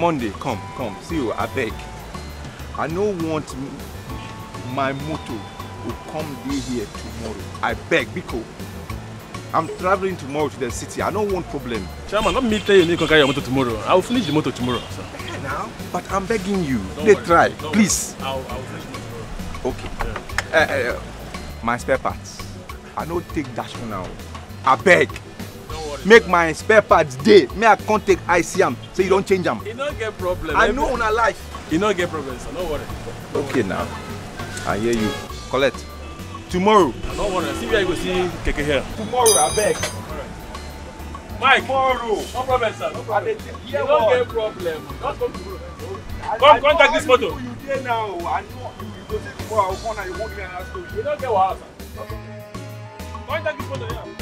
Monday, come. See you, I beg. I don't want my motor to come here tomorrow. I beg, because I'm traveling tomorrow to the city. I don't want problem. Chairman, not me tell you can carry your motor tomorrow. I will finish the motor tomorrow, sir. Yeah, now, but I'm begging you. They try, please. I'll finish it tomorrow. Okay. Yeah. My spare parts. I don't take dash for now. I beg. Don't worry. Make my spare parts day. May I can't take ICM so you don't change them. You don't get problem. I know on a life. You don't get problem, sir. Don't worry. Okay now. I hear you. Collect. Tomorrow. Don't worry. See where you go see Keke here. Tomorrow, I beg. Alright. Mike. Tomorrow. No problem, sir. No problem. You don't don't get problem. Just come tomorrow. Come take this photo. You there now. I know you go say tomorrow. I will come and you won't be an asshole. You don't get what, sir. Come take this photo here.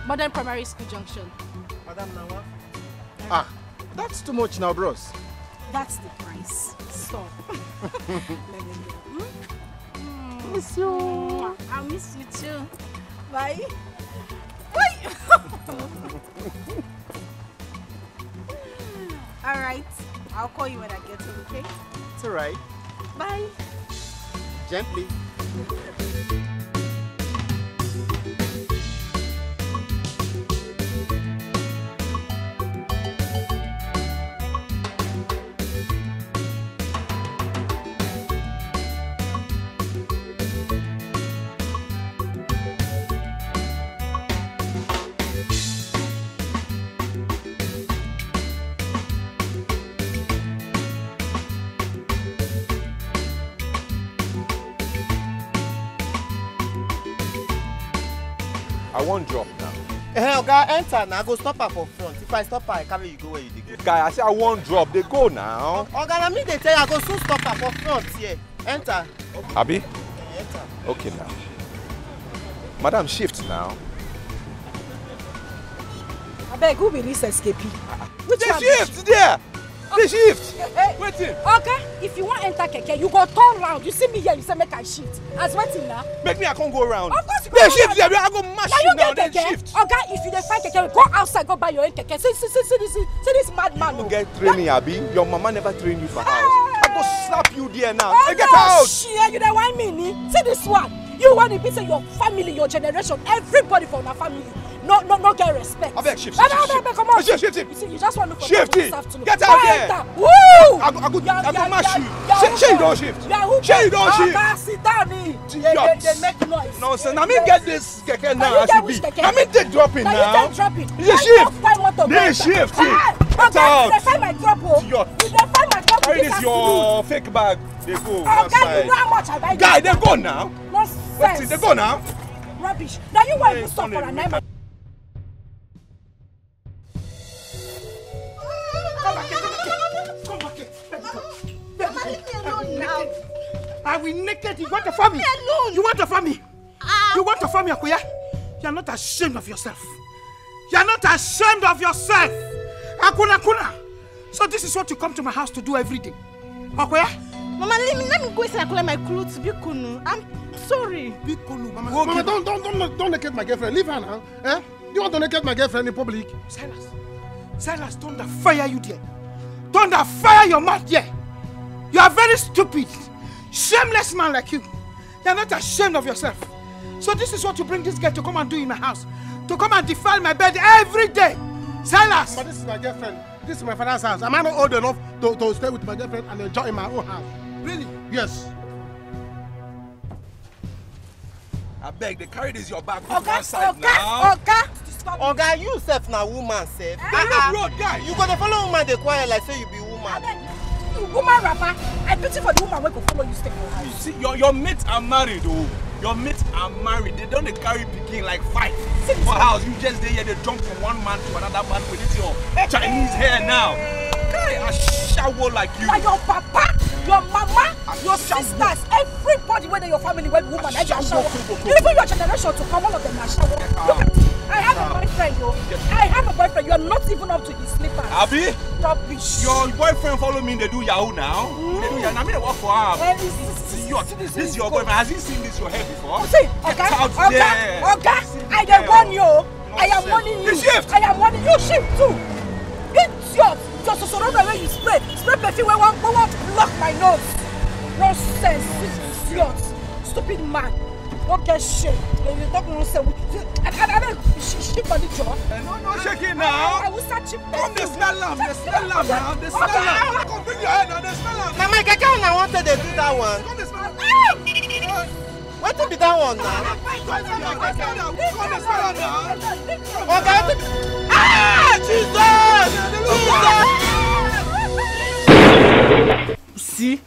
Modern Primary School Junction. Madam Nawa? Ah, that's too much now, bros. That's the price. Stop. Miss you. I miss you too. Bye. Bye. Alright. I'll call you when I get home, okay? It's alright. Bye. Gently. I won't drop now. Hey, Oga, enter now. Go stop her for front. If I stop her, I carry you go where you dey go. Guy, I say I won't drop. They go now. Oga, na me dey tell you, I go soon stop her for front here. Enter. Abi? Enter. Okay now. Madam, shift now. I beg, who be this escapee? Which They one? shift there. They shift. Hey, Waiting. okay, if you want enter keke, you go turn round. You see me here, you say make I shift. As waiting now. Make me I can't go around. Of course you They go shift around. there. I go mash Now you you now. get They keke. shift. Okay, if you dey find keke, go outside, go buy your own keke. See this madman. You get training, Abi. Your mama never trained you for house. I go slap you there now. Oh, Hey, get no, out. shit, you dey whine me, ni? See this one. You want to be say your family, your generation, everybody from our family. No get respect. I beg, shift. Come on. Shift. You see, you just want to look for Shift trouble it. this afternoon. Get out there. Enter. Woo! I go mash you. Say you don't shift. Say Say you don't shift. Oh, sit down. They make noise. Nonsense. Now me get this keke now as it be. Now me take dropping now. now. You take dropping. They shift. They shift. Get out. You find my drop. You find my drop. Carry this your fake bag. They go Okay, outside. you know how much I buy. Guy, they go now. Nonsense. Wait, they go now. Rubbish. Now you want to stop for a night. Come back here. Mama, leave me alone now. Are we naked? You want to farm me? Leave me alone. You want to farm me? You want to farm me, Akuya? You are not ashamed of yourself. You are not ashamed of yourself. Akuna. So this is what you come to my house to do every day. Akuya? Mama, let me go inside and collect my clothes. Bikunu. I'm sorry. Bikunu, Mama. Mama, don't naked my girlfriend. Leave her now. Eh? You want to naked my girlfriend in public? Silas, thunder fire you there. Thunder fire your mouth there. You are very stupid. Shameless man like you. You are not ashamed of yourself. So this is what you bring this girl to come and do in my house. To come and defile my bed every day. Silas! But this is my girlfriend. This is my father's house. Am I not old enough to stay with my girlfriend and enjoy in my own house? Really? Yes. I beg, they carry this your bag to Okay, one side now. Oga, you self na woman self. Road guy. You go to follow woman dey quiet like say you be woman. Woman rapper, I pity for the woman who go follow you stay in your house. You see, your mates are married, oh. Your mates are married. They don't carry picking like 5 for house. You just there, they jump from one man to another man with this your Chinese hair now. Guy, I shower like you. Now your papa, your mama, your sisters, everybody whether your family, when woman, I shower. Even your generation to come, all of them are shower. Look at I have a boyfriend, yo. I have a boyfriend. You're not even up to his slippers. Abi? Rubbish. Your boyfriend follow me, they do Yahoo now. They do Yahoo. I mean, they work for him. This is your boyfriend. Has he seen this your hair before? See, okay, I don't want you. I am warning you. I am warning you. Shift too. Idiot. Just so the way you spray perfume. We want block my nose. Nonsense. Idiot. Stupid man. Don't get shit. You talk nonsense. I shit on the jaw. No shaking now. I will start chip. Come, they smell lamb. They smell lamb now. They smell lamb. Come, bring your head now. They smell lamb. Now, my kaka, I wanted to do that one. Come, they smell lamb. What to be that one now? Come, they smell lamb now. Okay. Ah, Jesus! See?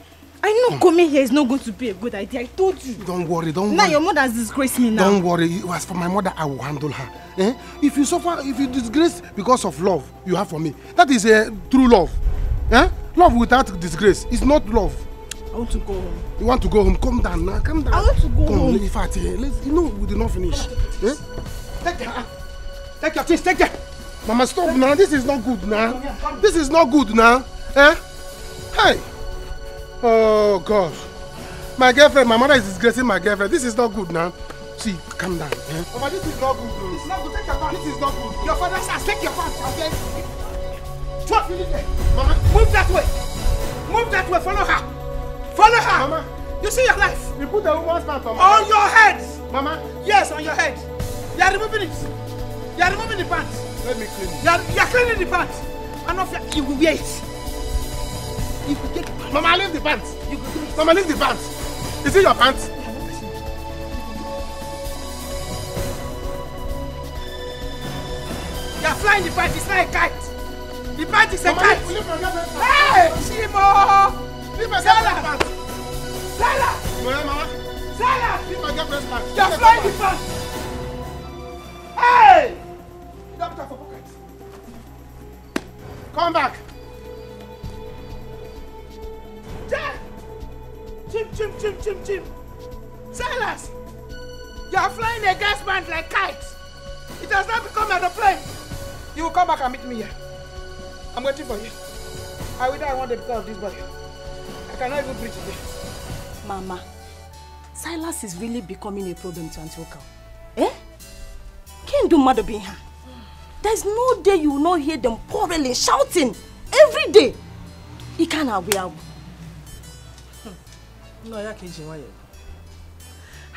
I know coming here is not going to be a good idea. I told you. Don't worry, don't worry. Now your mother has disgraced me now. Don't worry. As for my mother, I will handle her. Eh? If you suffer, if you disgrace because of love you have for me, that is a true love. Eh? Love without disgrace is not love. I want to go home. You want to go home? Come down now. Come down. I want to go home. In fact, let's, we did not finish. Eh? Take your things. Take your. Mama, stop now. This is not good now. This is not good now. Eh? Hey. Oh gosh. My girlfriend, my mother is disgracing my girlfriend. This is not good now. See, calm down. Eh? Mama, this is not good. This is not good. Take your pants. This is not good. Your father says, take your pants. Okay? What? Mama, move that way. Move that way. Follow her. Follow her. Mama, you see your life. You put the woman's pants on. On your head. Mama. Yes, on your head. You are removing it. You are removing the pants. Let me clean it. You are cleaning the pants. And of you will wear it. If you get Mama, leave the pants. Mama, leave the pants. Is it your pants? You are flying the pants. It's not a kite. The pants is a kite. Hey, Shimo! Leave my girlfriend's pants. Salah! Mama. Salah! Leave my girlfriend's pants. You are flying the pants. Hey! You don't have for pockets. Come back. Chim. Silas! You are flying a gas band like kites. It has not become an aeroplane. You will come back and meet me here. I'm waiting for you. I will die one day because of this body. I cannot even breathe today. Mama, Silas is really becoming a problem to Antioch. Eh? Can't do mother being her. There's no day you will not hear them quarreling, shouting every day. He can't have we. No,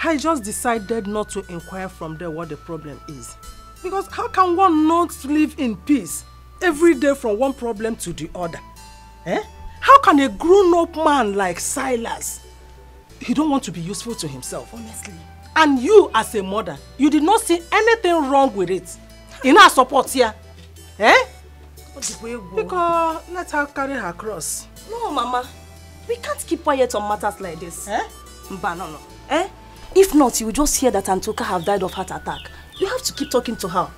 I just decided not to inquire from there what the problem is. Because how can one not live in peace every day from one problem to the other? Eh? How can a grown-up man like Silas, he don't want to be useful to himself, honestly. And you as a mother, you did not see anything wrong with it. In our support here. Eh? Because let her carry her cross. No, Mama. We can't keep quiet on matters like this. Eh? But no. Eh? If not, you will just hear that Antoka have died of heart attack. You have to keep talking to her.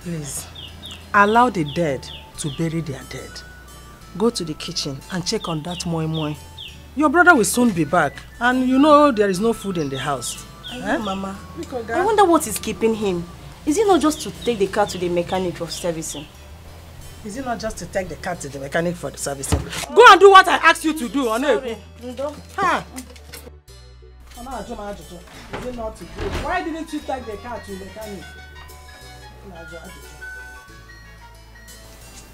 Please, allow the dead to bury their dead. Go to the kitchen and check on that moi moi. Your brother will soon be back, and you know there is no food in the house. I know, Mama. I wonder what is keeping him. Is it not just to take the car to the mechanic for servicing? Is it not just to take the car to the mechanic for the servicing? Go and do what I asked you to do, Onebu. Ha! Is it not to do? Why didn't you take the car to the mechanic?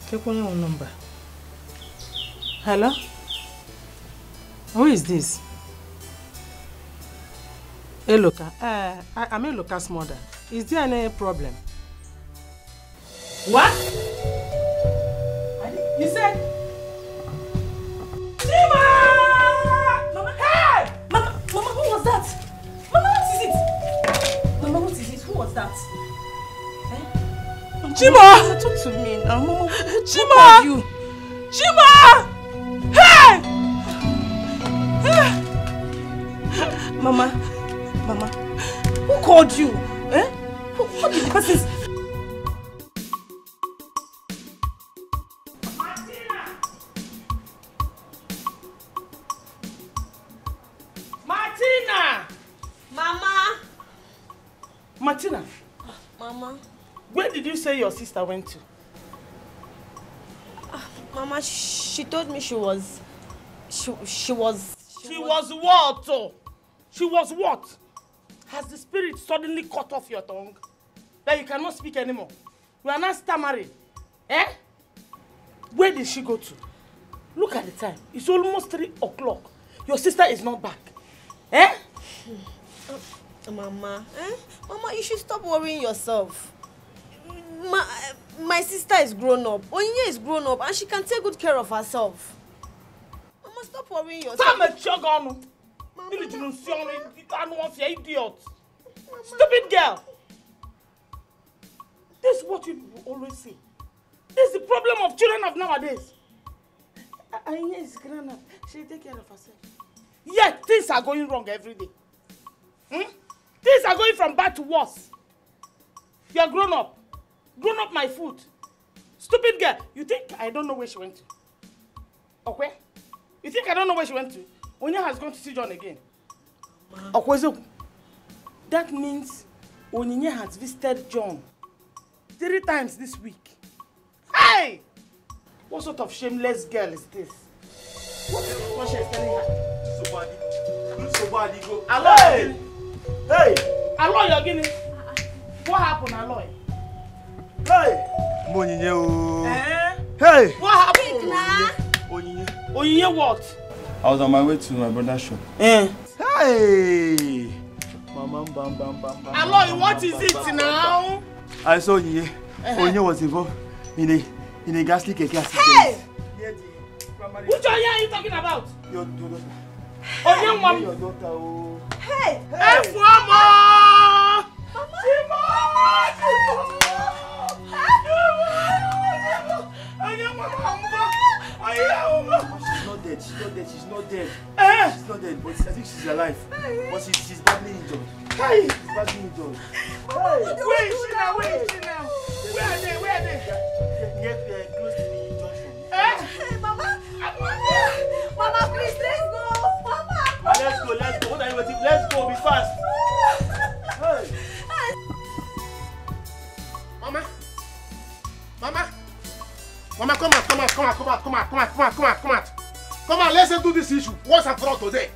Take one your number. Hello? Who is this? Eloka. I'm Eloka's mother. Is there any problem? What? You said? Chima! Mama! Hey! Mama, who was that? Mama, what is it? Mama, what is it? Who was that? Eh? Chima! Talk to me now. Mama, Chima! you? Chima! Hey! Mama, who called you? Eh? What did the person say? Martina. Mama. Where did you say your sister went to? Mama, she told me she was... She was what? Oh? She was what? Has the spirit suddenly cut off your tongue? That you cannot speak anymore? You are not stammering. Eh? Where did she go to? Look at the time. It's almost 3 o'clock. Your sister is not back. Eh? Mama, Mama, you should stop worrying yourself. My sister is grown up. Onyinye is grown up and she can take good care of herself. Mama, stop worrying yourself. Idiot. Stupid girl. This is what you always say. This is the problem of children of nowadays. Onyinye is grown up. She'll take care of herself. Yet things are going wrong every day. Things are going from bad to worse. You are grown up. Grown up my foot. Stupid girl. You think I don't know where she went to? Okay? You think I don't know where she went to? Onya has gone to see John again. Okay, that means Onyinye has visited John 3 times this week. Hey! What sort of shameless girl is this? What she is telling her? Somebody go. Aloy! Hey! Aloy, you're getting. What happened, Aloy? Hey! Onyinye. Hey! What happened? Onyinye. Onyinye what? I was on my way to my brother's shop. Hey! Mama, bam, bam, bam, bam. Aloy, what is it now? I saw Onyinye. Onyinye was involved in a ghastly accident. Hey! Which Onyinye are you talking about? Your daughter. Onyinye, mom. Your daughter. Hey! Hey, Mama! She's not dead. She's not dead. But I think she's alive. But she's badly injured. Hey! She's badly injured. Where is she now? Where are they? They're close to the junction. Hey, Mama! Mama, please, let's go! Mama! Let's go. What are you waiting? Let's go, be fast. Hey! Mama, come out. Let's settle this issue once and for all today.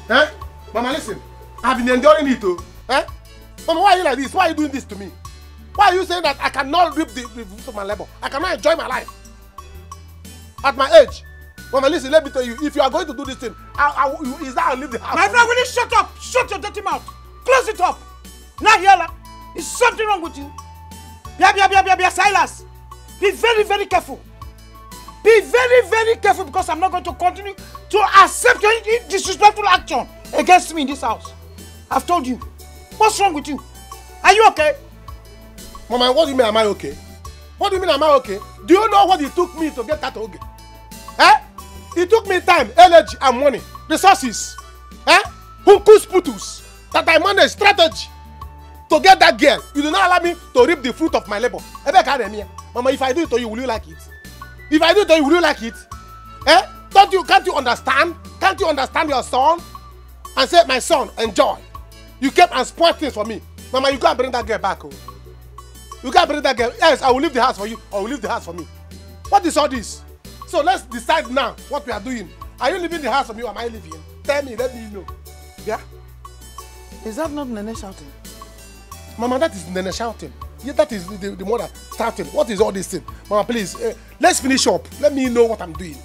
Eh? Mama, listen. I've been enduring it too. Eh? Mama, why are you like this? Why are you doing this to me? Why are you saying that I cannot reap the fruit of my labor? I cannot enjoy my life at my age? Mama, listen, let me tell you, if you are going to do this thing, is that I'll leave the house? My friend, will you shut up? Shut your dirty mouth. Close it up. Now, Yala, is something wrong with you? Silas. Be very, very careful. Be very, very careful because I'm not going to continue to accept your disrespectful action against me in this house. I've told you. What's wrong with you? Are you okay? Mama, what do you mean, am I okay? What do you mean, am I okay? Do you know what it took me to get that okay? Eh? It took me time, energy, and money, resources. Eh? Hunkus putus. That I managed strategy to get that girl. You do not allow me to reap the fruit of my labor. Mama, if I do it to you, will you like it? If I do it to you, will you like it? Eh? Can't you understand? Can't you understand your son? And say, my son, enjoy. You kept and spoiled things for me. Mama, you can't bring that girl back. Oh. You can't bring that girl. Yes, I will leave the house for you, or will leave the house for me. What is all this? So let's decide now what we are doing. Are you leaving the house for me, or am I leaving? Tell me, let me know. Yeah? Is that not Nene shouting? Mama, that is Nene shouting. Yeah, that is the mother shouting. What is all this thing? Mama, please, let's finish up. Let me know what I'm doing.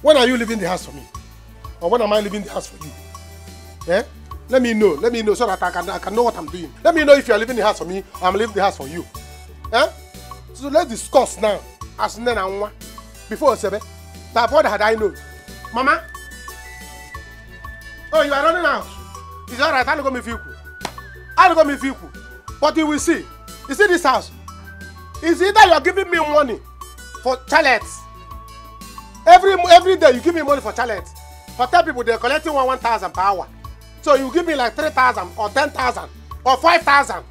When are you leaving the house for me? Or when am I leaving the house for you? Eh? Let me know so that I can know what I'm doing. Let me know if you are leaving the house for me or I'm leaving the house for you. Eh? So let's discuss now. As Nena before Sebe. That what had I know? Mama? Oh, you are running out. It's alright, I'll go with you. But you will see. You see this house? It's either you are giving me money for chalets. Every day you give me money for chalets. Hotel people, they're collecting 1,000 per hour. So you give me like 3,000 or 10,000 or 5,000.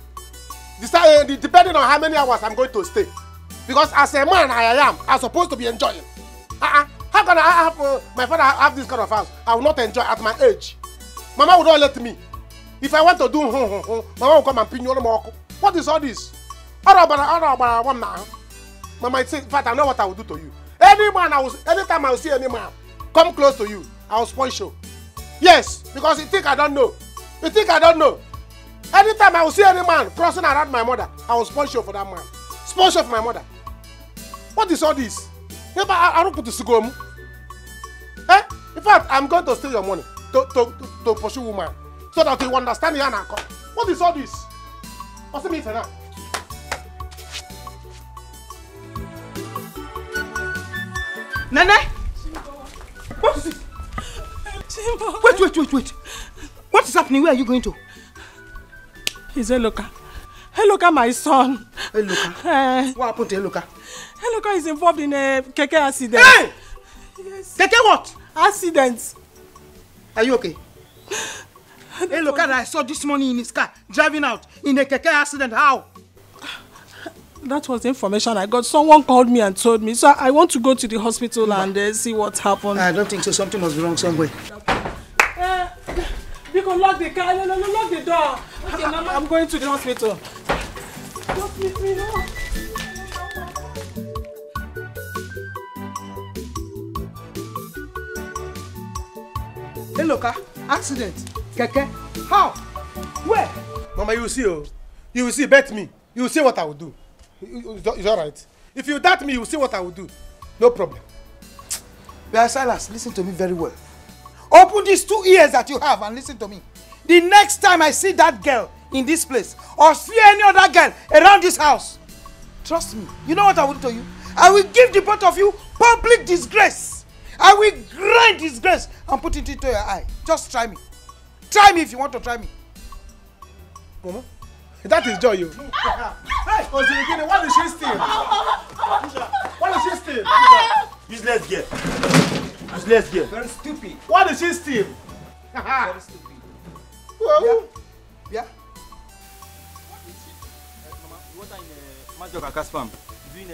Depending on how many hours I'm going to stay. Because as a man I'm supposed to be enjoying. How can I have my father have this kind of house? I will not enjoy at my age. Mama would not let me. If I want to do Mama will come and pin you on the. What is all this? Mama, in fact, I know what I will do to you. Anytime I will see any man come close to you, I will spoil you. Yes, because you think I don't know. You think I don't know. Anytime I will see any man crossing around my mother, I will spoil you for that man. Spoil you for my mother. What is all this? I don't put the sigum. Eh? In fact, I'm going to steal your money to pursue woman so that you understand the anchor. What is all this? What's the mean for that? Nene? What is it? Wait. What is happening? Where are you going to? He's Eloka. Eloka, my son. Eloka? What happened to Eloka? Eloka is involved in a keke accident. Hey! Yes. Keke what? Accident. Are you okay? Eloka that I saw this morning in his car, driving out in a keke accident. How? That was the information I got. Someone called me and told me. So I want to go to the hospital and see what happened. I don't think so. Something must be wrong somewhere. You can lock the car. No, lock the door. Okay, Mama. I'm going to the hospital. Just leave me now. Hey, look, accident. Keke. How? Where? Mama, you will see. Oh. You will see. Bet me. You will see what I will do. It's all right. If you doubt me, you will see what I will do. No problem. Silas, listen to me very well. Open these 2 ears that you have and listen to me. The next time I see that girl in this place or see any other girl around this house, trust me, you know what I will do to you? I will give the both of you public disgrace. I will grind disgrace and put it into your eye. Just try me. Try me if you want to try me. Mama, that is joy, you. Hey, Ozirigini, what did she steal? What did she steal? Useless girl. Useless girl. Very stupid. What did she steal? Very stupid. Well, Yeah. Mama, you want in Major Kakas farm? Doing a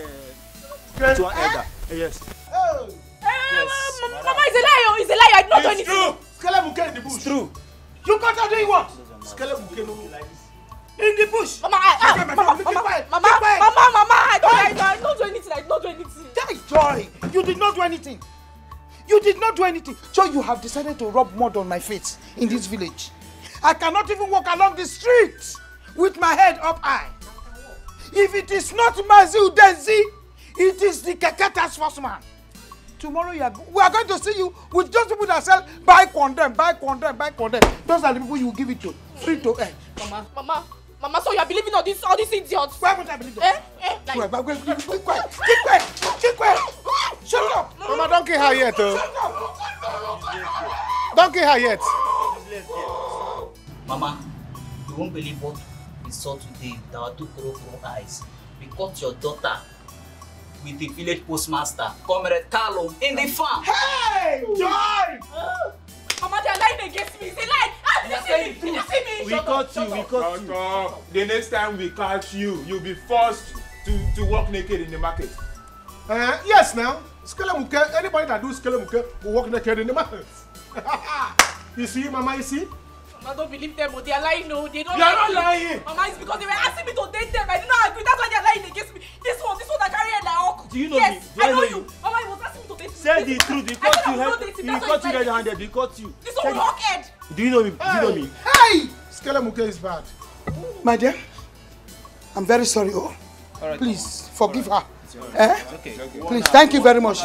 to an elder. Yes. oh, Yes. Mama is a liar. He's a liar. I did not do it's anything. true. Skelemuke in the bush. It's true. You got her doing what? Skelemuke no like this. In the bush. Mama, Mama, I don't do anything. I don't do anything. That is Joy. You did not do anything. You did not do anything. Joy, you have decided to rub mud on my face in this village. I cannot even walk along the street with my head up high. If it is not Mazi Udezi, it is the Kakata's first man. Tomorrow we are going to see you with those people that sell buy condemn. Those are the people you will give it to. Free to air. Mama, so you are believing all these idiots? Why would I believe them? Keep quiet. Shut up. Mama, don't kill her yet, oh. Don't kill her yet. Mama, you won't believe what we saw today with our 2 crore eyes. We caught your daughter with the village postmaster, Comrade Carlo, in the farm. Hey, Joy! Mama, they are lying against me. It's a lie. Did you see me? We caught you. The next time we catch you, you'll be forced to walk naked in the market. Yes, now. Skelemuke, anybody that do Skelemuke will walk naked in the market. You see, Mama, you see? Mama, don't believe them. They are lying. No, they don't. You are not lying. Mama, it's because they were asking me to date them. I did not agree. That's why they are lying against me. This one that carry head like Hawk. Do you know yes, me? Do I know you? Mama, he was asking me to date me. Say the truth. He caught you red-handed. He caught you. This one will Hawk head. Do you know me? Do you know me? Hey! Skelemuke is bad. My dear, I'm very sorry. Oh, Right. please forgive her. Okay. Please, thank you very much.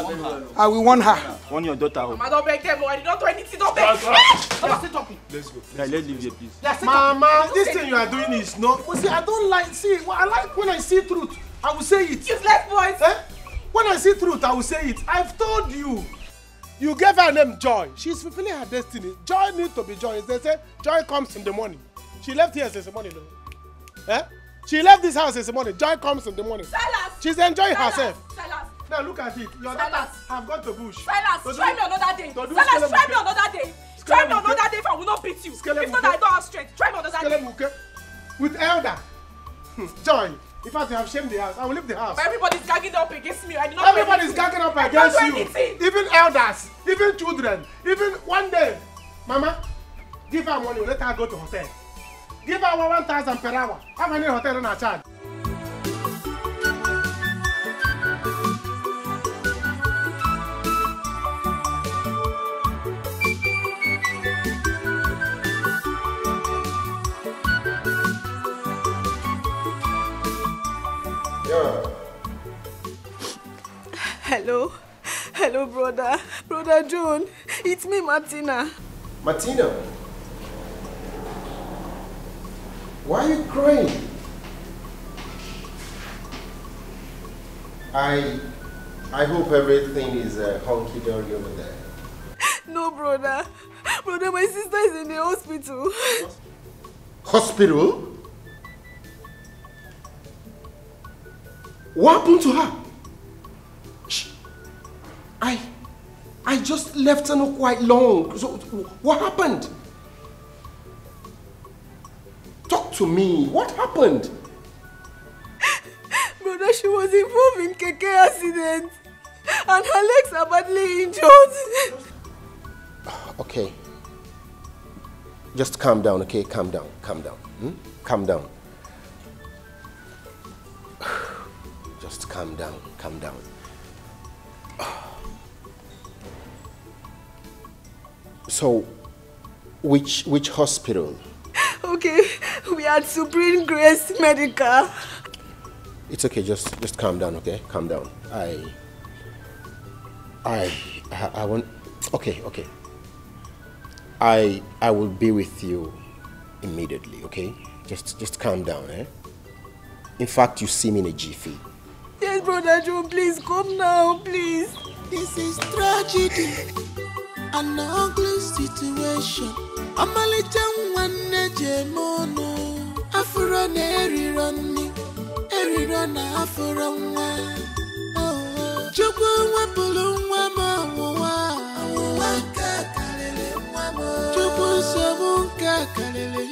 I will warn her. Warn your daughter. Mama, don't beg them. I did not do anything. Don't beg. Mama, stay talking. Let's go. Yeah, let's leave here, please. Mama, this thing you are doing is not. See, I don't like. See, I like when I see truth, I will say it. Useless boys. When I see truth, I will say it. I've told you. You gave her name Joy. She's fulfilling her destiny. Joy needs to be joy. They say joy comes in the morning. She left here since the morning. She left this house this morning. Joy comes in the morning. Silas. She's enjoying herself. Silas. Now look at it. Your daughter have gone to bush. Silas, try me another day. To do Silas, try me Skelemuke. another day. Try me another day if I will not beat you. If not, I don't have strength. Try me another day. Skelemuke. With elder. Joy. In fact, you have shamed the house. I will leave the house. But everybody's gagging up against me. I did not Everybody's gagging up against do you. anything. Even elders, even children, even one day. Mama, give her money. Let her go to hotel. Give her 1,000 per hour. How many hotel in our charge? Yeah. Hello. Hello, brother. Brother John. It's me, Martina. Martina? Why are you crying? I hope everything is honky-dory over there. No, brother. Brother, my sister is in the hospital. Hospital? What happened to her? I just left her not quite long. So what happened? Talk to me. What happened? Brother, she was involved in keke accident. And her legs are badly injured. Okay. Just calm down, okay? Calm down. Calm down. Calm down. Just calm down. Calm down. So, which hospital? Okay, we are at Supreme Grace Medical. It's okay, just calm down, okay? Calm down. I want... Okay. I will be with you immediately, okay? Just calm down, eh? In fact, you see me in a jiffy. Yes, Brother Joe, please come now, please. This is tragedy, an ugly situation. I'm a little one, Jemono. Afro Neri running, every run after a one. Chubu Wapulum Wama, Chubu Sabunka Kalele,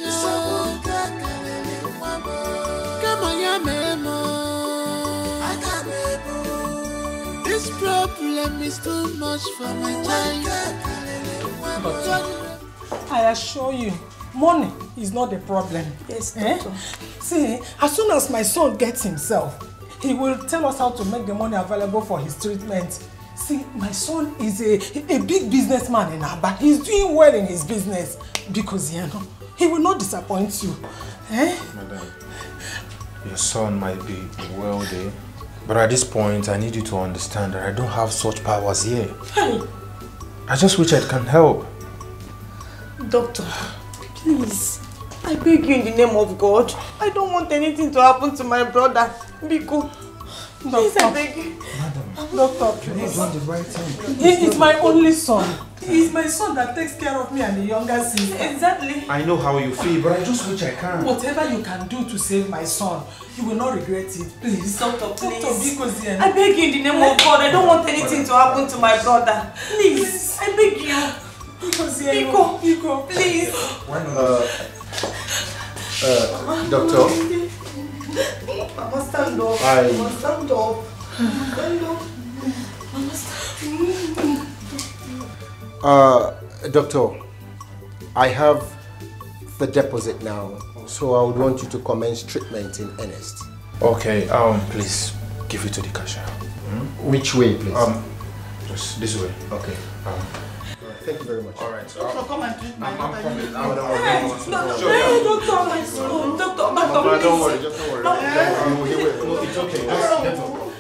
Kamayamemo. This problem is too much for my child. I assure you, money is not the problem. Yes, doctor. See, as soon as my son gets himself, he will tell us how to make the money available for his treatment. See, my son is a big businessman in Aba. He's doing well in his business because, you know, he will not disappoint you. Madam, your son might be wealthy, but at this point, I need you to understand that I don't have such powers here. Hey. I just wish I can help. Doctor, please, I beg you in the name of God. I don't want anything to happen to my brother. Biko, please, I beg you. Madam, Doctor, please do the right thing. He is my only son. He is my son that takes care of me and the younger sister. Exactly. I know how you feel, but I just wish I can. Whatever you can do to save my son, you will not regret it. Please. Doctor, please. Doctor, because I beg you in the name of God. I don't want anything to happen to my brother. Please, I beg you. Biko, please. Why not? Doctor? Mama, stand up. Mama, stand up. Stand up. Mama, stand up. Doctor, I have the deposit now, so I would want you to commence treatment in earnest. Okay, please give it to the cashier. Which way, please? Just this way. Okay. Thank you very much. All right. Doctor, come and treat my daughter. I'm coming. Doctor, my son. Doctor, Mama, don't worry. Just don't worry. It's okay.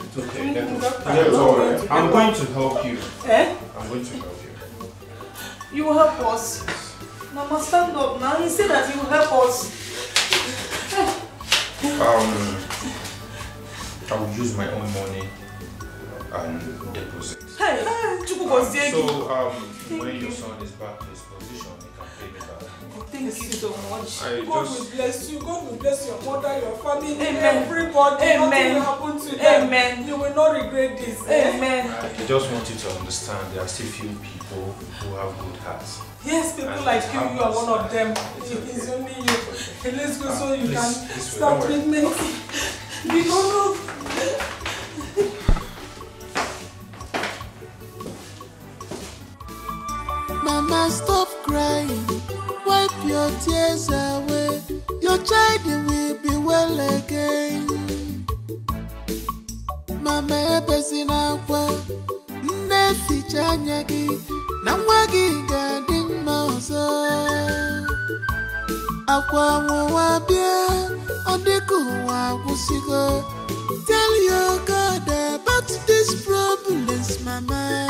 It's okay. Get over. I'm going to help you. I'm going to help you. You will help us. Mama, stand up now. He said that he will help us. I will use my own money and deposit. Hey, So, when your son is back to his position, he can pay me back. Thank you so much. God will bless you. God will bless your mother, your family, Amen. everybody. Amen. Nothing will happen to them. Amen. You will not regret this. Amen. I just want you to understand there are still few people who have good hearts. Yes, people like you, you are one of them. It's only you. Okay, let's go so you can start treatment. Mama, stop crying. Wipe your tears away. your child will be well again. Mama ebezina kwa neficha nyagi na mwagi gadi mauzo. Akwa mwabia odiku wabusigo. Tell your God about these problems, Mama.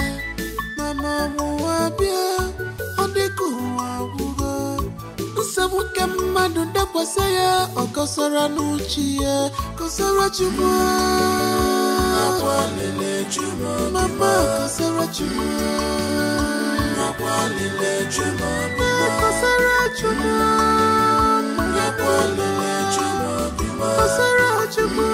Mama mwabia odiku wabugo. Sabuke madu ndakwa saya okosora nuchie kosora chuma. Nakwalile chuma mama kosora chuma. Nakwalile chuma kosora chuma. Nakwalile chuma kosora chuma.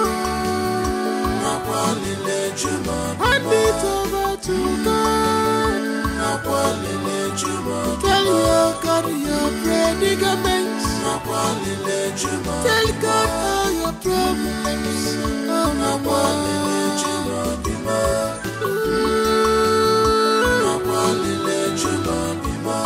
Nakwalile chuma hand it over to God. Nakwalile chuma tell your God your predicaments. Nakwalile chuma tell God all your problems. Nakwalile chuma bima. Nakwalile chuma bima.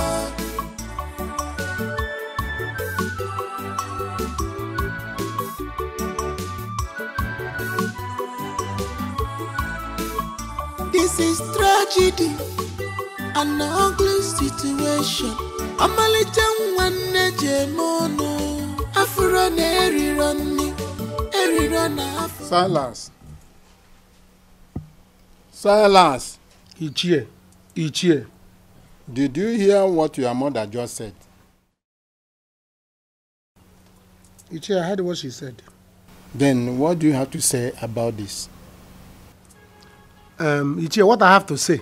This is tragedy, an ugly situation. Amalita one jemono, Afro erirona. Silas. Silas. Ichie. Did you hear what your mother just said? Ichie, I heard what she said. Then what do you have to say about this? Ichie, what I have to say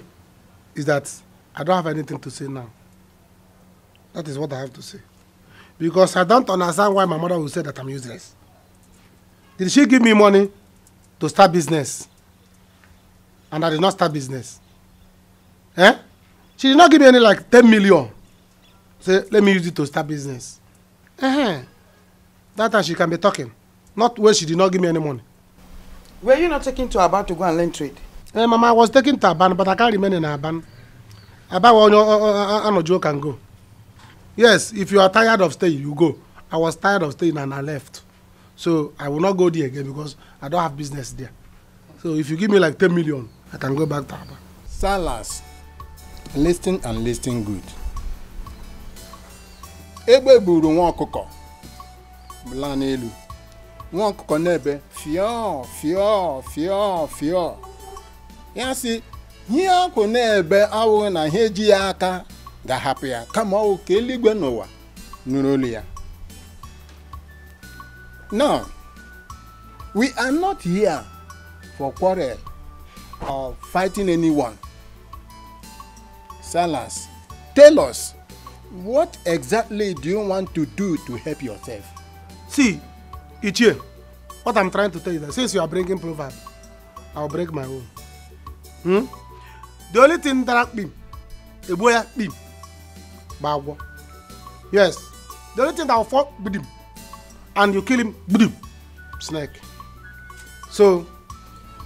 is that I don't have anything to say now. That is what I have to say. Because I don't understand why my mother will say that I'm useless. Did she give me money to start business? And I did not start business. Eh? She did not give me any like 10 million. Say, let me use it to start business. That time she can be talking. Not when she did not give me any money. Were you not taking to Aban to go and learn trade? Mama, I was taking to Aban, but I can't remain in Aban. Aban, Joe can go. Yes, if you are tired of staying, you go. I was tired of staying and I left. So I will not go there again because I don't have business there. So if you give me like 10 million, I can go back to Aban. Silas, listen and listen good. Ebe buru nwa ọkụkọ bla n'elu. Nwa ọkụkọ n'ebe fio. Ya si ihe ọkụ n'ebe awụ na ihe ji ya aka ga-hapụ ya kama ọ ka eluigwe n'ụwa nụrụ olu ya. Now, we are not here for quarrel or fighting anyone. Silas, tell us, what exactly do you want to do to help yourself? See, Ichie, what I'm trying to tell you is that since you are bringing proverb, I'll break my own. The only thing that I bim, bagwo. Yes, the only thing that will fall with him, and you kill him, snake. So,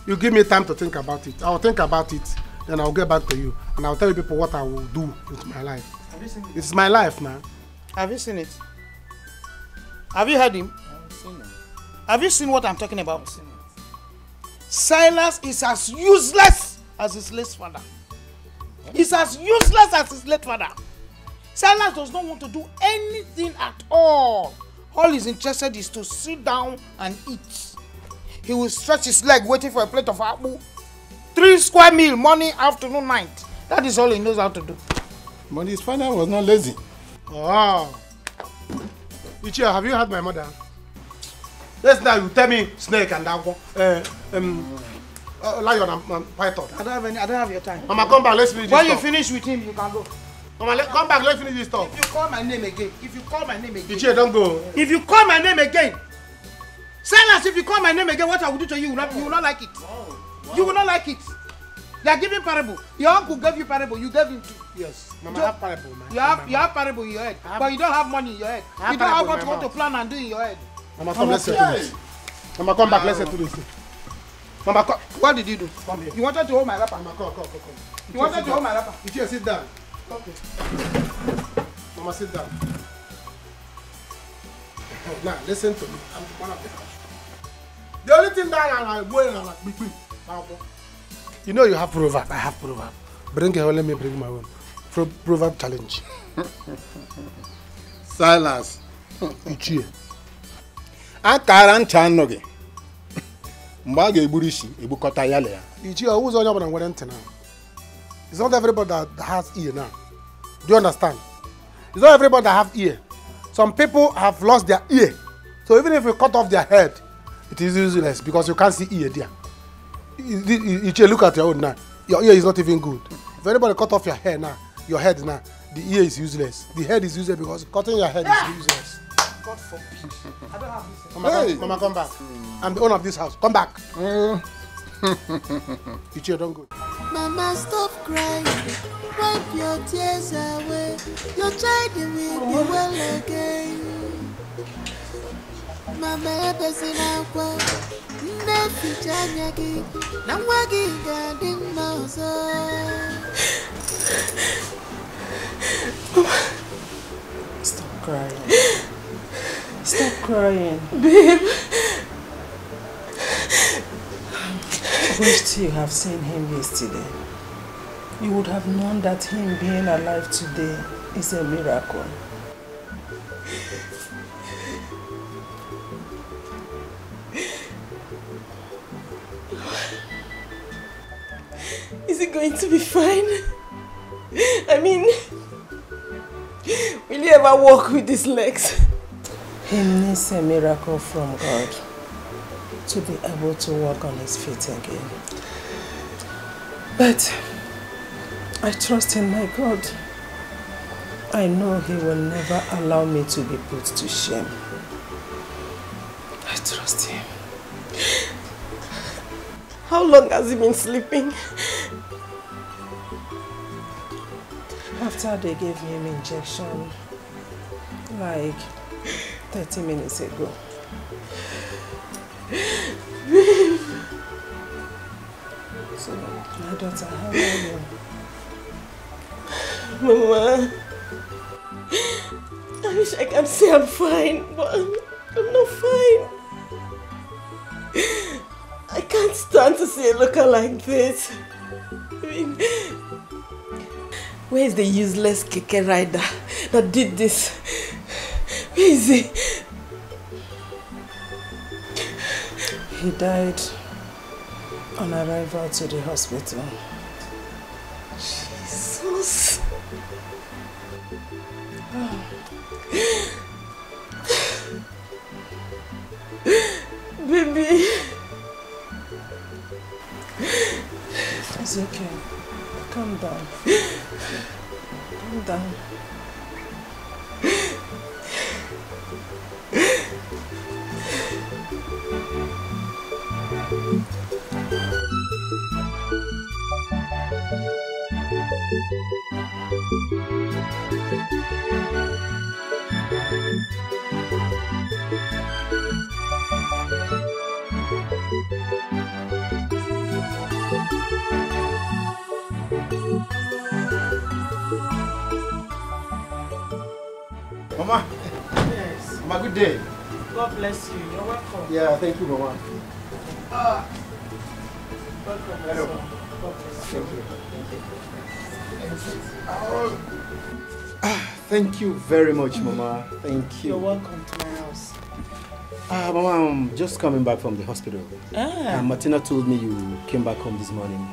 you give me time to think about it. I'll think about it, then I'll get back to you, and I'll tell you people what I will do with my life. Have you seen it? It's my life now. Have you seen it? Have you heard him? I've seen it. Have you seen what I'm talking about? I've seen it. Silas is as useless as his late father. He's as useless as his late father. Silas does not want to do anything at all. All he's interested is to sit down and eat. He will stretch his leg waiting for a plate of apple. 3 square meal, morning, afternoon, night. That is all he knows how to do. But his father was not lazy. Oh. Ichie, have you heard my mother? Yes, now you tell me snake and lion and python. I don't have your time. Mama, come back, let's finish this When talk. you finish with him, you can go. Mama, come back, let's finish this talk. If you call my name again, Ichie, don't go. If you call my name again, Silas, if you call my name again, what I will do to you, you will not like it. You will not like it. They are giving parable. Your uncle gave you parable, you gave him too. Yes, Mama, I have parable, man. You have parable in your head, but you don't have money in your head. You don't have what you want to plan and do in your head. Mama, come, let's settle this. Mama, come back, let's settle this. Mama, come. What did you do? Come here. You wanted to hold my wrapper. Mama, come. You wanted to hold my wrapper. Ichie, sit down. Okay. Mama, sit down. Oh, now listen to me. I'm one of the house. The only thing that I'm going on like between. You know you have proverb. I have proverb. Bring it. Let me bring my own. Proverb challenge. Silas. Ichie. Akara ncha anoge. Mgbe a ga-egburu isi egbukọta ya le ya. Ichie, who's on your one now? It's not everybody that has ear now. Do you understand? It's not everybody that have ear. Some people have lost their ear. So even if you cut off their head, it is useless because you can't see ear there. Ichie, look at your own now. Your ear is not even good. If anybody cut off your hair now, your head now, the ear is useless. The head is useless because cutting your head is useless. God forbid. I don't have this. Mama, come back. I'm the owner of this house. Come back. Ichie, don't go. Mama, stop crying. Wipe your tears away. Your child will be well again. Mama, Besina, Nefi Janyaki, Namwagi Garden Mouse. Stop crying. Stop crying. Babe. I wished you have seen him yesterday. You would have known that him being alive today is a miracle. Is he going to be fine? I mean, will he ever walk with his legs? He needs a miracle from God to be able to walk on his feet again. But I trust in my God. I know he will never allow me to be put to shame. I trust him. How long has he been sleeping? After they gave him injection, like 30 minutes ago. So, my daughter, how are you? Mama, I wish I could say I'm fine, but I'm not fine. I can't stand to see a looker like this. I mean, where is the useless keke rider that did this? Where is he? He died on arrival to the hospital. Jesus. Baby. It's okay. Calm down. Calm down. Mama. Yes. Mama, good day. God bless you. You're welcome. Yeah, thank you, Mama. Welcome. Hello. God bless Thank you. you. Thank you very much, Mama. Thank you. You're welcome to my house. Mama, I'm just coming back from the hospital. Martina told me you came back home this morning.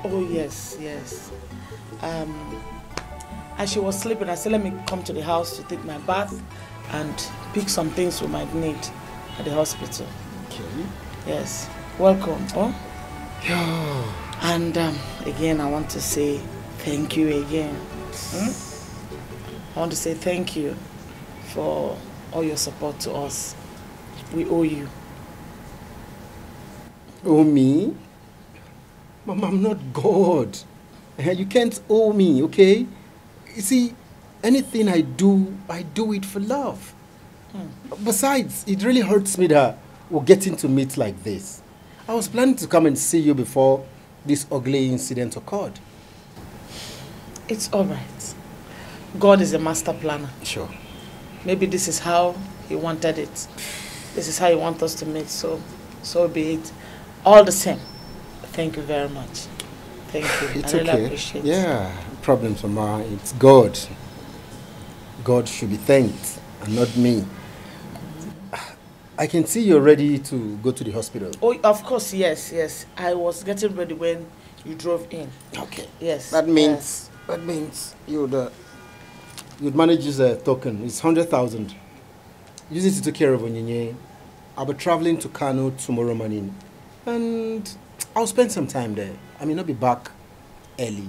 Oh, yes, yes. As she was sleeping, I said, let me come to the house to take my bath and pick some things we might need at the hospital. Okay. Yes. Welcome. Oh? Yeah. And again, I want to say thank you again. I want to say thank you for all your support to us. We owe you. Owe me? Mama, I'm not God. You can't owe me, okay? You see, anything I do it for love. Besides, it really hurts me that we're getting to meet like this. I was planning to come and see you before this ugly incident occurred. It's all right. God is a master planner. Sure. Maybe this is how he wanted it. This is how he wants us to meet, so be it. All the same, thank you very much. Thank you. It's I really okay. appreciate it. Yeah, problems, Mama. It's God. God should be thanked and not me. I can see you're ready to go to the hospital. Oh, of course, yes. I was getting ready when you drove in. Okay. Yes. That means you'd manage this token. It's 100,000. Use it to take care of Onyinye. I'll be traveling to Kano tomorrow morning, and I'll spend some time there. I may not be back early,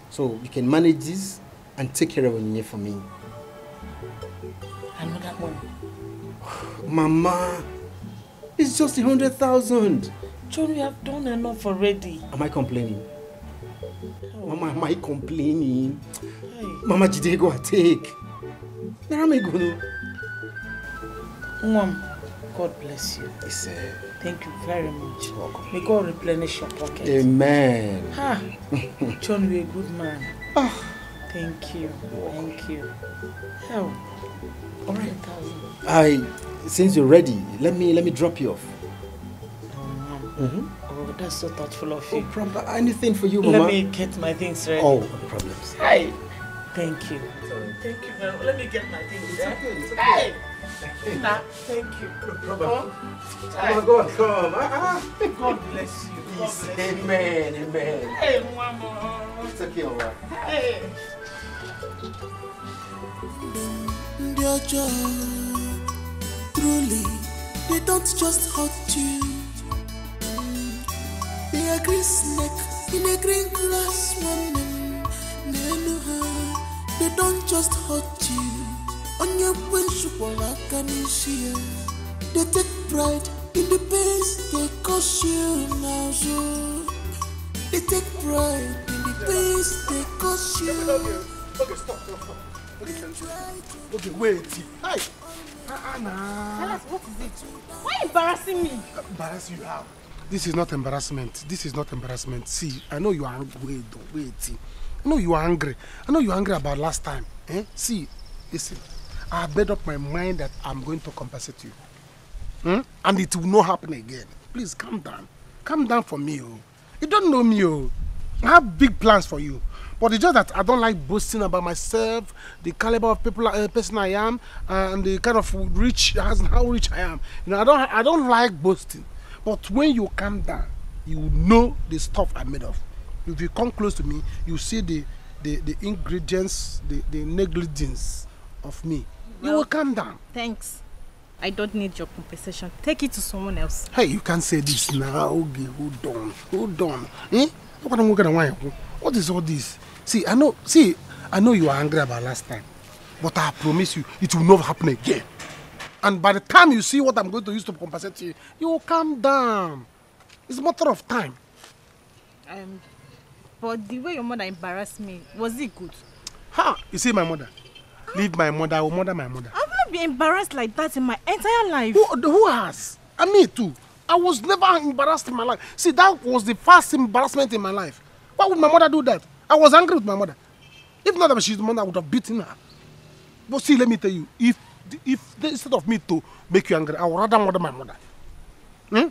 so you can manage this and take care of Onyinye for me. Another one. Mama, it's just 100,000. John, we have done enough already. Am I complaining? Oh. Mama, am I complaining? Hey. Mama, Jide, go and take. Where am I going? Mom, God bless you. Thank you very much. Welcome. May God replenish your pocket. Amen. Ah, John, you're a good man. Oh. Thank you. Thank you. Hell. All right. Since you're ready, let me drop you off. Oh, that's so thoughtful of you. No problem. Anything for you, Mama? Let me get my things ready. Oh, no problems. Hi. Thank you. Thank you very much. Let me get my things ready. It's okay. Hey. Nah, thank you. No problem. Come. God bless you. Yes. Amen. Hey, Mama. It's okay, Mama. Hey. Dear John, truly, they don't just hurt you. They are green snake in a green glass woman. They don't just hurt you. On your principle, I can see you. They take pride in the pains they cause you now. So they take pride in the pains they cause you. Okay, stop. Okay, wait. Hi. Silas, what is it? Why are you embarrassing me? Embarrass you how? This is not embarrassment. See, I know you are angry. Wait. I know you are angry. About last time. See, listen. I have made up my mind that I'm going to compensate you. And it will not happen again. Please, calm down. Calm down for me, oh. You don't know me, oh. I have big plans for you. But it's just that I don't like boasting about myself, the caliber of person I am, and the kind of how rich I am. You know, I don't like boasting. But when you calm down, you know the stuff I'm made of. If you come close to me, you see the ingredients, the negligence of me. You will calm down. Thanks. I don't need your compensation. Take it to someone else. Hey, you can't say this now. Okay, hold on. What is all this? See, I know you are angry about last time, but I promise you, it will not happen again. And by the time you see what I'm going to use to compensate you, you will calm down. It's a matter of time. But the way your mother embarrassed me, was it good? Ha! You see my mother? Leave my mother, I will murder my mother. I've not been embarrassed like that in my entire life. Who has? And me too. I was never embarrassed in my life. See, that was the first embarrassment in my life. Why would my mother do that? I was angry with my mother. If not that she's the mother, I would have beaten her. But see, let me tell you, if instead of me to make you angry, I would rather murder my mother.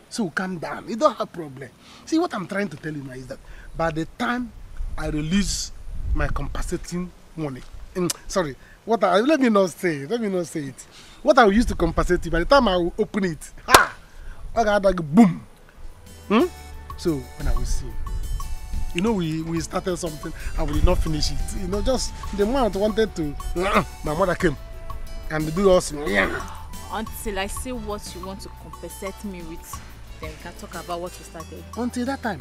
So calm down. You don't have problem. See, what I'm trying to tell you now is that by the time I release my compensating money, let me not say it. What I will use to compensate you, by the time I will open it, I got like boom. So when I will see, you know, we started something and we did not finish it. You know, just the moment I wanted to, my mother came and do us. Until I see what you want to compensate me with, then we can talk about what we started. Until that time.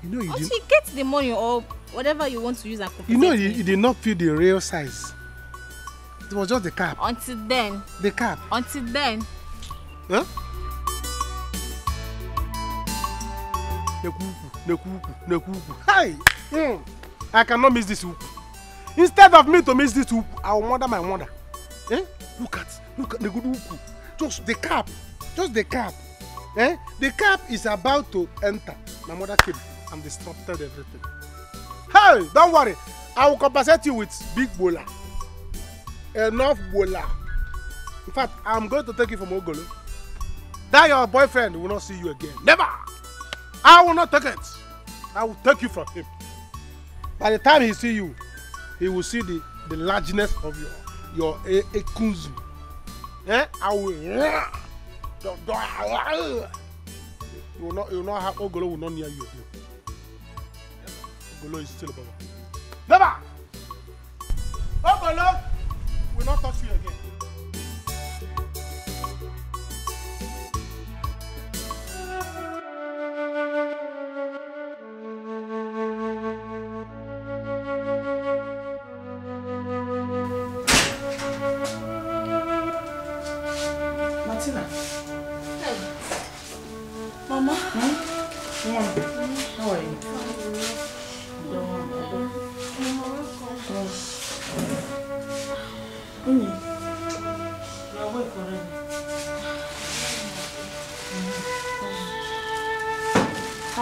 You know, until you get the money or whatever you want to use and compensate. You know, you did not feel the real size. It was just the cap. Until then. The cap. Until then. Huh? Hey! I cannot miss this hoop. Instead of me to miss this hoop, I will murder my mother. Look at the good hoop. Just the cap. The cap is about to enter. My mother came and disrupted everything. Hey! Don't worry. I will compensate you with big bola. Enough bola. In fact, I'm going to take you from Ogolo. That your boyfriend will not see you again. Never! I will not take it. I will take you from him. By the time he see you, he will see the largeness of your ekunzu. Eh? I will. You will not have Ogolo will not near you again. Ogolo is still above. Never! Ogolo will not touch you again. Mama? How are you? How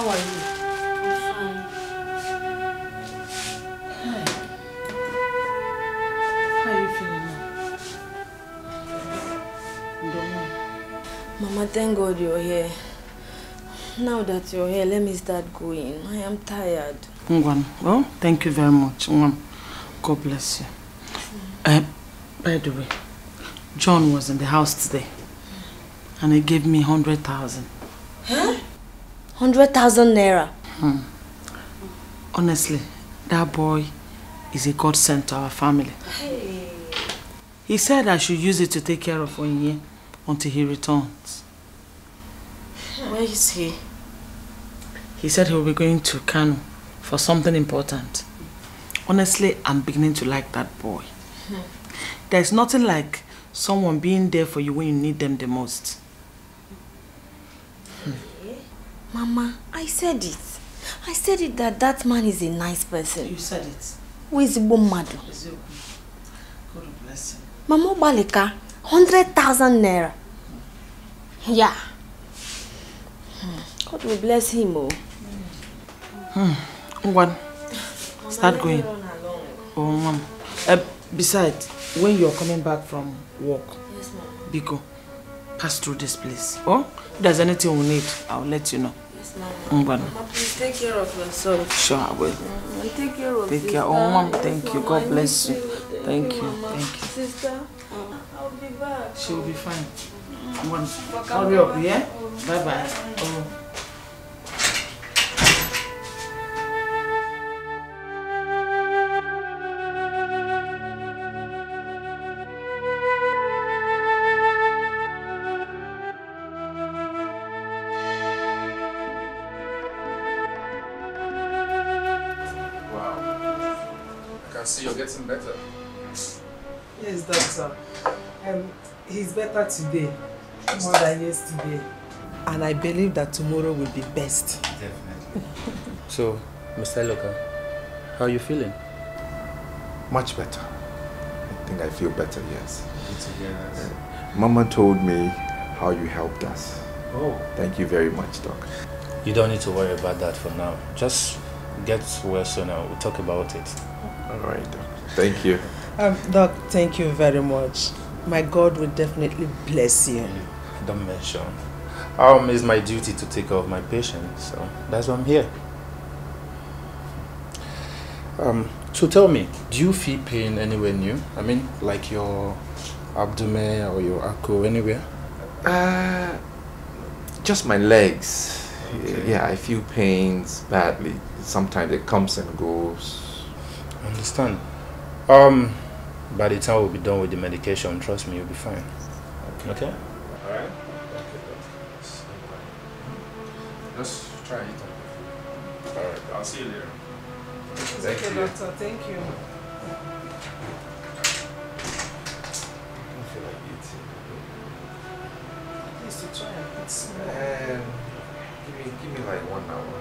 are you? How are you feeling now? Mama, thank God you're here. Now that you're here, let me start going. I am tired. Ngwan, well, thank you very much. God bless you. By the way, John was in the house today and he gave me 100,000. Huh? 100,000 naira? Honestly, that boy is a godsend to our family. Hey. He said I should use it to take care of Onye until he returns. Where is he? He said he will be going to Kano for something important. Honestly, I'm beginning to like that boy. There's nothing like someone being there for you when you need them the most. Mama, I said it. I said it that man is a nice person. You said it. Who is Bomado? God bless him. Mama Balika, 100,000 naira. Yeah. God will bless him. Ngwan, start going. Oh, Mom. Besides, when you're coming back from work, yes, Mom. Biko, pass through this place. Oh, if there's anything we need, I'll let you know. Yes, Mom. Ngwan. Mama, please take care of yourself. Sure, I will. Take care of Take sister. care. Oh, Mom, thank Yes, you. Mama, God I bless miss you. you. Thank you. Mama. Thank you. Sister, I'll be back. She'll be fine. Hurry up, yeah? Bye-bye. Oh. See, you're getting better. Yes, doctor. He's better today, more than yesterday. And I believe that tomorrow will be best. Definitely. So, Mr. Loka, how are you feeling? Much better. I think I feel better, yes. Good to hear that. Mama told me how you helped us. Oh. Thank you very much, Doc. You don't need to worry about that for now. Just get well soon and we'll talk about it. All right, Doc. Thank you. Doc, thank you very much. My God will definitely bless you. Don't mention. It's my duty to take care of my patients, so that's why I'm here. So tell me, do you feel pain anywhere new? I mean, like your abdomen or your ankle, anywhere? Just my legs. Okay. Yeah, I feel pains badly. Sometimes it comes and goes. I understand. By the time we'll be done with the medication, trust me, you'll be fine. Okay? Alright. Just try it. Alright, I'll see you later. Thank you. Doctor. Thank you. I don't feel like eating. At least to try and eat small. And give me like 1 hour.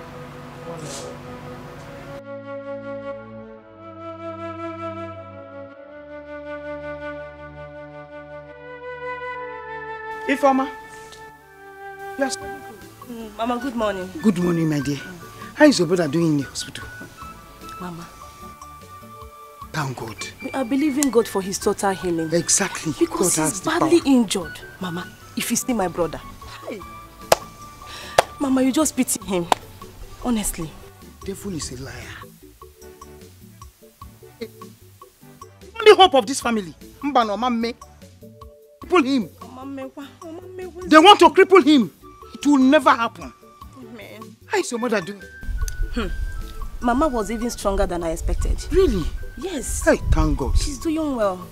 1 hour. Ifeoma. Yes. Mama, good morning. Good morning, my dear. How is your brother doing in the hospital? Mama, Thank God. We are believing God for his total healing. Exactly. Because he's badly injured. Mama, if you see my brother. Hey. Mama, you just pity him. Honestly. Devil is a liar. Only hope of this family. Mbano, Mame. Cripple him. They want to cripple him. It will never happen. Amen. How is your mother doing? Mama was even stronger than I expected. Really? Yes. Hey, thank God. She's doing well.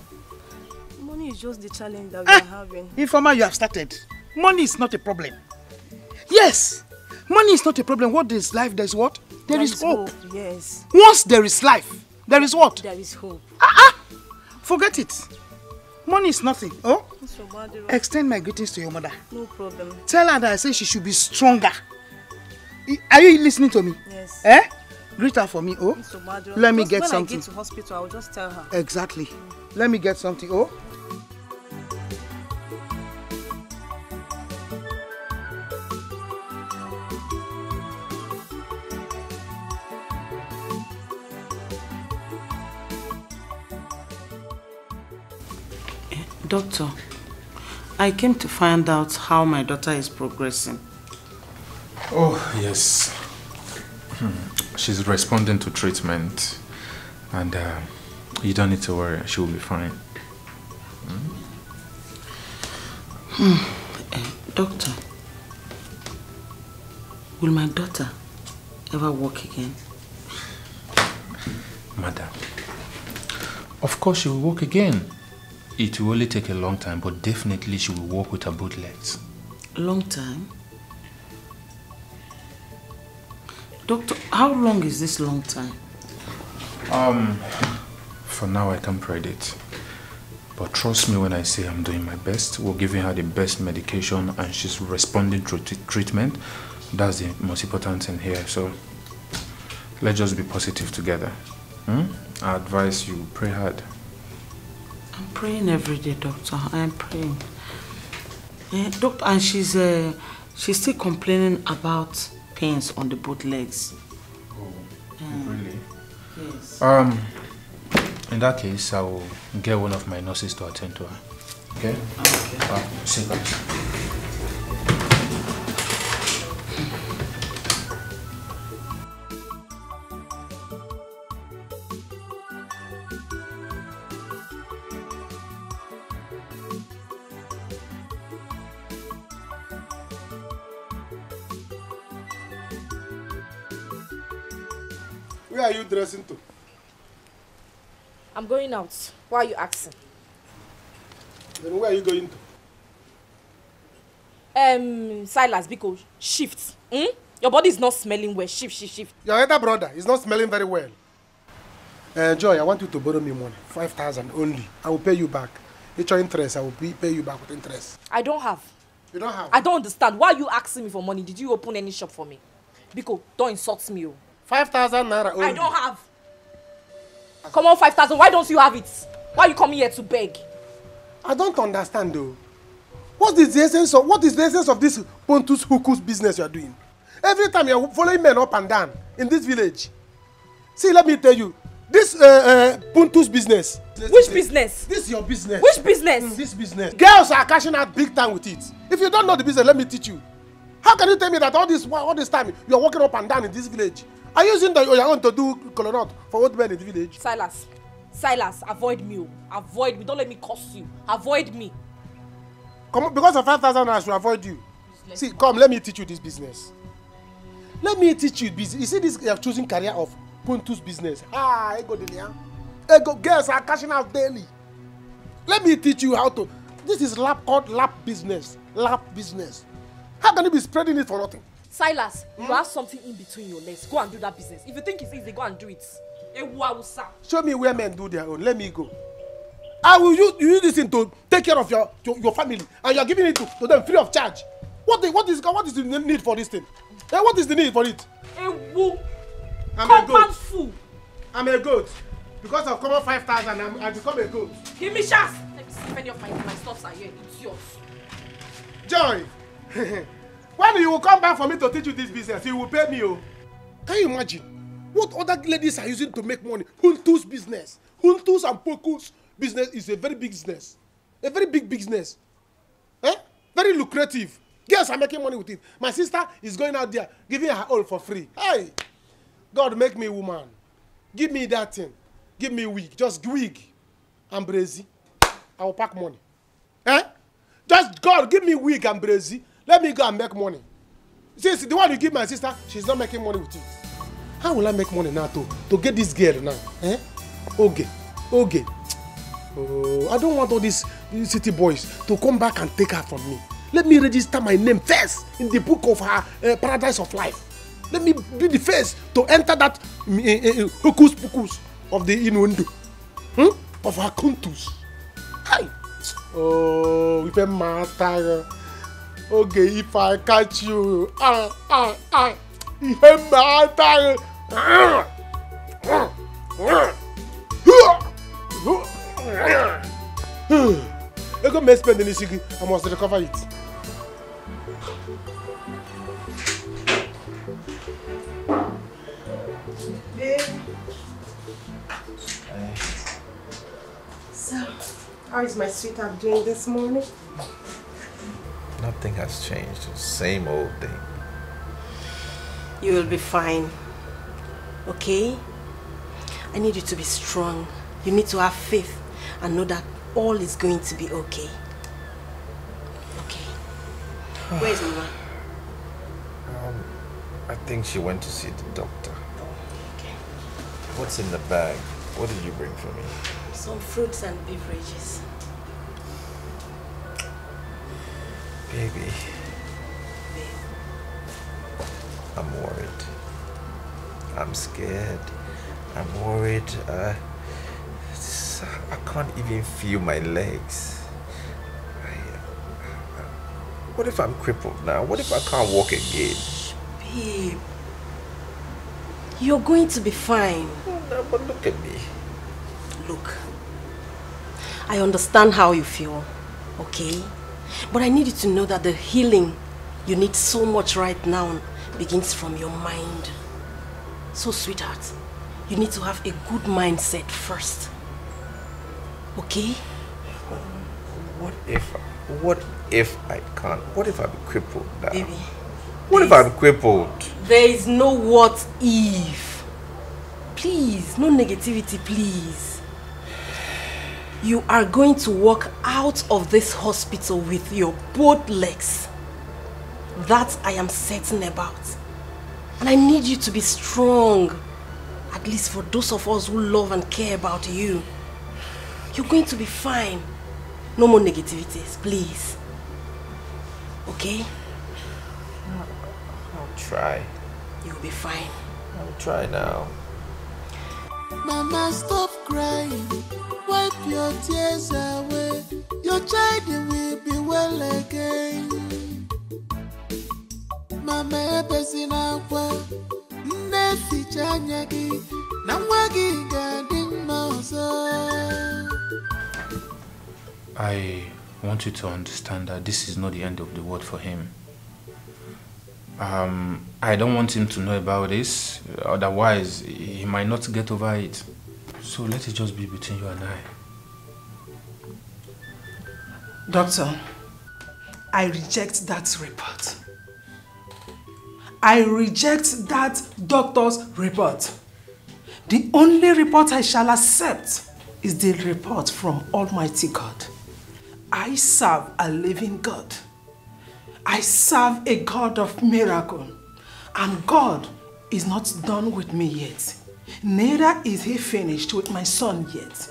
Money is just the challenge that we are having. Informer, you have started. Money is not a problem. Yes. Money is not a problem. What is life? There is what? There is hope. Yes. Once there is life, there is what? There is hope. Forget it. Money is nothing. Oh? Extend my greetings to your mother. No problem. Tell her that I say she should be stronger. Are you listening to me? Yes. Greet her for me, oh? Let me get something. When I get to hospital, I'll just tell her. Exactly. Let me get something, oh? Doctor, I came to find out how my daughter is progressing. Oh, yes. She's responding to treatment. And you don't need to worry. She will be fine. Doctor, will my daughter ever walk again? Madam, of course she will walk again. It will only take a long time, but definitely she will walk with her both legs. Long time? Doctor, how long is this long time? For now I can't predict. But trust me when I say I'm doing my best. We're giving her the best medication and she's responding to treatment. That's the most important thing here. So let's just be positive together. I advise you pray hard. I'm praying every day, doctor. I am praying. Doctor, and she's still complaining about pains on the both legs. Oh, really? Yes. In that case, I will get one of my nurses to attend to her. Okay? Okay. See you guys. Where are you dressing to? I'm going out. Why are you asking? Then where are you going to? Silas, because shift. Your body is not smelling well. Shift. Your elder brother is not smelling very well. Joy, I want you to borrow me money. 5,000 only. I will pay you back. It's your interest. I will pay you back with interest. I don't have. You don't have? I don't understand. Why are you asking me for money? Did you open any shop for me? Biko, don't insult me. 5,000 naira only. I don't have. Come on, 5,000. Why don't you have it? Why are you coming here to beg? I don't understand though. What is the essence of this Pontus Hukus business you are doing? Every time you are following men up and down in this village. See, let me tell you. This Pontus business. Which business? This is your business. Which business? This business. Girls are cashing out big time with it. If you don't know the business, let me teach you. How can you tell me that all this time you are walking up and down in this village? Are you using your own to do colonel for old men in the village? Silas, avoid me. Avoid me. Don't let me curse you. Avoid me. Come on, because of 5,000 I should avoid you. See, come, let me teach you this business. Let me teach you business. You see this you are choosing career of Pontus business. Girls are cashing out daily. Let me teach you how to. This is called lap business. Lap business. How can you be spreading it for nothing? Silas, you have something in between your legs. Go and do that business. If you think it's easy, go and do it. Show me where men do their own. Let me go. I will use this thing to take care of your family, and you are giving it to them free of charge. What is the need for this thing? What is the need for it? I'm a goat. I'm a goat. Because of common 5,000, I become a goat. Give me chance. Let me see if any of my stuffs are here. It's yours. Joy. When you will come back for me to teach you this business, you will pay me. Can you imagine? What other ladies are using to make money? Huntu's business. Huntu's and Poku's business is a very big business. A very big business. Eh? Very lucrative. Girls are making money with it. My sister is going out there giving her all for free. Hey, God make me woman. Give me that thing. Give me wig. Just wig. And brazy. I will pack money. Eh? Just God, give me wig and brazy. Let me go and make money. Since the one you give my sister, she's not making money with it. How will I make money now to get this girl now? Eh? Okay. Okay. Oh, I don't want all these city boys to come back and take her from me. Let me register my name first in the book of her paradise of life. Let me be the first to enter that hocus pocus of the innuendo. Of her contours. Hi. Oh, if a matter. Okay, if I catch you. If a matter. I go may spend any secret. I must recover it. So, how is my sweetheart doing this morning? Nothing has changed. Same old thing. You will be fine. Okay? I need you to be strong. You need to have faith and know that all is going to be okay. Okay. Where is Mama? I think she went to see the doctor. Okay. What's in the bag? What did you bring for me? Some fruits and beverages. Baby. I'm worried. I'm scared. I'm worried. I can't even feel my legs. What if I'm crippled now? What if I can't walk again? Babe, you're going to be fine. No, but look at me. Look, I understand how you feel, okay? But I need you to know that the healing you need so much right now begins from your mind. So, sweetheart, you need to have a good mindset first. Okay? What if I can't? What if I'm crippled now? Baby. What if I'm crippled? There is no what if. Please, no negativity, please. You are going to walk out of this hospital with your both legs. That I am certain about. And I need you to be strong. At least for those of us who love and care about you. You're going to be fine. No more negativities, please. Okay? I'll try. You'll be fine. I'll try now. Mama, stop crying. Wipe your tears away. Your child will be well again. Mama, pesina kwa nesi chanyagi na mwagi gading mausa. I want you to understand that this is not the end of the world for him. I don't want him to know about this, otherwise he might not get over it. So let it just be between you and I. Doctor, I reject that report. I reject that doctor's report. The only report I shall accept is the report from Almighty God. I serve a living God. I serve a God of miracle. And God is not done with me yet. Neither is he finished with my son yet.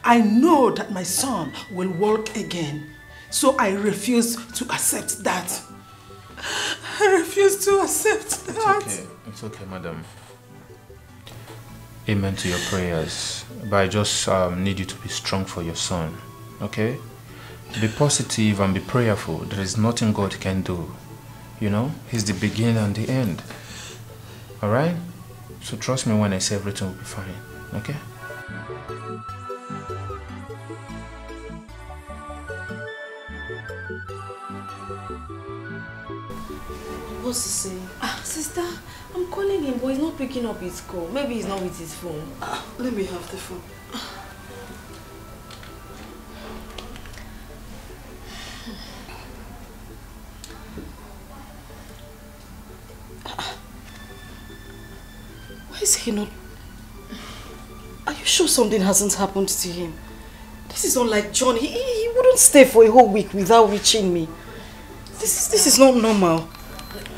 I know that my son will walk again. So I refuse to accept that. I refuse to accept that. It's okay, madam. Amen to your prayers. But I just need you to be strong for your son, okay? Be positive and be prayerful. There is nothing God can do. You know, he's the beginning and the end. Alright? So trust me when I say everything will be fine, okay? What's he saying? Sister, I'm calling him, but he's not picking up his call. Maybe he's not with his phone. Let me have the phone. Why is he not? Are you sure something hasn't happened to him? This is not like John. He wouldn't stay for a whole week without reaching me. This is not normal.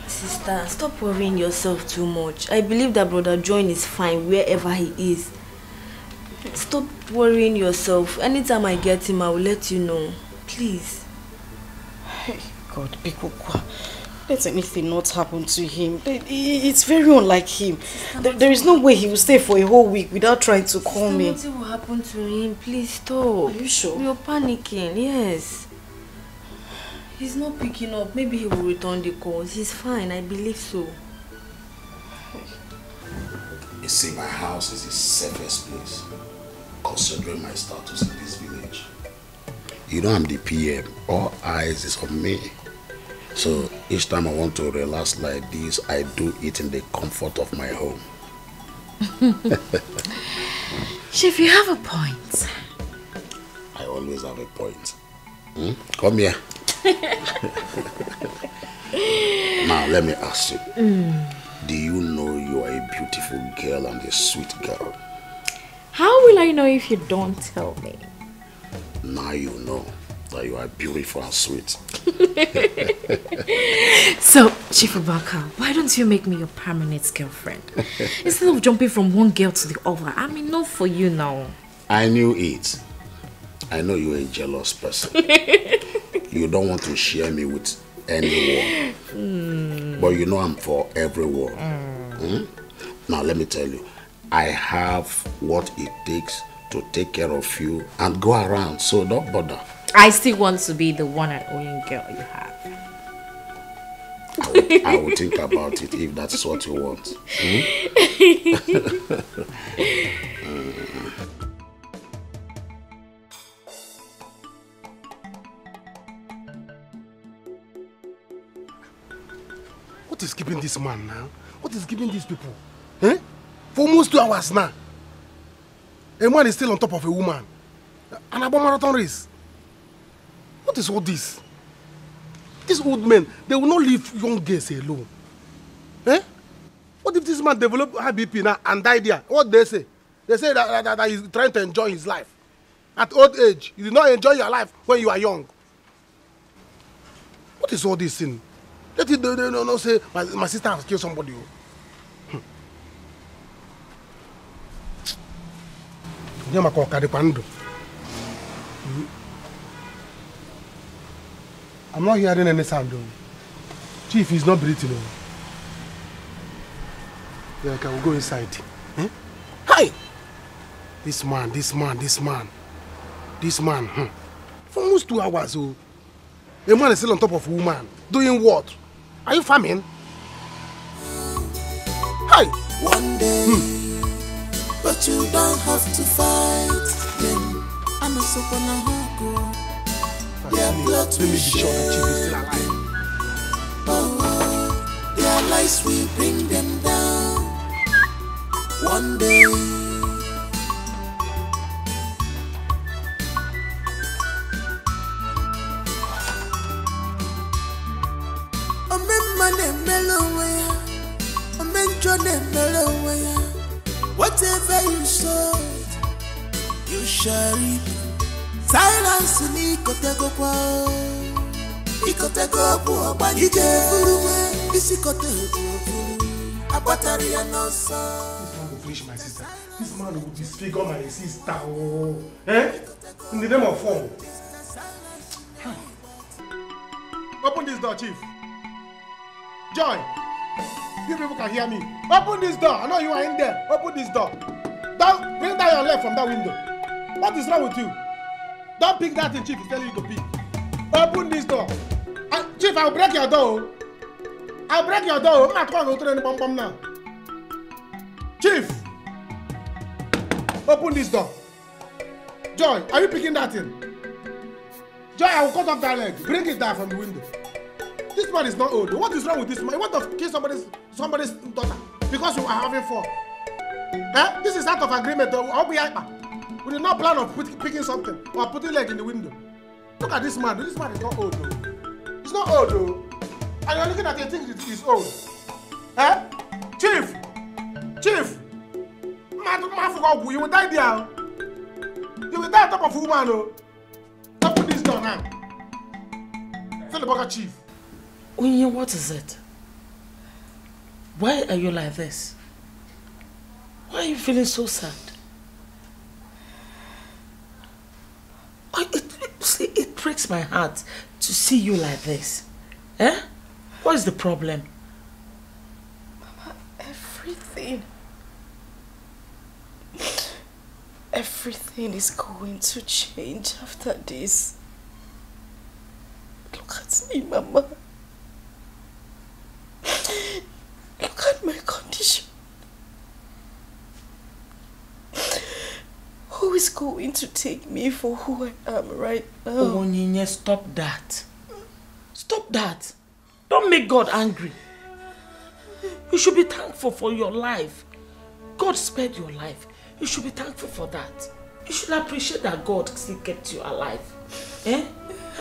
Sister, stop worrying yourself too much. I believe that Brother John is fine wherever he is. Stop worrying yourself. Anytime I get him, I will let you know. Please. Hey, God, Bikukwa. Let anything not happen to him. It's very unlike him. There is no way he will stay for a whole week without trying to call me. Nothing will happen to him. Please stop. Are you sure? You're panicking. Yes. He's not picking up. Maybe he will return the calls. He's fine. I believe so. You see, my house is the safest place, considering my status in this village. You know I'm the PM. All eyes is on me. So each time I want to relax like this, I do it in the comfort of my home. Chief, you have a point. I always have a point. Come here. Now let me ask you. Do you know you are a beautiful girl and a sweet girl? How will I know if you don't tell me? Now you know that you are beautiful and sweet. So, Chief Abaka, why don't you make me your permanent girlfriend? Instead of jumping from one girl to the other, I'm enough for you now. I knew it. I know you're a jealous person. You don't want to share me with anyone. But you know I'm for everyone. Now let me tell you, I have what it takes to take care of you and go around, so don't bother. I still want to be the one and only girl you have. I will think about it if that's what you want. What is keeping this man now? What is keeping these people? Eh? For almost 2 hours now. A man is still on top of a woman. An about marathon race. What is all this? These old men, they will not leave young girls alone. Eh? What if this man develop high BP now and die there? What they say? They say that he's trying to enjoy his life. At old age, you did not enjoy your life when you are young. What is all this thing? Let it no say my sister has killed somebody. I'm not hearing any sound though. Chief is not breathing. Yeah, can we go inside? Eh? Hi! This man. For almost 2 hours, oh. A man is still on top of a woman. Doing what? Are you farming? Hi! One day, but you don't have to fight them. I'm a so gonna hug. Their blood will share. Oh, their lies will bring them down. One day. Whatever you sowed, you shall reap. Silence ni ikotego kwa banije furuwe isikotego abatari ya nosa. This man will finish my sister. This man will disfigure my sister. Oh. Eh? In the name of fun. Open this door, Chief. Joy. You people can hear me. Open this door. I know you are in there. Open this door. Bring down your leg from that window. What is wrong with you? Don't pick that thing Chief is telling you to pick. Open this door. Chief, I'll break your door. I'll break your door. I'm not going to throw any bomb now. Chief, open this door. Joy, are you picking that thing? Joy, I will cut off that leg. Bring it down from the window. This man is not old. What is wrong with this man? You want to kill somebody's daughter? because you are having fun. This is out of agreement. We did not plan on picking something or putting leg in the window. Look at this man. This man is not old though. He's not old though. And you're looking at it, you think he's old. Chief! Chief! You will die there. You will die on top of a woman. Don't put this down now. Tell the burger, Chief. Onye, what is it? Why are you like this? Why are you feeling so sad? It breaks my heart to see you like this. What is the problem? Mama, everything is going to change after this. Look at me, Mama. Look at my condition. Who is going to take me for who I am right now? Oh, Nina, stop that. Stop that. Don't make God angry. You should be thankful for your life. God spared your life. You should be thankful for that. You should appreciate that God still kept you alive. And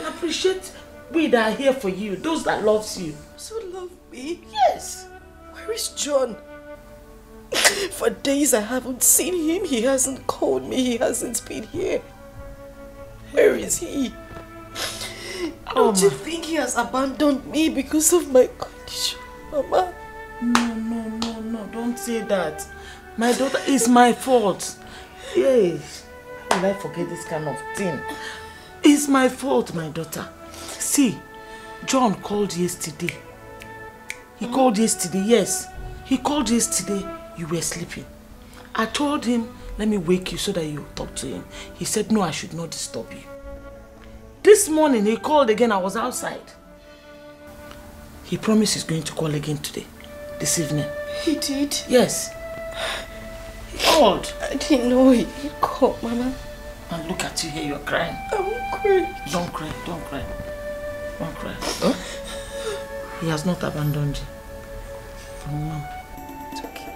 appreciate we that are here for you, those that loves you. So love me? Yes. Where is John? For days I haven't seen him. He hasn't called me. He hasn't been here. Where is he? Don't you think he has abandoned me because of my condition, Mama? No. Don't say that. My daughter is my fault. Yes. How will I forget this kind of thing? It's my fault, my daughter. See, John called yesterday. He called yesterday, yes. He called yesterday. You were sleeping. I told him, let me wake you so that you talk to him. He said, no, I should not disturb you. This morning, he called again. I was outside. He promised he's going to call again today, this evening. He did? Yes. He called. I didn't know he'd call, Mama. And look at you here, you're crying. I'm crying. Don't cry, don't cry. Don't cry. Huh? He has not abandoned you. Mom. It's okay.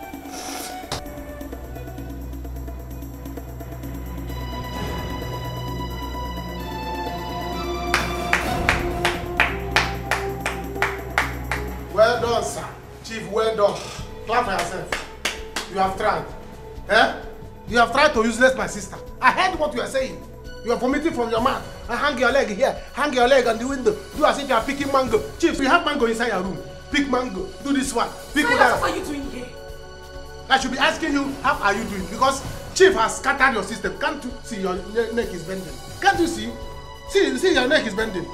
Well done, sir. Chief, well done. Clap for yourself. You have tried. You have tried to useless my sister. I heard what you are saying. You are vomiting from your mouth and hang your leg here, hang your leg on the window. Do as if you are picking mango. Chief, we have mango inside your room. Pick mango. Do this one. Pick that. What are you doing here? I should be asking you, how are you doing? Because Chief has scattered your system. Can't you see your neck is bending? Can't you see? See your neck is bending.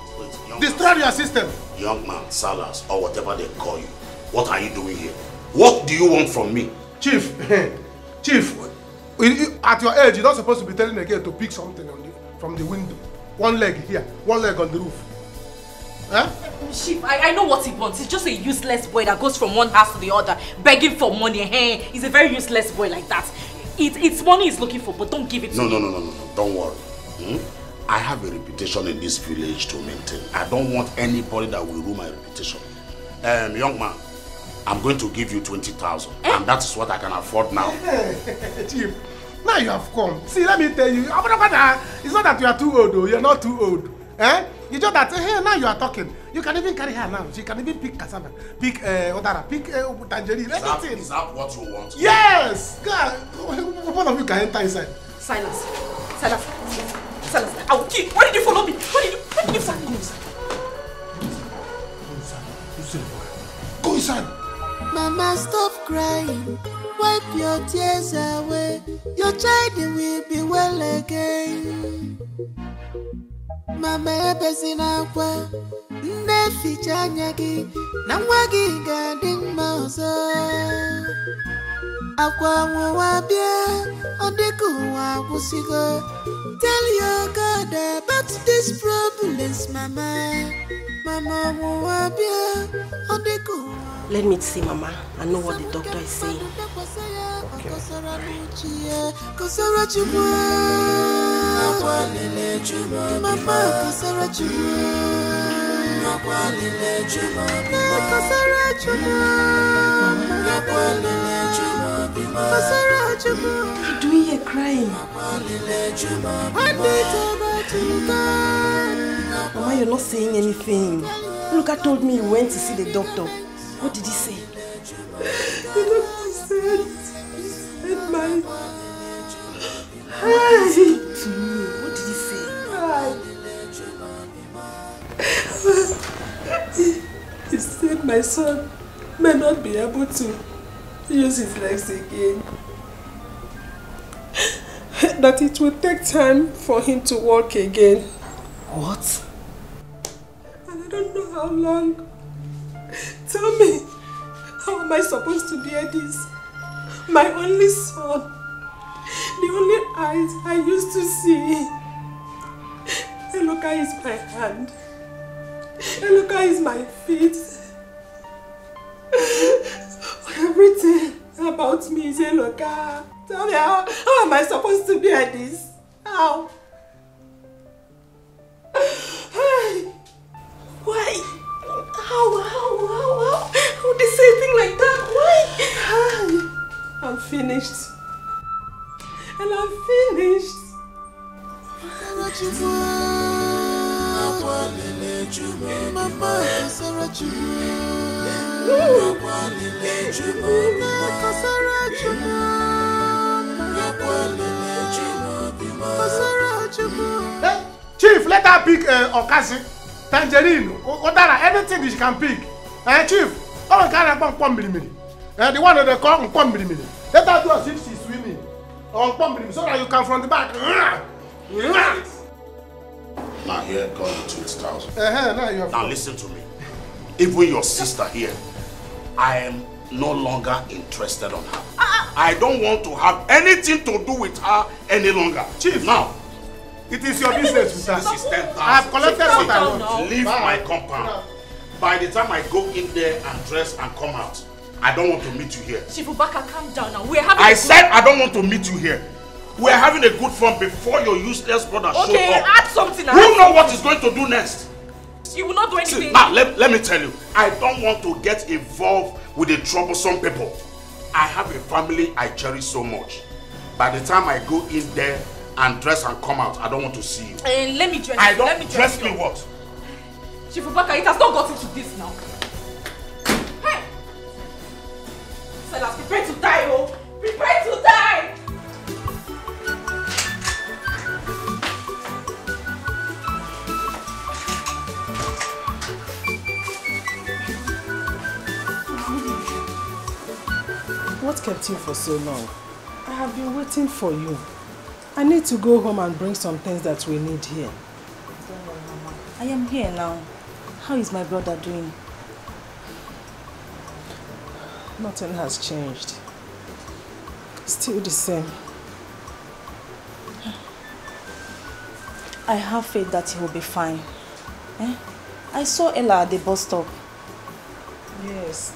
Destroy your system. Young man, Salas, or whatever they call you. What are you doing here? What do you want from me? Chief, Chief, at your age, you're not supposed to be telling a girl to pick something from the window. One leg here, one leg on the roof. Chief, I know what he wants. He's just a useless boy that goes from one house to the other, begging for money. Hey, he's a very useless boy like that. It's money he's looking for, but don't give it to him. No. Don't worry. I have a reputation in this village to maintain. I don't want anybody that will ruin my reputation. Young man, I'm going to give you 20,000, and that is what I can afford now. Chief, now you have come. See, let me tell you, it's not that you are too old, though. You're not too old. You just that, hey, now you are talking. You can even carry her now. She can even pick cassava, pick odara, pick tangerine, everything. Is that what you want? Yes! God, one of you can enter inside. Silas, I will kill. Why did you follow me? Why did you follow me? Go inside. Mama, stop crying. Wipe your tears away. Your child will be well again. Mama, ebezina kwa neficha nyagi na mwagi gading mauso. Akwa wabia odiku wabusigo. Tell your God about these problems, Mama. Mama wabia odiku. Let me see, Mama. I know what the doctor is saying. Okay. Do you hear crying? Mama, you're not saying anything. Luca told me he went to see the doctor. What did he say? The doctor said my... What did he say? He said my son may not be able to use his legs again. That it will take time for him to walk again. What? And I don't know how long. Tell me, how am I supposed to bear this? My only son. The only eyes I used to see. Eloka is my hand. Eloka is my feet. Everything about me is Eloka. Tell me, how am I supposed to bear this? How? Why? How would they say a thing like that? Why? I'm finished. And I'm finished. Hey, Chief, let her pick Okasi, tangerine, Odara, anything that she can pick. Chief, oh, can I the one that they call Mpombirimini. Let her do as if she's swimming. Or Mpombirimini, so that you come from the back. Now here comes the 20,000. Now listen to me. Even your sister here, I am no longer interested on her. I don't want to have anything to do with her any longer. Chief, now, it is your business with her. This is 10,000. I have collected what I want. Leave my compound. By the time I go in there and dress and come out, I don't want to meet you here. Shifubaka, calm down now. We're having I said I don't want to meet you here. We're having a good fun before your useless brother shows up. Okay, add something. Who knows what he's going to do next? You will not do anything. See, now, let me tell you, I don't want to get involved with the troublesome people. I have a family I cherish so much. By the time I go in there and dress and come out, I don't want to see you. Let me dress I you. don't Let me dress me you. what? Shifubaka, it has not gotten to this now. Hey! Fellas, prepare to die, oh! Prepare to die! What kept you for so long? I have been waiting for you. I need to go home and bring some things that we need here. Don't worry, Mama. I am here now. How is my brother doing? Nothing has changed. Still the same. I have faith that he will be fine. I saw Ella at the bus stop. Yes.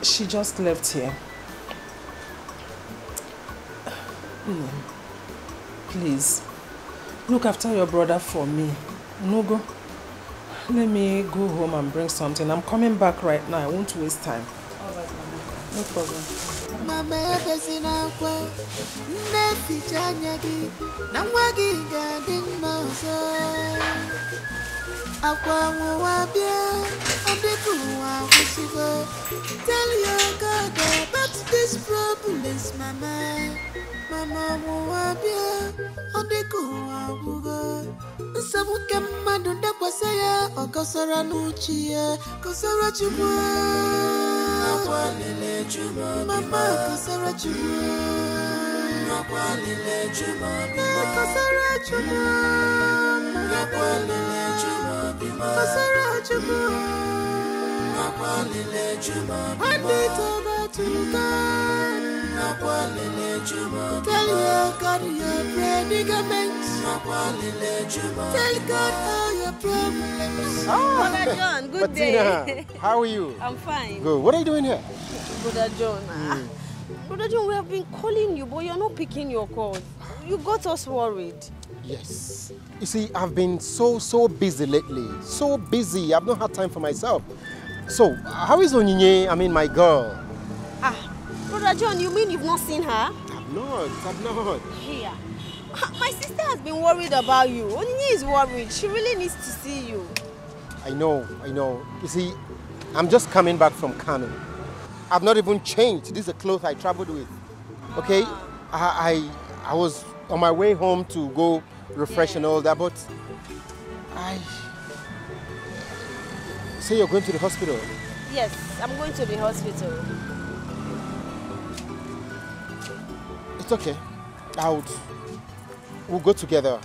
She just left here. Please, look after your brother for me. Nogo, let me go home and bring something. I'm coming back right now. I won't waste time. All right, Mama. No problem. Tell your God about this problems, Mama. Mama, tell your God your predicaments. Tell God all your problems. Brother John, good day. How are you? I'm fine. Good. What are you doing here? Brother John, Brother John, we have been calling you, but you're not picking your calls. You got us worried. Yes. You see, I've been so busy lately. So busy. I've not had time for myself. So, how is Onyinye, I mean my girl? Brother John, you mean you've not seen her? I've not. Here. My sister has been worried about you. Onyinye is worried. She really needs to see you. I know. You see, I'm just coming back from Kano. I've not even changed. These are clothes I traveled with. Okay? I was on my way home to go refresh and all that, but say you're going to the hospital? Yes, I'm going to the hospital. It's okay. We'll go together.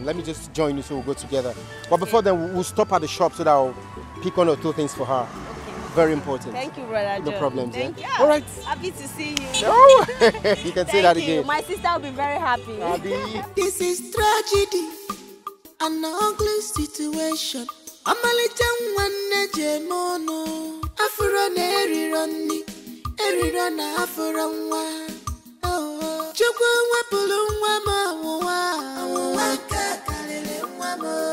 Let me just join you so we'll go together. But before then, we'll stop at the shop so that I'll pick 1 or 2 things for her. Okay. Very important. Thank you, Brother John. No problem. Thank you. All right. Happy to see you. Oh, you can say that again. My sister will be very happy. This is tragedy, an ugly situation. I'm a little one, Jemono. Afro Neri Ronnie, Erirona Afro one. Chukwu wepulu nwa kalele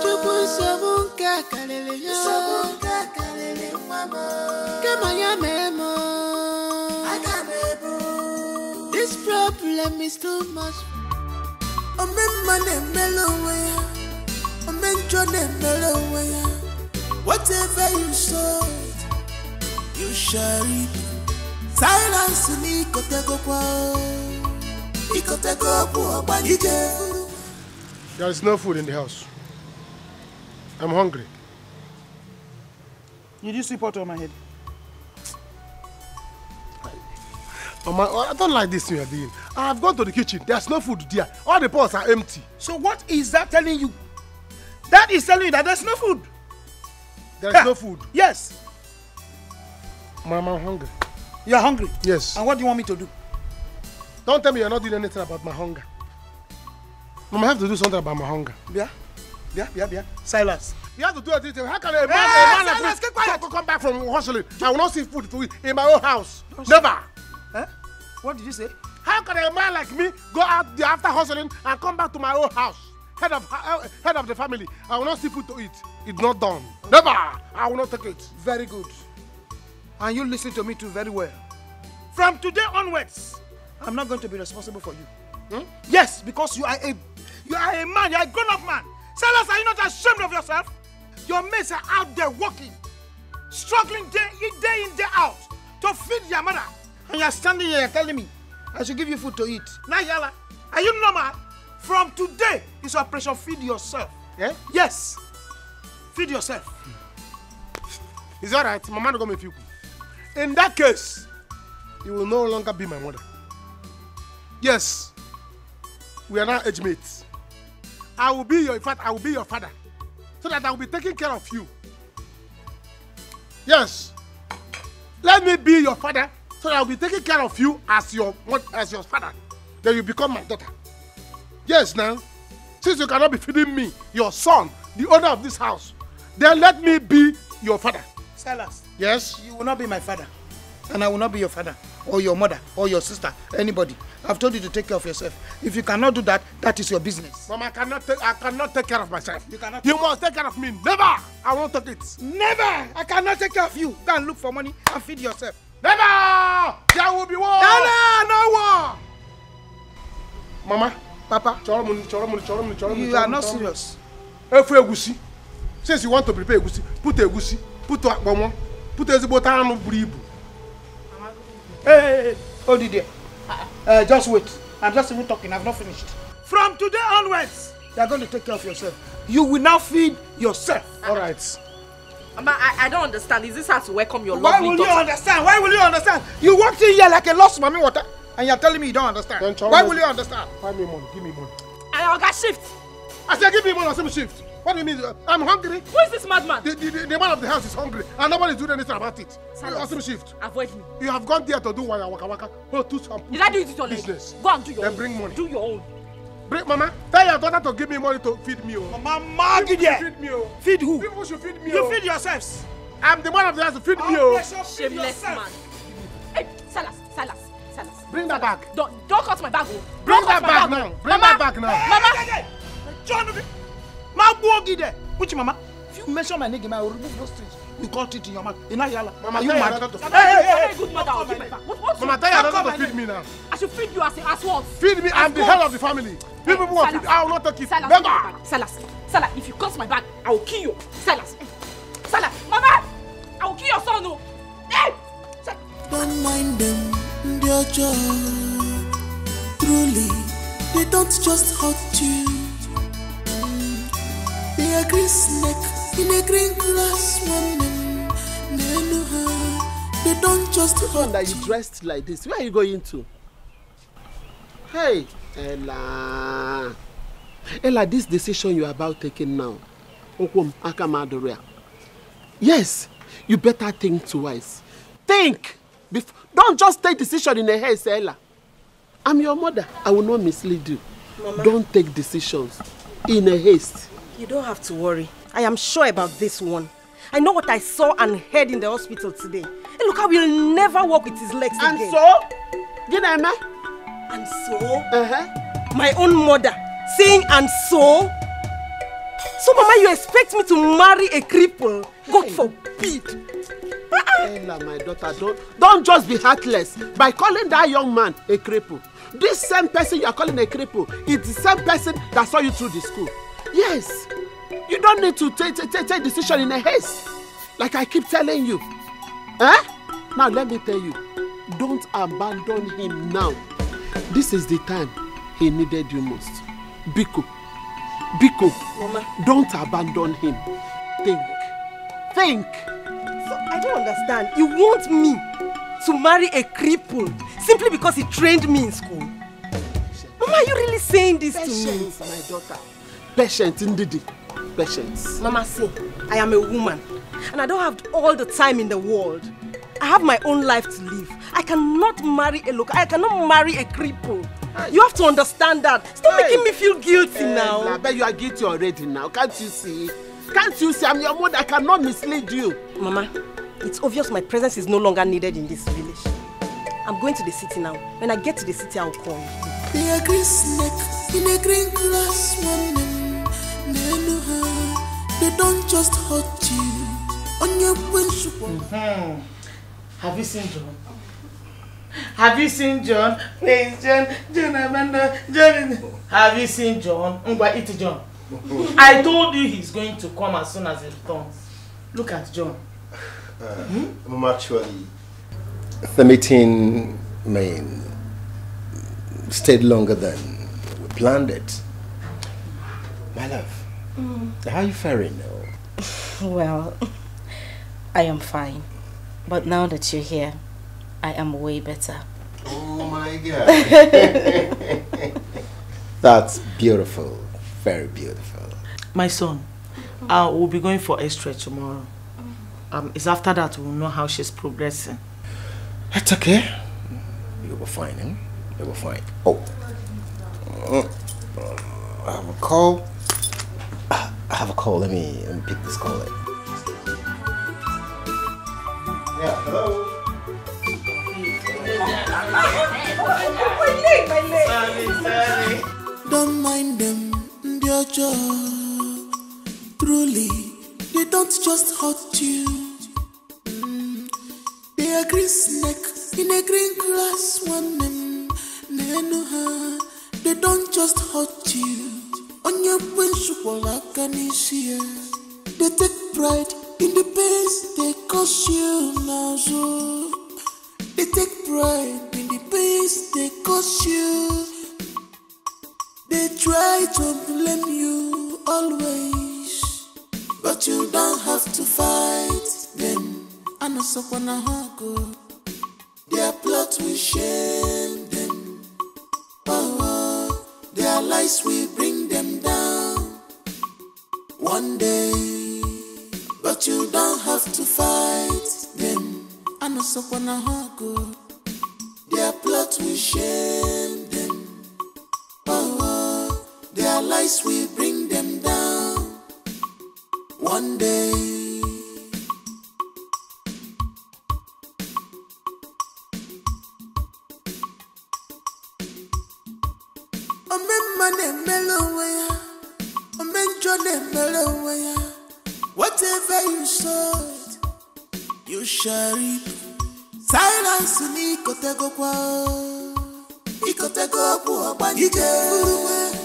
Chukwu sabunka kalele Kama ya memo This problem is too much. Whatever you sow, you shall reap. Silence me There is no food in the house. I'm hungry. Did you see pot on my head? Mama, I don't like this thing you're doing. I've gone to the kitchen. There's no food there. All the pots are empty. So what is that telling you? That is telling you that there's no food. There's no food? Yes. Mama, I'm hungry. You're hungry? Yes. And what do you want me to do? Don't tell me you're not doing anything about my hunger. Mama, I have to do something about my hunger. Yeah. Silas. You have to do anything. How can a man like me come back from hustling? I will not see food to eat in my own house. Never. Huh? What did you say? How can a man like me go out there after hustling and come back to my own house? Head of the family. I will not see food to eat. It's not done. Never. I will not take it. Very good. And you listen to me too very well. From today onwards, I'm not going to be responsible for you. Hmm? Yes, because you are a man. You are a grown-up man. Silas, are you not ashamed of yourself? Your mates are out there working, struggling day in, day out to feed your mother. And you are standing here telling me I should give you food to eat. Nayala, are you normal? From today, it's Operation Feed Yourself. Yeah? Yes. Feed yourself. It's all right. My man will make you. In that case, you will no longer be my mother. Yes. We are now age mates. I will be your father. So that I will be taking care of you. Yes. Let me be your father. So that I will be taking care of you as your father. Then you become my daughter. Yes, now. Since you cannot be feeding me, your son, the owner of this house, then let me be your father. Silas. Yes? You will not be my father. And I will not be your father, or your mother, or your sister, anybody. I've told you to take care of yourself. If you cannot do that, that is your business. Mama, I cannot take care of myself. You must take care of me. Never! I won't take it. Never! I cannot take care of you. Go and look for money and feed yourself. Never! There will be war! No war! Mama, Papa, you are not serious. Egusi. Since you want to prepare egusi, put egusi, put akpamo, put ezibotano bribu. Hey, hold it there. Just wait. I'm just even talking. I've not finished. From today onwards, you are going to take care of yourself. You will now feed yourself. All right. Mama, I don't understand. Is this how to welcome your lovely daughter? Why will you understand? Why will you understand? You walked in here like a lost mommy water, and you're telling me you don't understand. Why will you understand? Find me money. Give me money. I got shift. I said give me money. I said shift. What do you mean? I'm hungry. Who is this madman? The man of the house is hungry, and nobody's doing anything about it. Silence. Shift. Avoid me. You have gone there to do waka waka. Did I do it to business? Go and do your own. Then bring money. Do your own. Bring, Mama, tell your daughter to give me money to feed me. Mama, feed me. Feed who? People should feed me. You feed yourselves. I'm the man of the house to feed me. Shameless man. Hey, Silas. Bring that bag. Don't cut my bag. Bring that bag now. Bring that bag now. Mama. John, Ma Bogide. Which Mama? If you mention my name, I will remove those things. You got it in your mouth. Mama, you mad? Hey, good mother. Mama, tell your daughter to feed me now. I should feed you as what? Feed me. I'm the head of the family. People who want feed. I will not take it. Salah, if you curse my bag, I will kill you. Salah, Mama, I will kill your son. No. Hey! Don't mind them, they're just truly. They don't just hurt you. They are green snake in a green glass woman. They know her. They don't just hurt that you dressed like this. Where are you going to? Hey, Ella. Ella, this decision you are about taking now. Yes, you better think twice. Think. Don't just take decision in a haste, Ella. I'm your mother. I will not mislead you. Mama. Don't take decisions in a haste. You don't have to worry. I am sure about this one. I know what I saw and heard in the hospital today. And look, I will never walk with his legs again. And so? Ginema? And so? My own mother saying and so? So, Mama, you expect me to marry a cripple? God forbid. Ella, my daughter, don't just be heartless by calling that young man a cripple. This same person you are calling a cripple is the same person that saw you through the school. Yes, you don't need to take decision in a haste, like I keep telling you. Now let me tell you, don't abandon him now. This is the time he needed you most. Biko, Mama, don't abandon him. Think. So I don't understand. You want me to marry a cripple simply because he trained me in school? Mama, are you really saying this to me? Patience, my daughter. Patience, indeed. Patience. Mama, see, I am a woman and I don't have all the time in the world. I have my own life to live. I cannot marry a local. I cannot marry a cripple. You have to understand that. Stop making me feel guilty now. I bet you are guilty already now. Can't you see? Can't you see? I'm your mother. I cannot mislead you. Mama, it's obvious my presence is no longer needed in this village. I'm going to the city now. When I get to the city, I'll call you. They are green snake in a green glass woman. They know her. They don't just hurt you on your windshield. Have you seen John? Have you seen John? Please, John, Amanda, John. Have you seen John? Eat John. I told you he's going to come as soon as he returns. Look at John. Actually, the meeting stayed longer than we planned it. My love, how are you faring now? Well, I am fine. But now that you're here, I am way better. Oh my God. That's beautiful. Very beautiful. My son, I will be going for X-ray tomorrow. It's after that we'll know how she's progressing. That's okay. You'll be fine, eh? You'll be fine. Oh. I have a call. Let me pick this call. Yeah, hello. Sorry. Don't mind them, they're just truly. They don't just hurt you. They are green snake in a green glass woman. They know her. They don't just hurt you. On your windshield, like an issue. They take pride in the pains they cause you now, so they take pride in the pains they cause you. They try to blame you always, but you don't have to fight them. I know someone go. Their plot will shame them. Oh, their lies will bring them down one day. But you don't have to fight them. I know someone go. Their plot will shame them. Oh, their lies will bring them down one day. Whatever you sowed, you shall reap. Silence ni kotego kwa. Ikotego kwa banjike.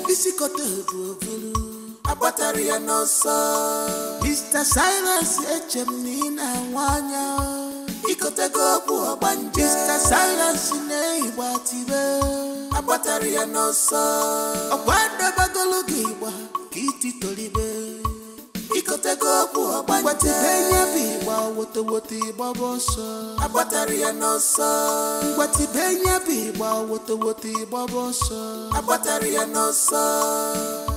Isi kotego vulu. Abataria no so. Mr. Silence echemni na wanya. Ikotego kwa banjike. Mr. Silence ne ibatibe. Abataria no so. Okwanda bagologiwa kiti tolibe. Ikotego kwa banjike. Benya biwa wote baboso. Abataria no so. Wati benya biwa wote baboso. Abataria no so.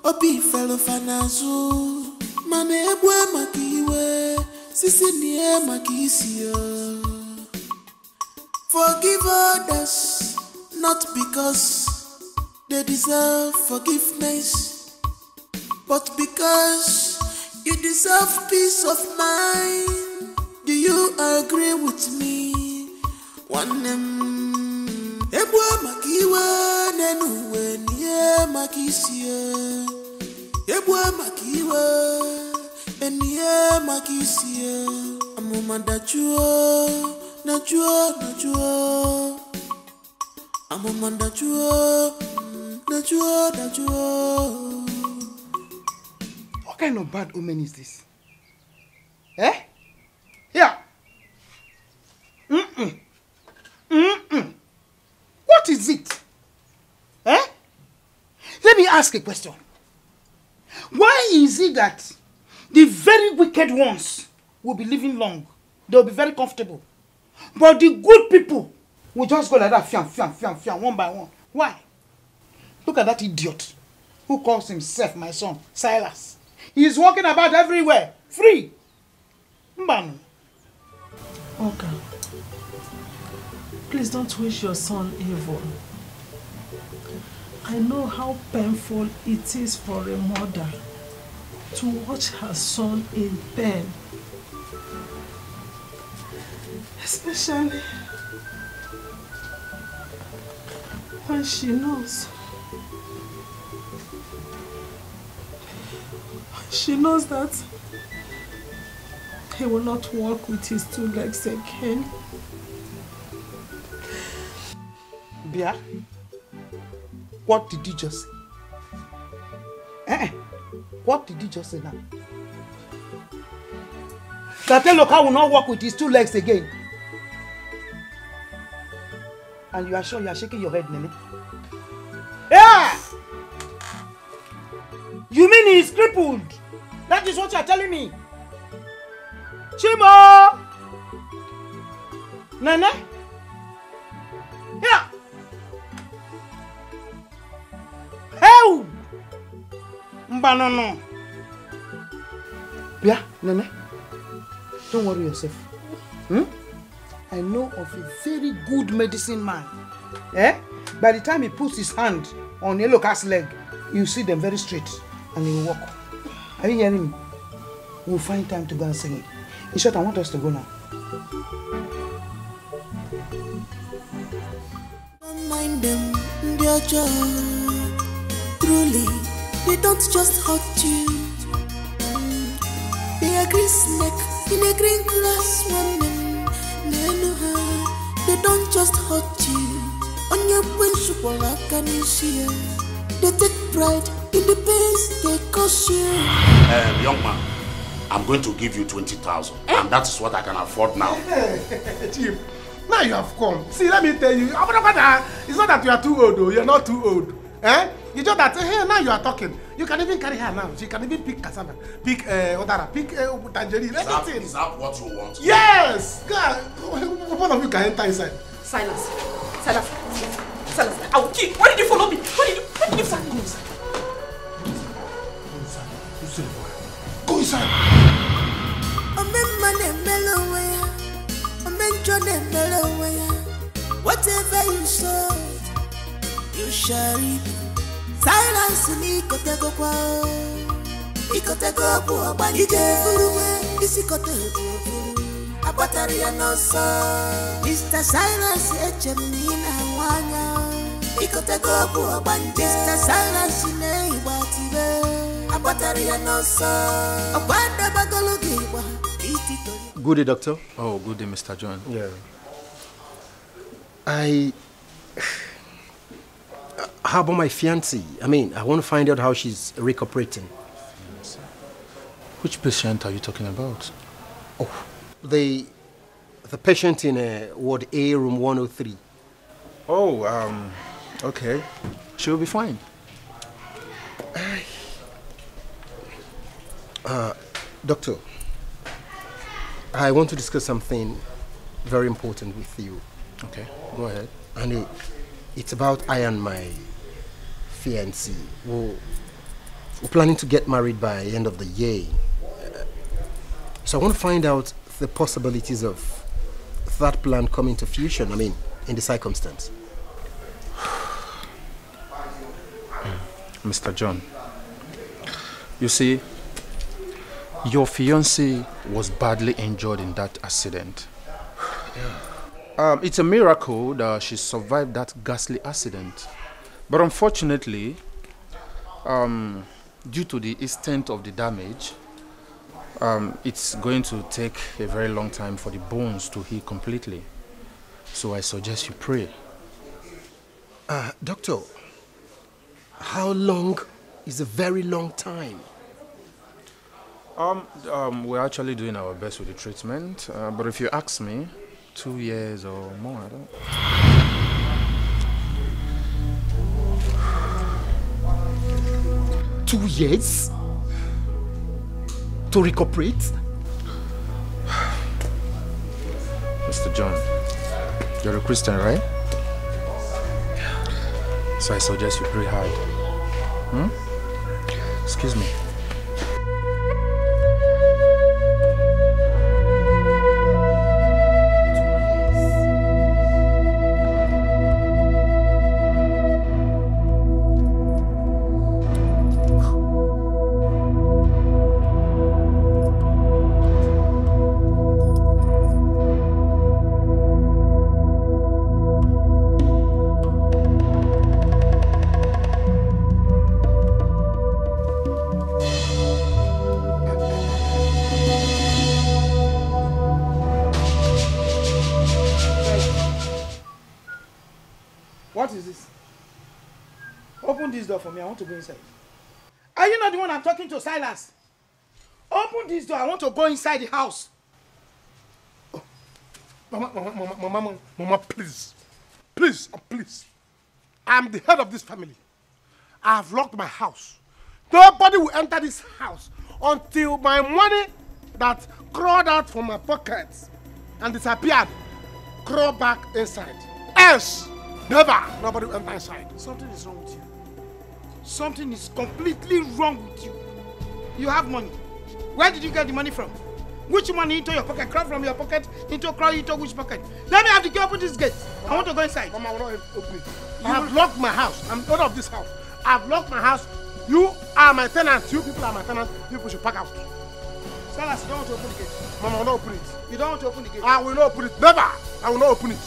Obi fellow fanazu, mane ebwe makiwe, sisi niye makisio. Forgive others, not because they deserve forgiveness, but because you deserve peace of mind. Do you agree with me? One ebwe makiwe nenuwe niye makisio. Ebwa makiwe eniye makisiye amuma dachuo amuma dachuo. What kind of bad omen is this? Eh? Yeah. What is it? Eh? Let me ask a question. Why is it that the very wicked ones will be living long? They'll be very comfortable. But the good people will just go like that, fiam, one by one. Why? Look at that idiot who calls himself my son, Silas. He is walking about everywhere, free. Mbanu. Okay. Please don't wish your son evil. I know how painful it is for a mother to watch her son in pain. Especially when she knows that he will not walk with his two legs again. Bia, what did you just say? What did you just say now? Loka will not walk with his two legs again. And you are sure you are shaking your head, Nene? Yeah! You mean he is crippled? That is what you are telling me? Chimo! Nene? Yeah! Hey! Mbanono! Yeah, Nene? Don't worry yourself. I know of a very good medicine man. By the time he puts his hand on a locust leg, you see them very straight and he will walk. Are you hearing me? We'll find time to go and sing it. In short, I want us to go now. Don't mind them, their joy. Truly, they don't just hurt you. They are green snake in a green grass woman. They don't just hurt you. On your principle, I can see. They take pride in the pains they cause you. Young man, I'm going to give you 20,000, and that is what I can afford now. Chief, now you have come. See, let me tell you, it's not that you are too old, though. You're not too old. It's just that now you are talking. You can even carry her now. She can even pick cassava, pick odara, pick tangerine, everything. Is that what you want? Yes! God, one of you can enter inside. Silas, I will kill you. Why did you follow me? Why did you follow me? Go inside. You see the boy. Go inside. Whatever you sow, you shall reap. Silence me, kotego kwa. Mr. Silence, Echemina Wanya. Mr. Silence, Good day, doctor. Oh, good day, Mr. John. Yeah. How about my fiancée? I mean, I want to find out how she's recuperating. Which patient are you talking about? Oh, the patient in Ward A, room 103. Oh, okay. She'll be fine. Doctor, I want to discuss something very important with you. Okay, go ahead. And it's about I and my fiancée. We're planning to get married by the end of the year. So I want to find out the possibilities of that plan coming to fruition, I mean, in the circumstance. Mr. John, you see, your fiancé was badly injured in that accident. Yeah. It's a miracle that she survived that ghastly accident. But unfortunately, due to the extent of the damage, it's going to take a very long time for the bones to heal completely. So I suggest you pray. Doctor, how long is a very long time? We're actually doing our best with the treatment, but if you ask me, 2 years or more, I don't. 2 years? To recuperate? Mr. John, you're a Christian, right? So I suggest you pray hard. Excuse me. For me, I want to go inside. Are you not the one I'm talking to, Silas? Open this door. I want to go inside the house. Oh. Mama, please. Please. I'm the head of this family. I have locked my house. Nobody will enter this house until my money that crawled out from my pockets and disappeared crawl back inside. Else, never. Nobody will enter inside. Something is wrong with you. Something is completely wrong with you. You have money. Where did you get the money from? Which money into your pocket? Crawl from your pocket into which pocket? Let me have the key. Open this gate. I want to go inside. Mama, I will not open it. I have locked my house. I'm out of this house. I have locked my house. You are my tenants. You people are my tenants. You people should pack out. Silas, you don't want to open the gate. Mama, I will not open it. You don't want to open the gate. I will not open it. Never. I will not open it.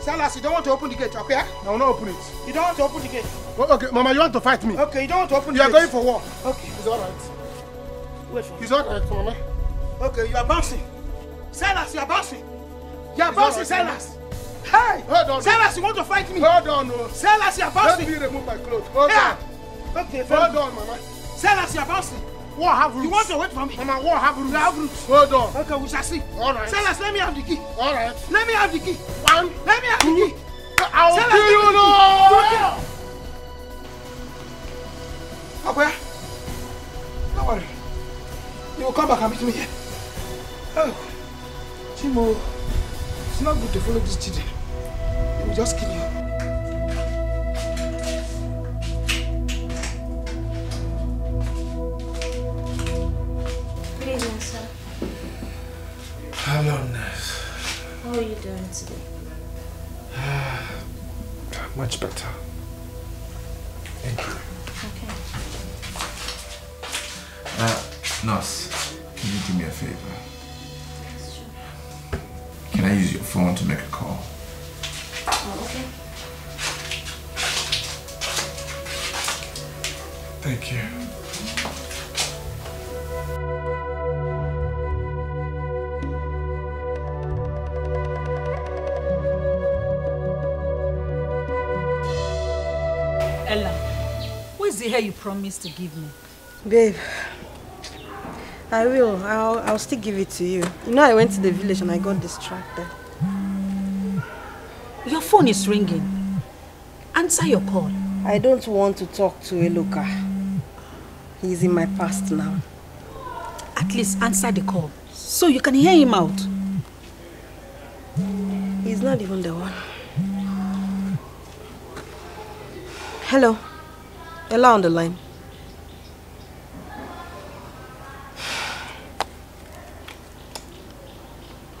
Silas, you don't want to open the gate, okay? I will not open it. You don't want to open the gate. Okay, Mama, you want to fight me? Okay, you don't want to open the gate. You are going for war. Okay. It's alright. Wait for me. It's alright, Mama. Okay, you are bouncing. Silas, you are bouncing. You are bouncing, Silas. Hey! Hold on. Silas, you want to fight me? Hold on, no. Silas, you are bouncing. Let me remove my clothes. Hold on. Okay, hold on, Mama. Silas, you are bouncing. War have roots. You want to wait for me? Mama, war have roots. You have roots. Hold on. Okay, we shall see. Alright. Silas, let me have the key. Alright. Let me have the key. One. Let me have the key. I'll kill you, no! Akoya, don't worry. You will come back and meet me here. Oh, Chimo, it's not good to follow these children. They will just kill you. Good evening, sir. Hello, nurse. How are you doing today? Much better. Thank you. Okay. Nurse, can you do me a favor? Can I use your phone to make a call? Oh, okay. Thank you. Ella, where's the hair you promised to give me? Babe, I will. I'll still give it to you. You know I went to the village and I got distracted. Your phone is ringing. Answer your call. I don't want to talk to Eloka. He's in my past now. At least answer the call, so you can hear him out. He's not even the one. Hello. Ella on the line.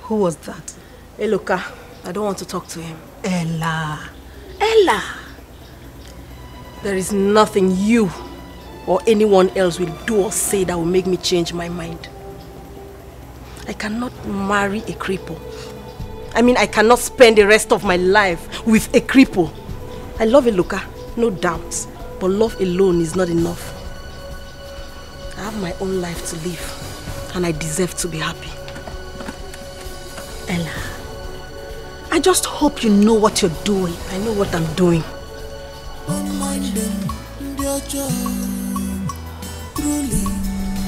Who was that? Eloka. I don't want to talk to him. Ella. Ella. There is nothing you or anyone else will do or say that will make me change my mind. I cannot marry a cripple. I mean, I cannot spend the rest of my life with a cripple. I love Eloka, no doubt. But love alone is not enough. I have my own life to live. And I deserve to be happy. Ella, I just hope you know what you're doing. I know what I'm doing. Don't mind them, their job. Truly,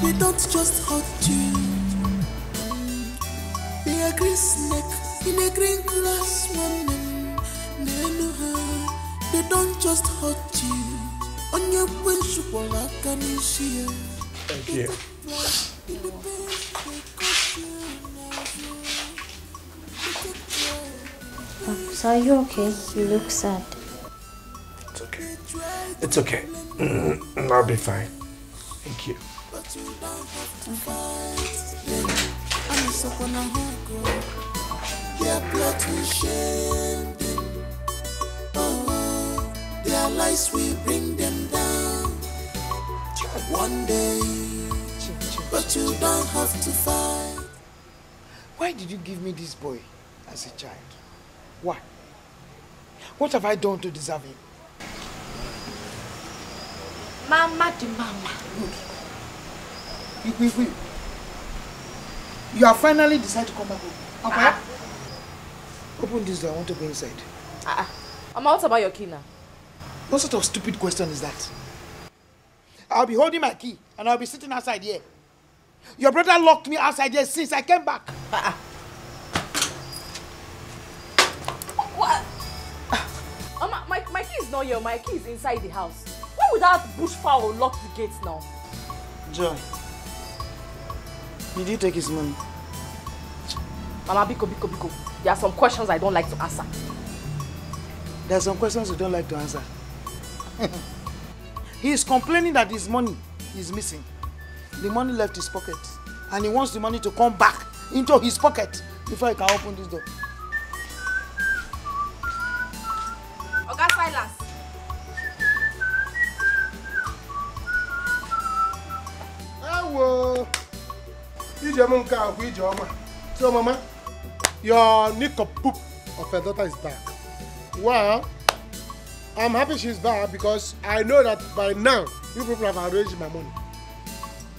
they don't just hurt you. They are green snake in a green glass woman. They know her. They don't just hurt you. On your wish, I can see you. Thank you. So are you okay? You look sad. It's okay. It's okay. I'll be fine. Thank you. Their blood will shame them. Oh, their lies will bring them down. One day, but you don't have to fight. Why did you give me this boy as a child? Why? What have I done to deserve him? Mama the mama. Wait. You have finally decided to come back home. Okay? Open this door, I want to go inside. Mama, what about your key now? What sort of stupid question is that? I'll be holding my key and I'll be sitting outside here. Your brother locked me outside here since I came back. What? My key is not here. My key is inside the house. Why would that bushfowl lock the gates now? Joy, did you take his money? Mama, Biko. There are some questions I don't like to answer. There are some questions you don't like to answer. He is complaining that his money is missing. The money left his pocket. And he wants the money to come back into his pocket before he can open this door. Oga Silas. Hello. So, Mama, your nickel poop of her daughter is back. Well, I'm happy she's back because I know that by now you people have arranged my money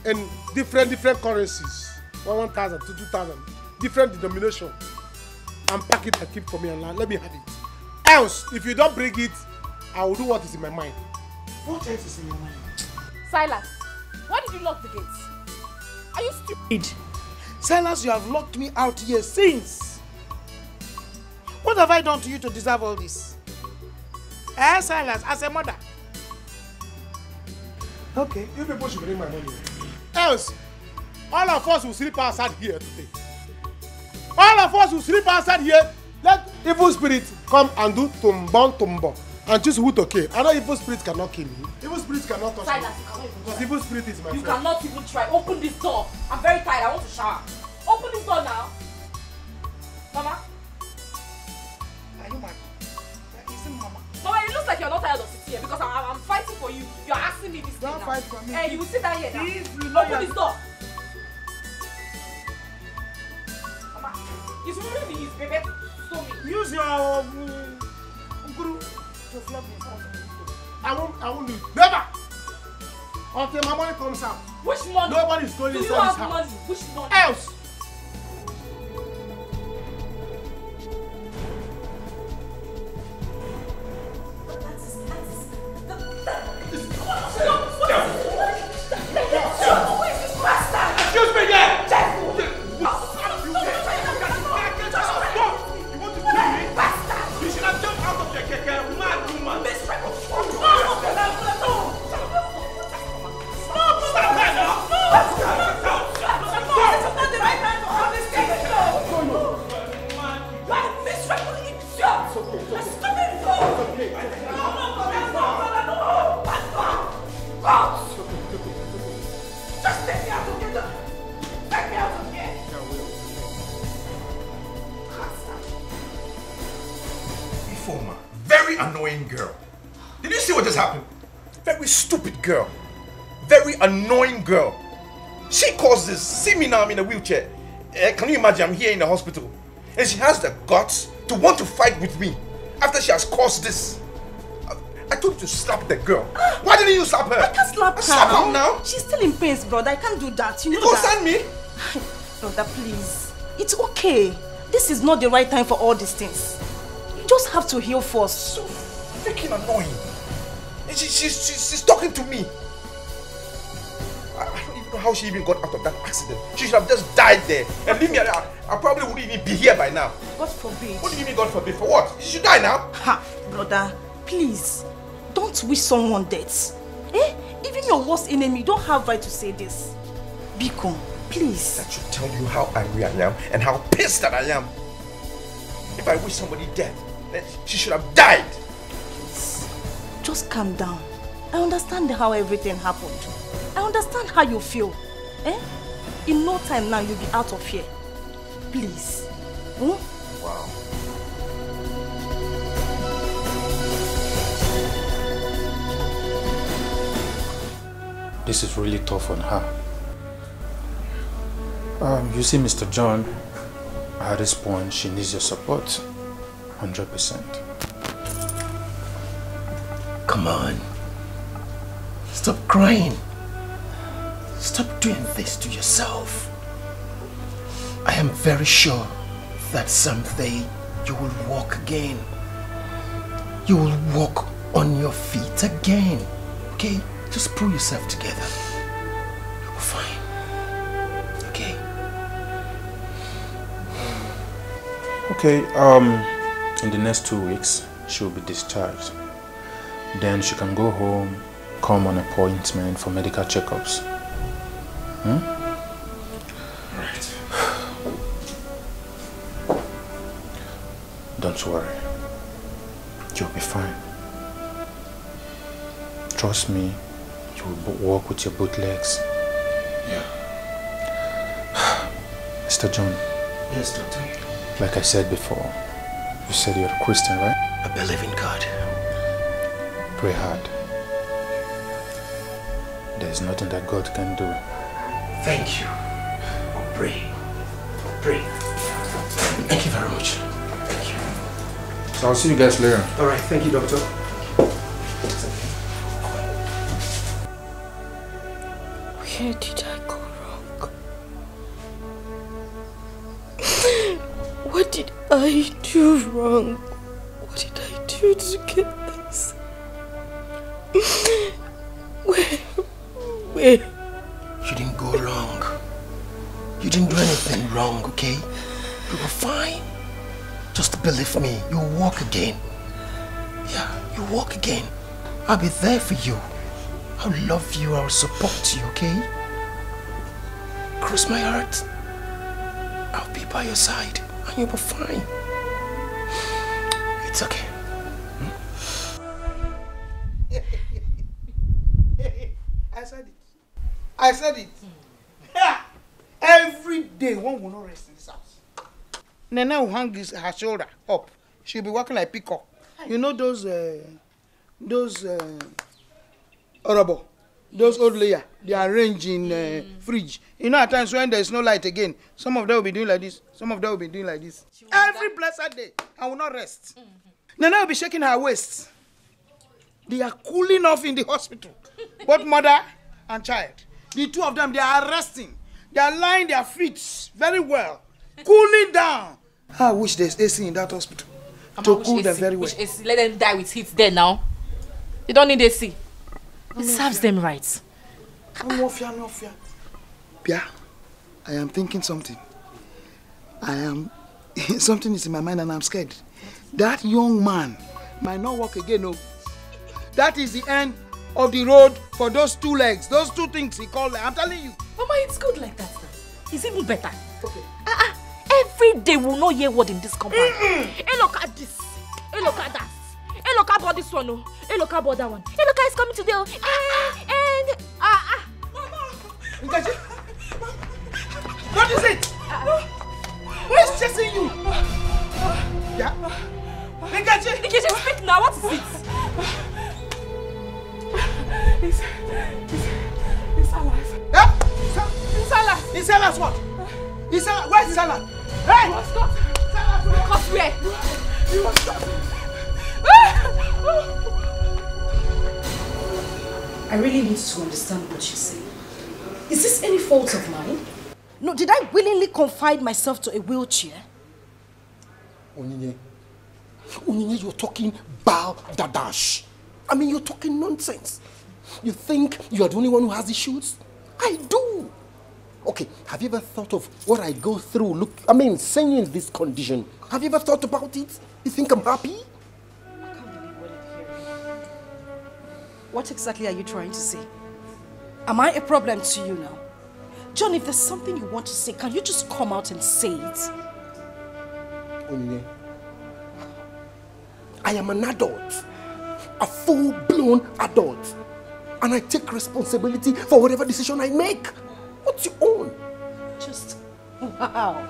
in different currencies. 1,000 to 2,000, different denomination. And pack it and keep for me and let me have it. Else, if you don't bring it, I will do what is in my mind. What else is in your mind? Silas, why did you lock the gates? Are you stupid? Silas, you have locked me out here since. What have I done to you to deserve all this? Silas, as a mother. Okay, you people should bring my money. Else, all of us will sleep outside here today. All of us will sleep outside here. Let evil spirits come and do tumbo and choose who to kill. I know evil spirits cannot kill me. Evil spirits cannot touch me. Because evil spirit is my friend. You cannot even try. Open this door. I'm very tired. I want to shower. Open this door now. Mama. Are you mad? Is it Mama? Mama, it looks like you're not tired of sitting here because I'm fighting for you. You're asking me this thing now. Don't fight for me. Hey, you will sit down here now. Please, you know Open this door. It's really his baby. Use your guru to flog me. I won't leave. Never! Until my money comes out. Which money? Nobody's going inside this house. Money? Which money? Else! Excuse me, yeah! You should have jumped out of the keke, mad woman! Informer, very annoying girl. Did you see what just happened? Very stupid girl. Very annoying girl. She caused this. See me now, I'm in a wheelchair. Can you imagine? I'm here in the hospital. And she has the guts to want to fight with me after she has caused this. I told you to slap the girl. Why didn't you slap her? I can't slap her. Slap her now? She's still in pain, brother. I can't do that. You know don't that. send me. Brother, please. It's okay. This is not the right time for all these things. You just have to heal first. So freaking annoying. And she's talking to me. I don't even know how she even got out of that accident. She should have just died there. And leave me. I probably wouldn't even be here by now. God forbid. What do you mean God forbid? For what? She should die now. Ha, brother. Please. Don't wish someone death. Even your worst enemy don't have right to say this. Biko, please. That should tell you how angry I am and how pissed that I am. If I wish somebody dead, then she should have died. Please, just calm down. I understand how everything happened. I understand how you feel. In no time now, you'll be out of here. Please. Wow. This is really tough on her. You see, Mr. John, at this point, she needs your support. 100%. Come on. Stop crying. Stop doing this to yourself. I am very sure that someday you will walk again. You will walk on your feet again. Okay? Just pull yourself together. You will fine. Okay? Okay, in the next 2 weeks, she will be discharged. Then she can go home, come on appointment for medical checkups. Right. Don't worry. You'll be fine. Trust me, you will walk with your both legs. Yeah. Mr. John. Yes, doctor. Like I said before, you said you're a Christian, right? I believe in God. Pray hard. There's nothing that God can do. Thank you. I'll pray. Pray. Thank you very much. Thank you. So I'll see you guys later. All right. Thank you, doctor. Where did I go wrong? What did I do wrong? What did I do to get this? Where? You didn't go wrong. You didn't do anything wrong, okay? You were fine. Just believe me, you'll walk again. Yeah, you'll walk again. I'll be there for you. I'll love you, I'll support you, okay? Cross my heart. I'll be by your side and you'll be fine. It's okay. I said it. Every day one will not rest in this house. Nene will hang her shoulder up. She'll be walking like peacock. You know those Orobo, those old layer. they arrange in fridge. You know, at times when there's no light again, some of them will be doing like this, some of them will be doing like this. Every blessed day, I will not rest. Nana will be shaking her waist. They are cooling off in the hospital. Both mother and child. The two of them, they are resting. They are lying their feet very well. Cooling down. I wish there's AC in that hospital. To cool them very well. AC? Let them die with heat there now. They don't need AC. It serves them right. Pia, I am thinking something. Something is in my mind and I'm scared. That young man might not walk again, no. That is the end of the road for those two legs, those two things he called them. I'm telling you. Mama, it's good like that. It's even better. Okay. Every day we'll not hear word in this compound. Hey, look at this. Hey, look at that. Hey, look about this one. Oh. Hey, look about that one. Hey, look, it's coming today. Mama. What is it? Who is chasing you? Yeah? Nkechi, speak now. What is it? It's alive. Yeah? It's alive. It's alive what? It's alive. Where's his alive? Hey! He was caught. Caught where? He was caught. I really need to understand what you say. Is this any fault of mine? No, did I willingly confide myself to a wheelchair? Onyinye, you're talking balderdash. I mean, you're talking nonsense. You think you are the only one who has issues? I do. Okay, have you ever thought of what I go through? Seeing you in this condition. Have you ever thought about it? You think I'm happy? I can't believe what I'm hearing. What exactly are you trying to say? Am I a problem to you now? John, if there's something you want to say, can you just come out and say it? Onyinye, I am an adult. A full-blown adult. And I take responsibility for whatever decision I make. What's your own? Just, wow.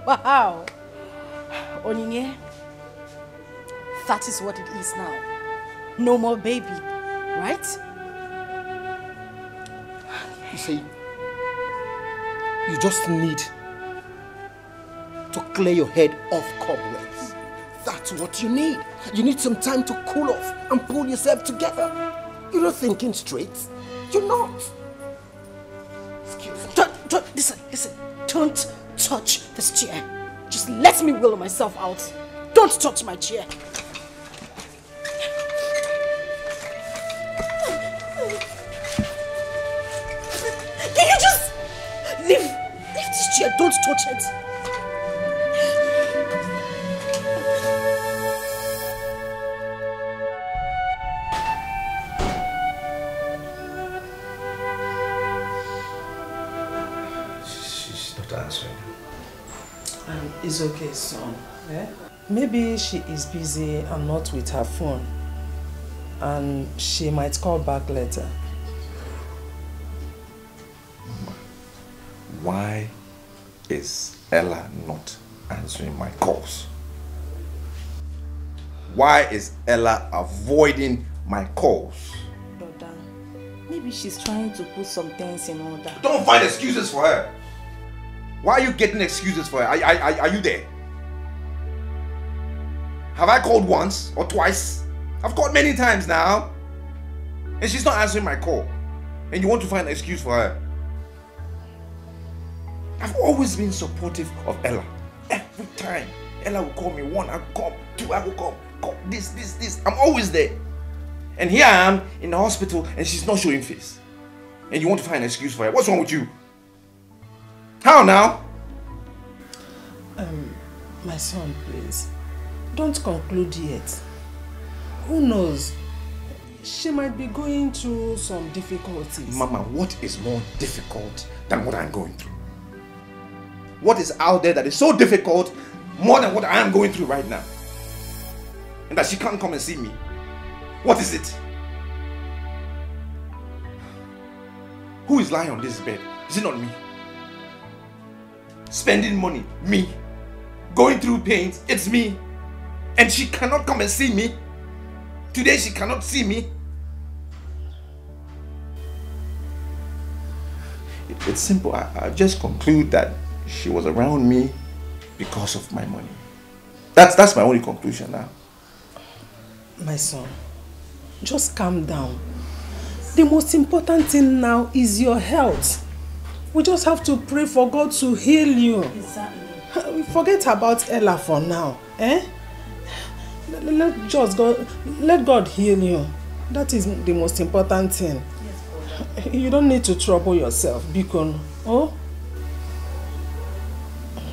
Wow. Onyinye, that is what it is now. No more baby, right? You see, you just need to clear your head of cobwebs. That's what you need. You need some time to cool off and pull yourself together. You're not thinking straight. You're not. Excuse me. Listen. Don't touch this chair. Just let me wheel myself out. Don't touch my chair. Can you just leave this chair? Don't touch it. It's okay, son. Yeah? Maybe she is busy and not with her phone. And she might call back later. Why is Ella not answering my calls? Why is Ella avoiding my calls? Brother, maybe she's trying to put some things in order. Don't find excuses for her. Why are you getting excuses for her? Are you there? Have I called once or twice? I've called many times now. And she's not answering my call. And you want to find an excuse for her. I've always been supportive of Ella. Every time Ella will call me, one, I will come, two, I will come, this. I'm always there. And here I am in the hospital and she's not showing face. And you want to find an excuse for her. What's wrong with you? How now? My son, please. Don't conclude yet. Who knows? She might be going through some difficulties. Mama, what is more difficult than what I'm going through? What is out there that is so difficult more than what I am going through right now? And that she can't come and see me? What is it? Who is lying on this bed? Is it not me? Spending money, me. Going through pains, it's me. And she cannot come and see me. Today she cannot see me. It's simple. I just conclude that she was around me because of my money. That's my only conclusion now. My son, just calm down. The most important thing now is your health. We just have to pray for God to heal you. Exactly. Forget about Ella for now. Let God heal you. That is the most important thing. Yes, you don't need to trouble yourself, Biko. Oh?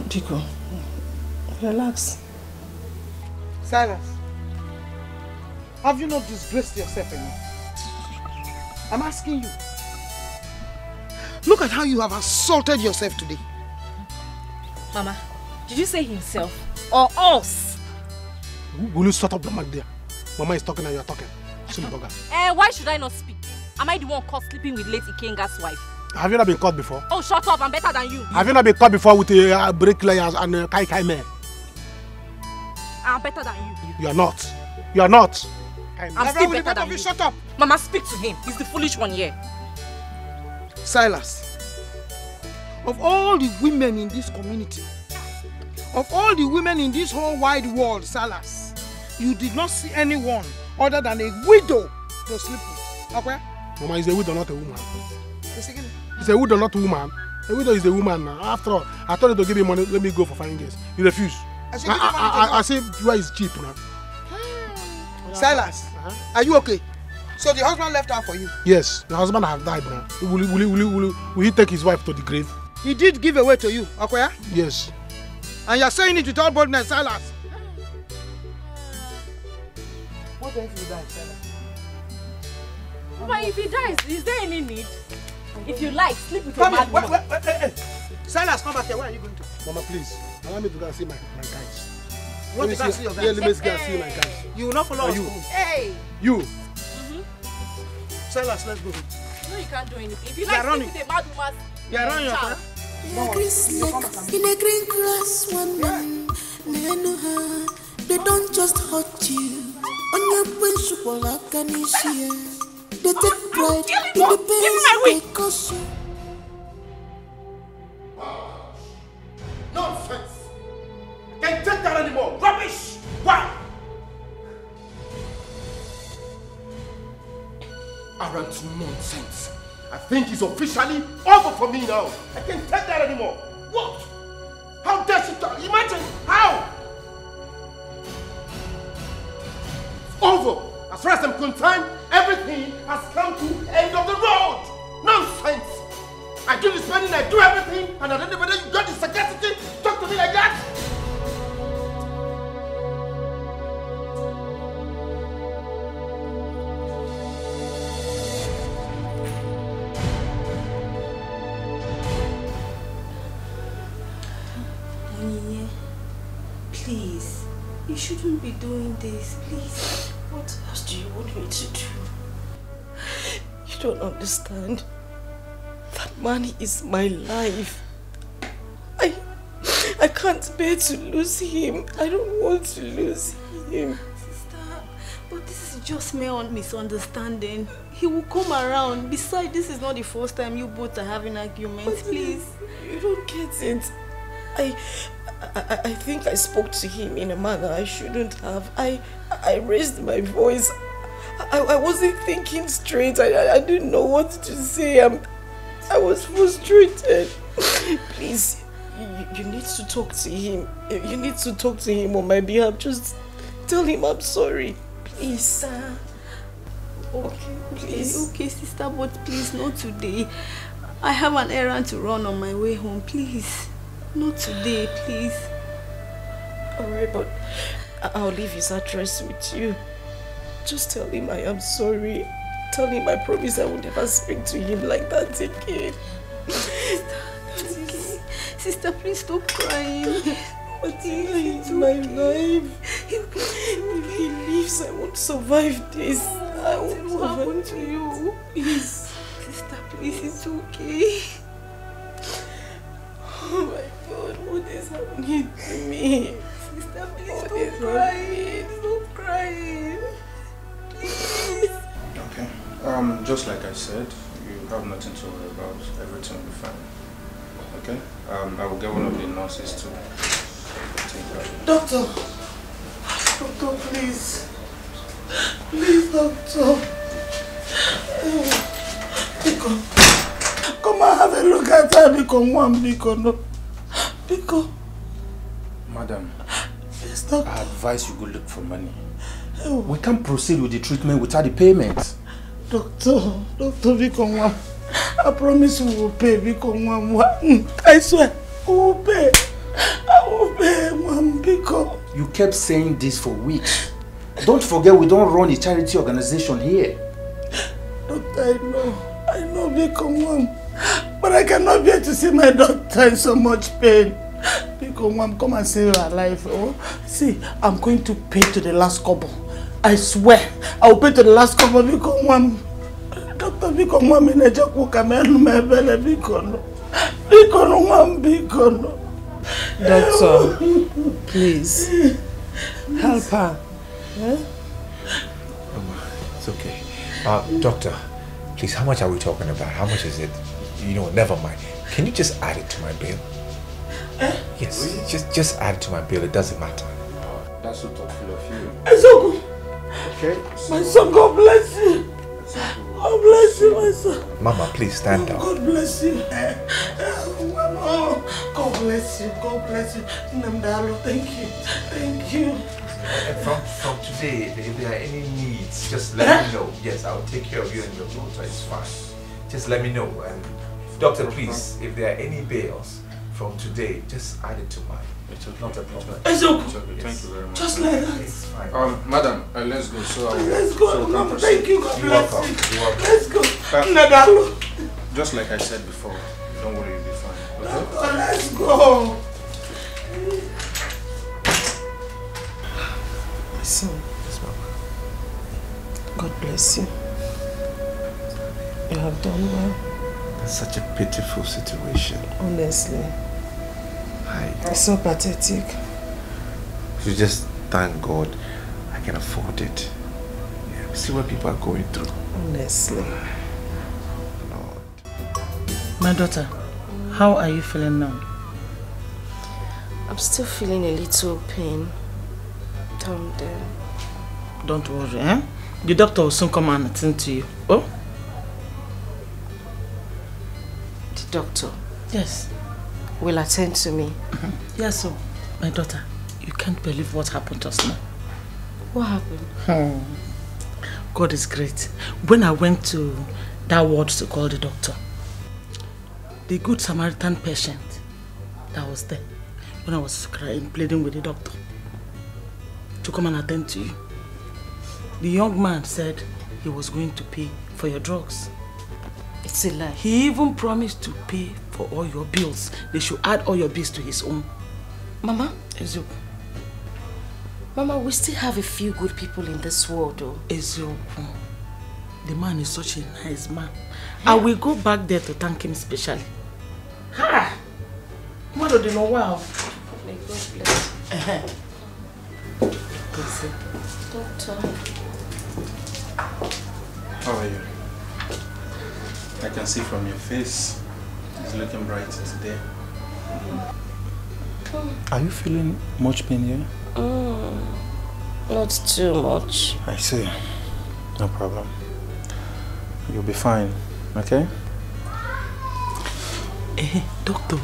Biko, relax. Silas, have you not disgraced yourself enough? I'm asking you. Look at how you have assaulted yourself today. Mama, did you say himself or us? Will you shut up the mic there? Mama is talking and you are talking. Why should I not speak? Am I the one caught sleeping with late Ikenga's wife? Have you not been caught before? Oh, shut up. I'm better than you. Have you not been caught before with a bricklayers and a kai men? I'm better than you. You are not. You are not. I'm still better than you. Shut up. Mama, speak to him. He's the foolish one here. Silas, of all the women in this community, of all the women in this whole wide world, Silas, you did not see anyone other than a widow to sleep with. Okay? Mama, is a widow, not a woman. It's a widow, not a woman. A widow is a woman now. After all, I told you to give me money, let me go for 5 years. You refuse. I say where is cheap now. Silas, are you okay? So the husband left her for you? Yes, the husband has died now. Will he take his wife to the grave? He did give away to you, Akoya? Yes. And you're saying it with all boldness, Silas? What if he dies, Silas? Mama, if he dies, is there any need? If you like, sleep with your mad woman. Silas, come back here. Where are you going to? Mama, please, allow me to go and see my guys. You want to go and see your guys? Yeah, let me go and see my guys. You will not follow us home. Hey! You! Silas, let's go. No, you can't do anything. If you like, sleep with a mad woman. You're running, okay? In a green grass, one man, they don't just hurt you. On your principle, like an issue. They take pride in the pains they cause you. Nonsense! I can't take that anymore! Rubbish! Why? Arrant nonsense! I think it's officially over for me now! I can't take that anymore! What? How dare she talk? Imagine! How? It's over! As far as I'm concerned, everything has come to the end of the road! Nonsense! I do the spending, I do everything, and at the end of the day, you got the sagacity to talk to me like that? Please, you shouldn't be doing this, please. What else do you want me to do? You don't understand. That man is my life. I can't bear to lose him. I don't want to lose him. Sister, but this is just mere misunderstanding. He will come around. Besides, this is not the first time you both are having arguments. Please. You don't get it. I think I spoke to him in a manner I shouldn't have. I raised my voice. I wasn't thinking straight. I didn't know what to say. I was frustrated. Please, you need to talk to him. You need to talk to him on my behalf. Just tell him I'm sorry. Please. Okay, please. Okay, sister, but please, not today. I have an errand to run on my way home. Please. Not today, please. Alright, but I'll leave his address with you. Just tell him I am sorry. Tell him I promise I will never speak to him like that again. Sister, please stop crying. But he is my life. If he leaves, I won't survive this. I won't survive to you. Please. Sister, please, it's okay. Oh my God, what is happening to me? Sister, please stop crying. Stop crying. Please. Okay. Just like I said, you have nothing to worry about. Everything will be fine. Okay? I will get one of the nurses to take care of you. Doctor! Doctor, please. Please, doctor. Come and have a look at her. No. Madam, yes, doctor. I advise you go look for money. We can't proceed with the treatment without the payment. Doctor, I promise we will pay. I swear, we will pay. I will pay, You kept saying this for weeks. Don't forget we don't run a charity organization here. Doctor, I know, but I cannot bear to see my daughter in so much pain. Come and save her life. Oh, see, I'm going to pay to the last couple. I swear, I will pay to the last couple. Doctor, Doctor, please help her. It's okay. Doctor, please, how much are we talking about? How much is it? Never mind. Can you just add it to my bill? Yes, just add it to my bill. It doesn't matter. That's so thoughtful of you. Ezoku. Okay. My son, God bless you. God bless you, my son. Mama, please stand down. God bless you. God bless you. God bless you. Namdalo, thank you. Thank you. From today, if there are any needs, just let me know. Yes, I'll take care of you and your daughter. It's fine. Just let me know. And doctor, please, if there are any bills from today, just add it to mine. It's not a problem. It's okay. Thank you very much. Just like that. It's fine. Madam, let's go. Let's go. Mama, thank you. God bless you. You're welcome. Let's go. Nadalo. Just like I said before, don't worry, you'll be fine. Okay? Let's go. My son. Yes, Mama. God bless you. You have done well. That's such a pitiful situation. Honestly. It's so pathetic. You just thank God I can afford it. Yeah, see what people are going through. Honestly. My daughter, how are you feeling now? I'm still feeling a little pain down there. Don't worry, eh? The doctor will soon come and attend to you. Oh? The doctor? Yes. Will attend to me? Yes, so my daughter, you can't believe what happened just now. What happened? God is great. When I went to that ward to call the doctor, the good Samaritan patient that was there, when I was crying, pleading with the doctor to come and attend to you, the young man said he was going to pay for your drugs. It's a lie. He even promised to pay for all your bills. They should add all your bills to his own. Mama? Ezoku. Mama, we still have a few good people in this world, though. Ezoku. The man is such a nice man. I will go back there to thank him specially. Ha! Mother, they know wow. May God bless you. Doctor. How are you? I can see from your face, it's looking bright today. Are you feeling much pain here? Not too much. I see. No problem. You'll be fine, okay? Doctor,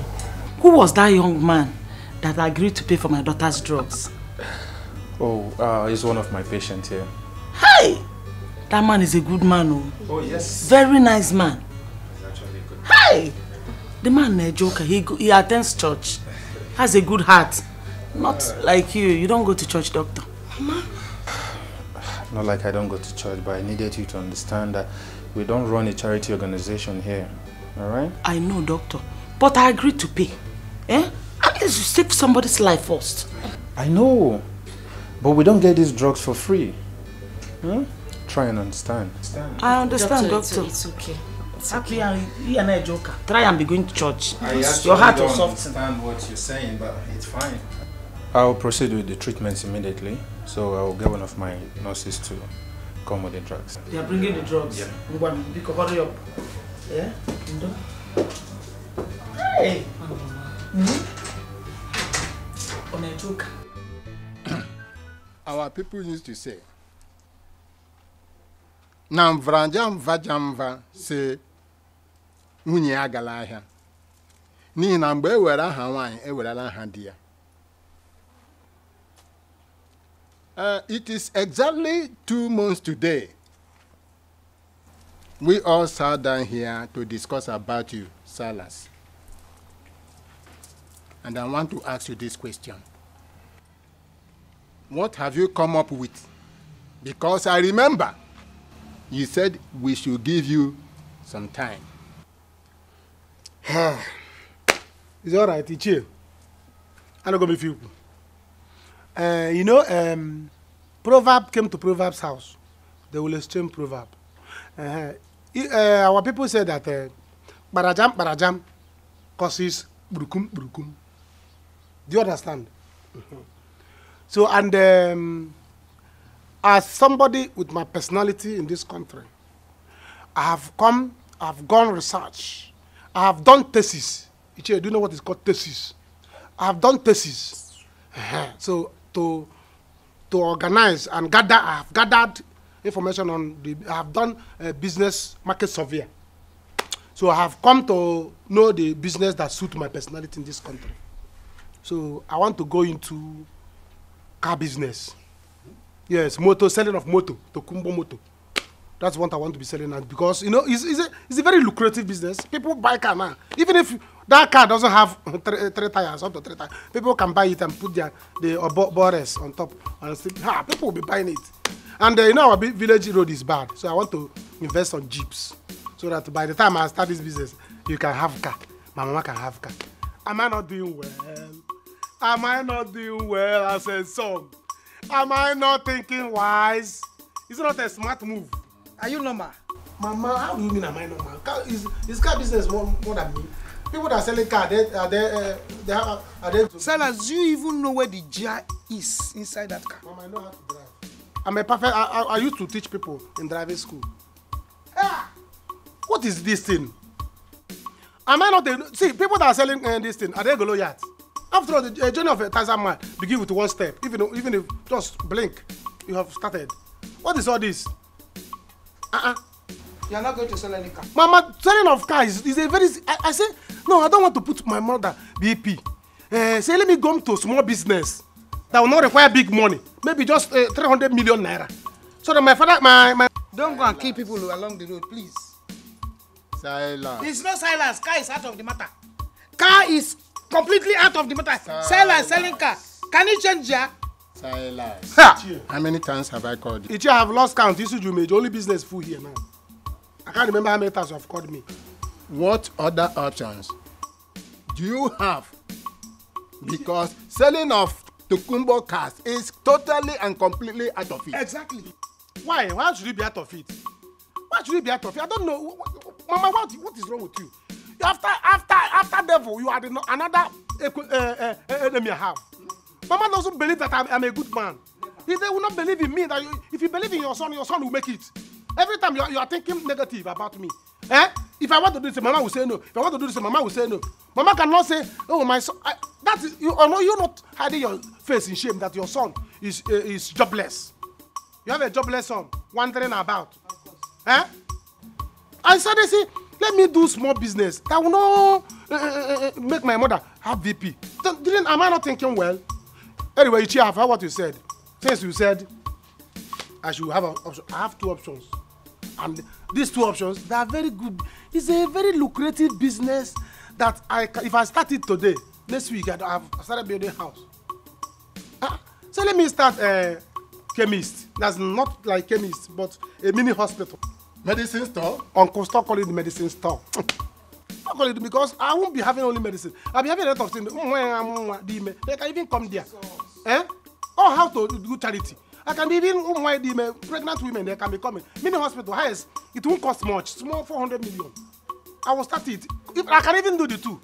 who was that young man that agreed to pay for my daughter's drugs? Oh, he's one of my patients here. Hi! That man is a good man. Oh, yes. Very nice man. He's actually good. Hi! The man is a joker. He attends church. Has a good heart. Not like you. You don't go to church, doctor. Mama? Not like I don't go to church, but I needed you to understand that we don't run a charity organization here. Alright? I know, doctor. But I agreed to pay. Eh? At least you save somebody's life first. I know. But we don't get these drugs for free. Try and understand. I understand, doctor. It's okay. It's Happy okay. you are not a joker. Try and be going to church. I Your heart will don't soften. understand what you're saying, but it's fine. I'll proceed with the treatments immediately. So I'll get one of my nurses to come with the drugs. They are bringing the drugs. Yeah. Because hurry up. Yeah? Hey! Our people used to say, Namvrajam Vajamva say, Munye Agalahia. Ni nambe wera Hawaii, Ewera Handia. It is exactly 2 months today. We all sat down here to discuss about you, Silas. And I want to ask you this question. What have you come up with? Because I remember you said we should give you some time. It's all right, it's chill. I'm not going to be few. Proverb came to Proverb's house. They will exchange proverb. Our people said that barajam causes brukum. Do you understand? So, and as somebody with my personality in this country, I've gone research. I have done thesis. Do you know what is called thesis? I have done thesis. So to organize and gather, I have gathered information on I have done a business market survey. So I have come to know the business that suits my personality in this country. So I want to go into car business. Yes, selling of motor, Tokumbo motor. That's what I want to be selling at because it's a very lucrative business. People buy car now. Even if that car doesn't have three tires, up to 3 tires, people can buy it and put the borders on top and still, people will be buying it. And our village road is bad, so I want to invest on jeeps so that by the time I start this business, you can have car. My mama can have car. Am I not doing well? Am I not doing well as a son? Am I not thinking wise? It's not a smart move. Are you normal? Mama, how do you mean am I normal? Is car business more than me? People that are selling car, are they? Sellers, do you even know where the gear is inside that car? Mama, I know how to drive. I'm a perfect. I used to teach people in driving school. What is this thing? Am I not? See, people that are selling this thing, are they Goliath? After all, the journey of a thousand man begin with 1 step. Even if just blink, you have started. What is all this? You are not going to sell any car. Mama, selling of cars is a very. I say no. I don't want to put my mother BP. Say let me go to small business that will not require big money. Maybe just 300 million naira. So that my father, my. Don't go and kill people along the road, please. Silence. It's not silence. Car is out of the matter. Car is completely out of the matter. Silence, selling car. Can you change ya? Silence. How many times have I called you? I have lost count. This is the only business full here now. I can't remember how many times you have called me. What other options do you have? Because selling of Tokumbo cars is totally and completely out of it. Exactly. Why? Why should you be out of it? Why should you be out of it? I don't know. Mama, what is wrong with you? After devil, you are another enemy I have. Mama doesn't believe that I'm a good man. If they will not believe in me, that if you believe in your son will make it. Every time you are thinking negative about me. If I want to do this, Mama will say no. If I want to do this, Mama will say no. Mama cannot say, oh, my son. That is, you're not hiding your face in shame that your son is jobless. You have a jobless son wandering about. I said, see, let me do small business. That will not make my mother have VP. Am I not thinking well? Anyway, Ichi, I've heard what you said. Since you said I should have an option, I have 2 options. And these 2 options, they are very good. It's a very lucrative business that if I start it today, next week I've started building a house. So let me start a chemist. That's not like chemist, but a mini hospital. Medicine store? Uncle, stop calling it the medicine store. Stop calling it because I won't be having only medicine. I'll be having a lot of things. They can even come there. Or how to do charity. I can be even pregnant women, they can be coming. Mini hospital, highest, it won't cost much. Small 400 million. I will start it. I can even do the 2.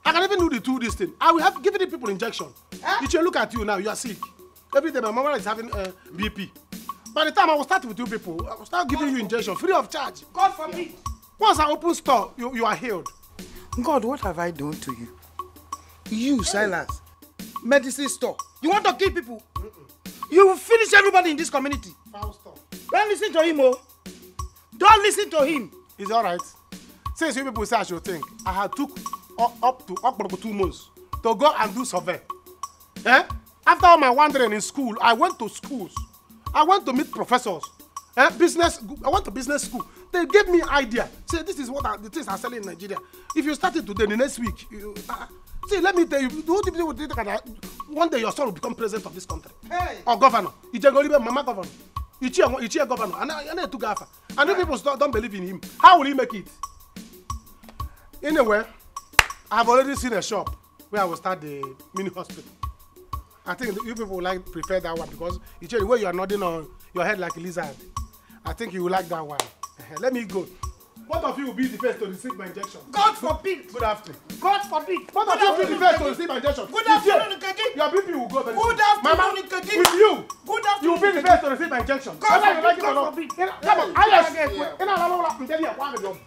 I can even do the 2 this thing. I will have given the people injection. If you look at you now, you are sick. Every day my mama is having BP. By the time I will start with you people, I will start giving you injection free of charge. God forbid. Once I open store, you are healed. God, what have I done to you? You, Silas, medicine store. You want to kill people? You will finish everybody in this community. Don't listen to him, oh. Don't listen to him. It's all right. Since you people say I should think, I had took up to 2 months to go and do survey. Eh? After all my wandering in school, I went to schools. I went to meet professors. I went to business school. They gave me idea. Say, this is what the things are selling in Nigeria. If you started today, the next week, see, let me tell you, one day your son will become president of this country. Hey. Or governor. Mama governor. Ichie governor. And people don't believe in him. How will he make it? Anyway, I've already seen a shop where I will start the mini hospital. I think you people will prefer that one because Ichie, the way you are nodding on your head like a lizard, I think you will like that one. Let me go. Both of you will be the first to receive my injection. God forbid. Good afternoon. God forbid. Both of you will be the first to receive my injection. Good afternoon, Nkeki. Your BP will go very soon. Good afternoon, Mama, Nkeki. with you, good afternoon. you will be the first to receive my injection. God whether you like it or God not. forbid. Come on,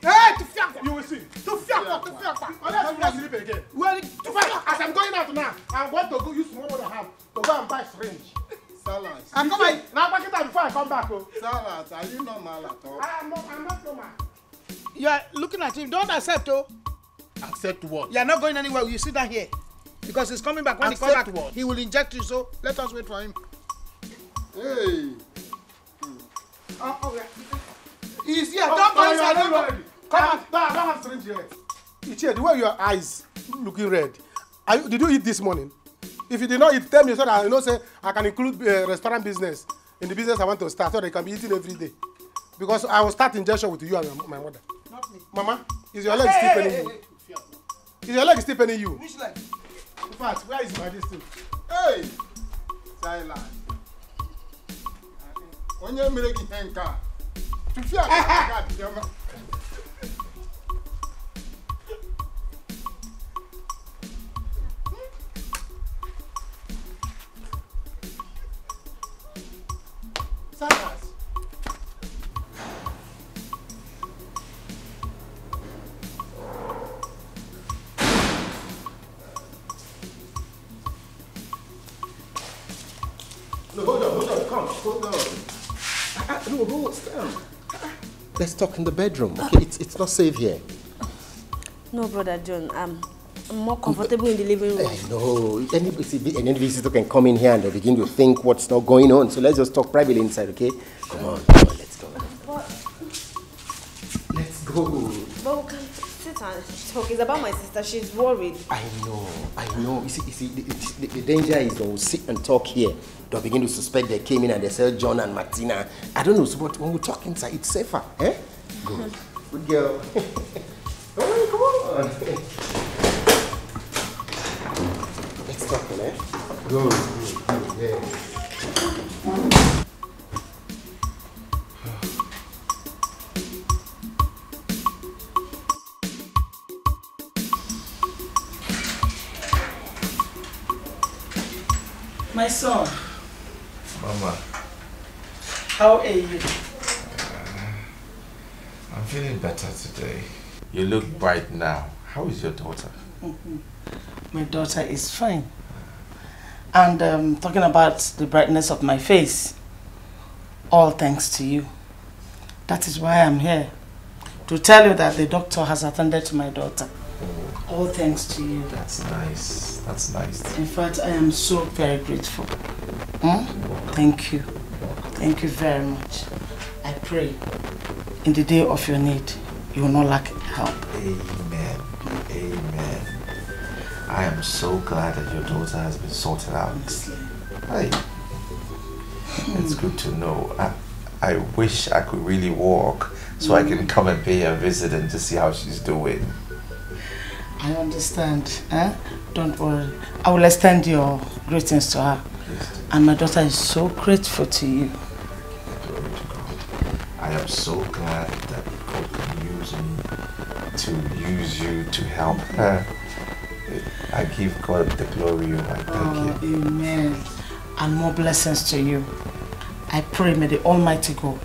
Hey, to fiakwa. You will see. To fiakwa, to fiakwa. Unless you sleep again. Well, to fiakwa. As I'm going out now, I want to go use small what I have to go and buy syringe. Salas. And come on. Now back it up before I come back. Oh. Salas, are you normal at all? I'm not normal. You are looking at him. Don't accept, oh. Accept what? You are not going anywhere. You sit down here. Because he's coming back. When he comes back, he will inject you. So let us wait for him. Hey. Oh, yeah. He's here. Don't go inside. Come on. No, I don't have syringe yet. Ichie, the way your eyes looking red. Did you eat this morning? If you did not eat, tell me so that say I can include restaurant business in the business I want to start so they can be eating every day. Because I will start injection with you and my mother. Not me. Mama, is your leg still paining you? Is your leg still paining you? Which leg? In fact, where is my distance? Hey! Silence. When you're making henka, to fear God, Silence. No, hold on, come, hold on. No, hold on. Let's talk in the bedroom, okay? It's not safe here. No, Brother John, I'm more comfortable in the living room. I know. Any visitor can come in here and they begin to think what's not going on. So let's just talk privately inside, okay? Come on, let's go. Let's go. But we can sit and talk. It's about my sister. She's worried. I know. You see, the danger is that we'll sit and talk here. They'll begin to suspect they came in and they said John and Martina. I don't know, so but when we talk inside, it's safer. Eh? Good. Good girl. Come on. Let's talk, eh? Good, yeah. My son. Mama. How are you? I'm feeling better today. You look bright now. How is your daughter? My daughter is fine. And talking about the brightness of my face, all thanks to you. That is why I'm here. To tell you that the doctor has attended to my daughter. All thanks to you. That's nice. That's nice. In fact, I am so very grateful. Thank you. Thank you very much. I pray in the day of your need, you will not lack help. Amen. Amen. I am so glad that your daughter has been sorted out. Hey, it's good to know. I wish I could really walk so I can come and pay her a visit and to see how she's doing. I understand. Don't worry. I will extend your greetings to her. And my daughter is so grateful to you. Glory to God. I am so glad that God can use me to use you to help her. I give God the glory. I thank you. Amen. And more blessings to you. I pray may the Almighty God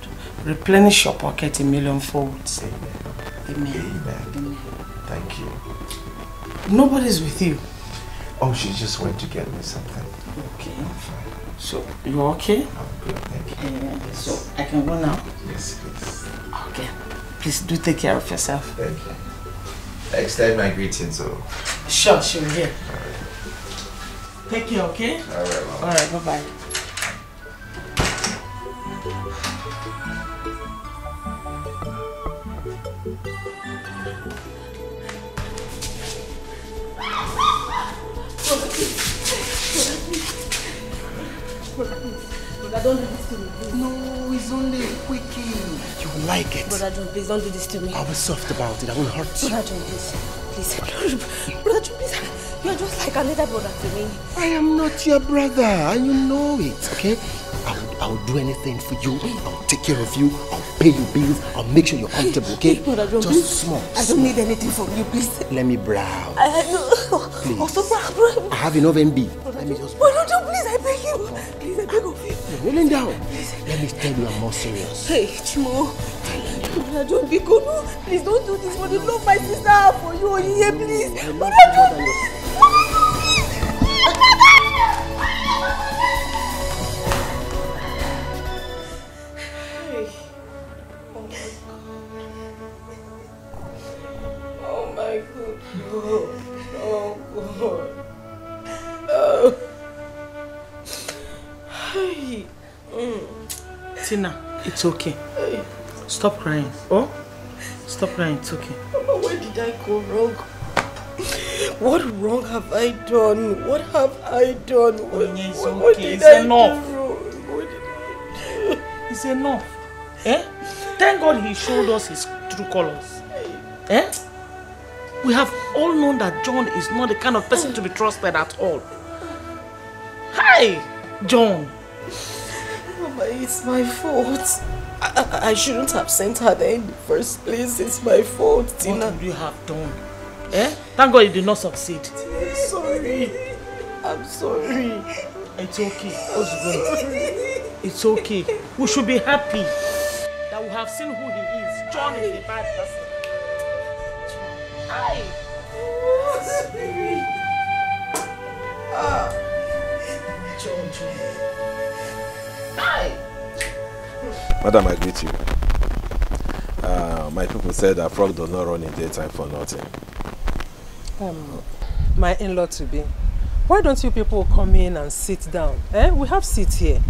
replenish your pocket in million folds. Amen. Amen. Amen. Thank you. Nobody's with you. Oh, she just went to get me something. Okay. So, you okay? I'm good, thank you. Yeah. So, I can go now? Yes, please. Okay. Please do take care of yourself. Thank you. Extend my greetings. So. Sure, yeah. Alright. Take care, okay? Alright, Mama. Alright, bye-bye. Brother, don't do this to me, please. No, it's only a quickie. You like it. Brother John, please don't do this to me. I'll be soft about it. I won't hurt you. Brother John, please. Please. Brother John, please. You're just like another brother to me. I am not your brother, and you know it, okay? I'll do anything for you. I'll take care of you. I'll pay your bills. I'll make sure you're comfortable, okay? Brother John, just please. small. I don't need anything from you, please. Let me browse. Please. Also, I have enough NB. Let me just. Brother John, please, I beg you. Please, I beg of you. You're kneeling down. Let me tell you, I'm more serious. Hey, Chimo. Brother John, be good. Please don't do this for the love my sister have for you. Yeah, please. Brother John, please. Tina, it's okay. Stop crying. Oh? Stop crying, it's okay. Mama, where did I go wrong? What wrong have I done? What have I done? What did I enough. do wrong? What did I do? It's enough. Eh? Thank God he showed us his true colors. Eh? We have all known that John is not the kind of person to be trusted at all. Hi, John. Mama, it's my fault. I shouldn't have sent her there in the first place. It's my fault, Tina. What would you have done? Eh? Thank God you did not succeed. I'm sorry. I'm sorry. It's okay. It's okay. We should be happy that we have seen who he is. John is a bad person. Hi. John. Hi. Madam, I greet you. My people said that frog does not run in daytime for nothing. My in-law to be. Why don't you people come in and sit down? Eh? We have seats here.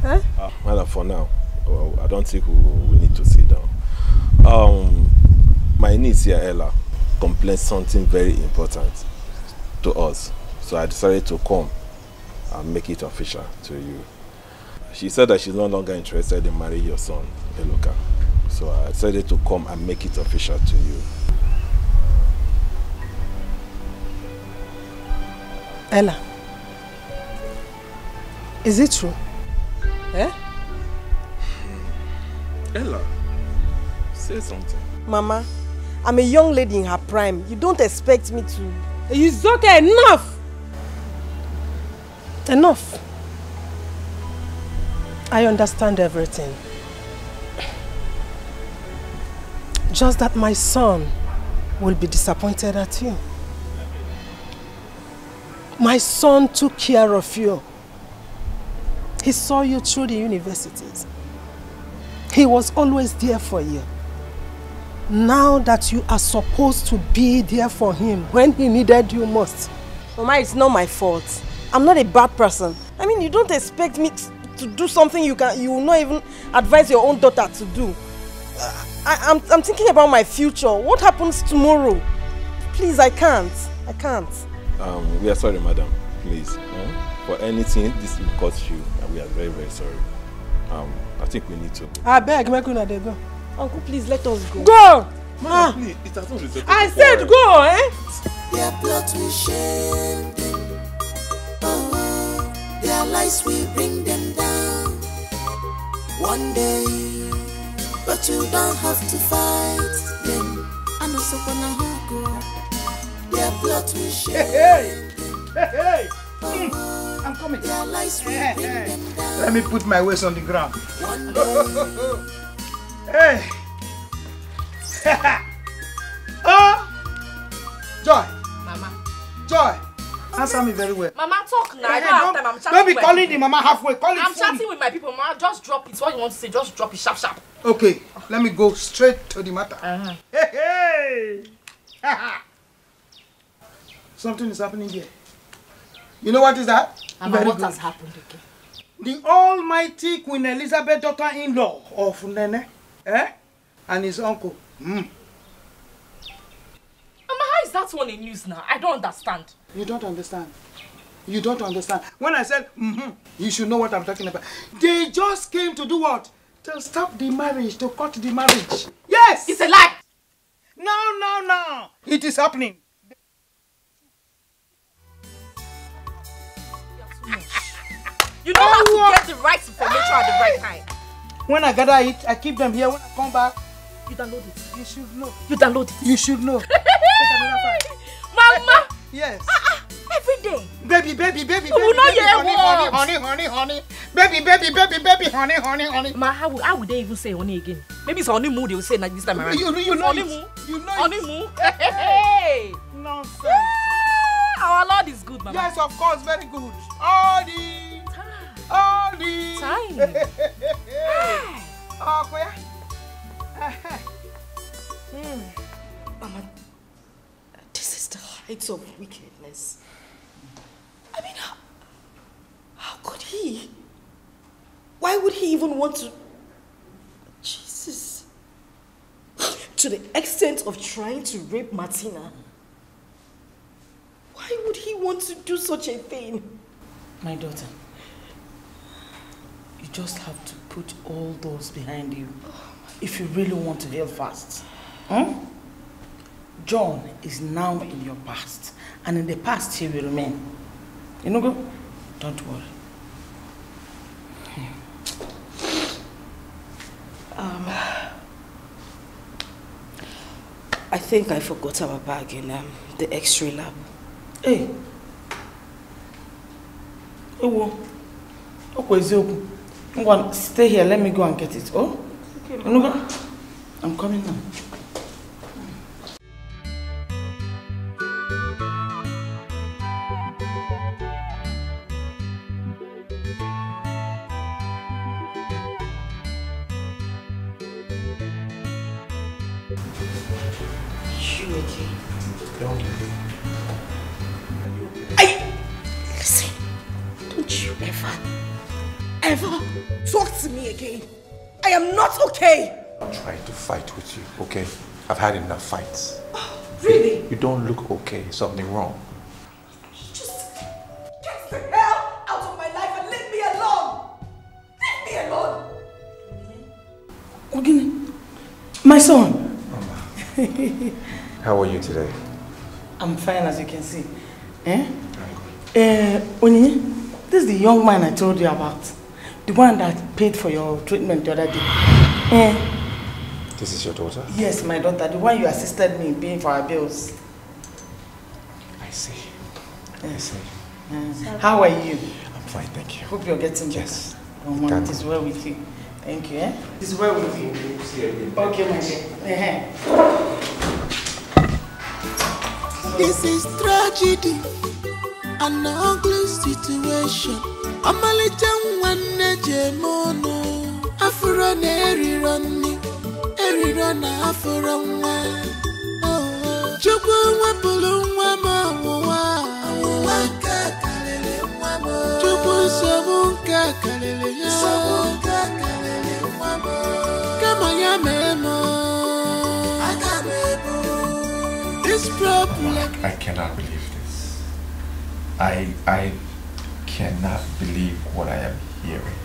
Eh? Madam, for now, I don't think we need to sit down. My niece here, Ella, complained something very important to us. So I decided to come and make it official to you. She said that she's no longer interested in marrying your son, Eloka. So I decided to come and make it official to you. Ella, is it true? Eh? Ella, say something. Mama, I'm a young lady in her prime. You don't expect me to... It's okay, enough! Enough. I understand everything. Just that my son will be disappointed at you. My son took care of you. He saw you through the universities. He was always there for you. Now that you are supposed to be there for him when he needed you most. Mama, it's not my fault. I'm not a bad person. I mean, you don't expect me to do something you will not even advise your own daughter to do. I'm thinking about my future. What happens tomorrow? Please, I can't. We are sorry, madam. Please. For anything, this will cost you, and we are very, very sorry. I think we need to go. I beg, make una dey go. Uncle, please let us go. Go! Madam, please, it has not resulted. I said go, eh? Their plot we shame them. Their lies we bring them down. One day, but you don't have to fight them. I know so gonna go. Their plot we shame them. Hey! I'm coming. Their lies we bring them down. Let me put my waist on the ground. One day. Hey! answer me very well. Mama, talk now. I don't have time. I'm chatting. Don't be with calling the mama halfway. Call it I'm fully. chatting with my people. Mama, just drop it. What you want to say, just drop it sharp, sharp. Okay, let me go straight to the matter. Hey, hey! Something is happening here. You know what is that? Mama, what has happened again? The almighty Queen Elizabeth, daughter-in-law of Nene, and his uncle. Mama, how is that one in news now? I don't understand. You don't understand. You don't understand. When I said, you should know what I'm talking about. They just came to do what? To stop the marriage, to cut the marriage. Yes! It's a lie! No. It is happening. You know how to get the right information at the right time. When I gather it, I keep them here. When I come back, you download it. You should know. You download it. You should know. Mama! Yes. Every day. Baby. We will not hear honey. Baby, honey. Ma, how would they even say honey again? Maybe it's honey mood they will say this time around. You know honey it. Moo. You know honey it. Moo. Hey! Nonsense. Our Lord is good, Mama. Yes, of course, very good. All the time. Oh, where? Mama, this is the height of wickedness. I mean, how could he? Why would he even want to? Jesus. To the extent of trying to rape Martina. Why would he want to do such a thing? My daughter, you just have to put all those behind you if you really want to heal fast. John is now in your past, and in the past he will remain. You know, don't worry. I think I forgot our bag in the X-ray lab. Hey. Stay here, let me go and get it. Oh? Okay. I'm coming now. Listen, don't you ever talk to me again. I am not okay. I'm trying to fight with you, okay? I've had enough fights. Oh, really? You don't look okay. Something wrong. Just get the hell out of my life and leave me alone. Leave me alone. Ogini, my son. How are you today? I'm fine, as you can see. Onyinye, this is the young man I told you about. The one that paid for your treatment the other day. This is your daughter? Yes, my daughter. The one you assisted me in paying for our bills. I see. I see. How are you? I'm fine, thank you. Hope you're getting better. Yes. It is well with you. Thank you. It is well with you. Okay, my dear. This is tragedy, an ugly situation. Amalita nwanne jemono, afro na erirona afro nwa. Chukwu nwepụrụ nwa ma nwa nke kalele nwa mo. Chukwu nsogbu nke kalele ya. Kama ya memo. This problem. I cannot believe this. I cannot believe what I am hearing.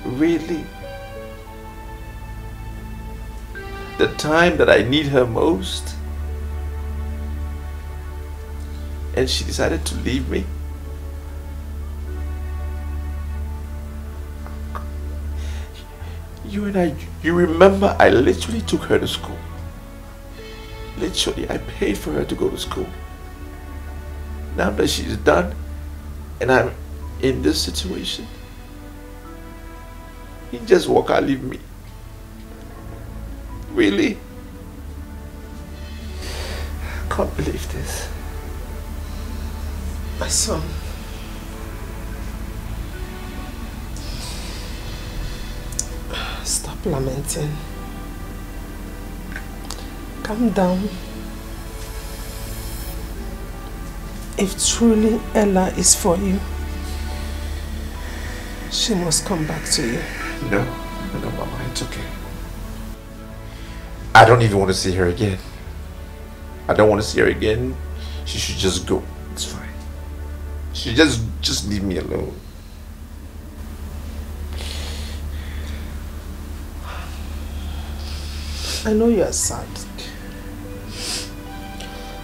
Really? The time that I need her most, and she decided to leave me? You and I, you remember I literally took her to school. Literally, I paid for her to go to school. Now that she's done, and I'm in this situation, he just walk out, leave me. Really? can't believe this. My son. Stop lamenting. Calm down. If truly Ella is for you, she must come back to you. No, Mama, it's okay. I don't even want to see her again. I don't want to see her again. She should just go. It's fine. She just leave me alone. I know you are sad.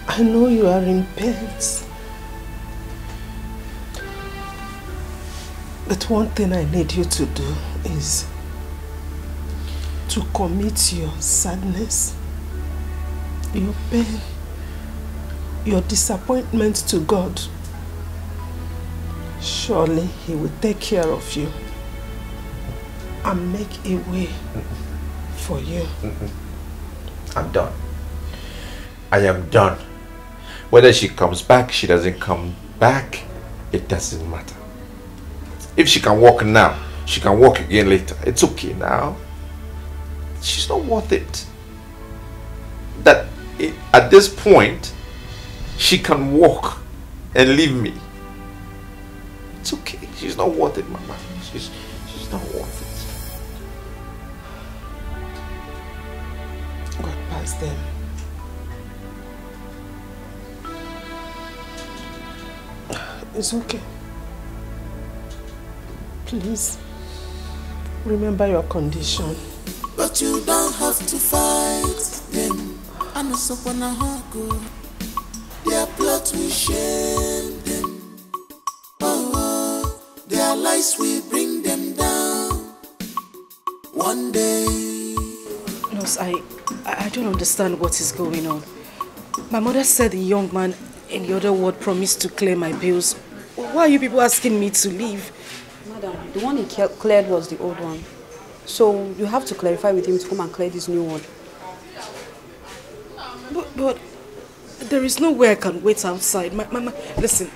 I know you are in pain. But one thing I need you to do is to commit your sadness, your pain, your disappointment to God. Surely He will take care of you and make a way for you. I'm done. I am done. Whether she comes back, she doesn't come back, it doesn't matter. If she can walk now, she can walk again later. It's okay now. She's not worth it. At this point, she can walk and leave me. It's okay. She's not worth it, Mama. She's not worth it. God bless them. It's okay. Please, remember your condition. But you don't have to fight them. I know someone go. Their plot will shame them. Oh, their lies will bring them down. One day. Nurse, I don't understand what is going on. My mother said the young man in the other ward promised to clear my bills. Why are you people asking me to leave? Madam, the one he cleared was the old one. So you have to clarify with him to come and clear this new one. But there is no way I can wait outside. Listen,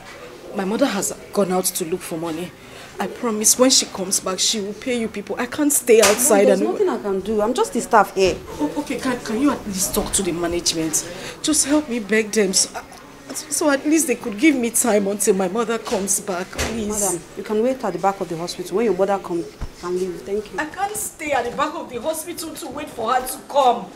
my mother has gone out to look for money. I promise when she comes back, she will pay you people. I can't stay outside. No, there's nothing I can do. I'm just the staff here. Oh, okay, can you at least talk to the management? Just help me beg them. So at least they could give me time until my mother comes back, please. Madam, you can wait at the back of the hospital. When your mother comes, you can leave. Thank you. I can't stay at the back of the hospital to wait for her to come.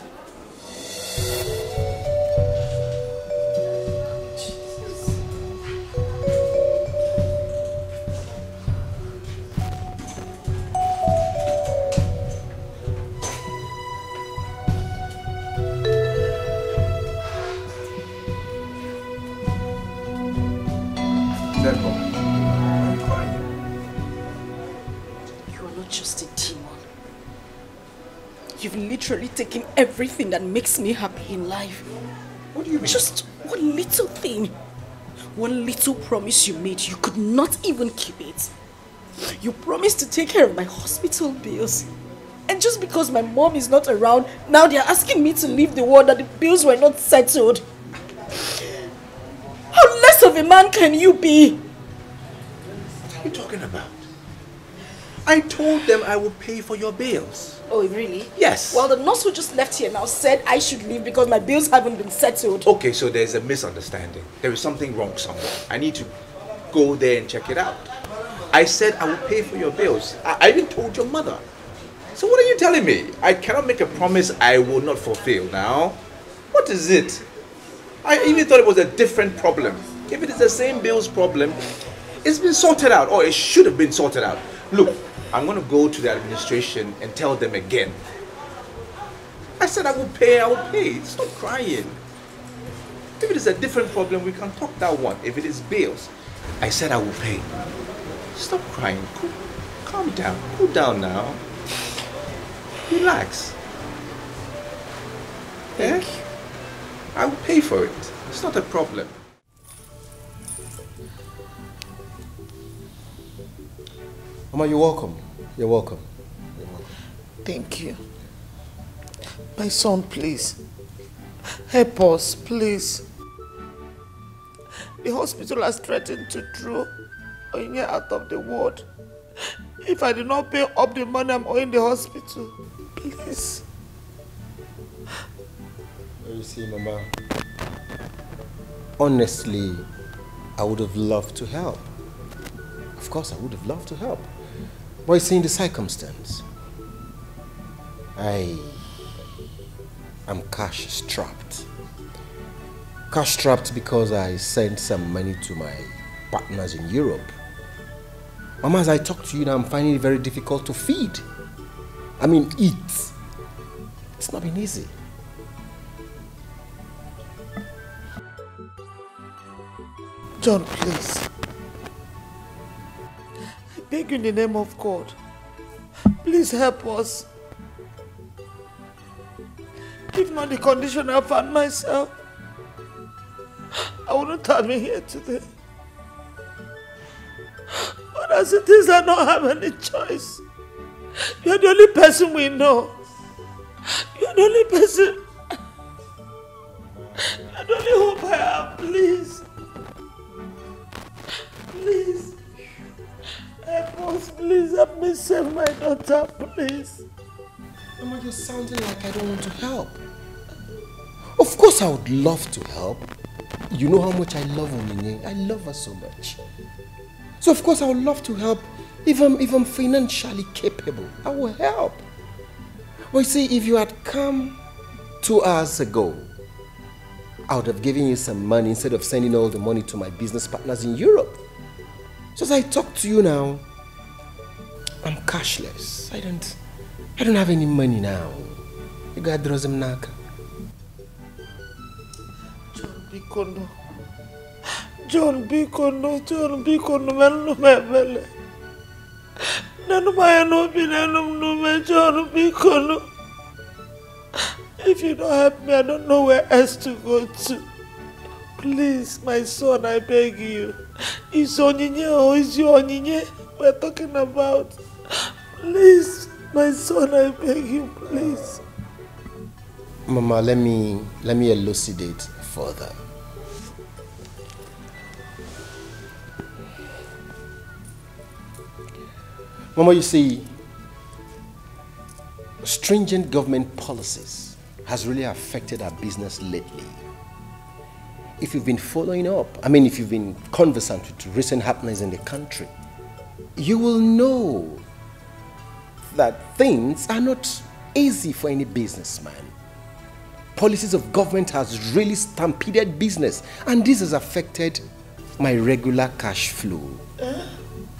You've literally taken everything that makes me happy in life. What do you mean? Just one little thing. One little promise you made. You could not even keep it. You promised to take care of my hospital bills. And just because my mom is not around, now they're asking me to leave the ward that the bills were not settled. How less of a man can you be? What are you talking about? I told them I would pay for your bills. Oh, really? Yes. Well, the nurse who just left here now said I should leave because my bills haven't been settled. Okay, so there's a misunderstanding. There is something wrong somewhere. I need to go there and check it out. I said I will pay for your bills. I even told your mother. So what are you telling me? I cannot make a promise I will not fulfill now. What is it? I even thought it was a different problem. If it is the same bills problem, it's been sorted out, or it should have been sorted out. Look, I'm going to go to the administration and tell them again. I said I will pay. Stop crying. If it is a different problem, we can talk that one. If it is bills, I said I will pay. Stop crying. Calm down. Cool down now. Relax. Thank you. I will pay for it. It's not a problem. Mama, you're welcome. You're welcome. Thank you. My son, please. Help us, please. The hospital has threatened to throw Onyinye out of the ward if I do not pay up the money I'm owing the hospital. Please. You see, Mama, honestly, I would have loved to help. Of course, I would have loved to help. But you see, in the circumstance, I'm cash strapped. Cash strapped because I sent some money to my partners in Europe. Mama, as I talk to you now, I'm finding it very difficult to feed. I mean, eat. It's not been easy. John, please. I beg you in the name of God. Please help us. If not the condition I found myself, I wouldn't have been here today. But as it is, I don't have any choice. You're the only person we know. You're the only person. You're the only hope I have. Please. Please. Help us. Please help me save my daughter. Please. Mama, you're sounding like I don't want to help. Of course I would love to help. You know how much I love Onyinye. I love her so much. So of course I would love to help. If I'm financially capable, I will help. But you see, if you had come 2 hours ago, I would have given you some money instead of sending all the money to my business partners in Europe. So as I talk to you now, I'm cashless. I don't have any money now. You got Drozimnaka. John Bikono, Manu Mebele. Nanu Mayano Binanum Nume, John Bikono. If you don't help me, I don't know where else to go to. Please, my son, I beg you. Is Onyinye or is your Onyinye we're talking about? Please, my son, I beg you, please. Mama, let me elucidate further. Mama, you see, stringent government policies has really affected our business lately. If you've been following up, if you've been conversant with recent happenings in the country, you will know that things are not easy for any businessman. Policies of government has really stampeded business, and this has affected my regular cash flow.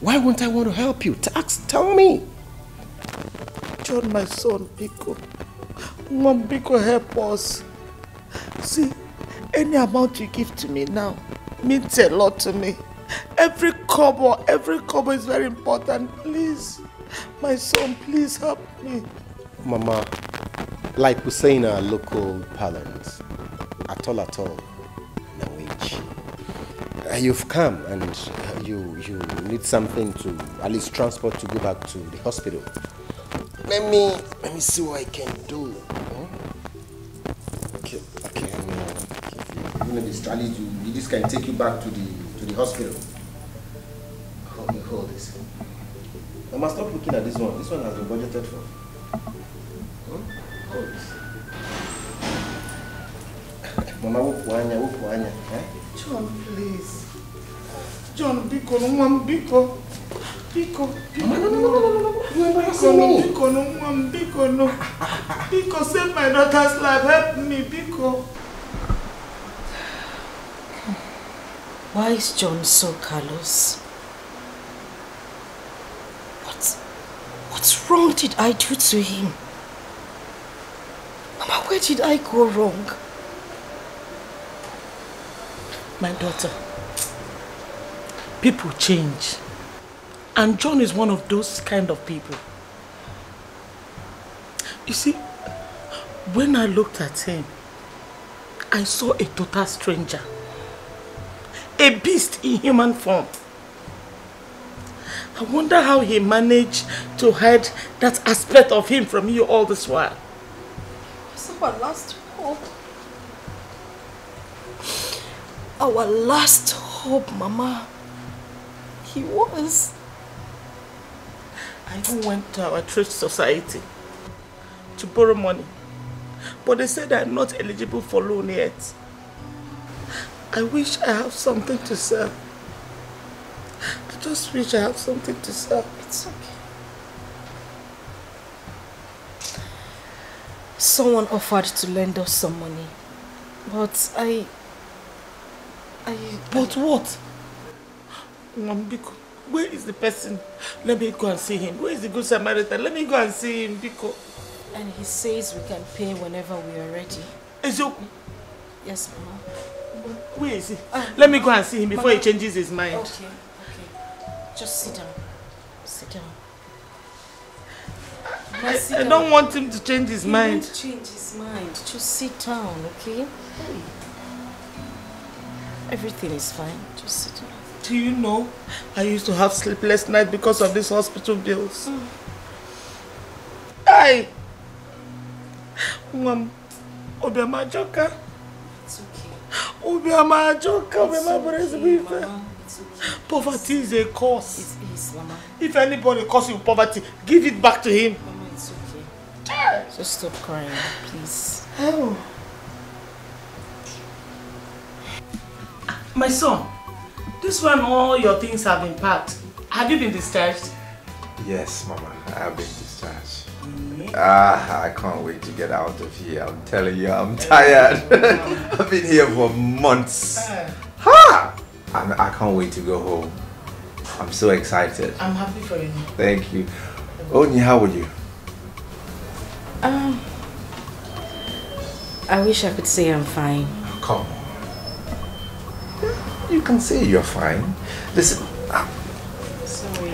Why won't I want to help you? Tell me. John, my son, Biko. Mom, Biko, help us. See, any amount you give to me now means a lot to me. Every kobo is very important. Please, my son, please help me. Mama, like we say in our local parlance, at all, no wage. You've come and you need something to at least transport to go back to the hospital. Let me see what I can do. Okay. Even this trolley, this can take you back to the hospital. Hold this. I must stop looking at this one. This one has been budgeted for. Hold this. Mama, wupuanya. John, please. John, Biko, no, Biko. Biko, save my daughter's life. Help me, Biko. Why is John so callous? What's wrong did I do to him? Mama, where did I go wrong? My daughter, people change. And John is one of those kind of people. You see, when I looked at him, I saw a total stranger. A beast in human form. I wonder how he managed to hide that aspect of him from you all this while. It's our last hope. Our last hope. hope, Mama. He was. I even went to our church society to borrow money, but they said I'm not eligible for loan yet. I wish I have something to sell. I just wish I have something to sell. It's okay. Someone offered to lend us some money, but But what? Biko, where is the person? Let me go and see him. Where is the good Samaritan? Let me go and see him, Biko. And he says we can pay whenever we are ready. Yes, Mama. Where is he? Let me go and see him before Mama. He changes his mind. Okay. Just sit down. Sit down. I don't want him to change his mind. He won't change his mind. Just sit down, okay? Everything is fine. Just sit down. Do you know, I used to have sleepless nights because of these hospital bills. Hey! Obiama Joka. It's okay. Obiama Joka. It's okay, Mama. It's okay. Poverty is a curse. It is, Mama. If anybody calls you poverty, give it back to him. Mama, it's okay. Just stop crying, please. Oh. My son, this one all your things have been packed. Have you been discharged? Yes, Mama, I have been discharged. I can't wait to get out of here. I'm telling you, I'm tired. I've been here for months. I can't wait to go home. I'm so excited. I'm happy for you. Thank you. Oni, how are you? I wish I could say I'm fine. Come on. You can say you're fine. Listen. Sorry.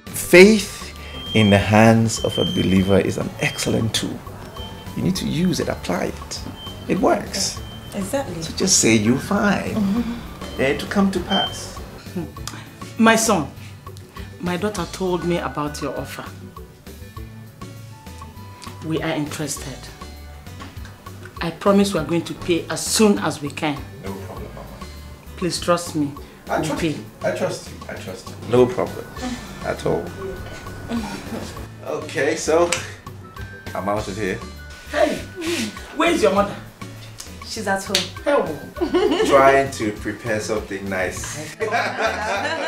Faith in the hands of a believer is an excellent tool. You need to use it, apply it. It works. Exactly. So just say you're fine. And to come to pass. My son, my daughter told me about your offer. We are interested. I promise we are going to pay as soon as we can. No problem, Mama. Please trust me. I trust you. I trust you. I trust you. No problem at all. Okay, so I'm out of here. Hey, where's your mother? She's at home. Oh. Trying to prepare something nice. Hey,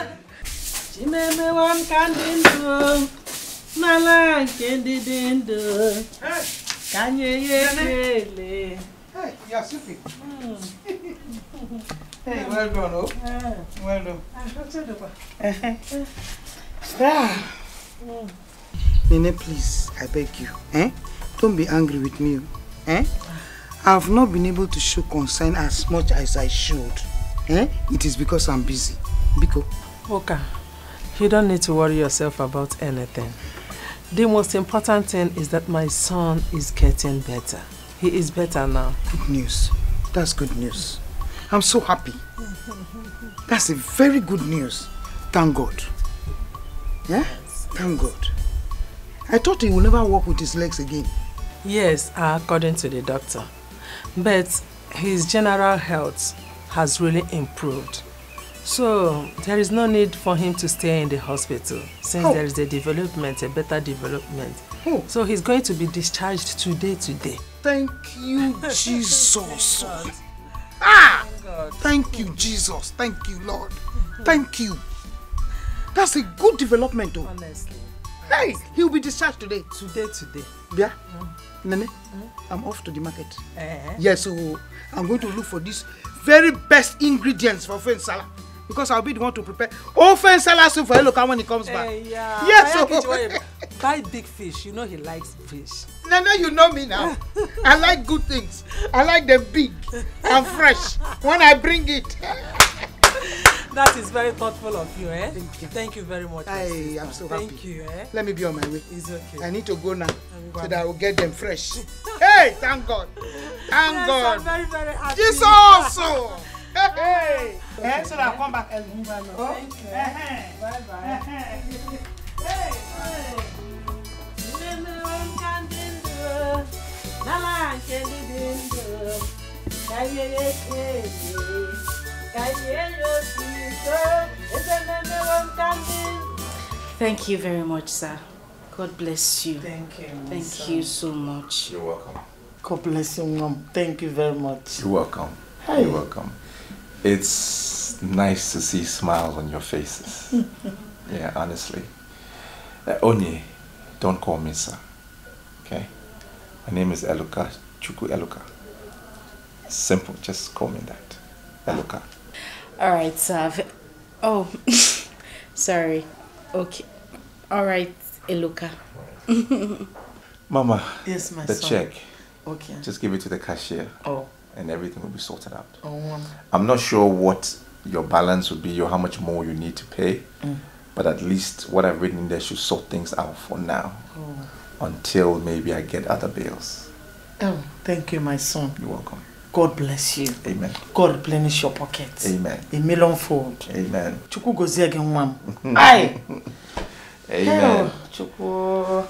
you're sleeping. Hey, well done, oh. Well done. Nene, please, I beg you. Don't be angry with me. I've not been able to show concern as much as I should. It is because I'm busy. Biko. Okay. You don't need to worry yourself about anything. The most important thing is that my son is getting better. He is better now. Good news. That's good news. I'm so happy. That's a very good news. Thank God. Yeah? Thank God. I thought he would never walk with his legs again. Yes, according to the doctor. But his general health has really improved. So there is no need for him to stay in the hospital since there is a development, a better development. So he's going to be discharged today. Thank you, Jesus. Thank you, Jesus. Thank you, Lord. Thank you. That's a good development, though. Honestly. Hey, he'll be discharged today. Today. Yeah? Nene, I'm off to the market. Yes, so I'm going to look for these very best ingredients for ofe nsala. Because I'll be the one to prepare ofe nsala soup for Eloka when he comes back. Yeah. Yes, so buy big fish. You know he likes fish. Nene, you know me now. I like good things. I like them big and fresh when I bring it. That is very thoughtful of you, Thank you very much. I'm so happy. Thank you, Let me be on my way. It's okay. I need to go now so that I will get them fresh. Hey, thank God. Thank God. I'm very, very happy. Jesus also. Hey. So that I'll come back early. Thank you. Bye-bye. Thank you very much, sir. God bless you. Thank you. Thank you so much. You're welcome. God bless you, Mom. Thank you very much. You're welcome. Hi. You're welcome. It's nice to see smiles on your faces. Yeah, honestly. Onye, don't call me sir. Okay? My name is Eluka, Chuku Eluka. Simple, just call me that. Eluka. Alright, sir. Oh, sorry. Okay. Alright, Eluka. Mama, yes, my the son. check. Okay. Just give it to the cashier. Oh. And everything will be sorted out. Oh. I'm not sure what your balance would be or how much more you need to pay. But at least what I've written in there should sort things out for now. Oh. Until maybe I get other bills. Oh, thank you, my son. You're welcome. God bless you. Amen. God replenish your pockets. Amen. A millionfold. Amen. Chuku gozi again, Mom. Aye. Amen. Chuku.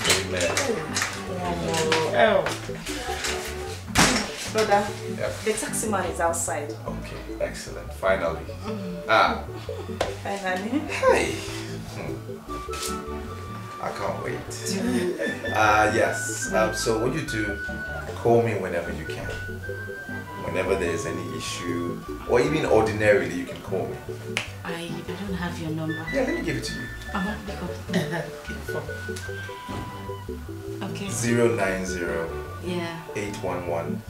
Amen. Brother, Yep. the taxi man is outside. Okay, excellent. Finally. Ah. Finally. Hey. I can't wait. Yes. So what you do, call me whenever you can. Whenever there's any issue, or even ordinarily, you can call me. I don't have your number. Yeah, let me give it to you. Okay. 090 Yeah. 811.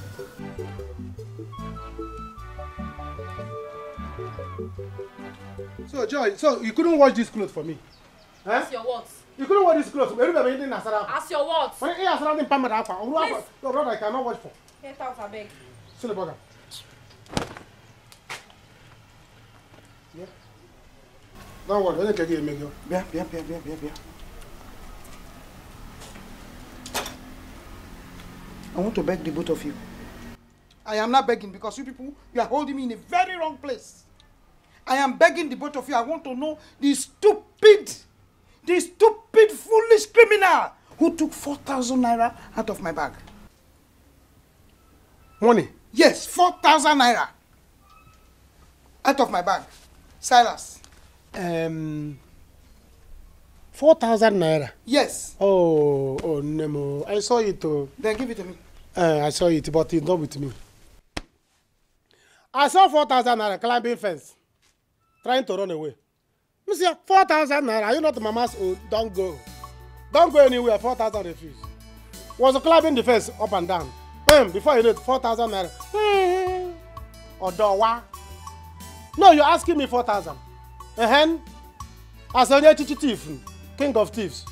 So, Joy, so you couldn't wash this clothes for me? Huh? Ask your what? You couldn't wash this clothes. Everybody in Nasara. Ask your what? When you ask around in Pamela, your brother I cannot wash for. Get out, I beg. Silly burger. Yeah. Don't worry, let me get make you. Yeah. I want to beg the both of you. I am not begging because you people, you are holding me in a very wrong place. I am begging the both of you. I want to know the stupid, foolish criminal who took 4,000 naira out of my bag. Money? Yes, 4,000 naira out of my bag. Silas. 4,000 naira? Yes. Oh, Nemo. I saw it. Then give it to me. I saw it, but it's not with me. I saw 4,000 naira climbing fence, trying to run away. Monsieur, 4,000 naira. Are you not mama's own? Don't go. Don't go anywhere. 4,000 refuse. Was climbing the fence up and down. Before you know it, 4,000 naira. Odowa. No, you're asking me 4,000. As a thief, king of thieves.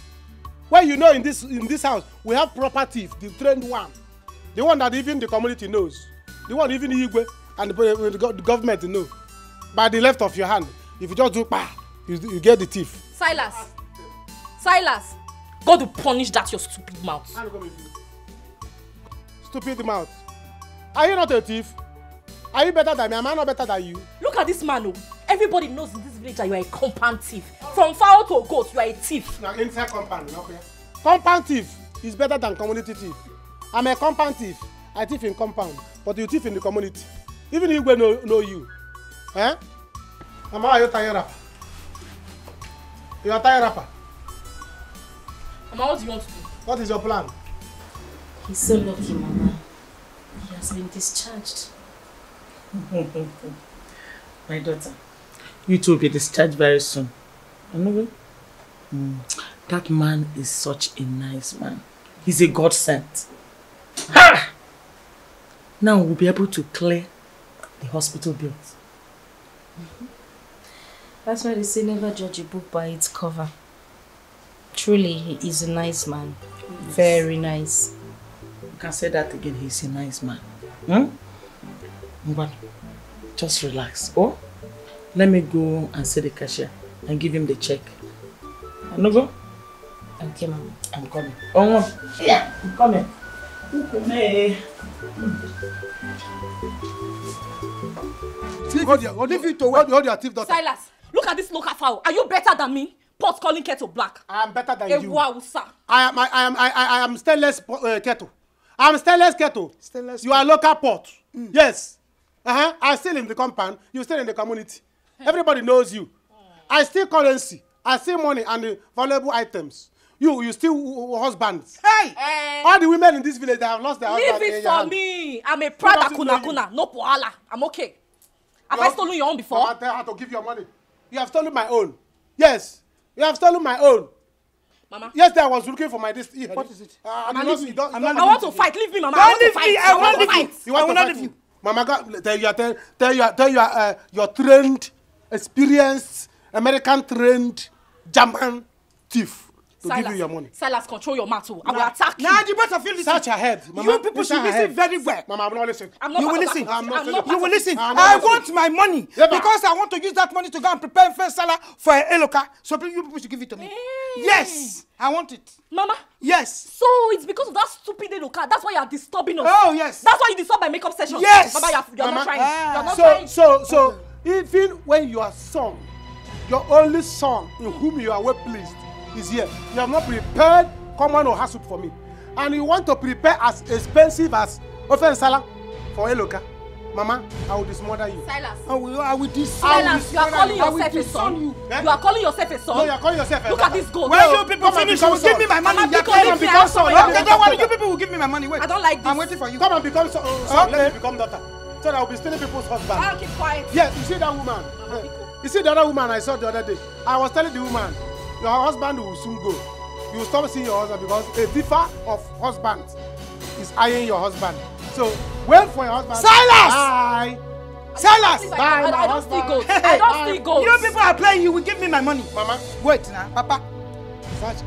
Well, you know, in this house, we have proper thief, the trained one. The one that even the community knows. The one even the Igwe and the government know. By the left of your hand, if you just do you get the thief. Silas, God will punish that your stupid mouth. Stupid mouth. Are you not a thief? Are you better than me? Am I not better than you? Look at this man. Everybody knows in this village that you are a compound thief. From fowl to goat, you are a thief. Now inside compound, okay? Compound thief is better than community thief. I'm a compound thief. I thief in compound, but you thief in the community. Even if we know you. Eh? Mama, are you a tire rapper? You are a tire rapper? Mama, what do you want to do? What is your plan? He's so lucky, Mama. He has been discharged. My daughter, you two will be discharged very soon. That man is such a nice man. He's a godsend. Ha! Now we'll be able to clear the hospital bills. That's why they say never judge a book by its cover. Truly, he is a nice man. Yes. Very nice. You can say that again, he's a nice man. But just relax. Oh, let me go and see the cashier and give him the check. No go? Okay, Mama. I'm coming. Oh, yeah, I'm coming. Hold your thief daughter. Silas, look at this local fowl. Are you better than me? Pot calling kettle black. I am better than you. Wow, sir. I am stainless kettle. I am stainless kettle. Stainless you are local pot. Yes. I still in the compound. You still in the community. Everybody knows you. I steal currency. I steal money and valuable items. You steal husbands. Hey! All the women in this village, they have lost their husbands. Leave it for me. I'm a proud Akuna. No poala. I'm okay. Have I stolen your own before? Mama, tell her to give your money. You have stolen my own. Yes. You have stolen my own. Mama. Yesterday I was looking for my this. What is it? I want to fight. Leave me, Mama. Don't leave me. I want to fight. You want to fight you? Mama, tell your trained, experienced, American trained German thief to give you your money. Silas, control your mouth. I will attack you. Now the both of you listen. Search your head. Mama, you people should listen very well. Mama, I'm not listening. You will listen. You will listen. I want my money because I want to use that money to go and prepare first salad for Eloka. So you people should give it to me. Yes, I want it. Mama. Yes. So it's because of that stupid Eloka. That's why you are disturbing us. Oh yes. That's why you disturb my makeup session. Yes. Mama, you're not trying. You're not trying. So even when your son, your only son in whom you are well pleased, is here, you have not prepared common or soup for me, and you want to prepare as expensive as ofen sala for Eloka. Mama, I will dismother you. Silas. I will disown Silas, you are calling yourself a son. You are calling yourself a son. No, you are calling yourself a son. Look at this gold. When you people finish, you will give me my money. Come and become son. Okay, don't worry. You people will give me my money. Wait. I don't like this. I'm waiting for you. Come and become son. Okay. Let me become daughter. So that I will be stealing people's husband. I'll keep quiet. Yes, you see that woman. You see the other woman I saw the other day. I was telling the woman, your husband will soon go. You will stop seeing your husband because a differ of husband is eyeing your husband. So wait for your husband. Silas! Bye. Silas! Bye, I don't steal gold. I don't steal gold. You people are playing. You will give me my money. Mama. Wait now, Papa. Search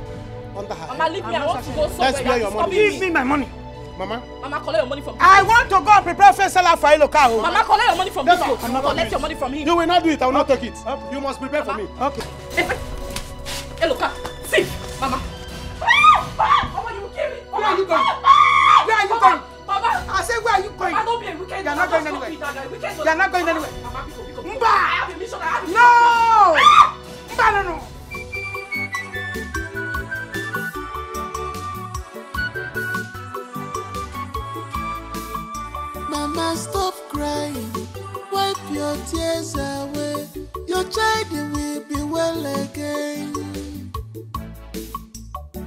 under her. Mama, leave me. I want to go somewhere. Let's bear your money. Give me my money. Mama. Mama, collect your money from him. I want to go and prepare first salad for Eloka. Mama, collect your money from this goat. Collect your money from him. You will not do it. I will not take it. You must prepare for me. Okay. Eloka, see, Mama. Mama, you will kill me. Where are you going? Where are you going? Mama. I said, where are you going? I don't be a wicked. You're not going anywhere. You're not going anywhere. Mama, Mba! I have a mission. No! Mba, no. Mama, stop crying. Wipe your tears away. Your child will be well again.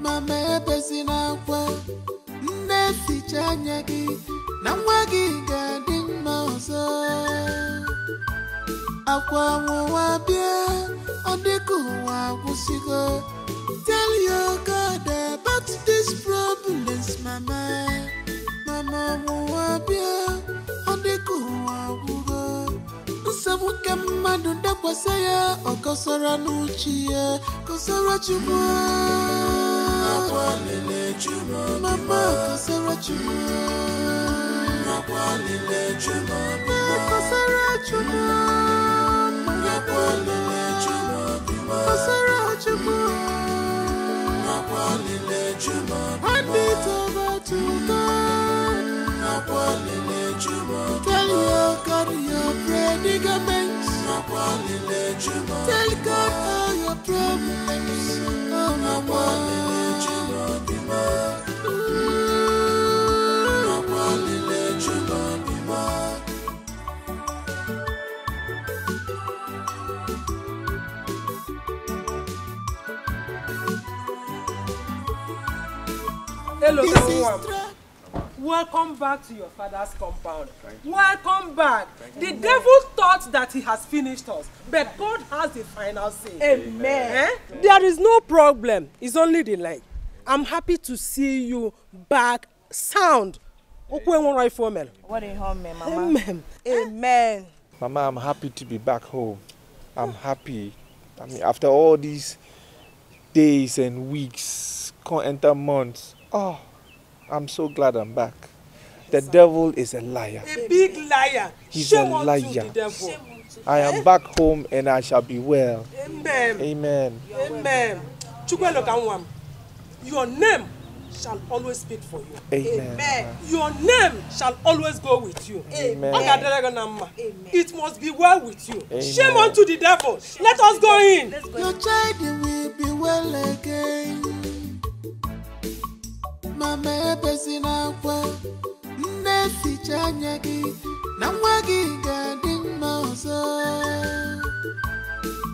Mama, ebezina kwa nnefi chanyagi na mwagi gadi mauzo. Akwa mwabia odiku wabusigo. Tell your God about these problems, Mama. Mama mwabia odiku wabugo. Nsabuke mmadu dakwasaya okosora nuchie kosora chumwa. Mama, kosara chuma. Kosara chuma. Kosara chuma. Hand it over to God. Tell your God your predicaments. Tell God all your problems. Oh, Mama. Hello, everyone. Welcome back to your father's compound. Welcome back. The devil thought that he has finished us, but God has the final say. Amen. There is no problem. It's only delay. I'm happy to see you back sound. What do you want, Mama? Amen. Amen. Mama, I'm happy to be back home. I'm happy. I mean, after all these days and weeks, can't enter months. Oh, I'm so glad I'm back. The devil is a liar. A big liar. He's a liar. The devil. I am back home and I shall be well. Amen. Amen. Amen. Your name shall always speak for you. Amen. Amen. Your name shall always go with you. Amen. Amen. It must be well with you. Amen. Shame unto the devil. Let us go in. Your child will be well again. Mama ebezina kwa nnefi chanyagi Namwagi gading mausa.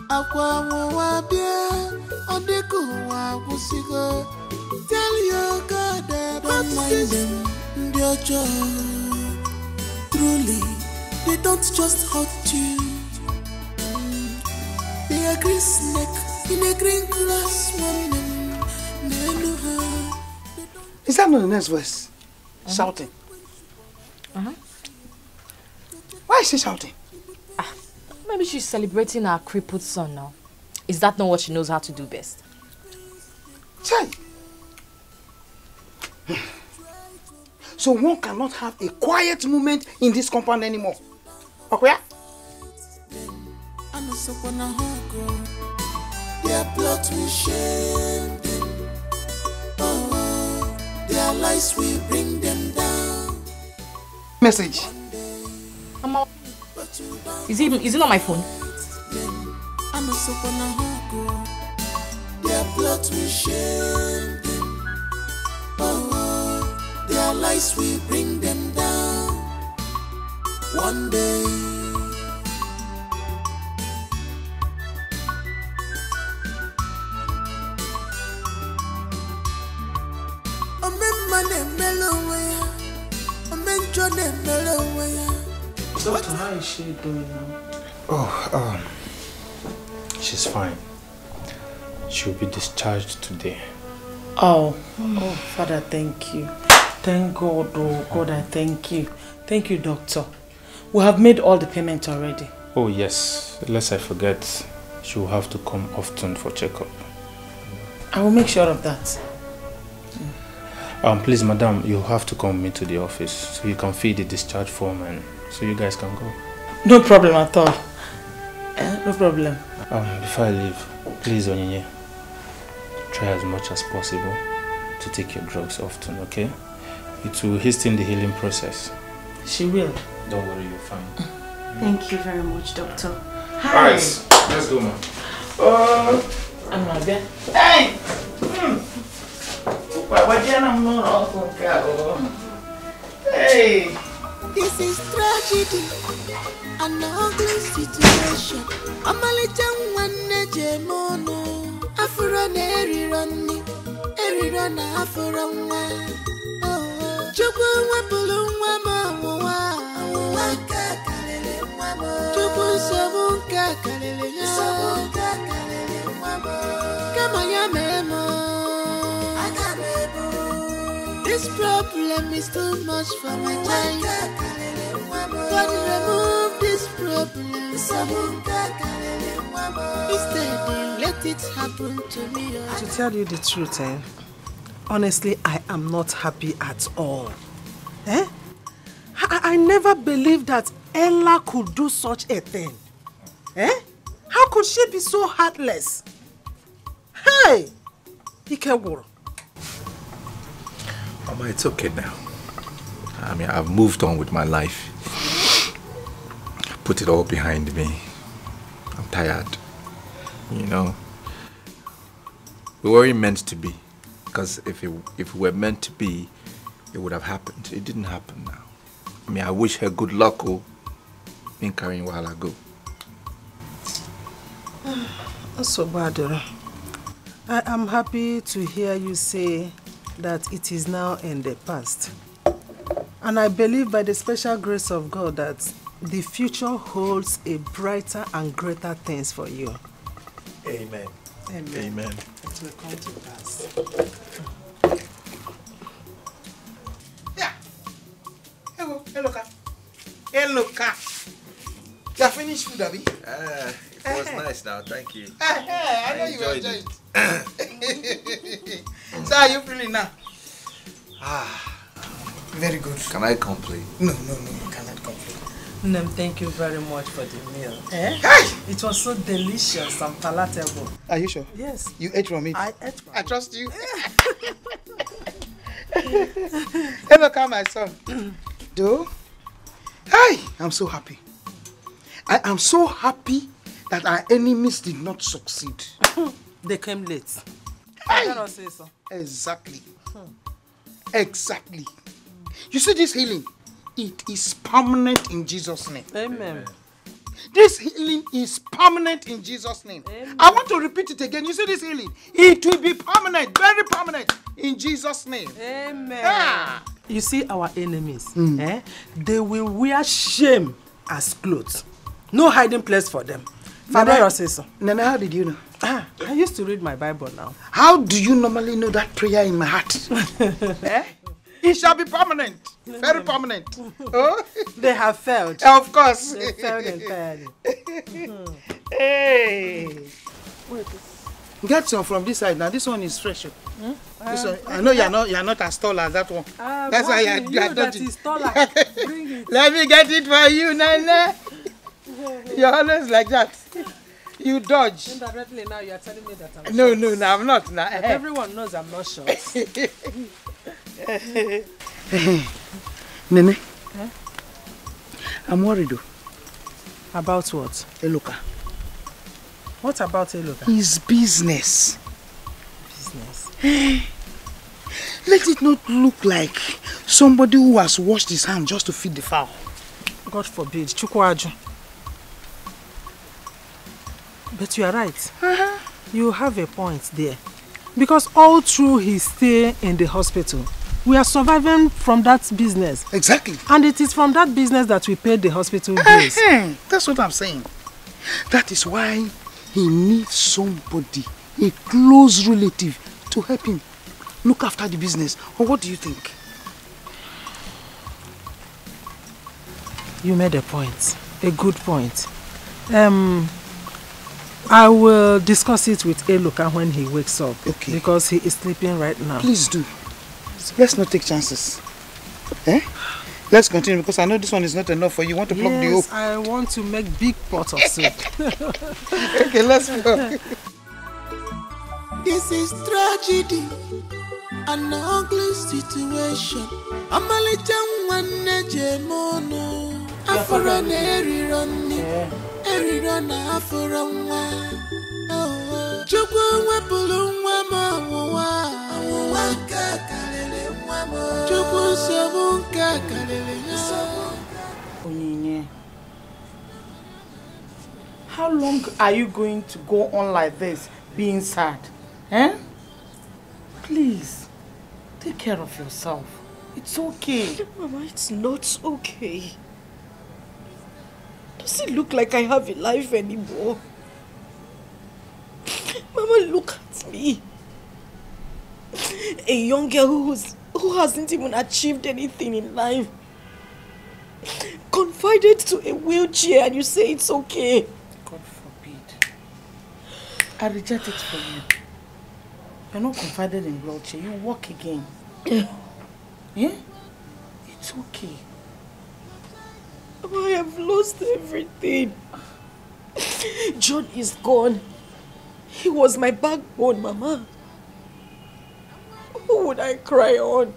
Akwa wabia odeku wabusigo. Tell your God that don't mind them, dear child. Truly, they don't just hurt you. They are green snake in a green glass woman. Is that not the next verse? Shouting. Why is she shouting? Maybe she's celebrating her crippled son now. Is that not what she knows how to do best? Chai. So one cannot have a quiet moment in this compound anymore. Okay? Their plots we shame them. Oh, their lies we bring them down. Message. Is it not my phone? Their plots we shame them. Oh, their lies we bring them down. One day. Doctor, how is she doing now? Oh, she's fine. She'll be discharged today. Oh, Father, thank you. Thank God, oh God, I thank you. Thank you, doctor. We have made all the payments already. Oh yes, lest I forget, she will have to come often for checkup. I will make sure of that. Please, madam, you'll have to come with me to the office so you can fill the discharge form and so you guys can go. No problem at all. No problem. Before I leave, please, Onyinye, try as much as possible to take your drugs often, okay? It will hasten the healing process. She will. Don't worry, you're fine. Thank you very much, doctor. Hi. Alright, let's go, man. I'm not there. Hey! Hey! This is tragedy, an ugly situation. Amalita wane jemono, afura neri rana afura nwa. Chukwu wepulu nwa mawa, waka kalele nwa. Chukwu sobu nka kalele nwa. Kama ya memo. This problem is too much for my mind. God remove this problem. Instead, let it happen to me. To tell you the truth, honestly, I am not happy at all. I never believed that Ella could do such a thing. How could she be so heartless? Hey! Ikewuru. Mama, it's okay now. I mean, I've moved on with my life. Put it all behind me. I'm tired. You know, we weren't meant to be. Because if we were meant to be, it would have happened. It didn't happen now. I mean, I wish her good luck in carrying while I go. So bad. I am happy to hear you say that it is now in the past. And I believe by the special grace of God that the future holds a brighter and greater things for you. Amen. Amen. Amen. It will come to pass. Yeah. Hello, Ka. You have finished food, Abby? It was nice now, thank you. I know you enjoyed it. So how are you feeling now? Very good. Can I complain? No, you cannot complain. Nem, thank you very much for the meal. It was so delicious and palatable. Are you sure? Yes. You ate from it? I ate from it. I trust you. Hello, Ka, my son. Though, I'm so happy. I am so happy that our enemies did not succeed. They came late. I cannot say so. Exactly. Exactly. You see this healing? it is permanent in Jesus' name. Amen. This healing is permanent in Jesus' name. Amen. I want to repeat it again. You see this healing? It will be permanent, very permanent in Jesus' name. Amen. Yeah. You see our enemies, they will wear shame as clothes. No hiding place for them. Father says so. Nana, how did you know? I used to read my Bible now. How do you normally know that prayer in my heart? It shall be permanent. Very permanent. Oh? They have failed. Of course. They failed entirely. Hey. Wait. Get some from this side now. This one is fresh. This one, I know you're not as tall as that one. That's why you're dodging. Bring it. Let me get it for you, Nana. You're always like that. You dodge. Indirectly now you're telling me that I'm No, short. no, I'm not. Nah. Everyone knows I'm not short. Nene, I'm worried though. About what? Eloka. What about Eloka? His business. Business? Let it not look like somebody who has washed his hand just to feed the fowl. God forbid. Chukwaju. But you are right. You have a point there. Because all through his stay in the hospital, we are surviving from that business. Exactly. And it is from that business that we paid the hospital bills. That's what I'm saying. That is why he needs somebody, a close relative, to help him look after the business. Or what do you think? You made a point. A good point. I will discuss it with Eloka when he wakes up. Okay. Because he is sleeping right now. Please do. Let's not take chances. Let's continue because I know this one is not enough for you. You want to plug the hole? Yes, I want to make big pot of soup. Okay, let's go. This is tragedy, an ugly situation. I'm a little one, Nejemono. Afro Neri Ronna, Afro One. Chukwu wepụrụ nwa m ọnwụnwa nke karịrị nwa m. Chukwu nsogbu nke karịrị ya. Onyinye, how long are you going to go on like this, being sad? Please, take care of yourself. It's okay. Mama, it's not okay. Does it look like I have a life anymore? Mama, look at me. A young girl who hasn't even achieved anything in life. Confided to a wheelchair and you say it's okay. God forbid. I reject it for you. You're not confided in wheelchair. You walk again. Yeah? It's okay. Mama, I have lost everything. John is gone. He was my backbone, Mama. Who would I cry on?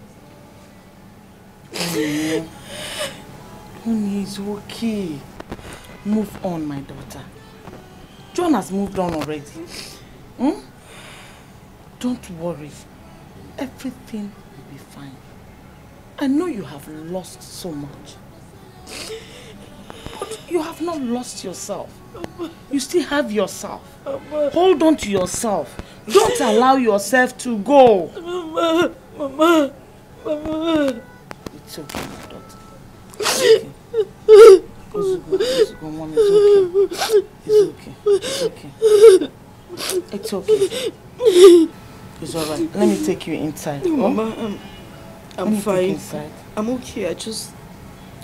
Honey, it's okay. Move on, my daughter. John has moved on already. Don't worry. Everything will be fine. I know you have lost so much. But you have not lost yourself. You still have yourself. Hold on to yourself. Don't allow yourself to go. Mama. It's okay, my daughter. It's okay. Mom, it's okay. It's okay. It's alright. Let me take you inside. Mama, I'm fine. Inside. I'm okay.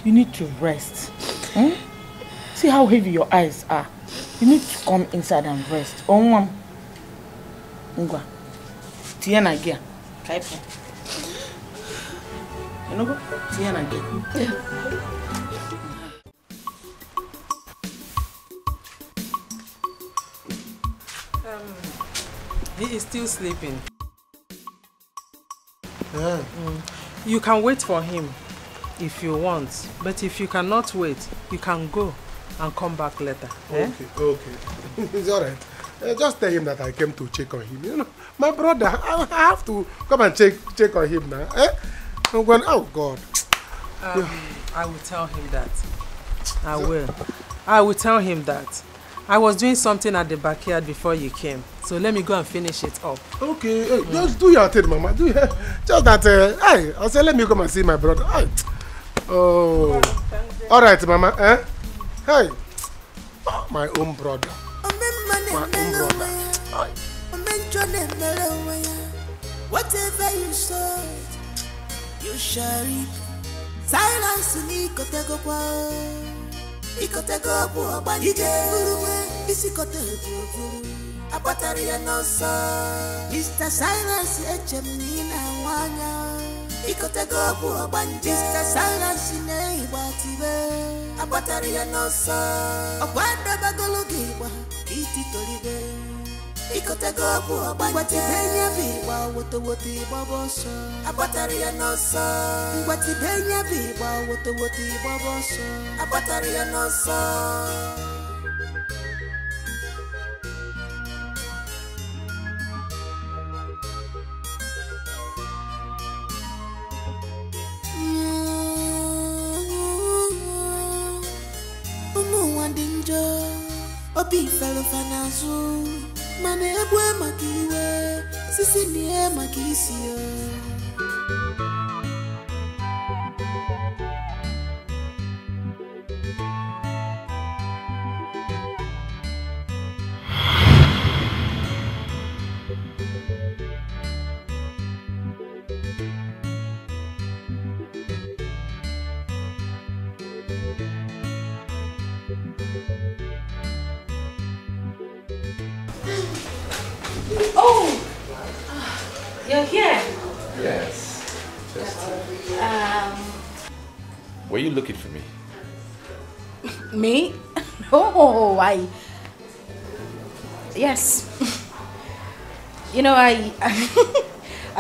You need to rest. See how heavy your eyes are. You need to come inside and rest. Ngwa. Tiana gia. Kaipo. You know go? Tiana gia. He is still sleeping. You can wait for him if you want, but if you cannot wait, you can go and come back later. Okay. It's alright. Just tell him that I came to check on him. You know, my brother, I have to come and check on him now. I'm going, oh God. I will tell him that. I will tell him that. I was doing something at the backyard before you came. So let me go and finish it up. Okay, hey, just do your thing, Mama. Do your, just that, hey, I'll say let me come and see my brother. Hey. Oh. Alright, Mama. Hey. Oh, my own brother. My own brother. Whatever you saw, you shall reap. Silence me, Ikotego, Abanije, Isikotego, Abataria no sa. Mr. Silence, Echemina, Wanya, Ikotego, Abanije, Mr. Silence, Neighbor, Abataria no sa. Abanda Bagologiwa, Iti Tolibe. Ikotego abanije Ngwati benya biwa woto iboboso Abataria no sa Ngwati benya biwa woto iboboso Abataria no sa Umu wandinjo Obi felo fanazu Mane ebwe makiwe, sisi niye makisio. You're here? Yes. Were you looking for me? Me? Oh, yes. You know, I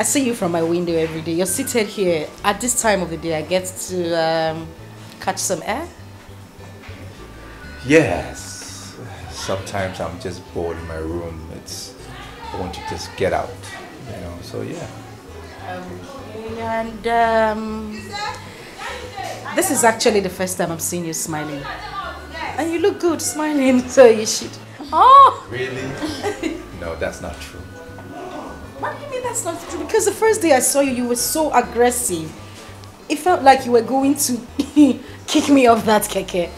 see you from my window every day. You're seated here. At this time of the day, I get to catch some air. Yes. Sometimes I'm just bored in my room. I want to just get out. You know, so yeah. And this is actually the first time I'm seeing you smiling. And you look good smiling, so you should. Oh! Really? No, that's not true. What do you mean that's not true? Because the first day I saw you, you were so aggressive. It felt like you were going to kick me off that keke.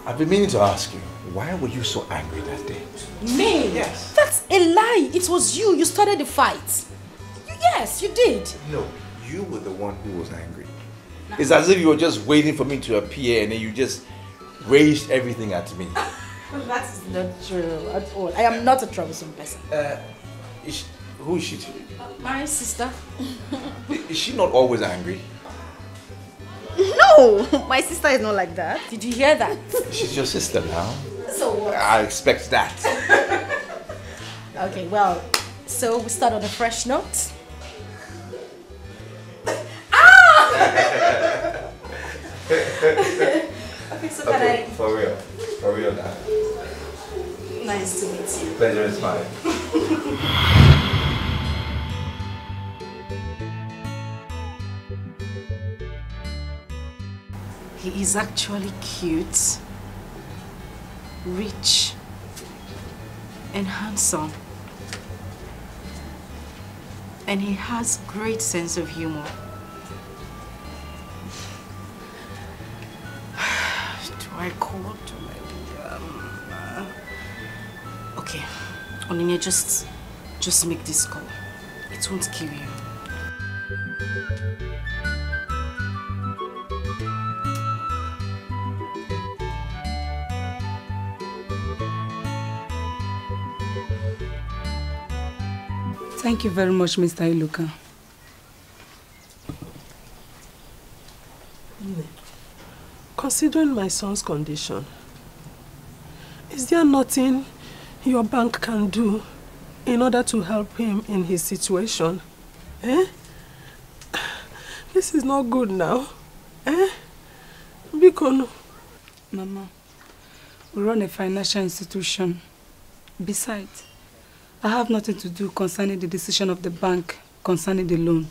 I've been meaning to ask you, why were you so angry that day? Me? Yes. That's a lie. It was you. You started the fight. Yes, you did. No, you were the one who was angry. It's as if you were just waiting for me to appear and then you just raged everything at me. That is not true at all. I am not a troublesome person. Who is she to you? My sister. Is she not always angry? No, my sister is not like that. Did you hear that? She's your sister now. So what? I expect that. Okay, well, so we start on a fresh note. Okay, so can I... For real now. Nice to meet you. Pleasure is mine. He is actually cute, rich, and handsome. And he has great sense of humor. Do I call to my... Okay, Onyinye, just make this call. It won't kill you. Thank you very much, Mr. Iluka. Considering my son's condition, is there nothing your bank can do in order to help him in his situation? Eh? This is not good now. Eh? Bikono. Mama, we run a financial institution. Besides, I have nothing to do concerning the decision of the bank concerning the loan.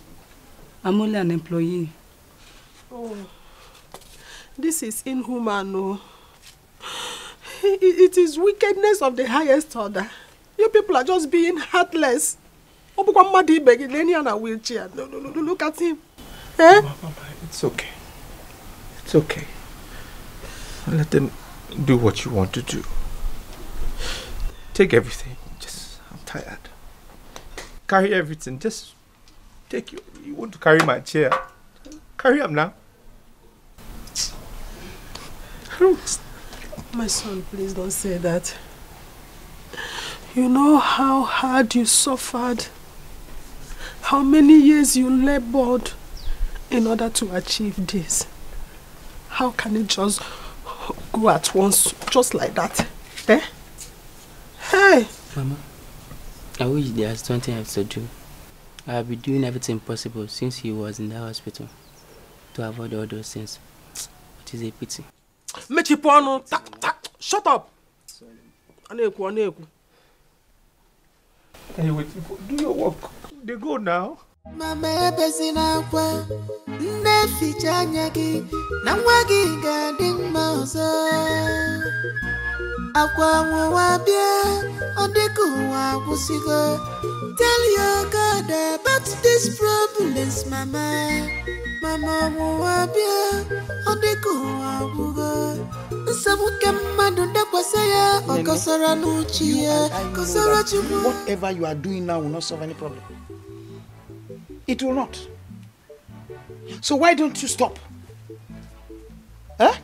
I'm only an employee. Oh, this is inhuman, no. It is wickedness of the highest order. You people are just being heartless. Wheelchair. No, look at him. Eh? Mama, it's okay. It's okay. Let them do what you want to do. Take everything. I'm tired. Carry everything. Just take you. You want to carry my chair? Carry him now. My son, please don't say that. You know how hard you suffered, how many years you labored in order to achieve this. How can it just go at once, just like that? Eh? Hey! Mama, I wish there's something else to do. I'll be doing everything possible since he was in the hospital to avoid all those things. It is a pity. Shut up! Aneku. Are you waiting for? Do your work. They go now. Mama bezina kwa neficha nyagi na mwagi gading mausa akwa mwabia ondeku wabusigo. Tell your God about this problems, Mama. Mama mwabia ondeku wabugo. Whatever you are doing now will not solve any problem. It will not. So why don't you stop? Huh?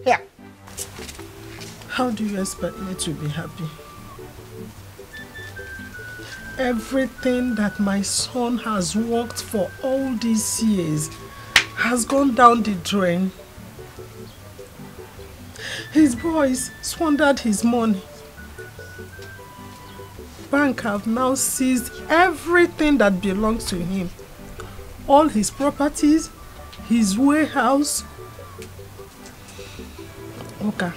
Yeah. How do you expect me to be happy? Everything that my son has worked for all these years has gone down the drain. His boys squandered his money. Bank have now seized everything that belongs to him. All his properties, his warehouse. Okay.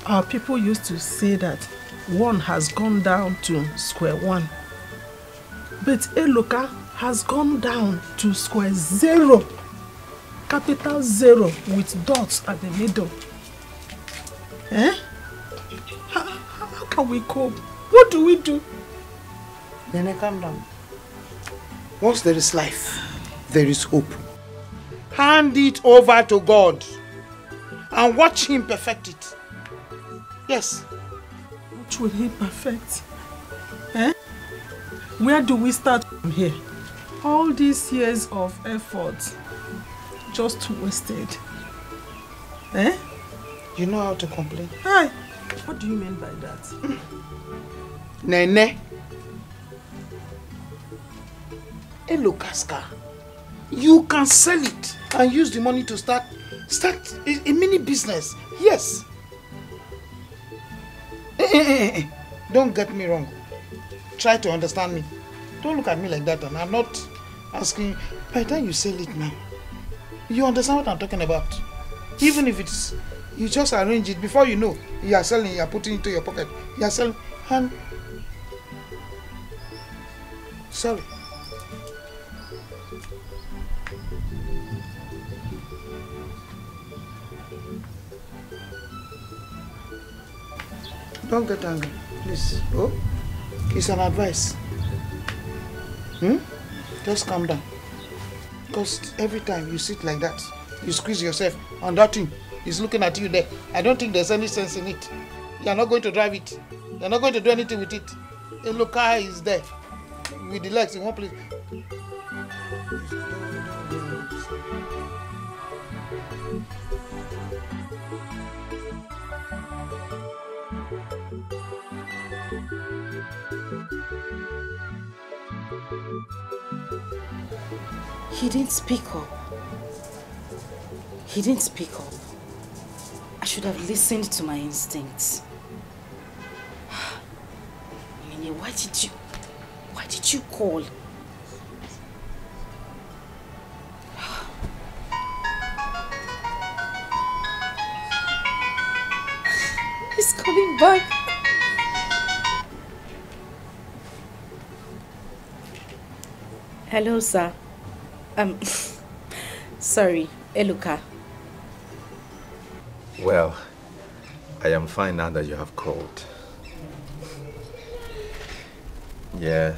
Our people used to say that one has gone down to square one. But Eloka has gone down to square zero. Capital zero with dots at the middle. Eh? How can we cope? What do we do? Then calm down. Once there is life, there is hope. Hand it over to God and watch Him perfect it. Yes. What will He perfect? Eh? Where do we start from here? All these years of effort just wasted. Eh? You know how to complain. Hi. What do you mean by that? Nene. Elokaska. You can sell it and use the money to start a mini business. Yes. Don't get me wrong. Try to understand me. Don't look at me like that. And I'm not asking. By the time you sell it now, you understand what I'm talking about. Even if it's, you just arrange it before you know, you are selling, you are putting it into your pocket. You are selling, and sorry. Don't get angry, please. Oh, it's an advice. Just calm down. Because every time you sit like that, you squeeze yourself, and that thing is looking at you there. I don't think there's any sense in it. You are not going to drive it. You are not going to do anything with it. A local is there with the legs in one place. He didn't speak up. He didn't speak up. I should have listened to my instincts. Mine, why did you call? He's coming back. Hello, sir. Sorry, Eluka. Well, I am fine now that you have called. Yeah.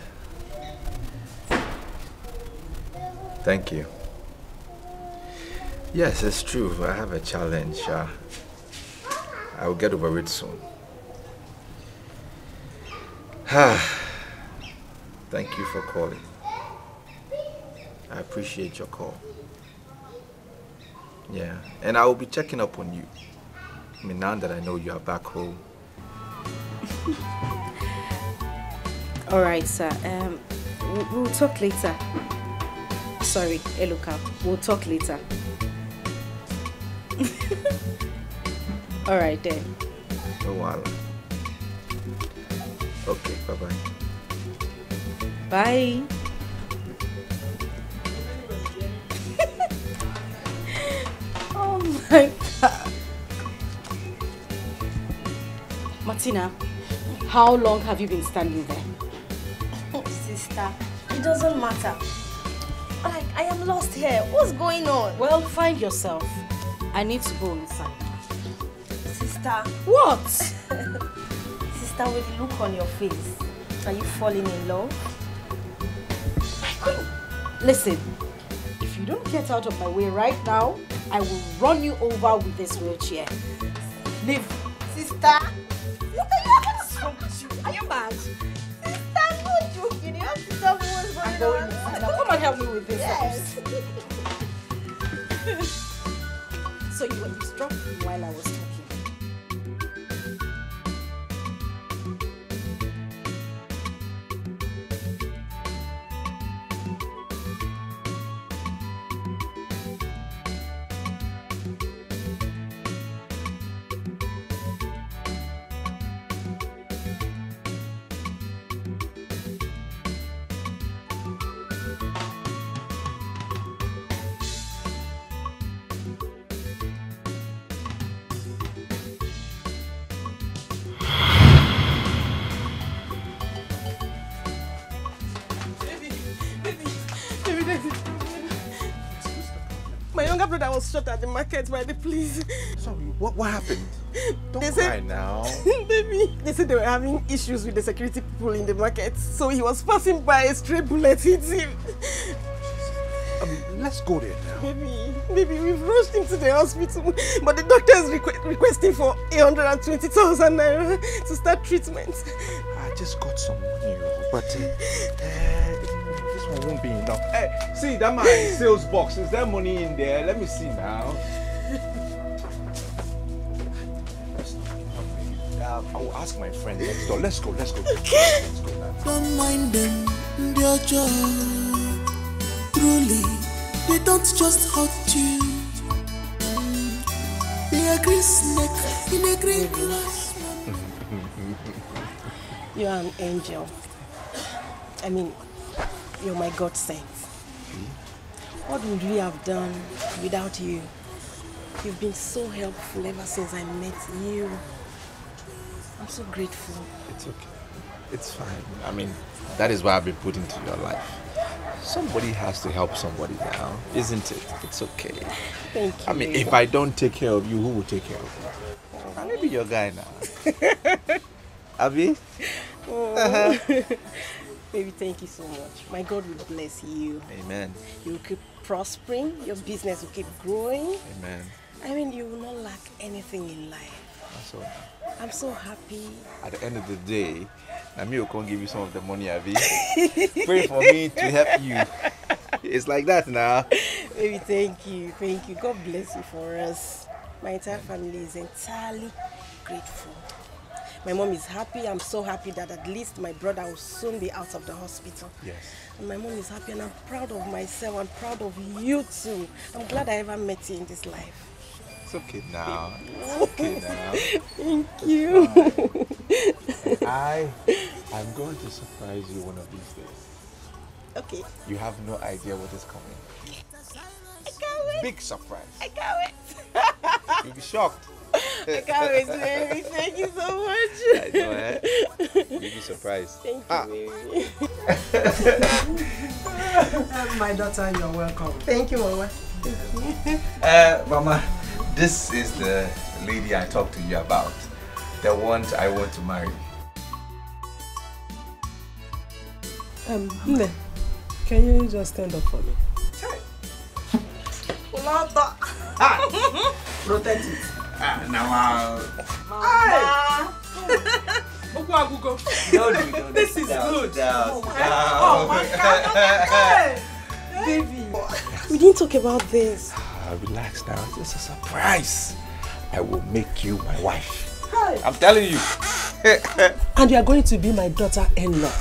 Thank you. Yes, it's true. I have a challenge. I will get over it soon. Thank you for calling. I appreciate your call. Yeah, and I will be checking up on you. I mean, now that I know you are back home. All right, sir. We'll talk later. Sorry, Eluka. We'll talk later. All right then. No while. Okay, bye-bye. Bye. Oh my God. Martina, how long have you been standing there? Sister, it doesn't matter. Like, I am lost here. What's going on? Well, find yourself. I need to go inside. Sister. What? Sister, with the look on your face, are you falling in love? Listen, if you don't get out of my way right now, I will run you over with this wheelchair. Leave. Sister. What's wrong with you? Are you mad? Sister, I'm not joking. You have to tell me what's going on. Now come and help me with this. Yes. So you were distracted while I was talking. My younger brother was shot at the market by the police. Sorry, what happened? Don't cry now. Baby, they said they were having issues with the security people in the market. So he was passing by, a stray bullet hit him. Let's go there now. Baby, we've rushed him to the hospital. But the doctor is requesting for 120,000 naira to start treatment. I just got some money, but this one won't be enough. Hey, see, that my sales box. Is there money in there? Let me see now. I will ask my friend next door. Let's go. Don't mind them, they're just truly, they don't just hurt you. They are green snake in a green glass. You're an angel. I mean, you're my God sent. What would we have done without you? You've been so helpful ever since I met you. I'm so grateful. It's okay. It's fine. I mean, that is why I've been put into your life. Somebody has to help somebody now, isn't it? It's okay. Thank you. I mean, if I don't take care of you, who will take care of you? I'll be your guy now. Abi? Oh. Baby, thank you so much. My God will bless you. Amen. You will keep prospering. Your business will keep growing. Amen. I mean, you will not lack anything in life. So, I'm so happy. at the end of the day, Nami will come give you some of the money, Abi. Pray for me to help you. It's like that now. Baby, thank you. Thank you. God bless you for us. My entire family is entirely grateful. My mom is happy. I'm so happy that at least my brother will soon be out of the hospital. Yes. And my mom is happy, and I'm proud of myself. I'm proud of you too. I'm glad I ever met you in this life. It's okay now. It's okay now. Thank you. I'm going to surprise you one of these days. Okay. You have no idea what is coming. I can't wait. Big surprise. I can't wait. You'll be shocked. I can't wait, baby. Thank you so much. I know, eh? You'll be surprised. Thank you, baby. My daughter, you're welcome. Thank you, Mama. Mama, this is the lady I talked to you about. The one I want to marry. Nne, can you just stand up for me? Protect it. Now, This is good. Oh my God. Hey, baby. We didn't talk about this. Relax now. It's a surprise. I will make you my wife. Hi. I'm telling you. And you are going to be my daughter-in-law.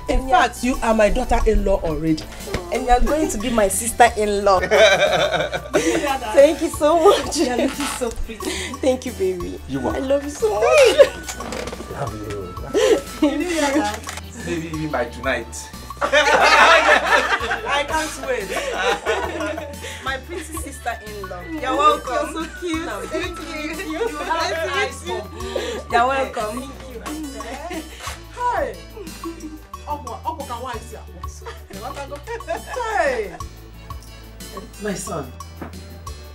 In fact, you are my daughter-in-law already. And you are going to be my sister-in-law. Thank you so much. You are looking so pretty. Thank you, baby. You are. I love you so much. Love you. Maybe even by tonight. I can't wait. My pretty sister-in-law. You're welcome. You're so cute. Thank you. You're welcome. Hi. Hey. My son,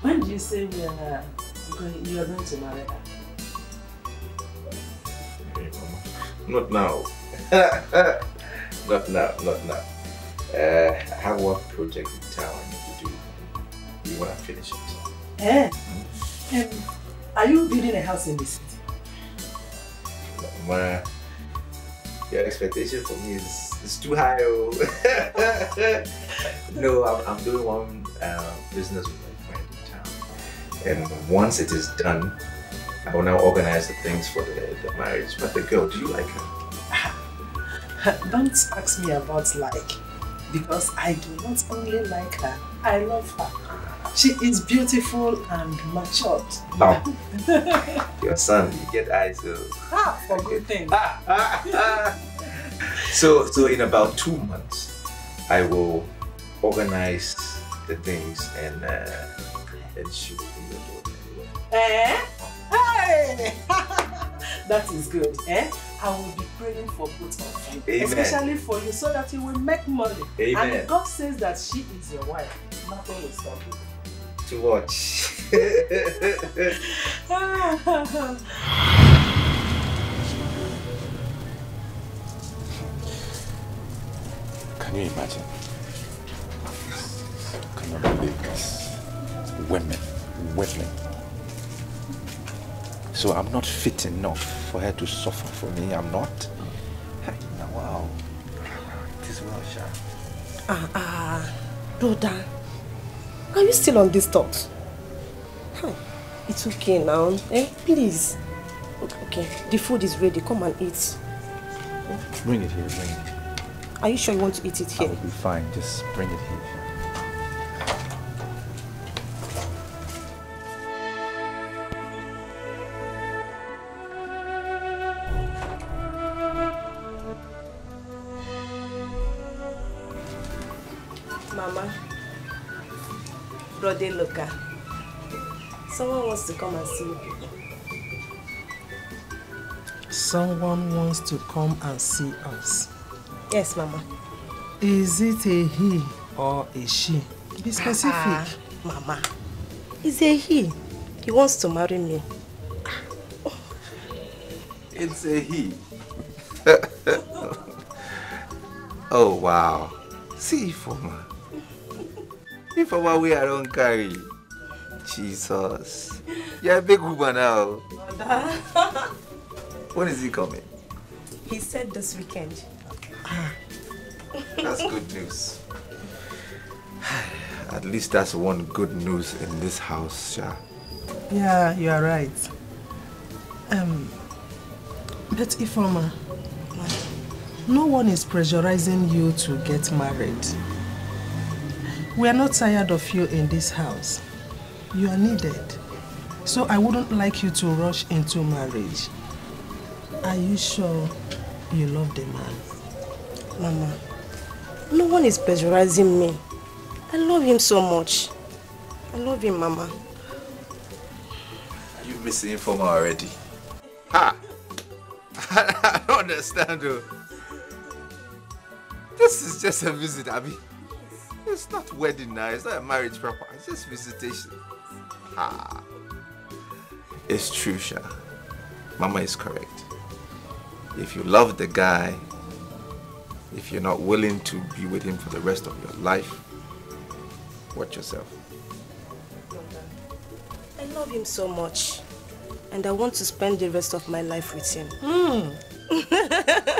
when did you say you are going to marry her? Not now. Not now. I have one project in town I need to do. You want to finish it? Are you building a house in the city? Your expectation for me is too high. Oh. No, I'm doing one business with my friend in town. And once it is done, I will now organize the things for the marriage. But the girl, do you like her? Don't ask me about like, because I do not only like her, I love her. She is beautiful and matured. No. Your son, you get eyes. For good things. So in about 2 months, I will organize the things and she will be your daughter. Hey! That is good. I will be praying for both of you. Amen. Especially for you, so that you will make money. Amen. And if God says that she is your wife, nothing will stop you. To watch. Can you imagine? I cannot believe this. Women. So I'm not fit enough for her to suffer for me. I'm not. Wow. It is well, Sha. Brother, are you still on this thought? It's okay now. Please. Okay, the food is ready. Come and eat. Bring it here, bring it. Are you sure you want to eat it here? I will be fine. Just bring it here. Mama, Brother Luca, someone wants to come and see you. Someone wants to come and see us. Yes, Mama. Is it a he or a she? Be specific. Mama, it's a he. He wants to marry me. It's a he. Oh, wow. See, Ifoma. Ifoma, we are don't carry. Jesus. You're a big woman now. When is he coming? He said this weekend. That's good news. At least that's one good news in this house, Sha. Yeah, you are right. But Ifoma, no one is pressurizing you to get married. We are not tired of you in this house. You are needed. So I wouldn't like you to rush into marriage. Are you sure you love the man? Mama, no one is pressurizing me. I love him so much. I love him, Mama. Are you missing Ifoma already? Ha! I don't understand, though. This is just a visit, Abby. It's not wedding now. It's not a marriage proper. It's just visitation. Ah. It's true, Sha. Mama is correct. If you love the guy, if you're not willing to be with him for the rest of your life, watch yourself. I love him so much. And I want to spend the rest of my life with him.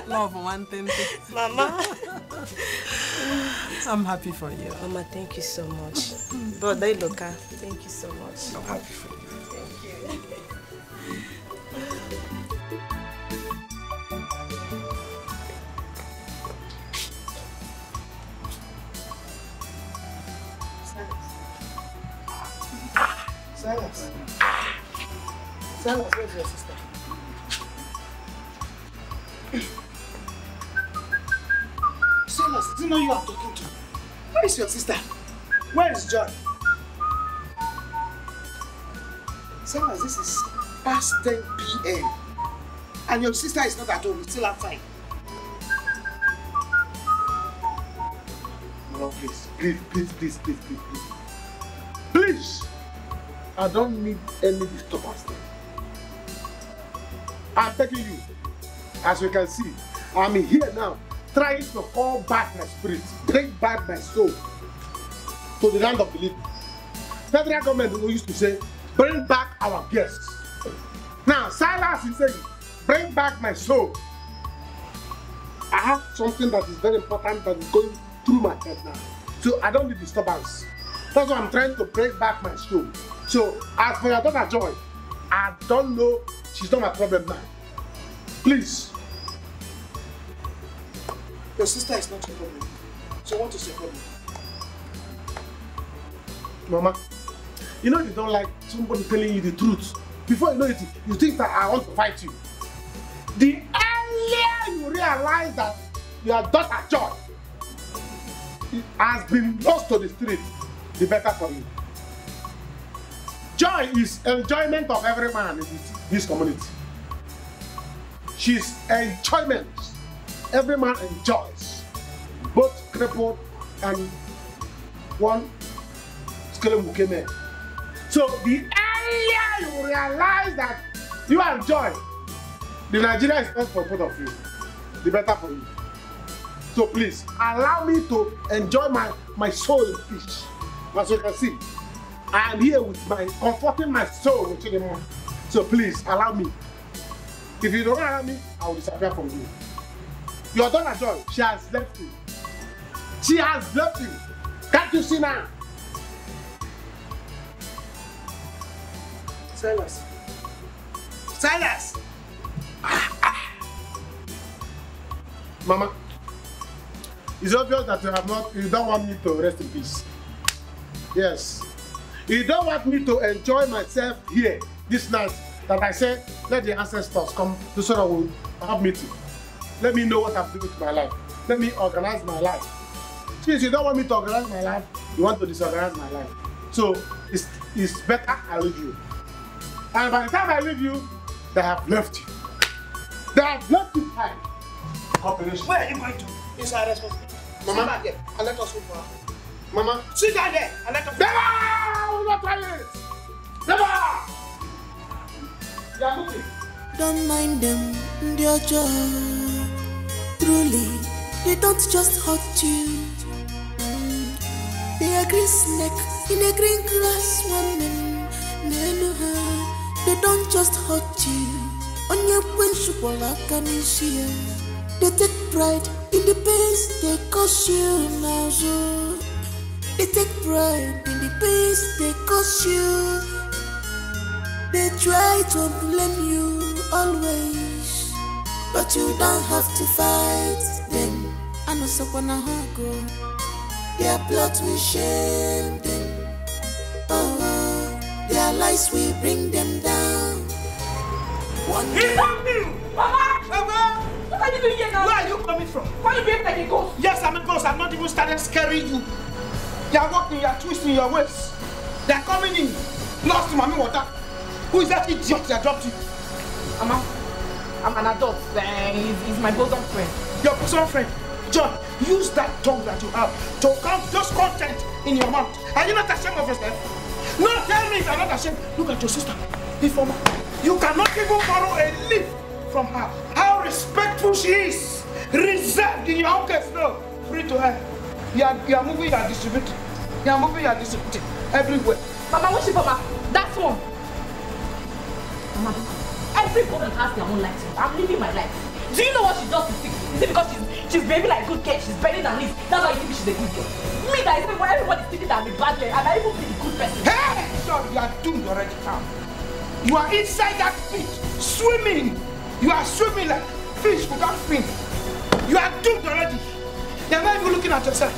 Love one thing. Mama. I'm happy for you. Mama, thank you so much. Brother Iloka, thank you so much. I'm happy for you. Thank you. Silas. Silas, where's your sister? Silas, do you know you are talking to? Where is your sister? Where is John? Silas, this is past 10 p.m. And your sister is not at home, it's still outside. No, please. Please! I don't need any disturbance there. I'm begging you. As you can see, I'm here now, trying to call back my spirit, bring back my soul to the land of the living. Federal government used to say, bring back our guests. Now, Silas is saying, bring back my soul. I have something that is very important that is going through my head now. So I don't need disturbance. That's why I'm trying to bring back my soul. So, as for your daughter Joy, I don't know, she's not my problem now. Please. Your sister is not your problem. So what is your problem? Mama, you know you don't like somebody telling you the truth. Before you know it, you think that I want to fight you. The earlier you realize that your daughter Joy has been lost to the street, the better for you. Joy is enjoyment of every man in this community. She's enjoyment. Every man enjoys. Both crippled and one skeleton who came in. So the earlier you realize that you enjoy, the Nigeria is best for both of you. The better for you. So please, allow me to enjoy my soul in peace. As you can see, I am here with comforting my soul with you. So please, allow me. If you don't allow me, I will disappear from you. Your daughter Joy, she has left you. She has left you. Can't you see now? Silas. Silas! Mama, it's obvious that you don't want me to rest in peace. Yes. You don't want me to enjoy myself here this night that I said, let the ancestors come to so that we'll have meeting. Let me know what I'm doing with my life. Let me organize my life. Since you don't want me to organize my life, you want to disorganize my life. So it's better I leave you. And by the time I leave you, they have left you. They have left you behind. Where are you going to? Inside responsibility. Mama, sit back there and let us wait for her. Mama, sit down there and let us. Never! I will not try it. Never! You are looking. Don't mind them, they're just truly, they don't just hurt you. They are green snake in a green grass woman. They don't just hurt you. On your principle, like an issue. They take pride in the pains they cause you now. So they take pride in the pains they cause you. They try to blame you always, but you don't have to fight them. I know someone a go. Their blood will shame them. Oh, their lies will bring them down. One day. Mama! Mama! What are you doing here now? Where are you coming from? Why are you behaving like a ghost? Yes, I'm a ghost. I'm not even started scaring you. You are walking, you are twisting your waist. They are coming in. Lost to mommy water. Who is that idiot that dropped you? Mama, I'm an adult. He's my bosom friend. Your bosom friend? John, use that tongue that you have to count those content in your mouth. Are you not ashamed of yourself? No, tell me if you're not ashamed. Look at your sister. Informer. You cannot even borrow a leaf from her. How respectful she is. Reserved in your own case. No. Free to her. You are moving, you are distributing. You are moving, you are distributing. Everywhere. Mama, what's Mama? That's one. Mama, everybody has their own life. I'm living my life. Do you know what she does to fix? Is it because she's behaving like a good girl? She's bending her knees. That's why you think she's a good girl. Me, that is when everybody's thinking that I'm a bad girl, and I even be a good person. Hey! So you are doomed already now. You are inside that pit, swimming. You are swimming like fish without fin. You are doomed already. You are not even looking at yourself.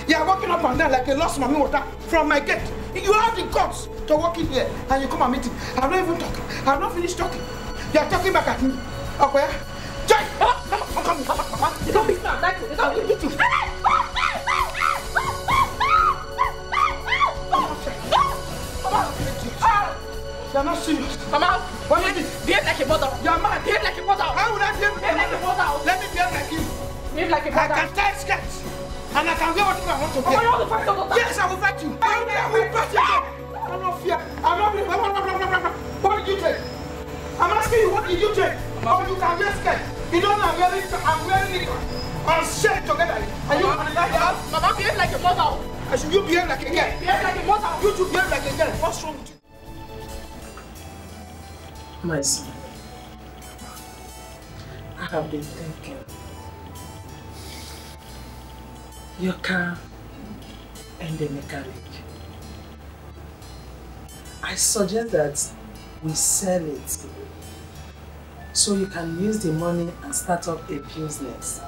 You are walking up and down like a lost mommy water from my gate. You have the guts to walk in here and you come and meet me. I'm not even talking. I'm not finished talking. You are talking back at me. Okay? Joy! Mama, you don't be smart. You don't hit you. You're not serious. Mama, what is it? Behave like a mother. You're mad. Behave like a mother. How would I behave like a mother? Let me behave like you. Behave like a mother. I can tie skirts. And I can wear whatever I want to wear. Mama, you want to fight your daughter? Yes, I will fight you. I will fight you. I'm not fear. I'm not. What did you take? I'm asking you, what did you take? Oh, you can wear skirt. You don't know I'm wearing it. I'm share together. Are you like that? Mama, behave like a mother. I should you behave like a girl? Behave like a mother. You two behave like a girl. What's wrong with you? My son, I have been thinking. Your car and the mechanic. I suggest that we sell it so you can use the money and start up a business.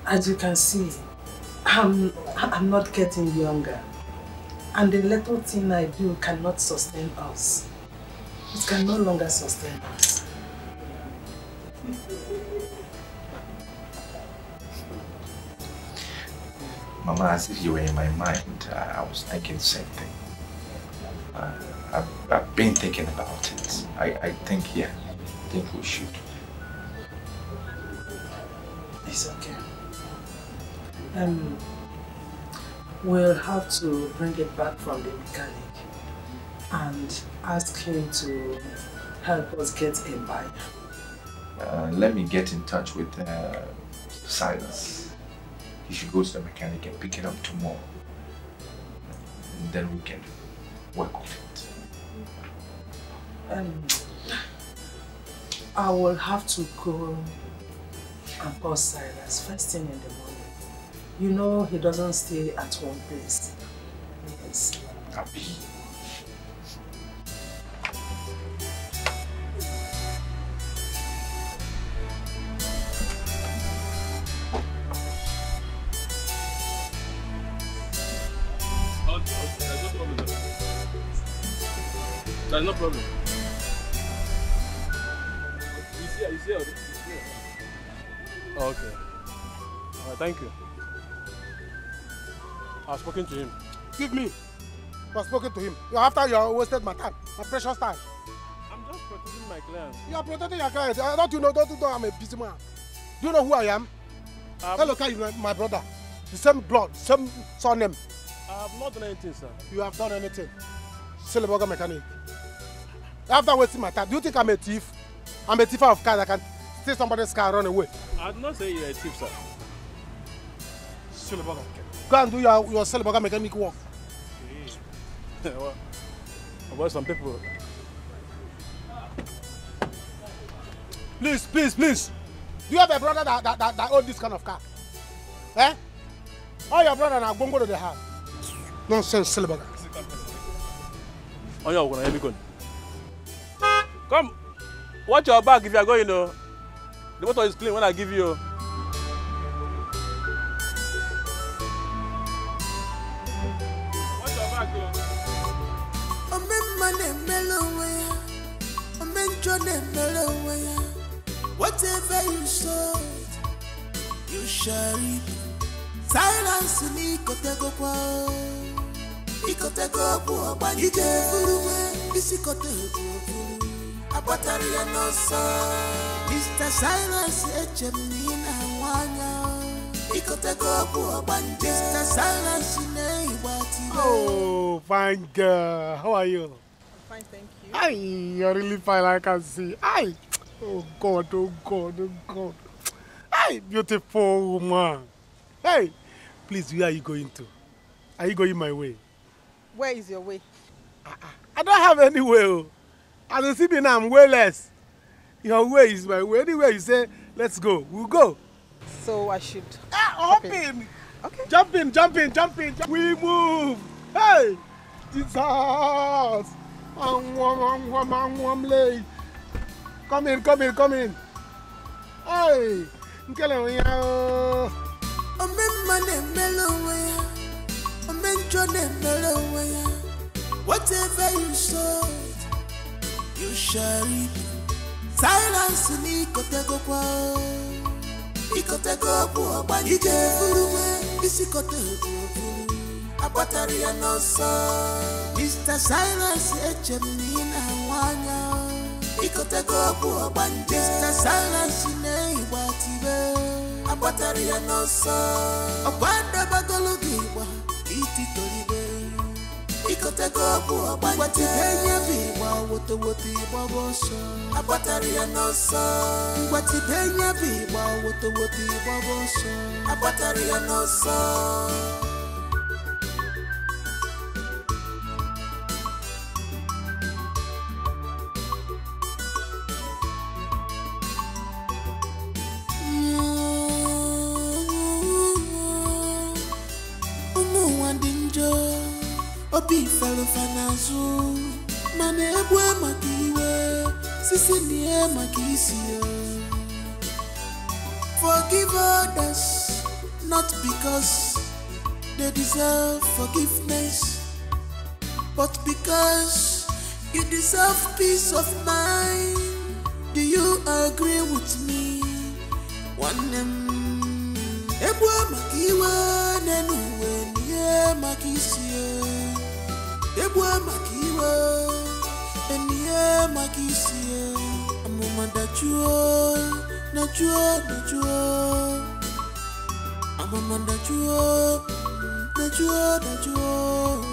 As you can see, I'm not getting younger, and the little thing I do cannot sustain us. It can no longer sustain us. Mama, as if you were in my mind, I was thinking the same thing. I've been thinking about it. I think we should. It's okay. We'll have to bring it back from the mechanic and ask him to help us get a buyer. Let me get in touch with Silas. He should go to the mechanic and pick it up tomorrow. And then we can work on it. I will have to go and call Silas first thing in the morning. You know he doesn't stay at one place. Yes. Happy. There's no problem. You see. Oh, okay. Thank you. I've spoken to him. Give me. You have spoken to him. After you have wasted my time, my precious time. I'm just protecting my clients. You are protecting your clients. Don't you know I'm a busy man? Do you know who I am? Hello, is my brother. The same blood, same surname. I have not done anything, sir. You have done anything. Silverburger mechanic. After wasting my time, do you think I'm a thief? I'm a thief of cars. I can steal somebody's car and run away. I did not say you're a thief, sir. Silverburger. Go and do your Silverburger mechanic work. Okay. Well, some people. Please. Do you have a brother that owns this kind of car? Eh? All your brother now go to the house. Nonsense, Silverburger. Oh, you're going to come, watch your back if you are going. The water is clean when I give you. Watch your back. Whatever you sow, you shall reap. Silence me, Kotego. Ikotego, Banike, Isikote. Mr. Silence, Echemina, one Oh, fine girl. How are you? Fine, thank you. Aye, you're really fine, I can see. Aye. Oh God, oh God, oh God. Aye, beautiful woman. Hey, please, where are you going to? Are you going my way? Where is your way? I don't have any way. As you see me now, I'm wayless. Your way is my way. Anywhere you say, let's go, we'll go. So I should... hop in. Okay. Jump in, jump in, jump in. We move. Hey, Jesus. Come in, come in, come in. Hey, whatever you sow, you shall reap. Silence ni kotego kwa. Ikotego kwa bani. Ije furuwe isi kotego. Abatari ya nosa. Mr. Silence echemina wanya. Ikotego kwa bani. Mr. Silence ne ibatibe. Abatari ya nosa. Abanda bagologi wa iti toribe. Ikotego kwa bani. Watibenya biwa woto woto ibaboso. Abatari ya nosa. Watibenya biwa woto woto ibaboso. Abatari ya nosa. Obi falo fanazu mane ebwe makiwe sisi niye makisiyo. Forgive others not because they deserve forgiveness, but because you deserve peace of mind. Do you agree with me? One ebwe makiwe nenuwe niye makisiyo. Ebwa makiwa, eniye makisiye. Amuma dachua, nachua, nachua. Amuma dachua, nachua, nachua.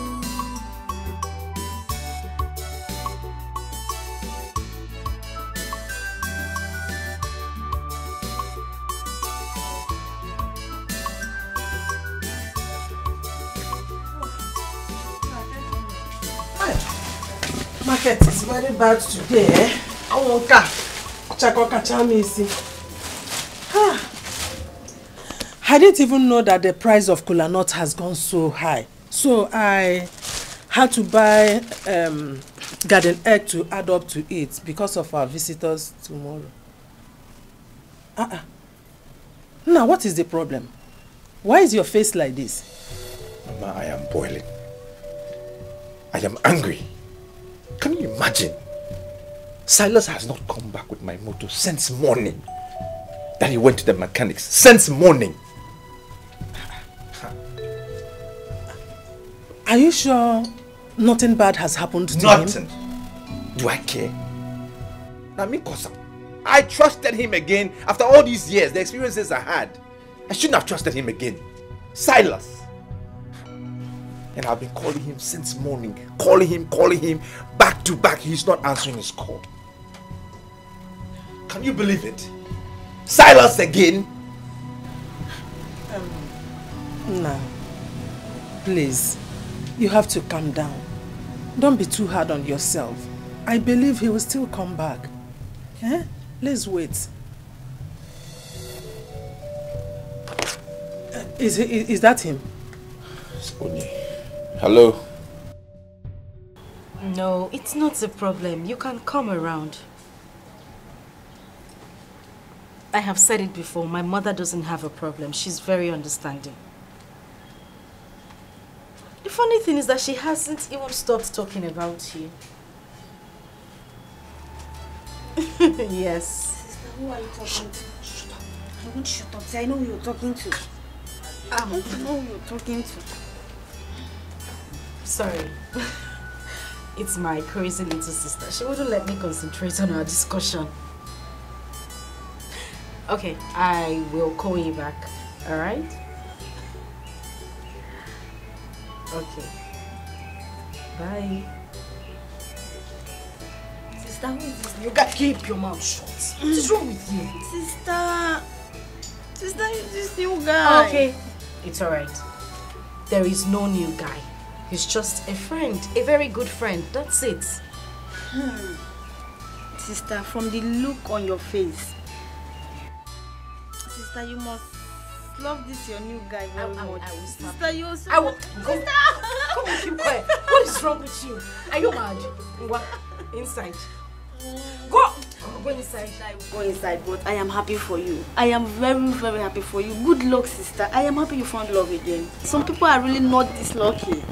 Market is very bad today. I won't I didn't even know that the price of kola nut has gone so high. So I had to buy garden egg to add up to it because of our visitors tomorrow. Now, what is the problem? Why is your face like this? Mama, I am boiling. I am angry. Can you imagine? Silas has not come back with my motor since morning. That he went to the mechanics since morning. Are you sure nothing bad has happened to him? Nothing. Do I care? I mean, I trusted him again after all these years, the experiences I had. I shouldn't have trusted him again. Silas. And I've been calling him since morning. Calling him, back to back. He's not answering his call. Can you believe it? Silas again? No. Please. You have to calm down. Don't be too hard on yourself. I believe he will still come back. Eh? Let's wait. Is that him? Hello? No, it's not a problem. You can come around. I have said it before, my mother doesn't have a problem. She's very understanding. The funny thing is that she hasn't even stopped talking about you. Yes. Sister, who are you talking to? Shut up. I won't shut up. See, I know who you're talking to. I know who you're talking to. Sorry. It's my crazy little sister. She wouldn't let me concentrate on our discussion. Okay, I will call you back. Alright? Okay. Bye. Sister, who is this? You gotta keep your mouth shut. What is wrong with you? Sister, who's this new guy? Okay, it's alright. There is no new guy. He's just a friend, a very good friend. That's it. Sister, from the look on your face, sister, you must love this your new guy very much. I will stop. Sister, you also. I will. Sister! Come on, keep quiet. What is wrong with you? Are you mad? What? Inside. Go! Go inside. I will go inside, but I am happy for you. I am very, very happy for you. Good luck, sister. I am happy you found love again. Some people are really not this lucky.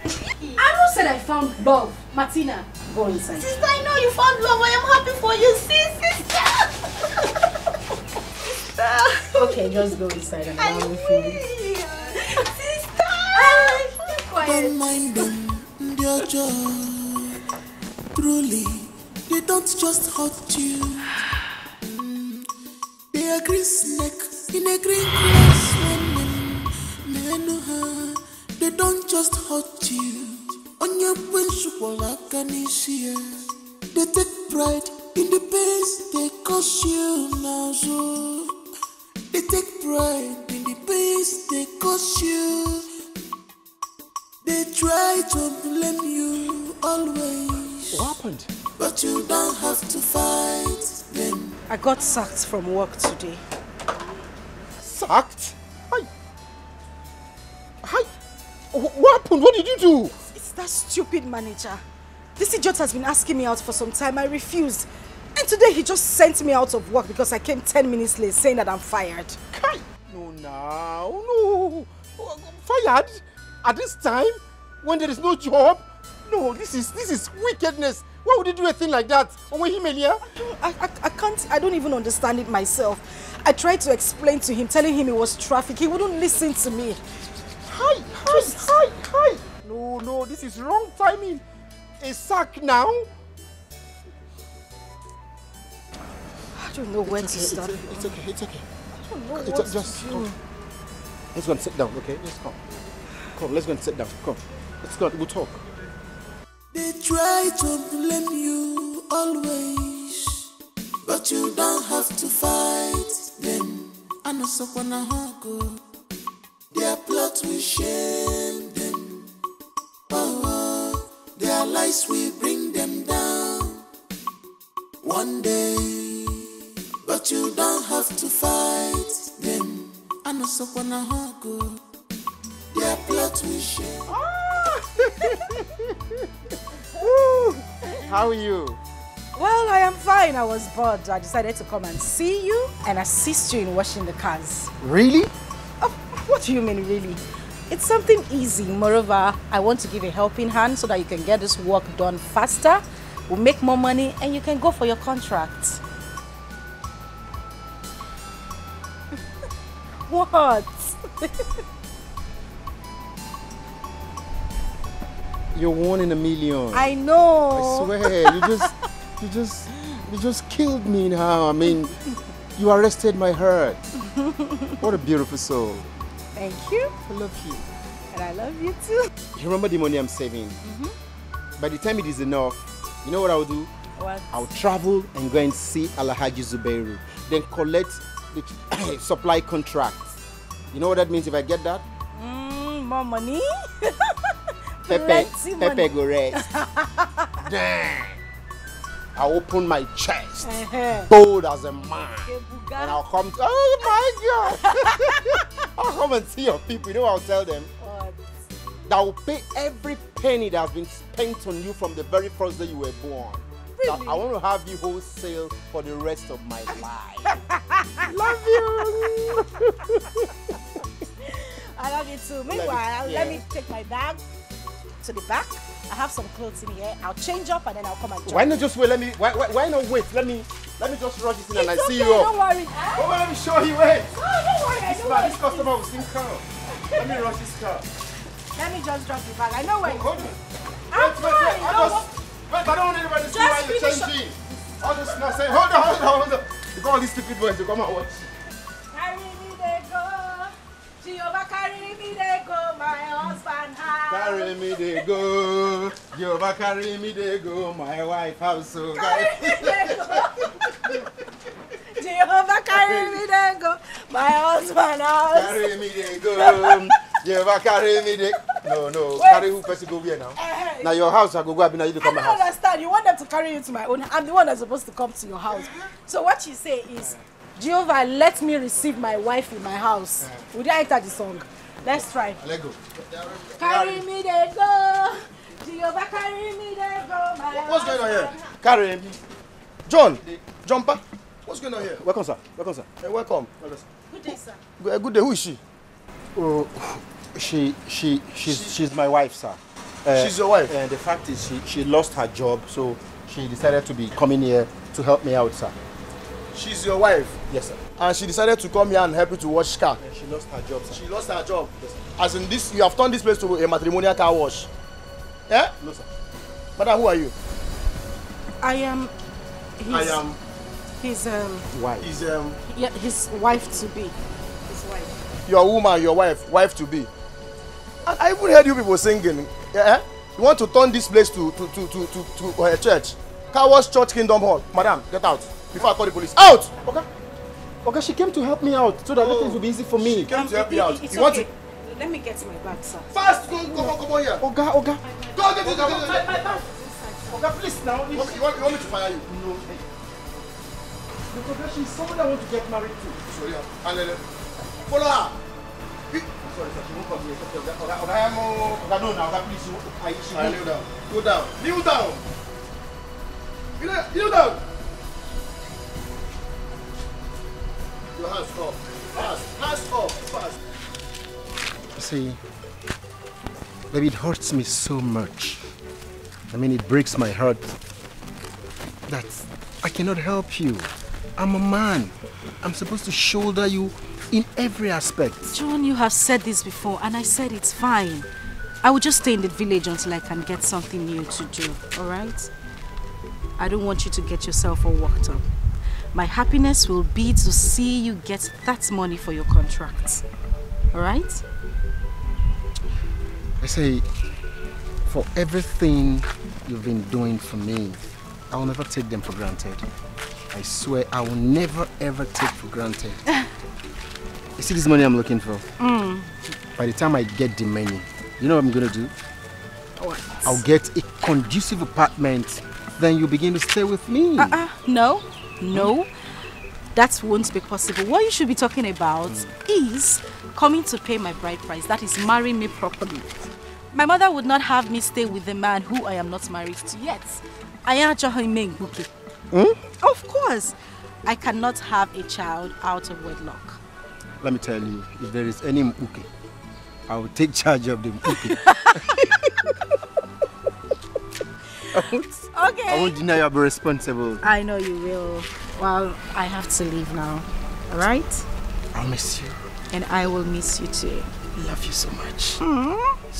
I not said I found love. Martina, go inside. Sister, I know you found love. I am happy for you. See, sister. Okay, just go inside and allow me for you. Sister! Don't mind them, they're just truly, they don't just hurt you. They are green snake in a green grass one. They don't just hurt you. On your principle, they take pride in the pains they cause you now. So they take pride in the pains they cause you. They try to blame you always. What happened? But you don't have to fight them. I got sacked from work today. Sacked? Hi. What happened? What did you do? It's that stupid manager. This idiot has been asking me out for some time. I refused. And today he just sent me out of work because I came 10 minutes late saying that I'm fired. Kai! No. Fired? At this time? When there is no job? No, this is wickedness. Why would you do a thing like that? I don't even understand it myself. I tried to explain to him, telling him it was traffic. He wouldn't listen to me. Hi. No, this is wrong timing. A sack now? I don't know when to start. It's okay. I don't know what Just to do. come. Let's go and sit down, okay? Let's come. Come, let's go and sit down. Come. Let's go, we'll talk. They try to blame you always, but you don't have to fight them. I know someone go. Their plot will shame them. Oh, their lies will bring them down one day, but you don't have to fight them. I know someone go. Their plot will shame. How are you? Well, I am fine. I was bored. I decided to come and see you and assist you in washing the cars. Really? Oh, what do you mean, really? It's something easy. Moreover, I want to give a helping hand so that you can get this work done faster. We'll make more money and you can go for your contract. What? You're 1 in a million. I know. I swear, you just killed me now. I mean, you arrested my heart. What a beautiful soul. Thank you. I love you. And I love you too. You remember the money I'm saving? By the time it is enough, you know what I'll do? What? I'll travel and go and see Alhaji Zubairu. Then collect the supply contract. You know what that means if I get that? More money? Pepe go rest. Damn. I open my chest, bold as a man, and I'll come to, oh my God! I'll come and see your people. You know what I'll tell them? What? That will pay every penny that has been spent on you from the very first day you were born. Really? I want to have you wholesale for the rest of my life. Love you! I love you too. Meanwhile, let me take my bag to the back. I have some clothes in here. I'll change up and then I'll come and join. Why not just wait? Why not wait? Let me just rush this in and I see you Don't up. worry. Oh, let me show you wait. Oh, don't worry. This customer will still come. Let me rush this car. Let me just drop the bag. I know where. Hold on. Wait. I don't want anybody to see why you're changing. I'll just not say, hold on. If all these stupid boys to come and watch. Carry me, they go. me they go, my husband house. Carry me they go. Jehovah carry me they go. My wife house. So carry me they go. Jehovah carry me they go. My husband house. Carry me they go. Jehovah carry me they. No. Wait. Carry who person go here now? Now your house I go up now you to come my I house. don't understand. You want them to carry you to my own. I'm the one that's supposed to come to your house. So what you say is, Jehovah, let me receive my wife in my house. Would you enter the song? Let's try. Let go. Carry me they go. Jehovah carry me they go. My What's going on here? Carry me. John, Jumper. What's going on here? Welcome, sir. Welcome, sir. Hey, welcome. Good day, sir. Good day. Who is she? Oh, she's my wife, sir. She's your wife? And the fact is she lost her job, so she decided to be coming here to help me out, sir. She's your wife? Yes, sir. And she decided to come here and help you to wash car? Yeah, she lost her job, sir. She lost her job? Yes, sir. As in this, you have turned this place to a matrimonial car wash? Yeah? No, sir. Madam, who are you? I am his wife. His wife to be. His wife. Your woman, your wife to be. And I even heard you people singing. Yeah? You want to turn this place to a church? Car wash church kingdom hall. Madam, get out. Before I call the police. Out! Okay, she came to help me out so that things will be easy for me. She came to help me out. It's You want okay. to? Let me get my bag, sir. Fast! Come on here. Oga. Go get it. Oga, please now. You want me to fire you? No. Because she's someone I want to get married to. Sorry. And follow her. Sorry, sir. She won't come here. Oga, no, now. Oga, please. She kneel down. Go down. Kneel down. Kneel down. Your hands up. Fast. Hands up. Fast. See, baby, it hurts me so much. I mean, it breaks my heart that I cannot help you. I'm a man. I'm supposed to shoulder you in every aspect. John, you have said this before, and I said it's fine. I will just stay in the village until I can get something new to do, all right? I don't want you to get yourself all worked up. My happiness will be to see you get that money for your contract, all right? I say, for everything you've been doing for me, I will never take them for granted. I swear I will never ever take for granted. You see this money I'm looking for? By the time I get the money, you know what I'm going to do? What? I'll get a conducive apartment, then you begin to stay with me. No. That won't be possible. What you should be talking about is coming to pay my bride price. That is marrying me properly. My mother would not have me stay with the man who I am not married to yet. Of course. I cannot have a child out of wedlock. Let me tell you, if there is any mbuke, I will take charge of the mbuke. Okay. I won't deny I'll be responsible. I know you will. Well, I have to leave now. Alright? I'll miss you. And I will miss you too. I love you so much.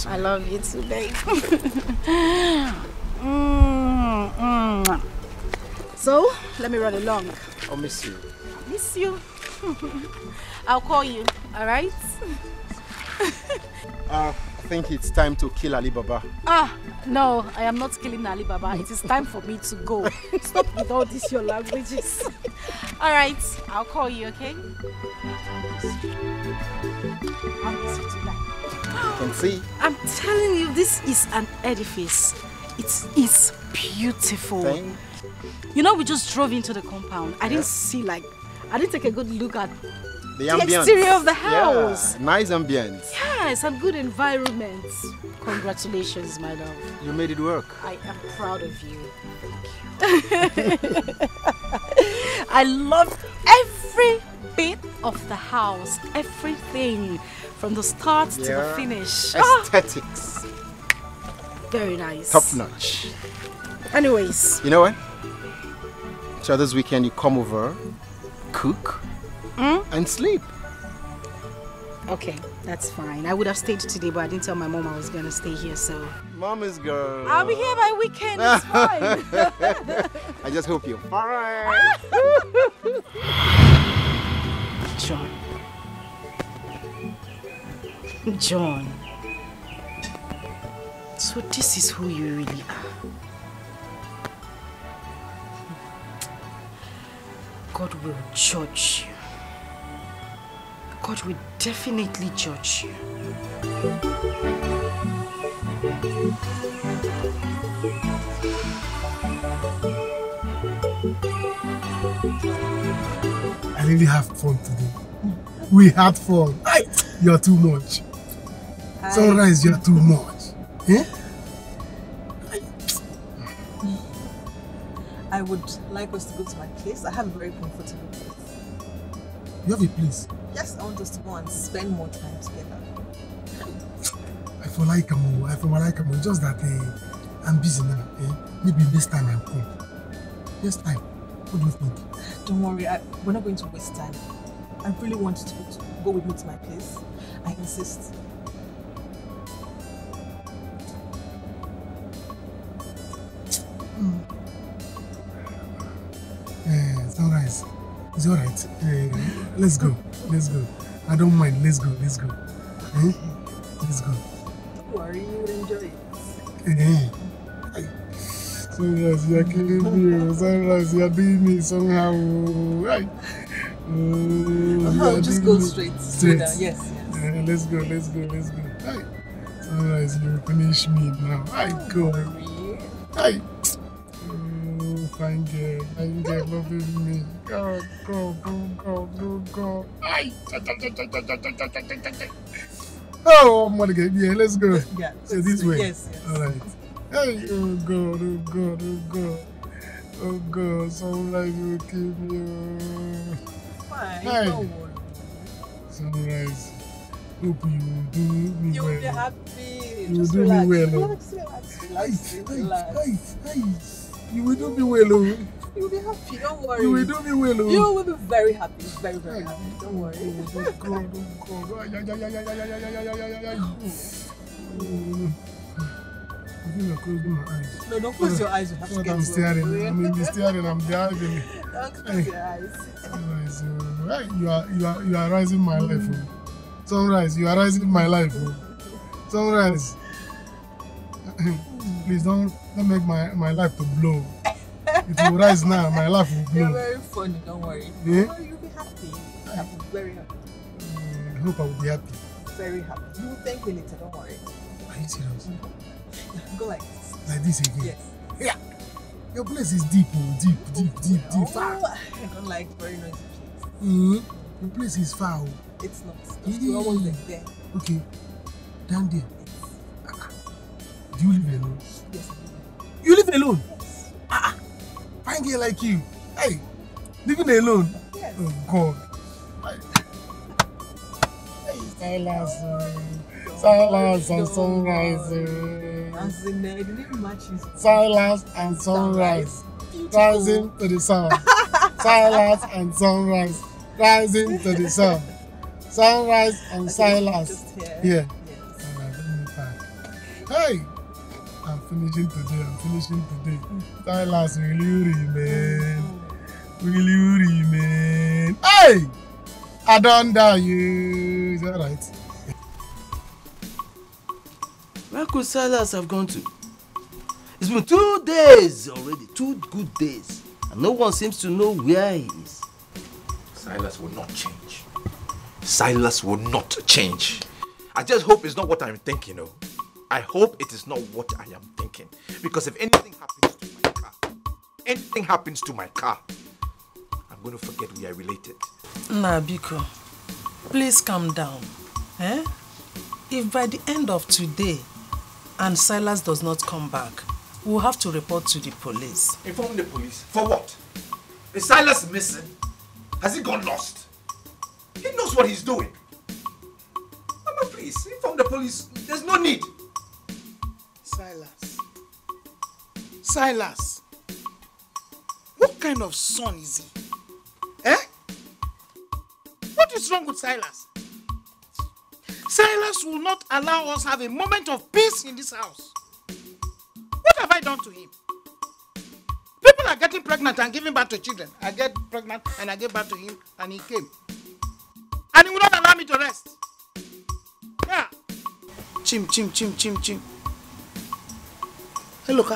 I love you too, babe. So, let me run along. I'll miss you. I'll miss you. I'll call you, alright? I think it's time to kill Ali Baba. No, I am not killing Ali Baba. It is time for me to go. Stop with all these your languages. Alright, I'll call you, okay? I'll miss you tonight. You can see. I'm telling you, this is an edifice. It is beautiful. Thank You know, we just drove into the compound. I didn't see I didn't take a good look at the exterior of the house. Yeah, nice ambience. Yes, and good environment. Congratulations, my love. You made it work. I am proud of you. Thank you. I love every bit of the house. Everything. From the start to the finish. Aesthetics. Very nice. Top notch. Anyways. You know what? So this weekend you come over, cook, and sleep. Okay, that's fine. I would have stayed today, but I didn't tell my mom I was going to stay here, so... Mama's girl. I'll be here by weekend, it's fine. I just hope you're fine. John. John. So this is who you really are. God will judge you. God will definitely judge you. I really have fun today. We had fun. You're too much. Sunrise, you're too much. Eh? I would like us to go to my place. I have a very comfortable place. You have a place? Yes, I want us to go and spend more time together. I feel like I'm just that I'm busy now. Maybe next time I'll come. Next time. What do you think? Don't worry, we're not going to waste time. I really want you to go with me to my place. I insist. Sunrise. It's alright. Let's go. Let's go. I don't mind. Let's go. Let's go. Let's go. Don't worry, you will enjoy it. Sunrise, you're killing me. Sunrise, you're doing me somehow. Just go straight. Down. Yes. Let's go. Let's go. Let's go. Sunrise, you finish me now. Go. Fine girl, loving me. Go. Oh, my God. Yeah, let's go. Yeah. So this way. Yes. All right. Hey, oh God. Sunrise will kill me. Fine. Hey. Don't worry. Sunrise. Hope you will do me well. You'll be happy. You will Just do relax. me well. Relax. You will do me well. You'll be happy. Don't worry. You will do me well. You will be very happy. Very, very happy. Don't worry. I think I'm closing my eyes. No, don't close your eyes. You have to get I'm staring. I'm in the staring. I'm driving. Don't close your eyes. You are rising my life. Sunrise, you are rising my life. Sunrise. Please don't make my life to blow. It will rise now. My life will blow. You're very funny. Don't worry. Yeah? Don't worry, you'll be happy. I'll be very happy. I hope I will be happy. Very happy. You will thank me later. Don't worry. Are you serious? Go like this. Like this again? Yes. Yeah. Your place is deep. Deep. Far. I don't like very noisy places. Your place is far. It's not. We're almost there. Okay. Down there. Do you live alone? Yes, I do. You live alone? Yes. Fine girl like you. Hey, living alone? Yes. Oh, God. Hey, Silas and Sunrise. As in, I didn't even match you. Silas and Sunrise. Rising to the sun. Silas and Sunrise. Rising to the sun. Sunrise and Silas. Just here. Alright, let me pack. Hey! I'm finishing today. Silas, will you remain? Hey! I don't die you. Is that right? Where could Silas have gone to? It's been 2 days already. 2 good days. And no one seems to know where he is. Silas will not change. Silas will not change. I just hope it's not what I'm thinking of. I hope it is not what I am thinking. Because if anything happens to my car, I'm going to forget we are related. Biko, please calm down. If by the end of today and Silas does not come back, we'll have to report to the police. Inform the police? For what? Is Silas missing? Has he gone lost? He knows what he's doing. Mama, please, inform the police. There's no need. Silas. What kind of son is he? What is wrong with Silas? Silas will not allow us have a moment of peace in this house. What have I done to him? People are getting pregnant and giving birth to children. I get pregnant and I gave birth to him and he came. And he will not allow me to rest. Yeah. Chim. Hey, look,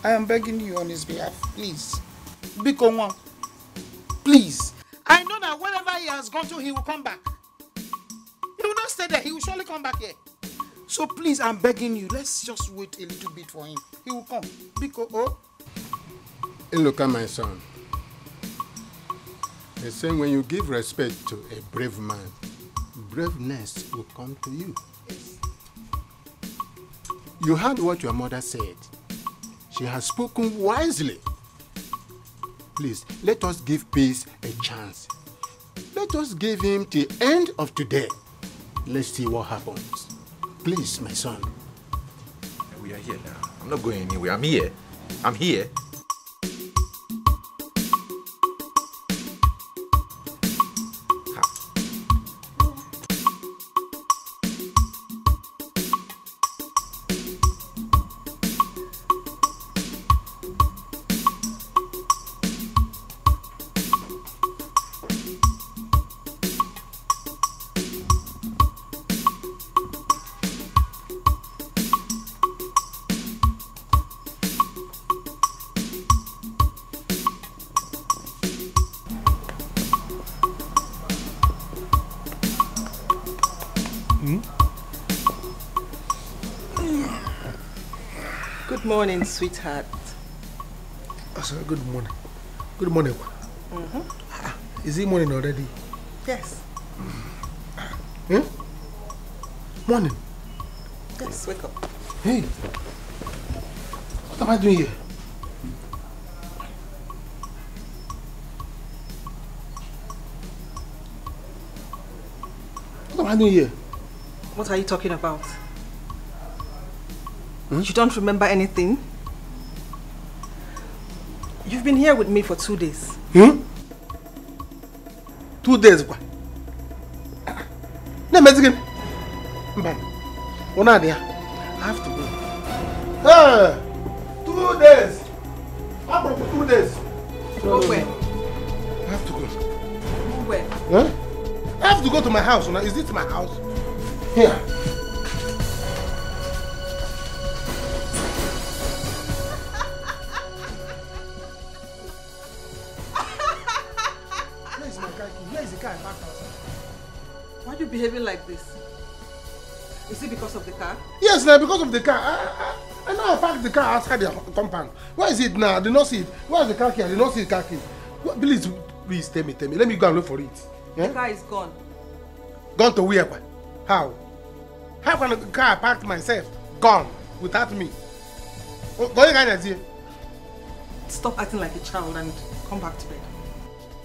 I am begging you on his behalf, please. Big one. Please. I know that wherever he has gone to, he will come back. He will not stay there. He will surely come back here. So please, I'm begging you. Let's just wait a little bit for him. He will come. Biko, Hey, look at my son. They say when you give respect to a brave man, braveness will come to you. You heard what your mother said. She has spoken wisely. Please, let us give peace a chance. Let us give him the end of today. Let's see what happens. Please, my son. We are here now. I'm not going anywhere. I'm here. I'm here. Good morning, sweetheart. Good morning. Good morning. Is it morning already? Yes. Morning. Yes, wake up. Hey, what am I doing here? What am I doing here? What are you talking about? You don't remember anything? You've been here with me for 2 days. 2 days? No, Mexican. I have to go. Hey, 2 days. I'm for 2 days. Go where? I have to go. Go where? Huh? I have to go to my house. Is this my house? Here. Why are you behaving like this? Is it because of the car? Yes, now because of the car. I know I parked the car outside the compound. Where is it now? I did not see it. Where is the car key? I did not see the car key. Please tell me. Let me go and look for it. The car is gone. Gone to where? How? How can the car I parked myself gone without me? Stop acting like a child and come back to bed.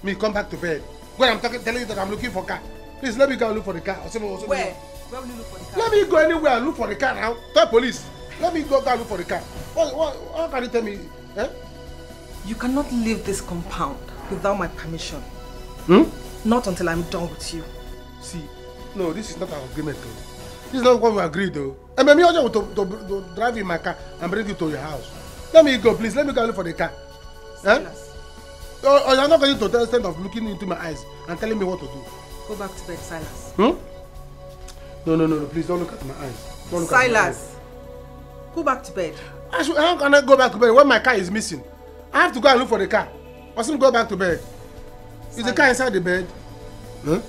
Me come back to bed? When I'm telling you that I'm looking for a car. Please let me go and look for the car. Where? Where will you look for the car? Let me go anywhere and look for the car now. Tell police. Let me go and look for the car. What can you tell me? You cannot leave this compound without my permission. Not until I'm done with you. See, no, this is not our agreement though. This is not what we agreed though. And maybe I want to drive in my car and bring you to your house. Let me go, please. Let me go and look for the car. Or you're not going to the extent of looking into my eyes and telling me what to do. Go back to bed, Silas. No, please don't look at my eyes. Don't look Silas, at my eyes. Go back to bed. How can I go back to bed when my car is missing? I have to go and look for the car. I mustn't go back to bed. Silas. Is the car inside the bed? Go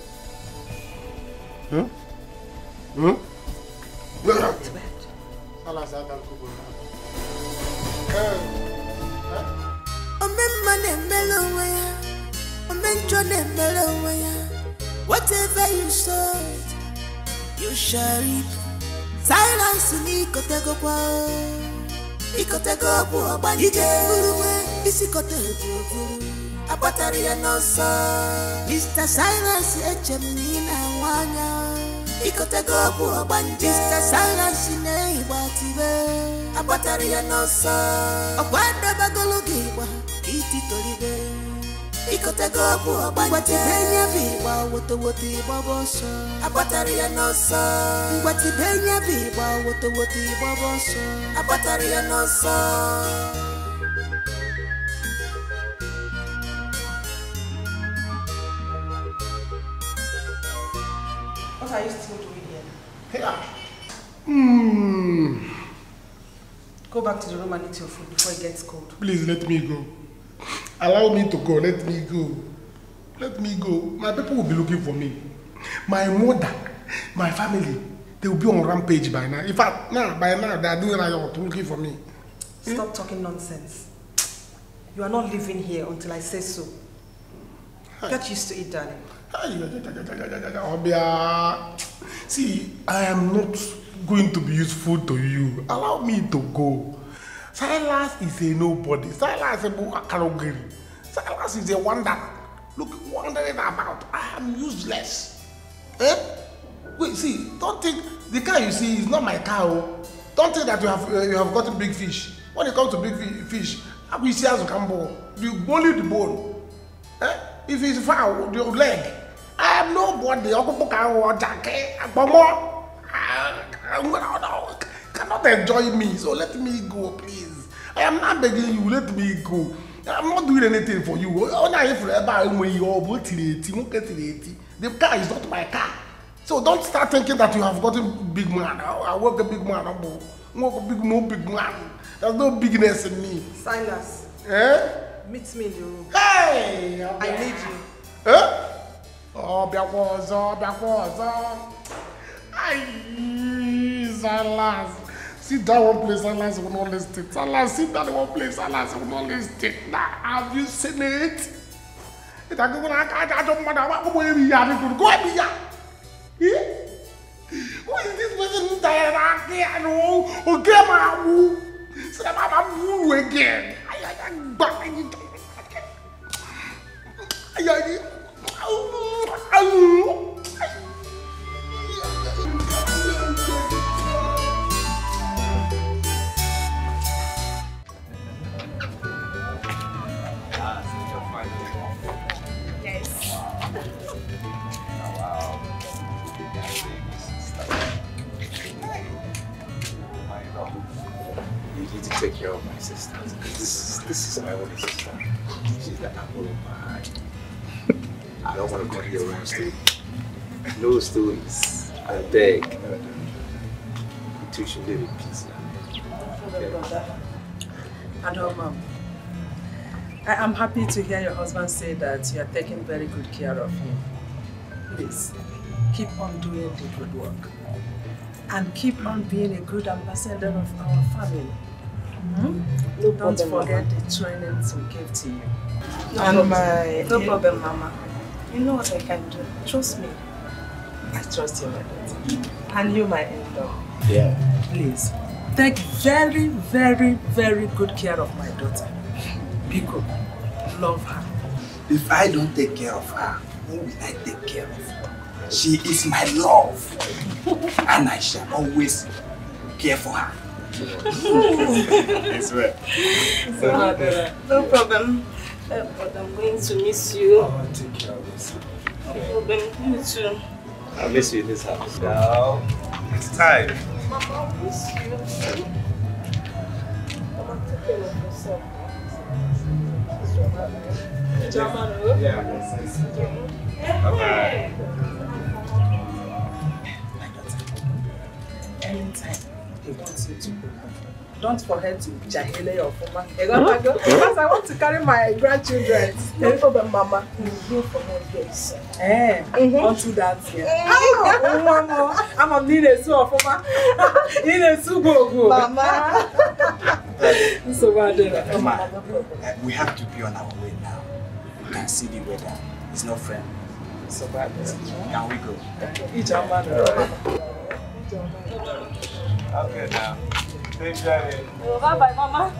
back to bed. Silas, I can go. Whatever you sowed, you shall reap. Silence ni kotego kwa, ikotego kwa bani. Ije furuwe, isi kotego furu. Abatari ya nosa, Mr. Silence echemina wanya. Ikotego kwa bani. Mr. Silence ne ibatiwe. Abatari ya nosa, abanda bagologi wa iti tolibe. Ikotego kwa bani. Wati benya biwa woto baboso. Abatari ya nosa. Wati benya biwa woto baboso. Abatari ya nosa. What are you still doing here? Here. Go back to the room and eat your food before it gets cold. Please let me go. Allow me to go. Let me go. Let me go. My people will be looking for me. My mother, my family, they will be on rampage by now. In fact, by now they are doing riot looking for me. Stop talking nonsense. You are not living here until I say so. Get used to it, darling. See, I am not going to be useful to you. Allow me to go. Silas is a nobody. Silas is a Karogiri. Silas is a wonder. Look, wondering about. I am useless. Wait, see, don't think the car you see is not my car. Don't think that you have gotten big fish. When it comes to big fish, we see as a cambo. You only the bone. If it's foul, the leg. I am nobody. Cannot enjoy me, so let me go, please. I am not begging you, let me go. I'm not doing anything for you. The car is not my car. So don't start thinking that you have gotten big man. I work a big man. I work a big man. There's no bigness in me. Silas. Meet me in the room. Hey! I need you. Silas. Sit down one place, Silas will not listen. Silas, sit down one place, Silas will not listen. Now, have you seen it? I don't go here. Who is this person that I know? Okay, Mamu. So I'm again. You need to take care of my sister. This is my only sister. She's the apple of my eye. I don't want to go here around story. No stories. I beg. You two should live in peace now. Okay. Adoma, I am happy to hear your husband say that you are taking very good care of him. Please, keep on doing the good work. And keep on being a good ambassador of our family. Don't forget the trainings we gave to you. No problem, Mama. You know what I can do. Trust me. I trust you, my daughter. And you, my in-law. Yeah. Please, take very, very, very good care of my daughter. Biko, love her. If I don't take care of her, who will I take care of? She is my love. And I shall always care for her. It's right. No problem. But I'm going to miss you. Oh, take care of yourself. No problem. You too. I'll miss you in this house. Now, it's time. Mama, I'll miss you. Mama, take care of yourself. Yeah. Bye-bye. Anytime he wants you to go, don't forget to jahile your former. Because I want to carry my grandchildren. No problem, Mama. We'll go for more days. Until that year. I'm a Nine Su of Mama. Nine Su go. Mama. So bad. Mama, we have to be on our way now. You can see the weather. It's not friendly. So bad. Can we go? Okay now. Stay dry. Bye-bye, Mama.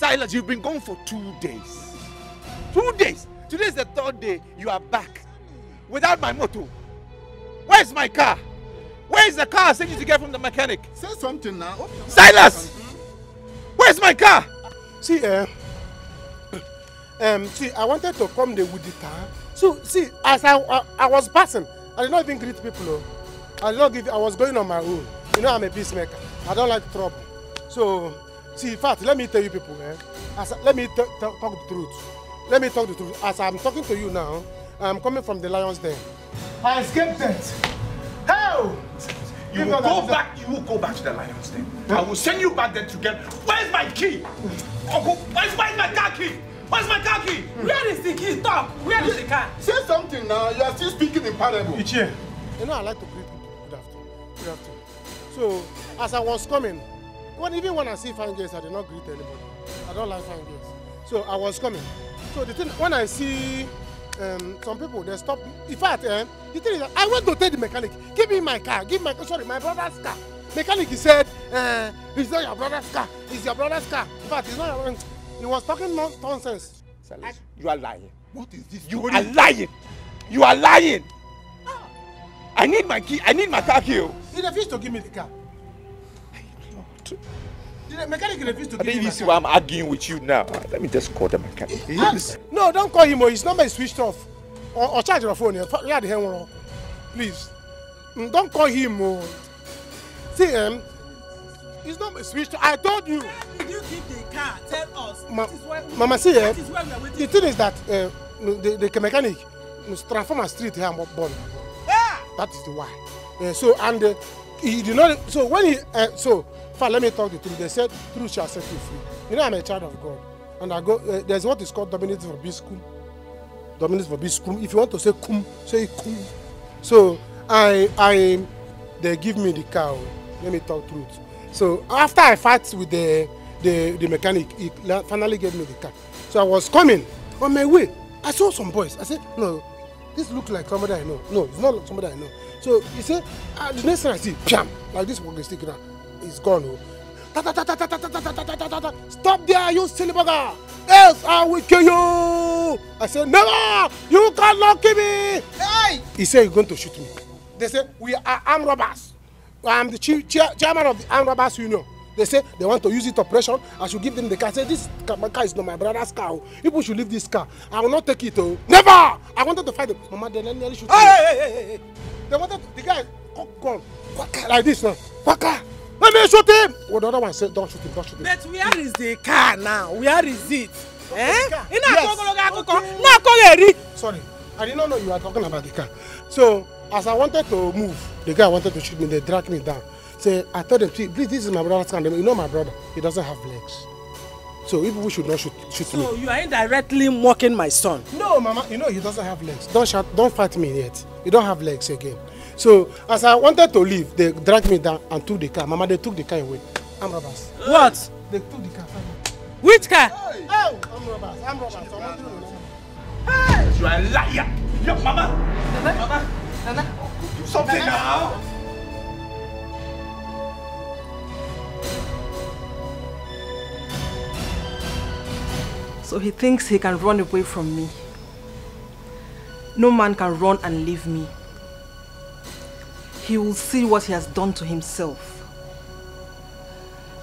Silas, you've been gone for 2 days. 2 days. Today is the 3rd day you are back. Without my motor. Where's my car? Where is the car I sent you to get from the mechanic? Say something now. Silas! Where's my car? See, see, I wanted to come there with the car. So, see, as I was passing, I did not even greet people. I was going on my own. You know, I'm a peacemaker. I don't like trouble. So, see, in fact, let me tell you people, let me talk the truth. Let me talk the truth. As I'm talking to you now, I'm coming from the lion's den. I escaped death. How? You will go back to the lion's den. I will send you back there to get. Where's my key? Uncle, where's my car key? Where's my car key? Where is the key? Talk. Where is the car? Say something now. You are still speaking in parable. Ichie. You know, I like to greet people. Good afternoon. Good afternoon. So, as I was coming, even when I see fine girls, I do not greet anybody. I don't like fine girls. So I was coming. So the thing, when I see some people, they stop. In fact, the thing is that I went to tell the mechanic, give me my car, my brother's car. Mechanic, he said, it's not your brother's car, it's your brother's car. In fact, it's not your brother's. He was talking nonsense. You are lying. What is this? You are lying. You are lying. I need my key. I need my car key. He refused to give me the car. The mechanic refused to give me the car. I didn't even see why I'm arguing with you now. Let me just call the mechanic. No, don't call him. His number is switched off. Or charge your phone. Please. Don't call him. See, his number is switched off. I told you. Where did you keep the car? Tell us. Mama, see, the thing is that the mechanic transform a street here and born. That is the why. So, and he did not. So, when he. Let me talk the truth. They said, truth shall set you free. You know, I'm a child of God. And I go, there's what is called dominance for biscum. Dominance for biscum. If you want to say cum, say cum. So, they give me the car. Let me talk truth. So, after I fight with the mechanic, he finally gave me the car. So, I was coming on my way. I saw some boys. I said, no, this looks like somebody I know. No, it's not like somebody I know. So, he said, the next time I see, bam, like this walking stick now. It's gone. Stop there, you silly bugger! Else I will kill you! I said, never! You cannot kill me! Hey! He said, you're going to shoot me. They said, we are armed robbers. I'm the chairman of the armed robbers union. They say they want to use it operation. I should give them the car. I said, this car is not my brother's car. People should leave this car. I will not take it. Never! I wanted to fight them. Mama, they nearly shoot me. Hey! They wanted the guy gone like this now. Waka! Let me shoot him! Well, the other one said, don't shoot him, don't shoot him. But where is the car now? Where is it? Yes. Sorry, I did not know you were talking about the car. So, as I wanted to move, the guy wanted to shoot me, they dragged me down. Say, I told them, please, this is my brother's car. You know my brother, he doesn't have legs. So, people should not shoot me. So, you are indirectly mocking my son? No, Mama, you know he doesn't have legs. Don't fight me yet. You don't have legs again. So, as I wanted to leave, they dragged me down and took the car. Mama, they took the car away. I'm robbers. What? They took the car. Which car? Hey, I'm robbers. I'm robbers. Hey! You are a liar. Yo, Mama. Nana. Do something now. So he thinks he can run away from me. No man can run and leave me. He will see what he has done to himself.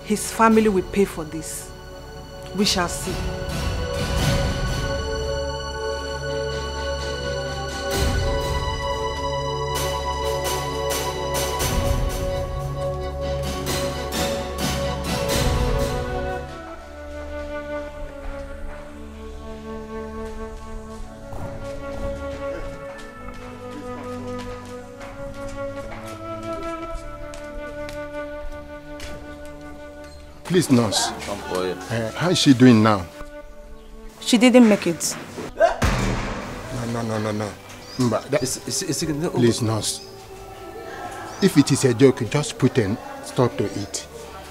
His family will pay for this. We shall see. Please, nurse. How is she doing now? She didn't make it. No. Please, nurse. If it is a joke, just put a stop to it.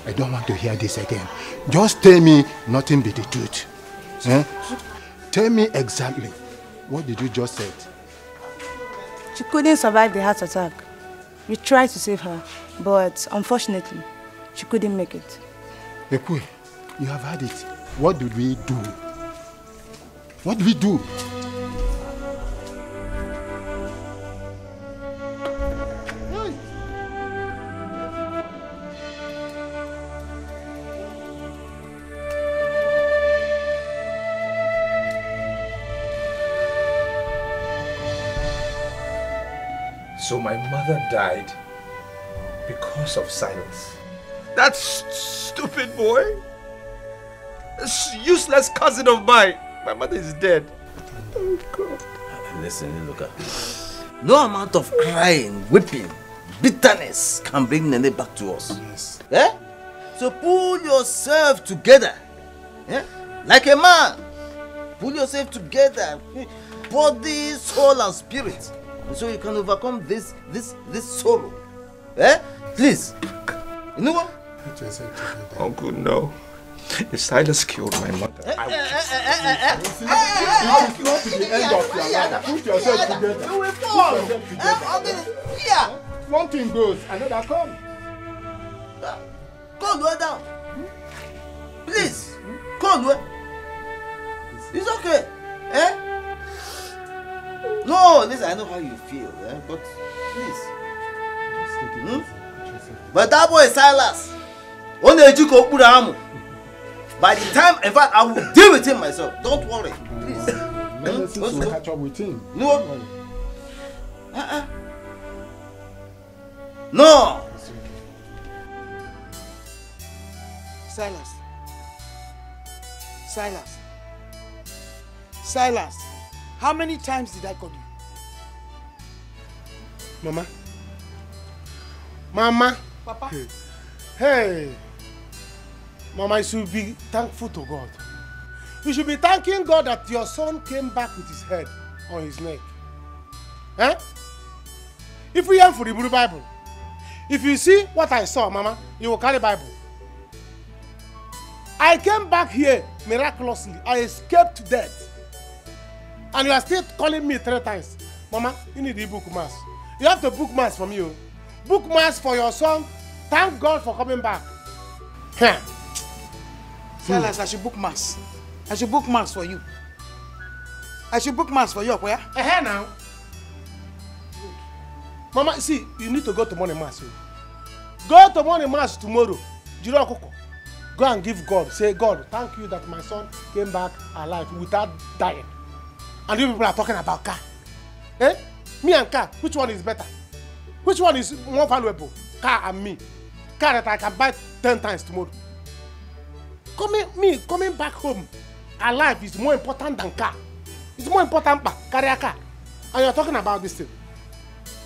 I don't want to hear this again. Just tell me nothing but the truth. Tell me exactly. What did you just say? She couldn't survive the heart attack. We tried to save her, but unfortunately, she couldn't make it. Ekwe, you have had it. What did we do? What did we do? So my mother died because of silence. That stupid boy, this useless cousin of mine. My mother is dead. Oh God. Listen, look at this. No amount of crying, whipping, bitterness can bring Nene back to us. Yes. Eh? So pull yourself together. Eh? Like a man. Pull yourself together. Body, soul and spirit. So you can overcome this sorrow. Eh? Please. You know what? Uncle, no. If Silas killed my mother, I will to the end of your life. Put yourself together. You will fall. Yeah. One thing goes, another comes. Call her down. Please. Call her. It's okay. Eh? No, listen, I know how you feel, but please. But that boy is Silas. By the time, in fact, I will deal with him myself. Don't worry, please. Let's catch up with him. No. No. Silas, how many times did I call you? Mama. Papa. Hey. Mama, you should be thankful to God. You should be thanking God that your son came back with his head on his neck. Eh? If we have for the Bible, if you see what I saw, Mama, you will carry Bible. I came back here miraculously. I escaped death. And you are still calling me 3 times. Mama, you need the book mass. You have to book mass from you. Book mass for your son. Thank God for coming back. Here. Silas, I should book mass. I should book mass for you. I should book mass for you, where? Now. Mama, see, you need to go to morning mass. Go to morning mass tomorrow. Go and give God. Say, God, thank you that my son came back alive without dying. And you people are talking about car. Eh? Me and car, which one is better? Which one is more valuable? Car and me. Car that I can buy 10 times tomorrow. Coming back home alive is more important than car. It's more important than carry a car. And you're talking about this thing.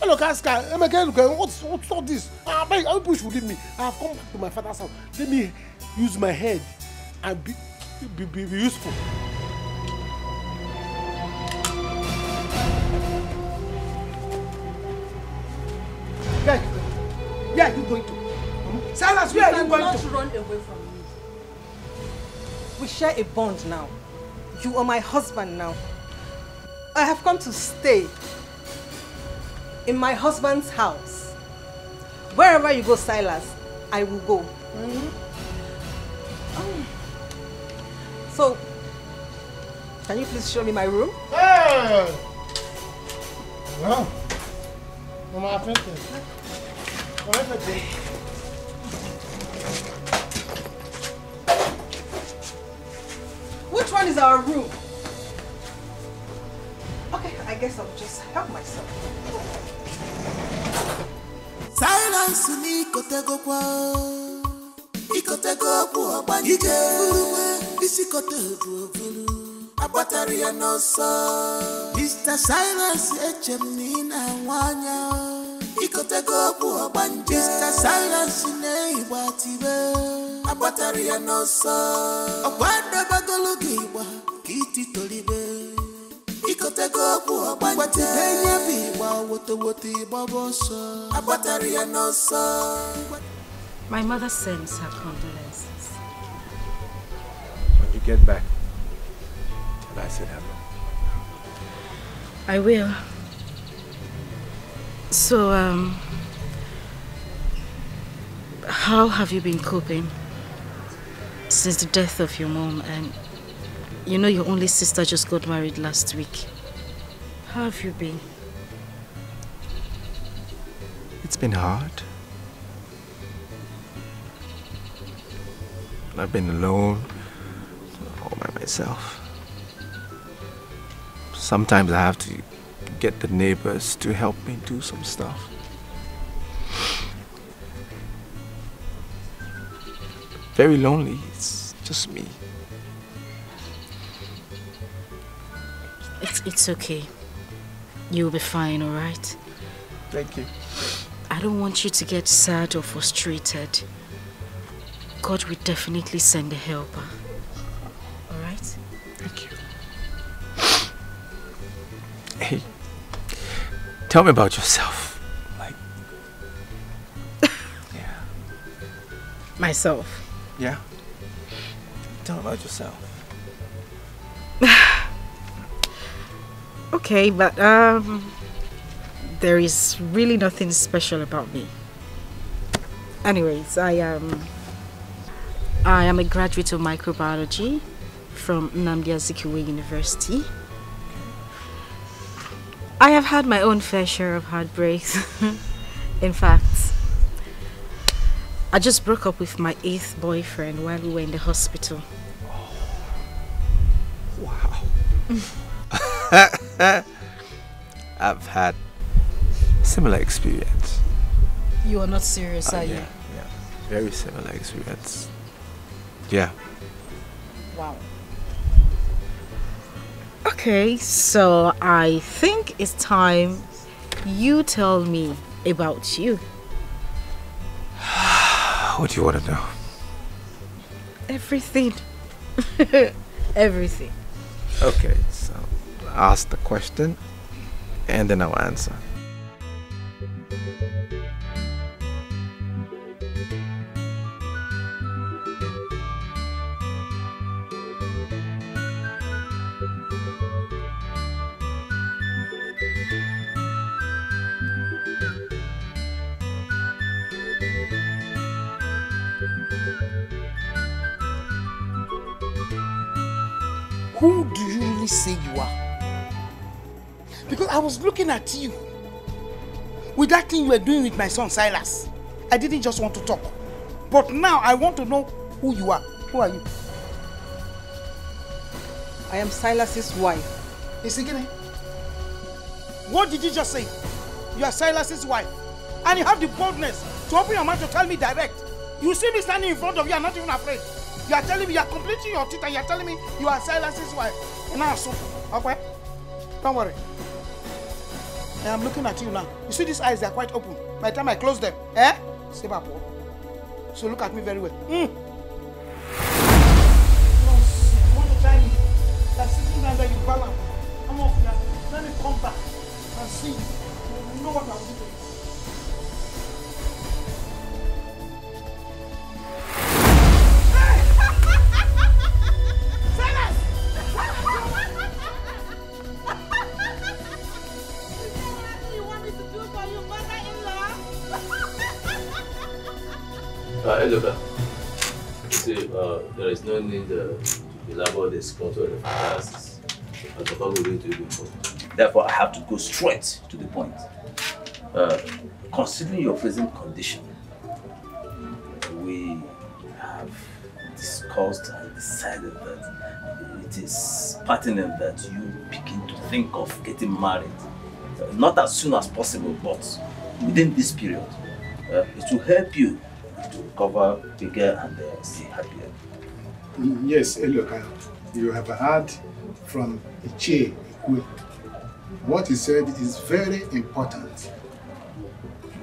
Hello, car. What's all this? I wish you leave me. I have come back to my father's house. Let me use my head and be useful. Where are you going to? Silas, where are you going to run away from me. We share a bond now. You are my husband now. I have come to stay in my husband's house. Wherever you go, Silas, I will go. So, can you please show me my room? Hey! No. Mama, thank you. Which one is our room? Okay, I guess I'll just help myself. Silence ni kotego kwa ikotego kwa banije isikotego abatari ya nosa Mr. Silence echemni na wanya ikotego kwa banije Mr. Silence ne ibatibe abatari ya nosa akwanda bagologi wa kiti tolibe ikotego kwa banije benya biwa wote babosa abatari ya nosa. My mother sends her condolences. When you get back, tell her I said hello. I will. So, how have you been coping since the death of your mom? And you know your only sister just got married last week. How have you been? It's been hard. I've been alone, all by myself. Sometimes I have to get the neighbors to help me do some stuff. Very lonely, it's just me. It's okay. You'll be fine, alright? Thank you. I don't want you to get sad or frustrated. God will definitely send a helper. Alright? Thank you. Hey, tell me about yourself. Like, yeah. Myself? Yeah. Tell me about yourself. Okay, but there is really nothing special about me. Anyways, I am a graduate of microbiology from Nnamdi Azikiwe University. I have had my own fair share of heartbreaks. In fact, I just broke up with my 8th boyfriend while we were in the hospital. Wow. I've had similar experience. You are not serious, are you? Yeah. Very similar experience. Yeah. Wow. Okay, so I think it's time you tell me about you. What do you want to know? Everything. Everything. Okay, so ask the question and then I'll answer. Who do you really say you are? Because I was looking at you with that thing you were doing with my son Silas. I didn't just want to talk. But now I want to know who you are. Who are you? I am Silas's wife. Isigine, what did you just say? You are Silas's wife. And you have the boldness to open your mouth to tell me direct. You see me standing in front of you and not even afraid. You are telling me, you are completing your teeth and you are telling me you are Silas's wife. And now, so, okay? Don't worry. I am looking at you now. You see these eyes, they are quite open. By the time I close them, so look at me very well. You want to try me? That's sitting down there, you balance. Come on, let me come back and see. You know what I'll do to you. See, there is no need to elaborate this contour of the analysis. As Papa will do it before. Therefore, I have to go straight to the point. Considering your present condition, we have discussed and decided that it is pertinent that you begin to think of getting married. Not as soon as possible, but within this period. It will help you to recover bigger and stay happier. Yes, look, you have heard from Ichie. What he said is very important.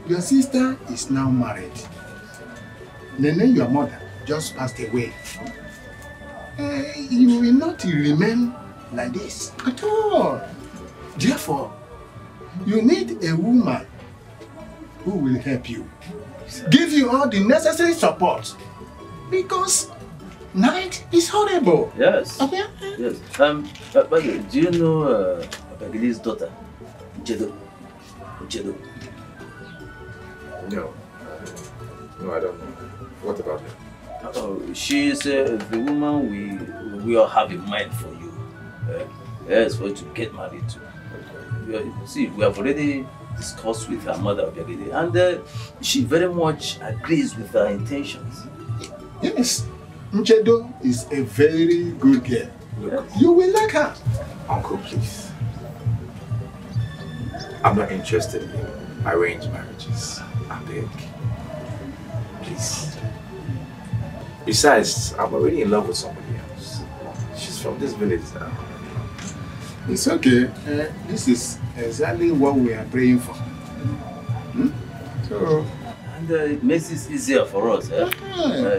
Your sister is now married. Nene, your mother, just passed away. You will not remain like this at all. Therefore, you need a woman who will help you, give you all the necessary support, because night is horrible. Yes. Okay? Yes. By the way, do you know Bagili's daughter, Jedo? No. No, I don't know. What about her? She is the woman we all have in mind for you. Yes, for you to get married to. See, we have already discussed with her mother, and she very much agrees with her intentions. Yes, Nchedo is a very good girl. Look, you will like her. Uncle, please. I'm not interested in arranged marriages. I beg. Please. Besides, I'm already in love with somebody else. She's from this village now. It's okay. This is exactly what we are praying for. So, and it makes it easier for us.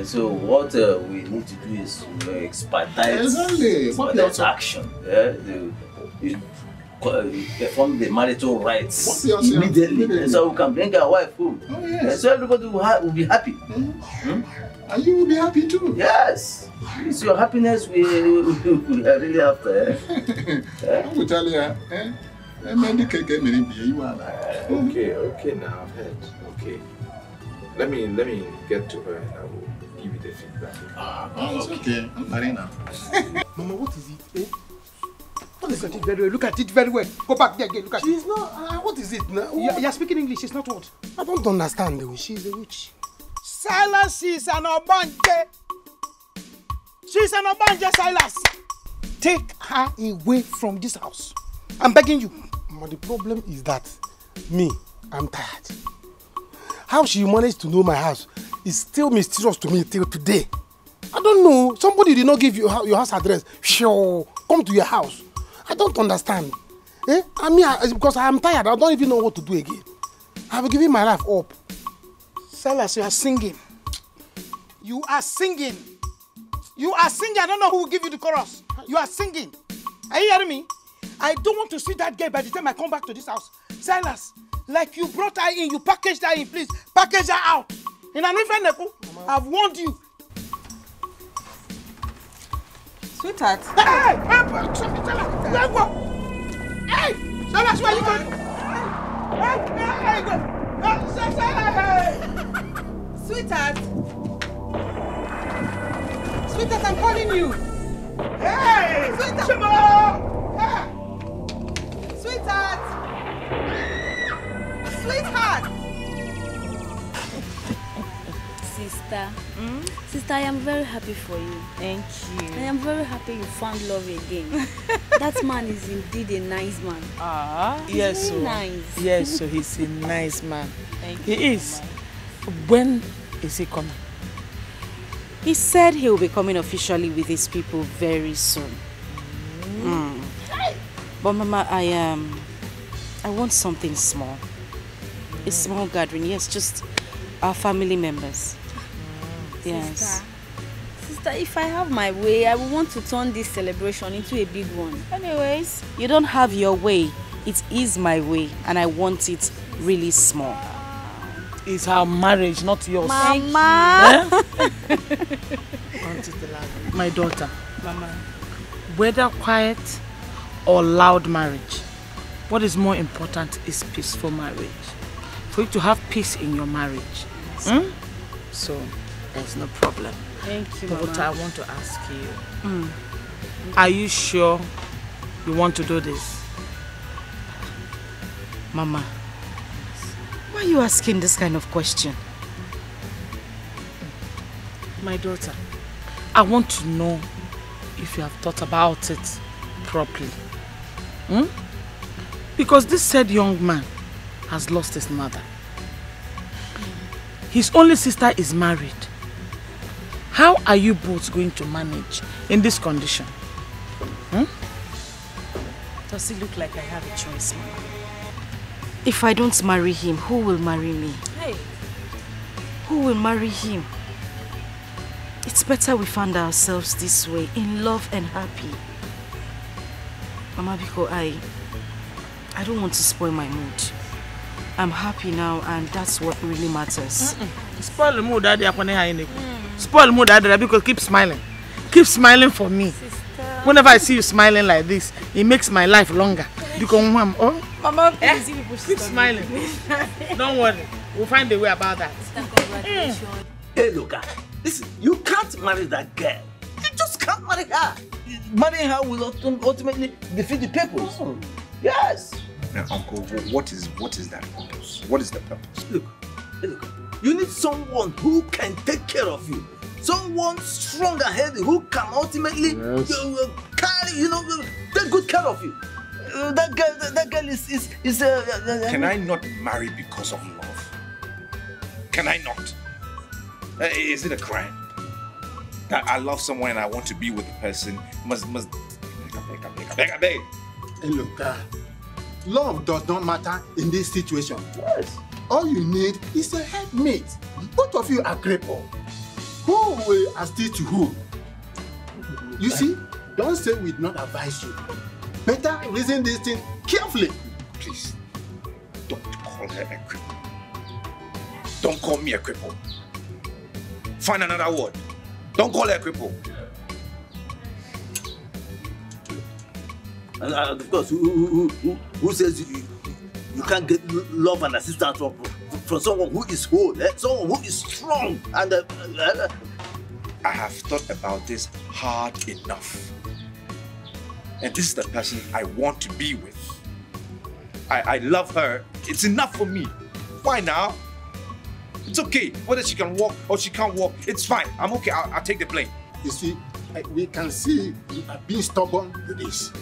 So what we need to do is expedite action. You perform the marital rites immediately, so we can bring our wife home. Oh, yes. So everybody will be happy. And you will be happy too. Yes. It's your happiness we are really after. I will tell you. Okay, now I've heard. Okay. Let me get to her and I will give you the feedback. It's okay. I'm married now. Mama, what is it? Look at it very well. Look at it very well. Go back there again. Look at it. She's not. What is it now? You're speaking English. It's not what? I don't understand. She's a witch. Silas is an obanje. She's an obanje, Silas. Take her away from this house. I'm begging you. But the problem is that I'm tired. How she managed to know my house is still mysterious to me till today. I don't know. Somebody did not give you your house address. Sure, come to your house. I don't understand. Because I am tired. I don't even know what to do again. I've given my life up. Silas, you are singing. You are singing. You are singing. I don't know who will give you the chorus. You are singing. Are you hearing me? I don't want to see that girl by the time I come back to this house. Silas, like you brought her in, you packaged her in, please. Package her out. In an event, I've warned you. Sweetheart. Hey! Silas, where are you going? Sweetheart. Sweetheart, I'm calling you. Hey! Sweetheart. Sweetheart. Sweetheart. Sister. Sister, I am very happy for you. Thank you. I am very happy you found love again. That man is indeed a nice man. Yes, very nice. Yes, so he's a nice man. Thank he you. Is. When is he coming? He said he will be coming officially with his people very soon. But Mama, I want something small. A small gathering, yes, just our family members. Yes. Sister, if I have my way, I will want to turn this celebration into a big one. Anyways, you don't have your way. It is my way, and I want it really small. It's our marriage, not yours. Mama! My daughter. Mama. Whether quiet or loud marriage, what is more important is peaceful marriage. For you to have peace in your marriage. So, There's no problem. Thank you, But Mama. I want to ask you. Are you sure you want to do this? Mama, why are you asking this kind of question? My daughter, I want to know if you have thought about it properly. Because this said young man has lost his mother. His only sister is married. How are you both going to manage in this condition? Does it look like I have a choice, Mama? If I don't marry him, who will marry me? Hey. Who will marry him? It's better we find ourselves this way, in love and happy. Mama, because I don't want to spoil my mood. I'm happy now, and that's what really matters. Spoil the mood, Daddy. Spoil the mood, Daddy, because keep smiling. Keep smiling for me. Whenever I see you smiling like this, it makes my life longer. Because Mama, please, keep smiling. Don't worry. We'll find a way about that. Hey, look, listen, you can't marry that girl. You just can't marry her. Marrying her will ultimately defeat the purpose. Yes. Now, Uncle, what is that purpose? What is the purpose? Look, you need someone who can take care of you. Someone strong and healthy who can ultimately carry, take good care of you. That girl is Can I not marry because of love? Can I not? Is it a crime? That I love someone and I want to be with the person must I beg. Hey, look, love does not matter in this situation. Yes. All you need is a helpmate. Both of you are crippled. Who will assist to who? You see, don't say we did not advise you. Better reason this thing carefully. Please, don't call her a cripple. Don't call me a cripple. Find another word. Don't call her a cripple. And of course, who says you can't get love and assistance from someone who is whole, someone who is strong and I have thought about this hard enough. And this is the person I want to be with. I love her. It's enough for me. Why now? It's okay. Whether she can walk or she can't walk, it's fine. I'm okay. I'll take the blame. You see, we can see you are being stubborn with this.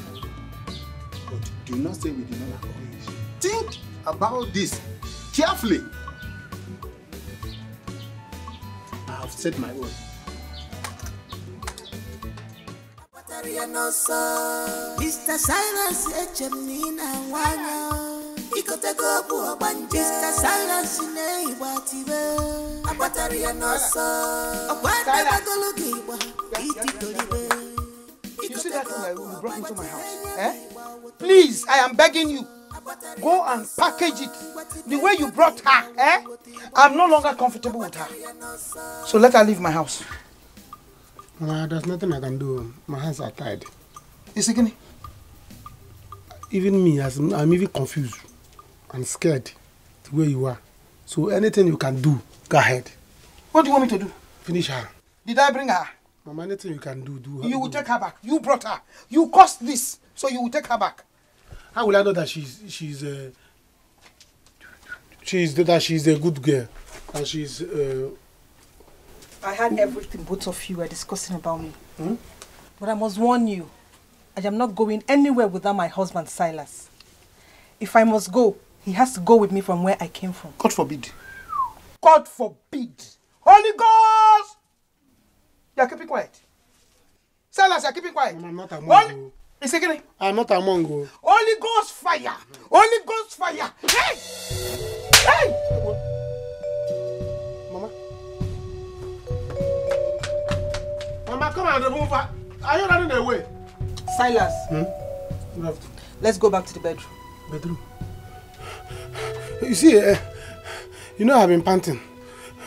But do not say we did not acknowledge. Think about this carefully. I have said my word. Mr. Silence, Echemina, Wanya. Mr. Silence, Neighbor, a battery and also a You see that thing you brought into my house? Please, I am begging you. Go and package it the way you brought her. I'm no longer comfortable with her. So let her leave my house. There's nothing I can do. My hands are tied. Is it Even me, I'm even confused and scared the way you are. So anything you can do, go ahead. What do you want me to do? Finish her. Did I bring her? Mama, anything you can do, do her. You will take her back. You brought her. You caused this, so you will take her back. How will I know that she's a good girl and she's I heard everything both of you were discussing about me. But I must warn you, I am not going anywhere without my husband Silas. If I must go, he has to go with me from where I came from. God forbid. God forbid. Holy Ghost! You are keeping quiet. Silas, you are keeping quiet. I'm not among you. Is it getting? I'm not among you. Holy Ghost fire! Holy Ghost fire! Hey! Hey! Mama, come and remove her. Are you running away? Silas, let's go back to the bedroom. Bedroom? You see, you know I've been panting.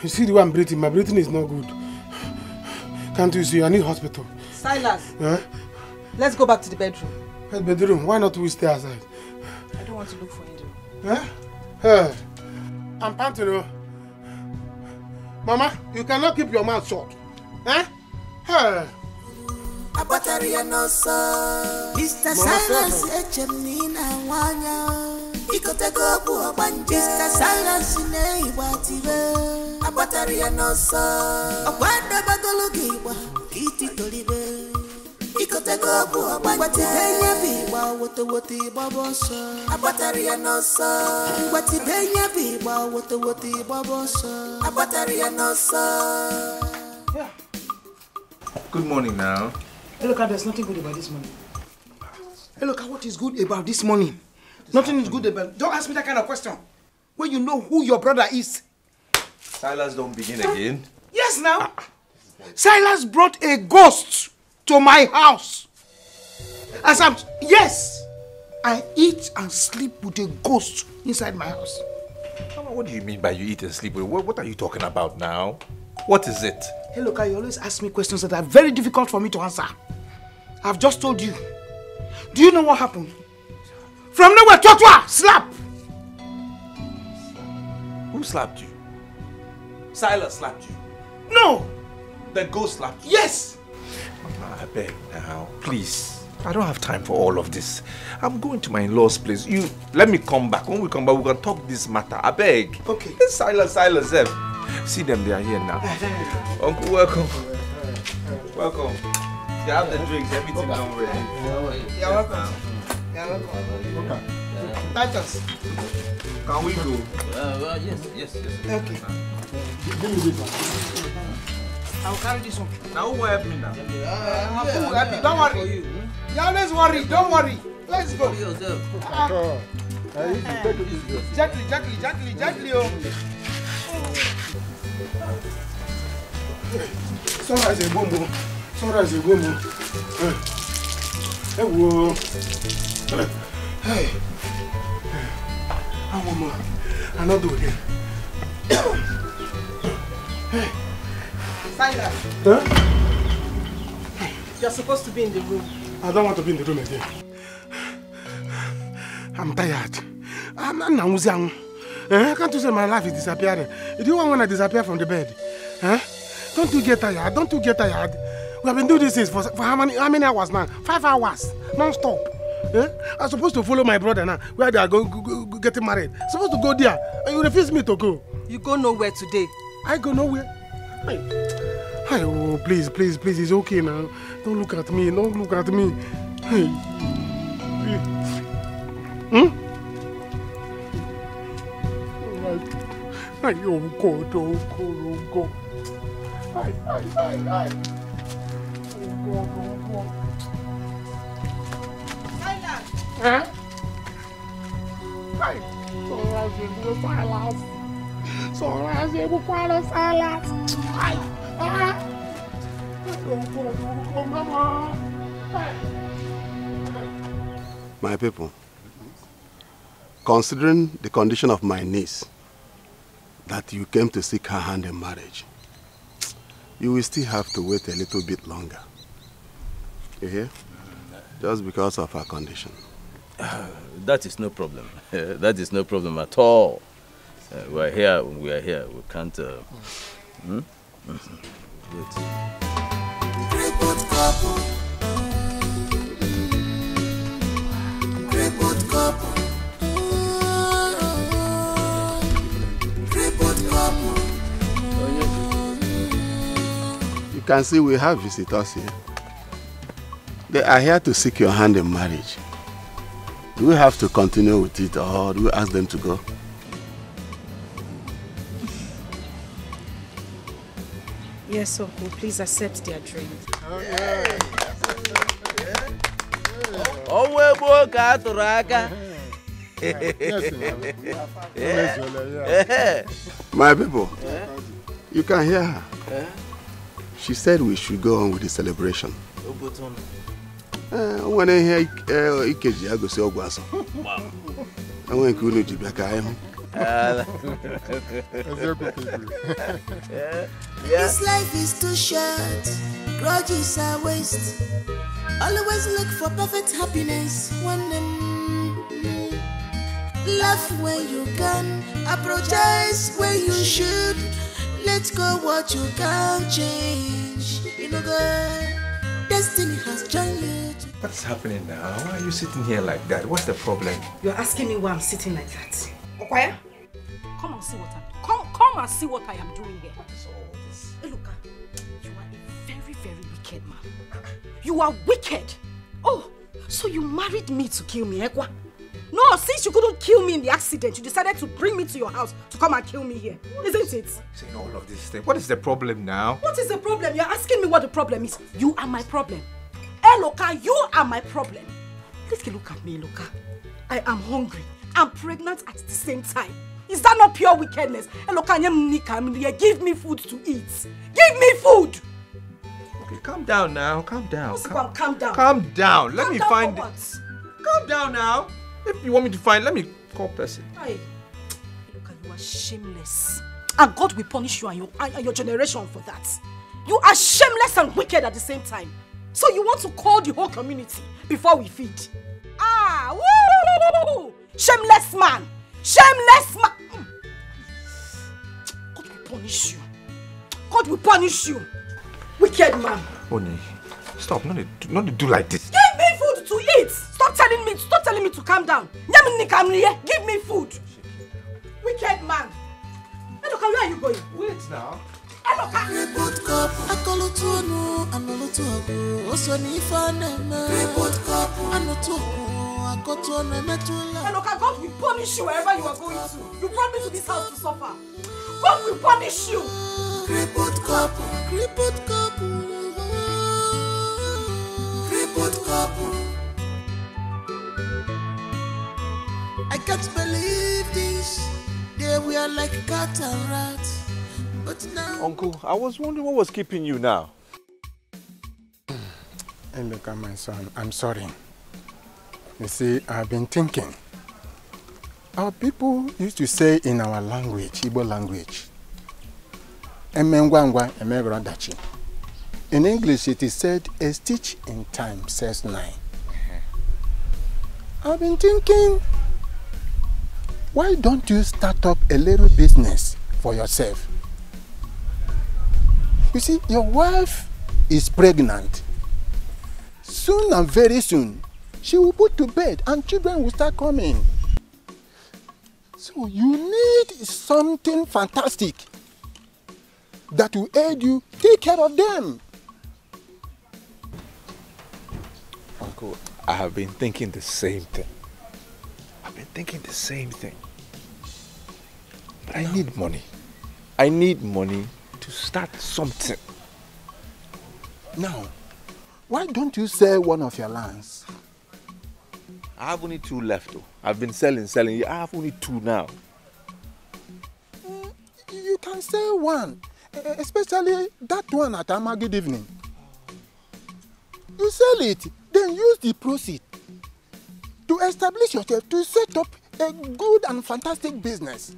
You see the way I'm breathing. My breathing is not good. Can't you see? I need hospital. Silas, let's go back to the bedroom. Bedroom? Why not we stay outside? I don't want to look for Angel. I'm panting. Mama, you cannot keep your mouth shut. Eh? Hey. Abataria no so. Mr. Silence echemnina wanya. Ikote gobu obanje. Mr. Silence nei watiwe. Abataria no so. Okwanda bagologiwa kiti tolibe. Ikote gobu obanje. Watibenya biwa wote babosa. Abataria no so. Watibenya biwa wote babosa. Abataria no so. Good morning now. Hey, look, there's nothing good about this morning. Hey, look, what is good about this morning? Nothing is good about. Don't ask me that kind of question. When you know who your brother is. Silas, don't begin again. Yes, now. Silas brought a ghost to my house. As I'm. Yes, I eat and sleep with a ghost inside my house. What do you mean by you eat and sleep? What are you talking about now? What is it? Hey, look, you always ask me questions that are very difficult for me to answer. I've just told you. Do you know what happened? From nowhere, Totwa, slap! Who slapped you? Silas slapped you? No! The ghost slapped you? Yes! Mama, I beg now, please. I don't have time for all of this. I'm going to my in-law's place. You, let me come back. When we come back, we can talk this matter. I beg. Okay. Silas, see them, they are here now. Uncle, welcome. Welcome. They have the drinks, everything done ready. You're welcome. You're welcome. Titus. Can we go? Yes. Okay. Give me this one. I'll carry this one. Now who will help me now? Don't worry. You always worry. Don't worry. Let's go. Gently. Oh. Sunrise a boom. Hey. I'm not doing it. Hey. Silas. Huh? You're supposed to be in the room. I don't want to be in the room again. I'm tired. I'm not nauseous. Can't you say my life is disappearing? Do you want when I disappear from the bed? Don't you get tired? We have been doing this for how many hours now? 5 hours, non-stop. I'm supposed to follow my brother now, where they are getting married. I'm supposed to go there, and you refuse me to go. You go nowhere today. I go nowhere. Hey, oh, please, it's okay now. Don't look at me. Hey. Ay, oh God. Ay. Oh God. Silas. Huh? Ay. Silas. Ay. My people, considering the condition of my niece, that you came to seek her hand in marriage, you will still have to wait a little bit longer. You hear? Just because of her condition. That is no problem. That is no problem at all. We are here. We can't. Wait. Crippled couple. You can see we have visitors here. They are here to seek your hand in marriage. Do we have to continue with it, or do we ask them to go? Yes, Uncle, please accept their drink. My people, you can hear her. She said we should go on with the celebration. When I hear Ikeji, I go say Ogwaso. I want to go back. This life is too short, grudges are waste. Always look for perfect happiness. Laugh when you can, apologize when you should. Let go what you can't change. You know, God, destiny has joined you. What's happening now? Why are you sitting here like that? What's the problem? You're asking me why I'm sitting like that. Okwaya, come and see what come and see what I am doing here. What is all this? Hey, look, you are a very, very wicked man. You are wicked. Oh, so you married me to kill me, Ekwa? No, since you couldn't kill me in the accident, you decided to bring me to your house to come and kill me here. Isn't it? Saying all of this thing. What is the problem now? What is the problem? You're asking me what the problem is. You are my problem. Eloka, you are my problem. Please look at me, Eloka. I am hungry. I'm pregnant at the same time. Is that not pure wickedness? Eloka, give me food to eat. Give me food! Okay, calm down now. Calm down. Calm down. Calm down. Let me find it. What? Calm down now. If you want me to find, let me call person. Hey, Eloka, you are shameless. And God will punish you and your generation for that. You are shameless and wicked at the same time. So you want to call the whole community before we feed? Ah, woo! Shameless man! Shameless man! God will punish you. God will punish you. Wicked man. Oni, stop. Not to do like this. Give me food to eat. Stop telling me to calm down. Give me food. Wicked man. Look, where are you going? Wait now. Report cup, akolotuano, anolotuago, osonifane. Report cup, anotuago, akotuane metula. Look, God will punish you wherever you are going to. You brought me to this house to suffer. God will punish you. Report cup, report cup, report cup. I can't believe this. There we are like cat and rat. But now... Uncle, I was wondering what was keeping you now. And look at my son, I'm sorry. You see, I've been thinking. Our people used to say in our language, Igbo language, Emengwangwa, Emegradachi. In English, it is said, a stitch in time says 9. I've been thinking, why don't you start up a little business for yourself? You see, your wife is pregnant. Soon and very soon, she will put to bed and children will start coming. So you need something fantastic that will aid you take care of them. Uncle, I have been thinking the same thing. But I need money. I need money to start something. Now, why don't you sell one of your lands? I have only 2 left though. I've been selling. I have only 2 now. You can sell one, especially that one at Amagid evening. You sell it, then use the proceeds to establish yourself, to set up a good and fantastic business.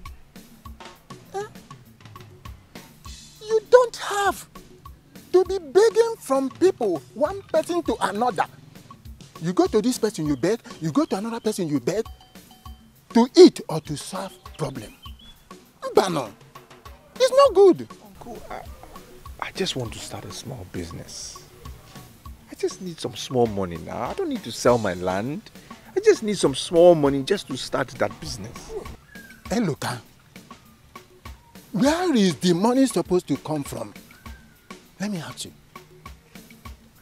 You don't have to be begging from people, one person to another. You go to this person, you beg. You go to another person, you beg. To eat or to solve problem. Bano, it's not good. Uncle, I just want to start a small business. I just need some small money now. I don't need to sell my land. I just need some small money just to start that business. Hey, look, where is the money supposed to come from? Let me ask you.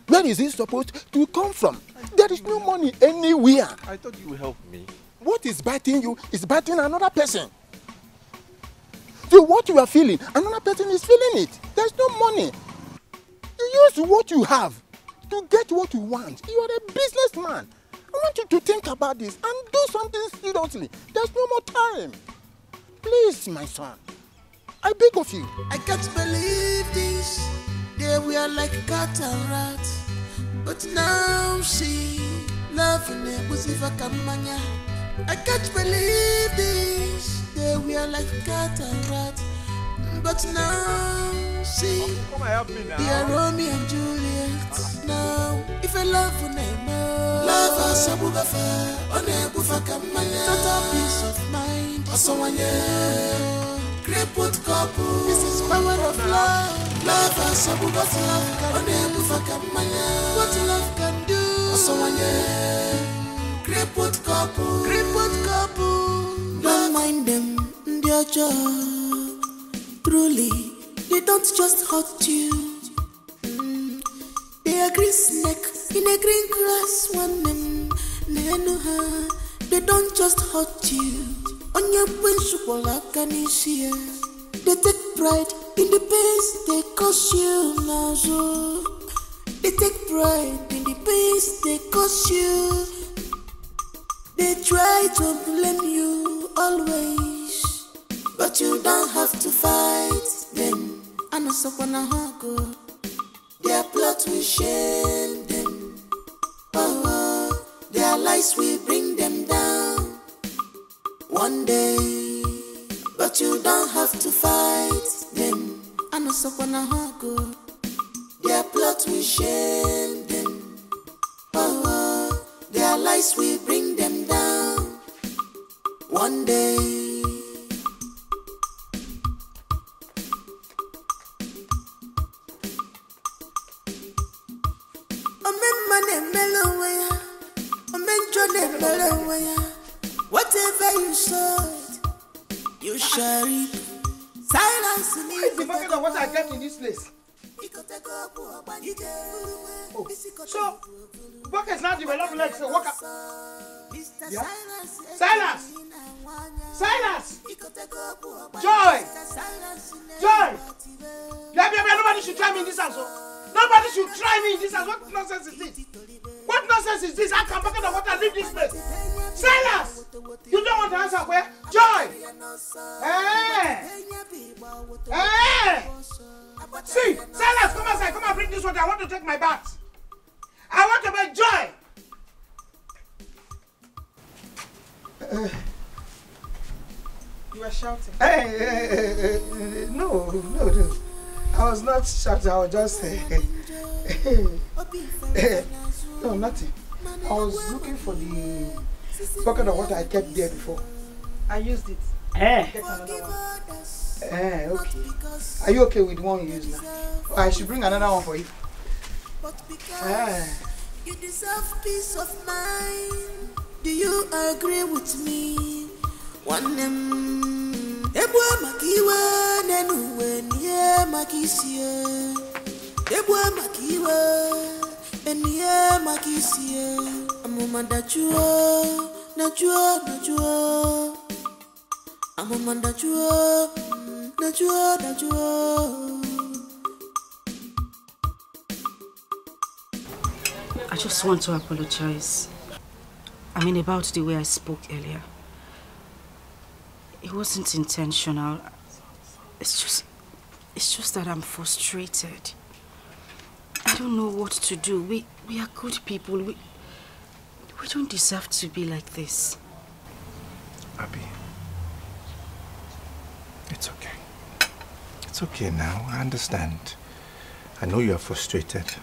Where is it supposed to come from? There is no money anywhere. I thought you would help me. What is biting you is biting another person. So what you are feeling, another person is feeling it. There's no money. You use what you have to get what you want. You are a businessman. I want you to think about this and do something seriously. There's no more time. Please, my son. I beg of you. I can't believe this. There we are like cat and rat. But now see, loving it was if I can mania. I can't believe this. There we are like cat and rat. But now see, come and help me now. Dear Romeo and Juliet. Now, if I love you, love us, Abugafa, on a bufa kamanya. Total peace of mind. Also, crippled couple. This is power of love. Love has a what love can do. What love can do. Crippled couple. Crippled couple. Don't mind them, their job. Truly, they don't just hurt you. They are green snake in a green grass. One them, they know her. They don't just hurt you. On your principle, they take pride in the pains they cause you now. So they take pride in the pains they cause you. They try to blame you always, but you don't have to fight them. I know someone go. Their plot will shame them. Oh, their lies will bring them down one day, but you don't have to fight them. I know someone go. Their plot will shame them. Oh, their lies will bring them down one day. Whatever you sowed, you shall reap. Silence me. What is the bucket of water I kept in this place? Oh, so buckets now develop like so walk up. Yeah? Silence! Silence! Joy! Joy! Nobody should try me in this house. Nobody should try me in this house. What nonsense is this? What nonsense is this? I can bucket of water leave this place. Silence! You don't want to answer where? Joy! See, Silas, come outside. Come and bring this water. I want to take my bath. I want to make Joy. You were shouting. No. I was not shouting. I was just no, nothing. I was looking for the bucket of water I kept there before. I used it. Get another one. Okay. Are you okay with the one you use now? I should bring another one for you. You deserve peace of mind. Do you agree with me? One Ebwa makiwa nenuwe niye makisiye. Ebwa makiwa niye makisiye. Amuma najua. Amuma najua. I just want to apologize. I mean, about the way I spoke earlier. It wasn't intentional. It's just that I'm frustrated. I don't know what to do. We are good people. We don't deserve to be like this. Abby, it's okay. It's okay now. I understand. I know you are frustrated.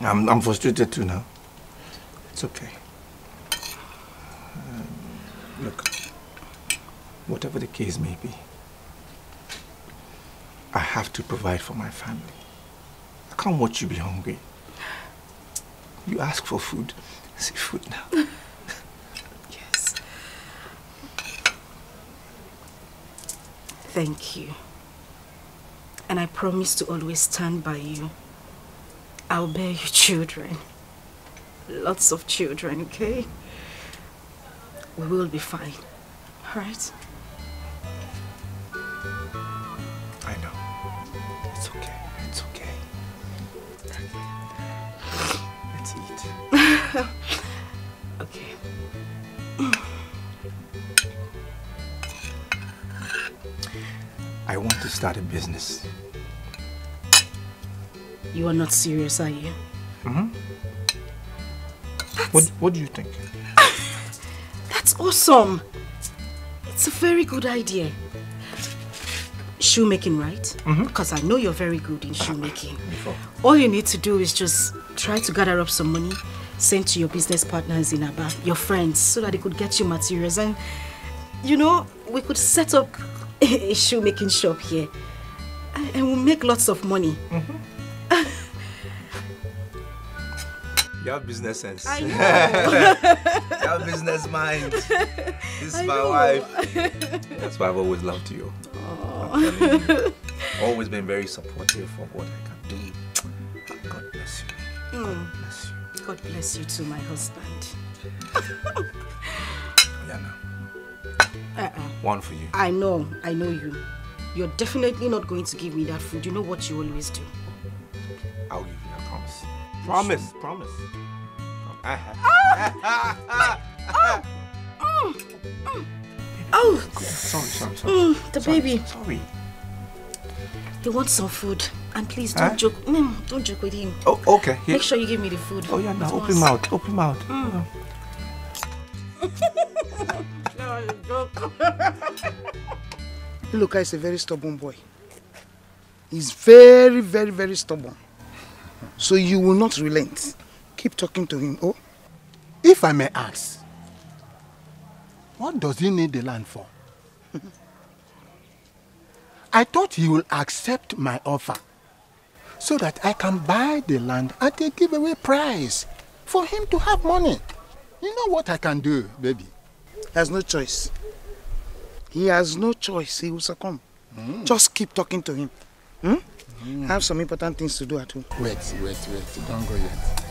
I'm frustrated too now. It's okay. Look, whatever the case may be, I have to provide for my family. I can't watch you be hungry. You ask for food. See food now. Yes. Thank you. And I promise to always stand by you. I'll bear you children. Lots of children, okay? We will be fine. All right? I know. It's okay. It's okay. Let's eat. Okay. I want to start a business. You are not serious, are you? Mm-hmm. What do you think? That's awesome. It's a very good idea. Shoemaking, right? Mm-hmm. Because I know you're very good in shoemaking. All you need to do is just try to gather up some money, send to your business partners in Aba, your friends, so that they could get you materials. And, you know, we could set up a shoemaking shop here. And we'll make lots of money. You have business sense. I know. You have business mind. This is my wife. That's why I've always loved you. Always been very supportive of what I can do. God bless you. God bless you. God bless you too, my husband. Yeah, no. One for you. I know you. You're definitely not going to give me that food. You know what you always do. I'll give you, I promise. Promise. Oh! Sorry. The baby. Sorry. He wants some food. And please don't joke. Don't joke with him. Oh, okay. Here. Make sure you give me the food. Oh yeah, now open mouth. Open mouth. Iloka is a very stubborn boy. He's very, very, very stubborn. So you will not relent. Keep talking to him, oh? If I may ask, what does he need the land for? I thought he will accept my offer so that I can buy the land at a giveaway price for him to have money. You know what I can do, baby? He has no choice. He has no choice. He will succumb. Just keep talking to him. I have some important things to do at home. Wait. Don't go yet.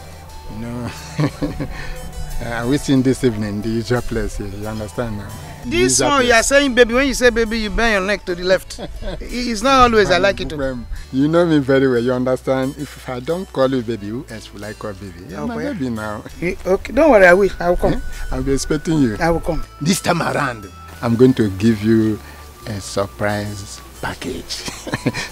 No. I will see this evening the usual place. You understand now? This one you are saying baby, when you say baby, you bend your neck to the left. It's not always I like it. You know me very well, you understand? If I don't call you baby, who else will I call baby? You're my baby now. Okay, don't worry, I will come. I'll be expecting you. I will come. This time around, I'm going to give you a surprise package.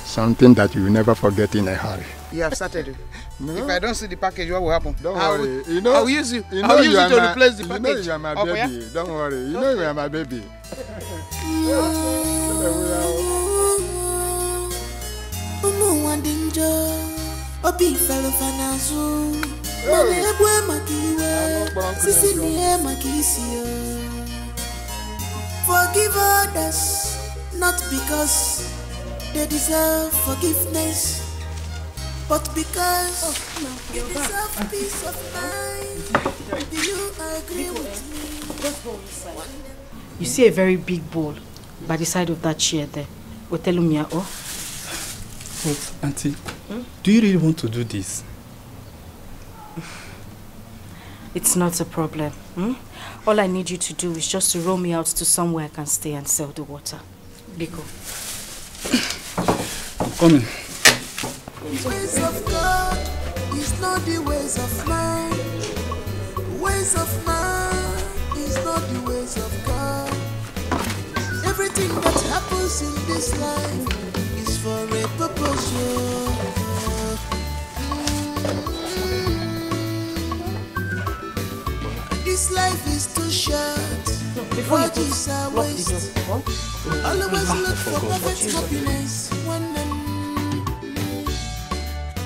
Something that you will never forget in a hurry. You have started. No. If I don't see the package, what will happen? Don't worry. I will use you. I will use you to replace the package. You know you are my baby. Don't worry. You know you are my baby. Forgive others, not because they deserve forgiveness, but because you deserve peace of mind. Do you agree with me? You see a very big bowl by the side of that chair there. But Auntie, do you really want to do this? It's not a problem. All I need you to do is just to roll me out to somewhere I can stay and sell the water. Biko. I'm coming. The ways of God is not the ways of man. The ways of man is not the ways of God. Everything that happens in this life is for a purpose. This life is too short. Before you Wages are waste. Always look for perfect happiness.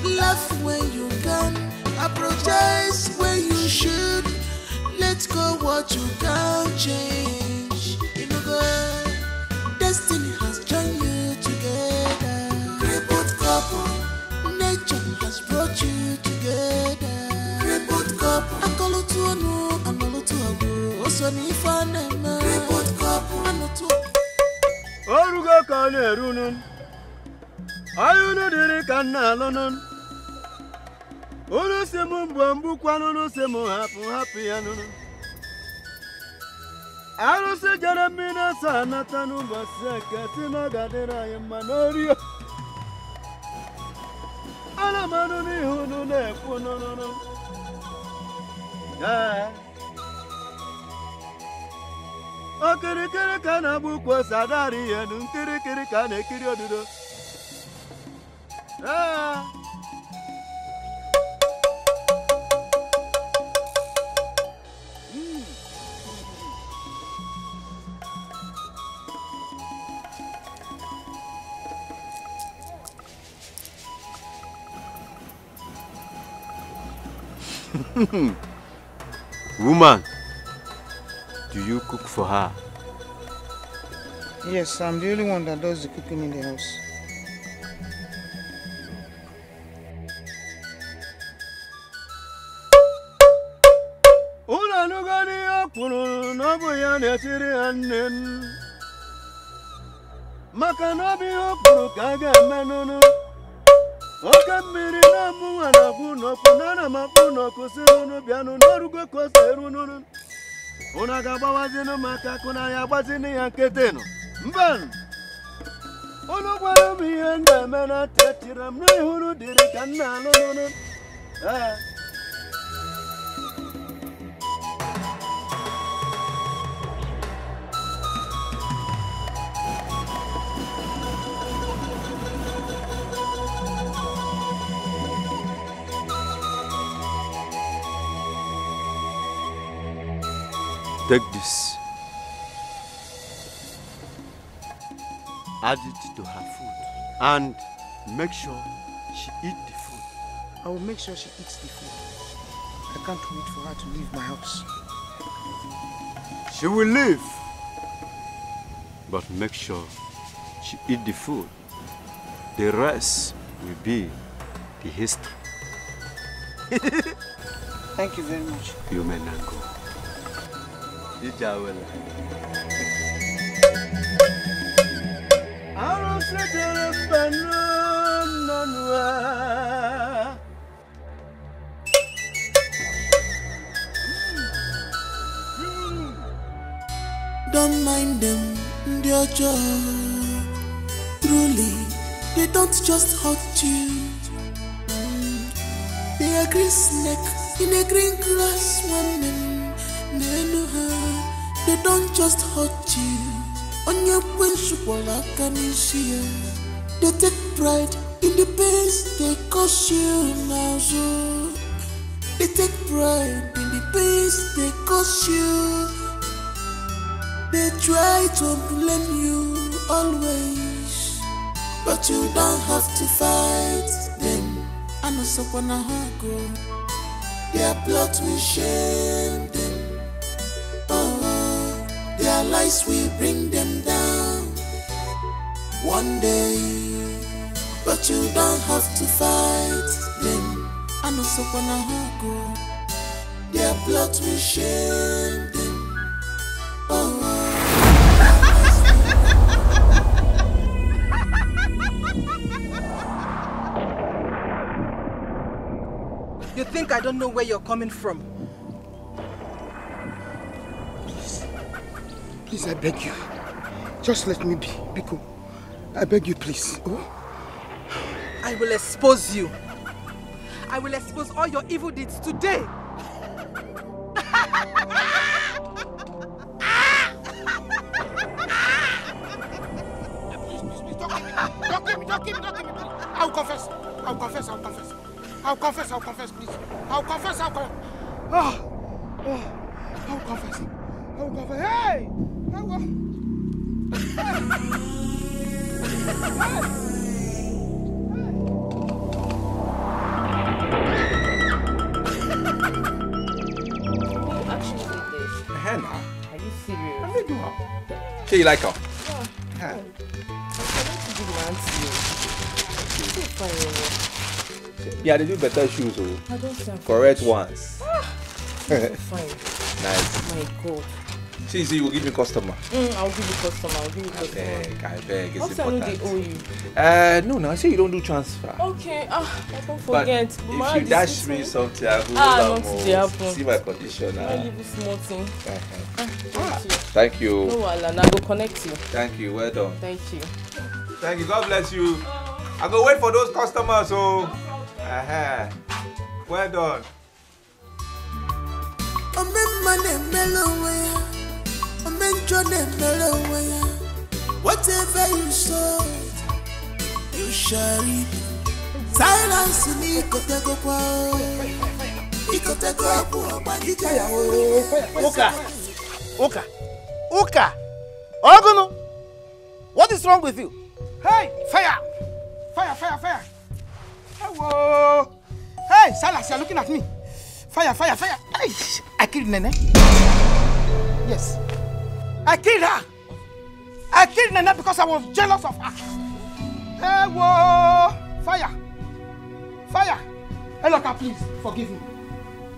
Laugh when you can, apologize when you should. Let go what you can't change. You know, God, destiny has joined you together. Crippled couple, nature has brought you together. Crippled couple, Akolotuanu, Anolotuago, Osoni Fanema. Crippled couple, Anotu. Oruga Kane Runun, Ayuno Diri Kanalon. Unu semu mbambu kwanu unu semu happy anunu. Aru se jaramina sana tanu baseke tina gadera yemanorio. Ala manu ni hunu ne kunono. Yeah. Okiri kana bukwa sadari yenu kiri kana kiri odudo. Yeah. Woman, do you cook for her? Yes, I'm the only one that does the cooking in the house. Mban. Ono gwara m ihe na-eme na tetiri m n'ihuru dịrị ka nna anụnụ. Take this. Add it to her food and make sure she eats the food. I will make sure she eats the food. I can't wait for her to leave my house. She will leave, but make sure she eats the food. The rest will be the history. Thank you very much. You may now go. Ijawela. Don't mind them, they're just truly, they don't just hurt you. They are green snake in a green grass woman. They don't just hurt you. On your principle, I can see it. They take pride in the pains they cause you now. So they take pride in the pains they cause you. They try to blame you always, but you don't have to fight them. I know so wanna go. Their plot will shame them. Their lies will bring them down one day, but you don't have to fight them. I know so wanna go. Their plot will shame them. You think I don't know where you're coming from? Please, I beg you. Just let me be, Biko. I beg you, please. Oh? I will expose you. I will expose all your evil deeds today. Don't kill me. I'll confess, please. I'll confess. I'll confess. Hey! Hannah, Are you serious? let me do her. Okay, you like her? Yeah. Yeah, they do better shoes, I don't think correct ones. Fine. Nice. My God. See, you will give me customer. I'll give you customer. I beg, it's also, important. I know they owe you. No, I say you don't do transfer. Okay, I don't But forget. if you dash me something, I will see my condition. I leave you small thing. Thank you. No, Alan, I will connect you. Thank you, well done. Thank you. Thank you, God bless you. I go wait for those customers, so. Well done. Whatever you sow, you shall reap. Silence in Uka! Ogono! What is wrong with you? Hey, fire! Fire! Hello! Hey, Salas, you're looking at me. Fire! Hey, I killed Nene. Yes. I killed her. I killed Nene because I was jealous of her. Hey, whoa! Fire! Fire! Hey, look, please forgive me.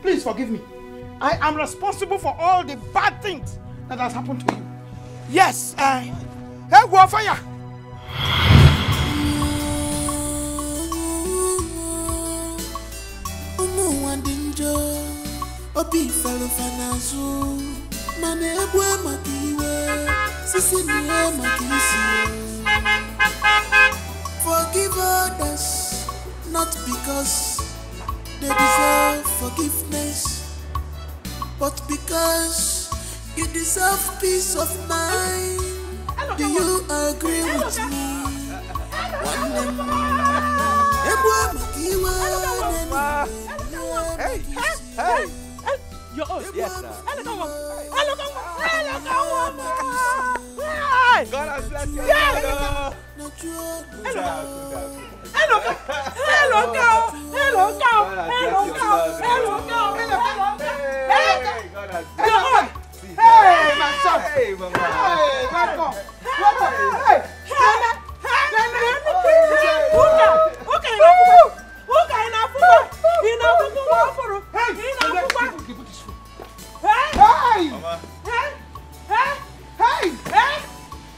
Please forgive me. I am responsible for all the bad things that has happened to you. Yes, hey, whoa, fire! Obi fellow fanazu, mane ebwe makiwe, sisi niye makisi. Forgive others, not because they deserve forgiveness, but because you deserve peace of mind. Do you agree with me? Hey! You're us. Yes, sir. Hey! God has blessed you. Hey, my son. Hey, mama. Hey, welcome.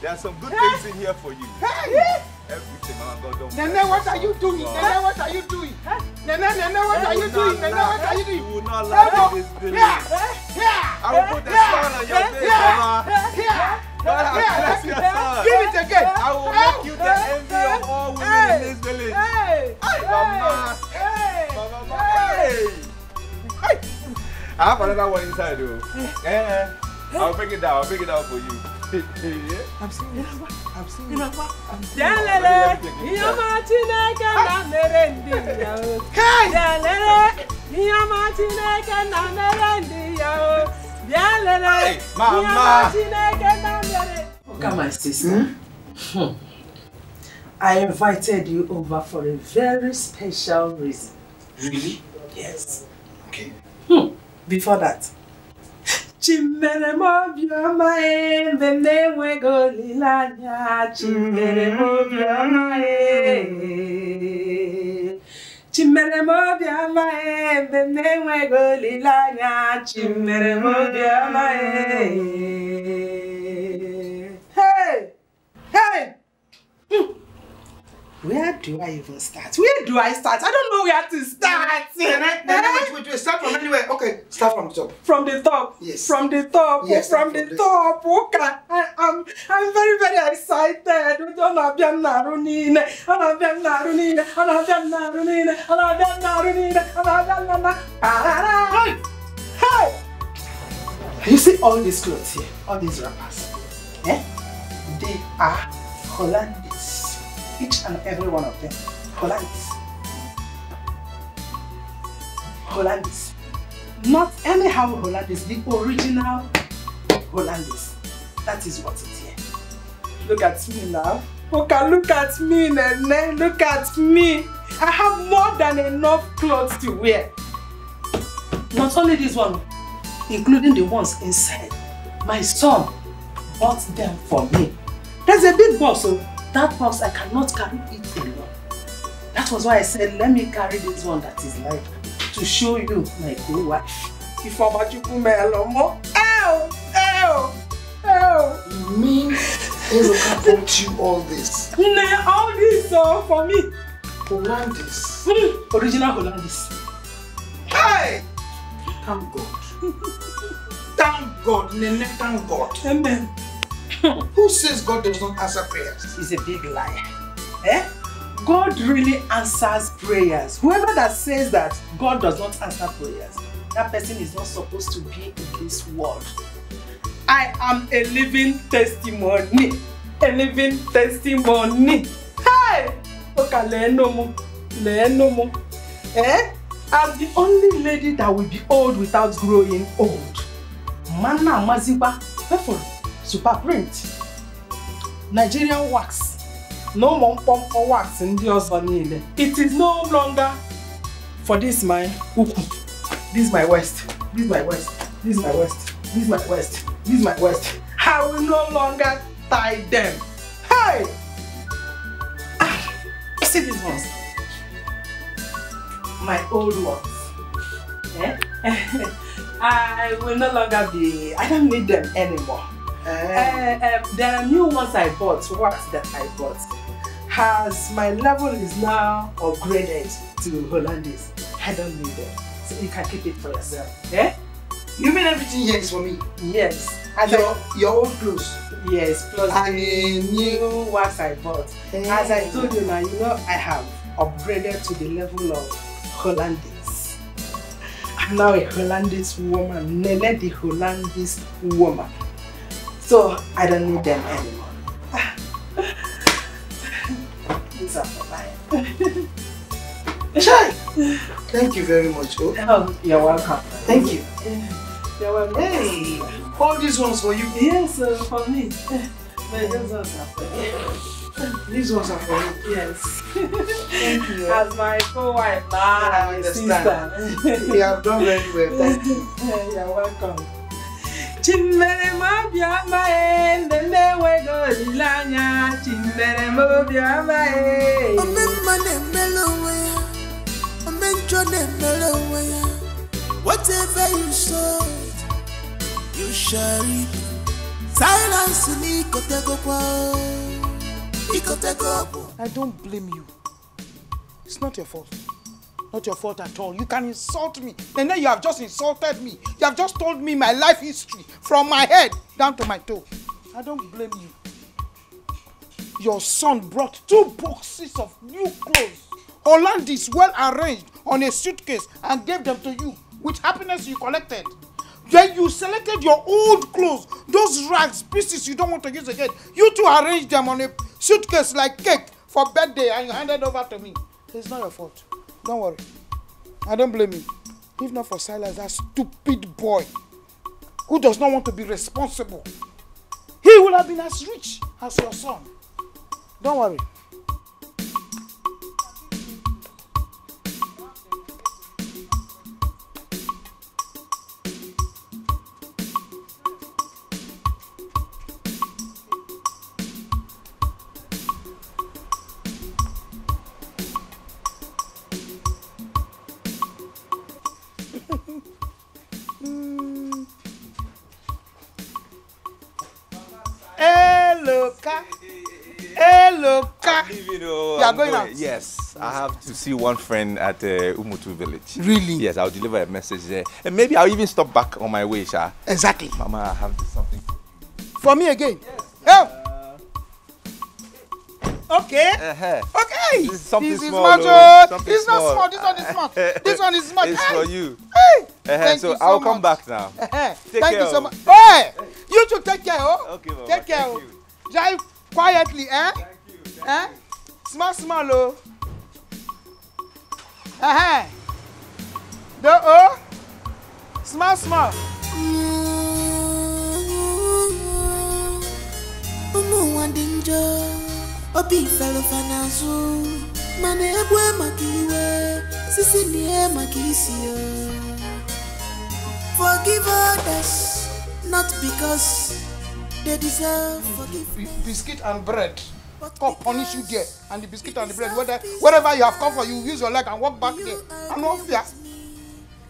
There are some good things in here for you. Everything, Mama God, don't. Nene, what are you doing? Nene, what are you doing? Nene, what are you doing? Nene, what are you doing? You will not laugh in this village. I will put the sun on your face, Mama. God has blessed your son. Give it again. I will make you the envy of all women in this village. Mama. I have another one inside, though. I'll bring it down. I'll bring it down for you. I'm seeing it. I'm seeing it. Hey, Mama. Look at my sister. I invited you over for a very special reason. Really? Yes. Okay. Before that, Chimere mobioma benewe golilanya. Chimere mobioma Chimere mobioma benewe golilanya. Chimere mobioma Hey! Hey! Where do I even start? Where do I start? I don't know where to start. Wait, start from anywhere. Okay, start from the top. From the top? Yes. From the top? Yes, from the top. Okay. I'm very, very excited. Hey! You see all these clothes here? All these wrappers? Eh? They are Hollandese. Each and every one of them. Hollandese. Hollandese. Not anyhow Hollandese, the original Hollandese. That is what it is here. Look at me now. Okay, look at me, Nene. Look at me. I have more than enough clothes to wear. Not only this one, including the ones inside. My son bought them for me. There's a big box, so that box I cannot carry it alone. That was why I said, let me carry this one that is light to show you my good wife. If I'm a chukumelomo, You mean Eloka bought you all this? All this for me. Hollandese. Original Hollandese. Hey! Thank God. Thank God, Nene, thank God. Amen. Who says God does not answer prayers? He's a big liar. Eh? God really answers prayers. Whoever that says that God does not answer prayers, that person is not supposed to be in this world. I am a living testimony. A living testimony. Hey! Okay, no more. Eh? As the only lady that will be old without growing old. Mana Maziba, super print. Nigerian wax. No more pump or wax in the Ozvanile. It is no longer for this my uku. This is my west. This is my west. This is my west. This is my west. This is my west. I will no longer tie them. Hey! You see these ones? My old ones. Eh? I will no longer be, I don't need them anymore. There are new ones I bought, wax that I bought. As my level is now upgraded to Hollandese, I don't need them. So you can keep it for yourself. Eh? You mean everything here is for me? Yes. And your old clothes? Yes, plus the new wax I bought. As I told you now, you know I have upgraded to the level of Hollandese. I'm now a Hollandese woman, Nele the Hollandese woman. So I don't need them anymore. These are for mine. Shai! Thank you very much. Oh, you're welcome. Thank you. You're welcome. Hey, all these ones for you? Yes, for me. But those ones are for you. These ones are for me? Yes. Thank you. As my co-wife now, I understand. You have done very well. Thank you. You're welcome. Chimbere mabia mae, ndende wego lilanya. Chimbere mabia mae. Omemma ne melowe, omenjo ne melowe. Whatever you sow, you shall reap. Silence ni kotego kwa, ikotego. I don't blame you. It's not your fault. Not your fault at all. You can insult me. And then you have just insulted me. You have just told me my life history from my head down to my toe. I don't blame you. Your son brought 2 boxes of new clothes, Hollandese, well arranged on a suitcase, and gave them to you with happiness you collected. Then you selected your old clothes, those rags, pieces you don't want to use again. You two arranged them on a suitcase like cake for birthday and you handed over to me. It's not your fault. Don't worry. I don't blame you. If not for Silas, that stupid boy who does not want to be responsible, he would have been as rich as your son. Don't worry. You are going out? Yes, I have to see one friend at Umutu village. Really? Yes, I'll deliver a message there. And maybe I'll even stop back on my way, Sha. Exactly. Mama, I have something. For me again? Yes. Okay. Okay. This is something this small. Is something it's not small. This one is small. This one is small. It's for you. Hey. So I'll come back now. Thank you so much. Hey, you should take care, oh. Okay, Mama. Take care. Oh. Drive quietly, eh? Thank you. Eh? Small, oh. Oh. Small. Obi fellow fanazu, mane ebwe makiwe, sisi niye makisio. Forgive others, not because they deserve forgiveness. Biscuit and bread. God punish you there, and the biscuit and the bread. Wherever you have come from, you use your leg and walk back there. I'm not fear.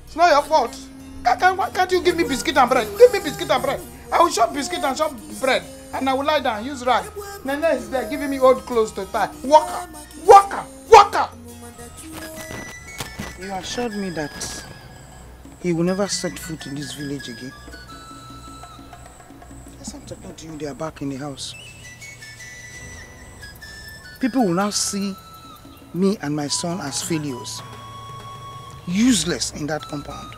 It's not your fault. Why can't you give me biscuit and bread? Give me biscuit and bread. I will shop biscuit and shop bread. And I will lie down, use rag. Nene is there giving me old clothes to tie. Walker. You assured me that he will never set foot in this village again. As I'm talking to you, they are back in the house. People will now see me and my son as failures. Useless in that compound.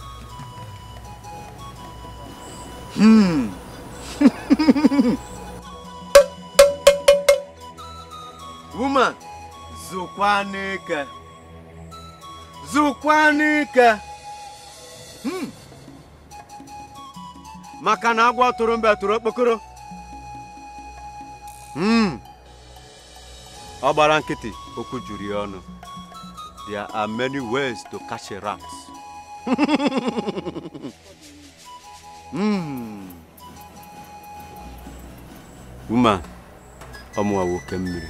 Woman, Zukwanika. Maka na agwa tụrụ mbe tụrụ okpokoro. Ọ gbara nkịtị, okwu juru ya ọnụ. There are many ways to catch a rat. Woman, Mwa woke mmiri.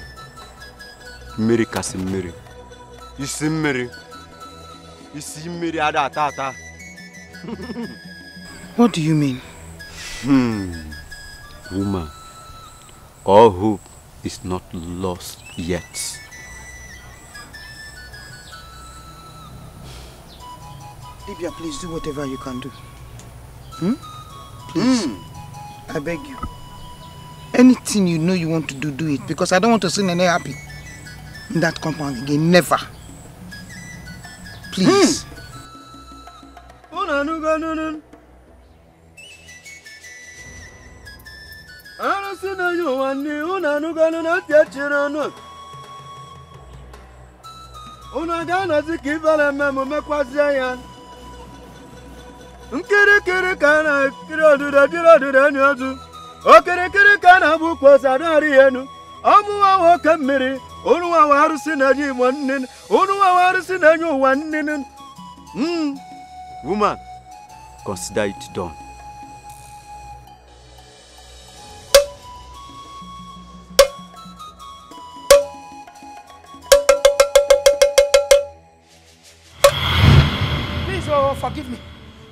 Mmiri kasi mmiri. Isi mmiri. Isi mmiri ada tata. What do you mean? Woman, all hope is not lost yet. Libya, please do whatever you can do. Please. I beg you. Anything you know you want to do, do it. Because I don't want to see Nene happy in that compound again. Never. Please. Nkiri kana kiri nyozu okiri kana bu kosadari enu amuwa woke mmiri onuwa warusi na ji mwannin onuwa warusi na nyu wannin. Woman, consider it done. Please, forgive me.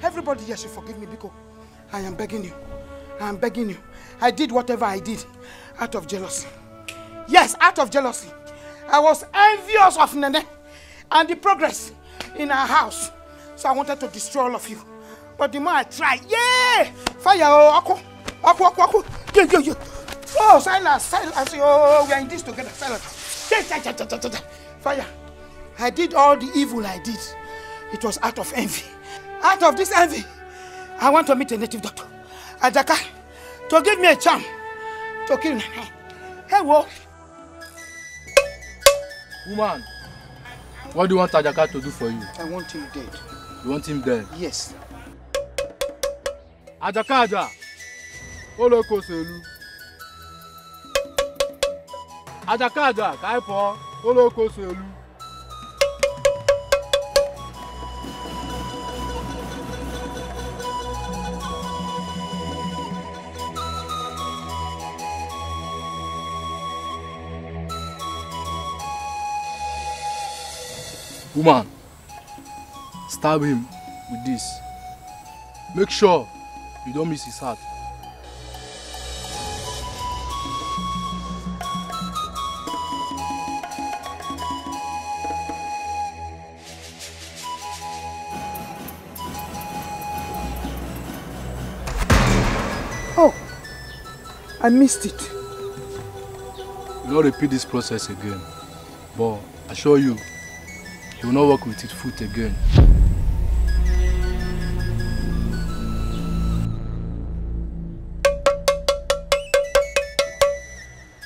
Everybody here should forgive me because I am begging you. I am begging you. I did whatever I did out of jealousy. Yes, out of jealousy. I was envious of Nene and the progress in our house. So I wanted to destroy all of you. But the more I tried, yeah! Fire! Oh, yeah. Oh, Silas. Oh, we are in this together. Silas. Fire. I did all the evil I did. It was out of envy. Out of this envy, I want to meet a native doctor, Ajaka, to give me a charm to kill Nene. Hey, whoa. Woman, what do you want Ajaka to do for you? I want him dead. You want him dead? Yes. Ajaka, Oloko Selu. Ajaka, Kaipo, Oloko Selu. Woman, stab him with this. Make sure you don't miss his heart. Oh, I missed it. You don't repeat this process again, but I assure you, you will not work with it foot again.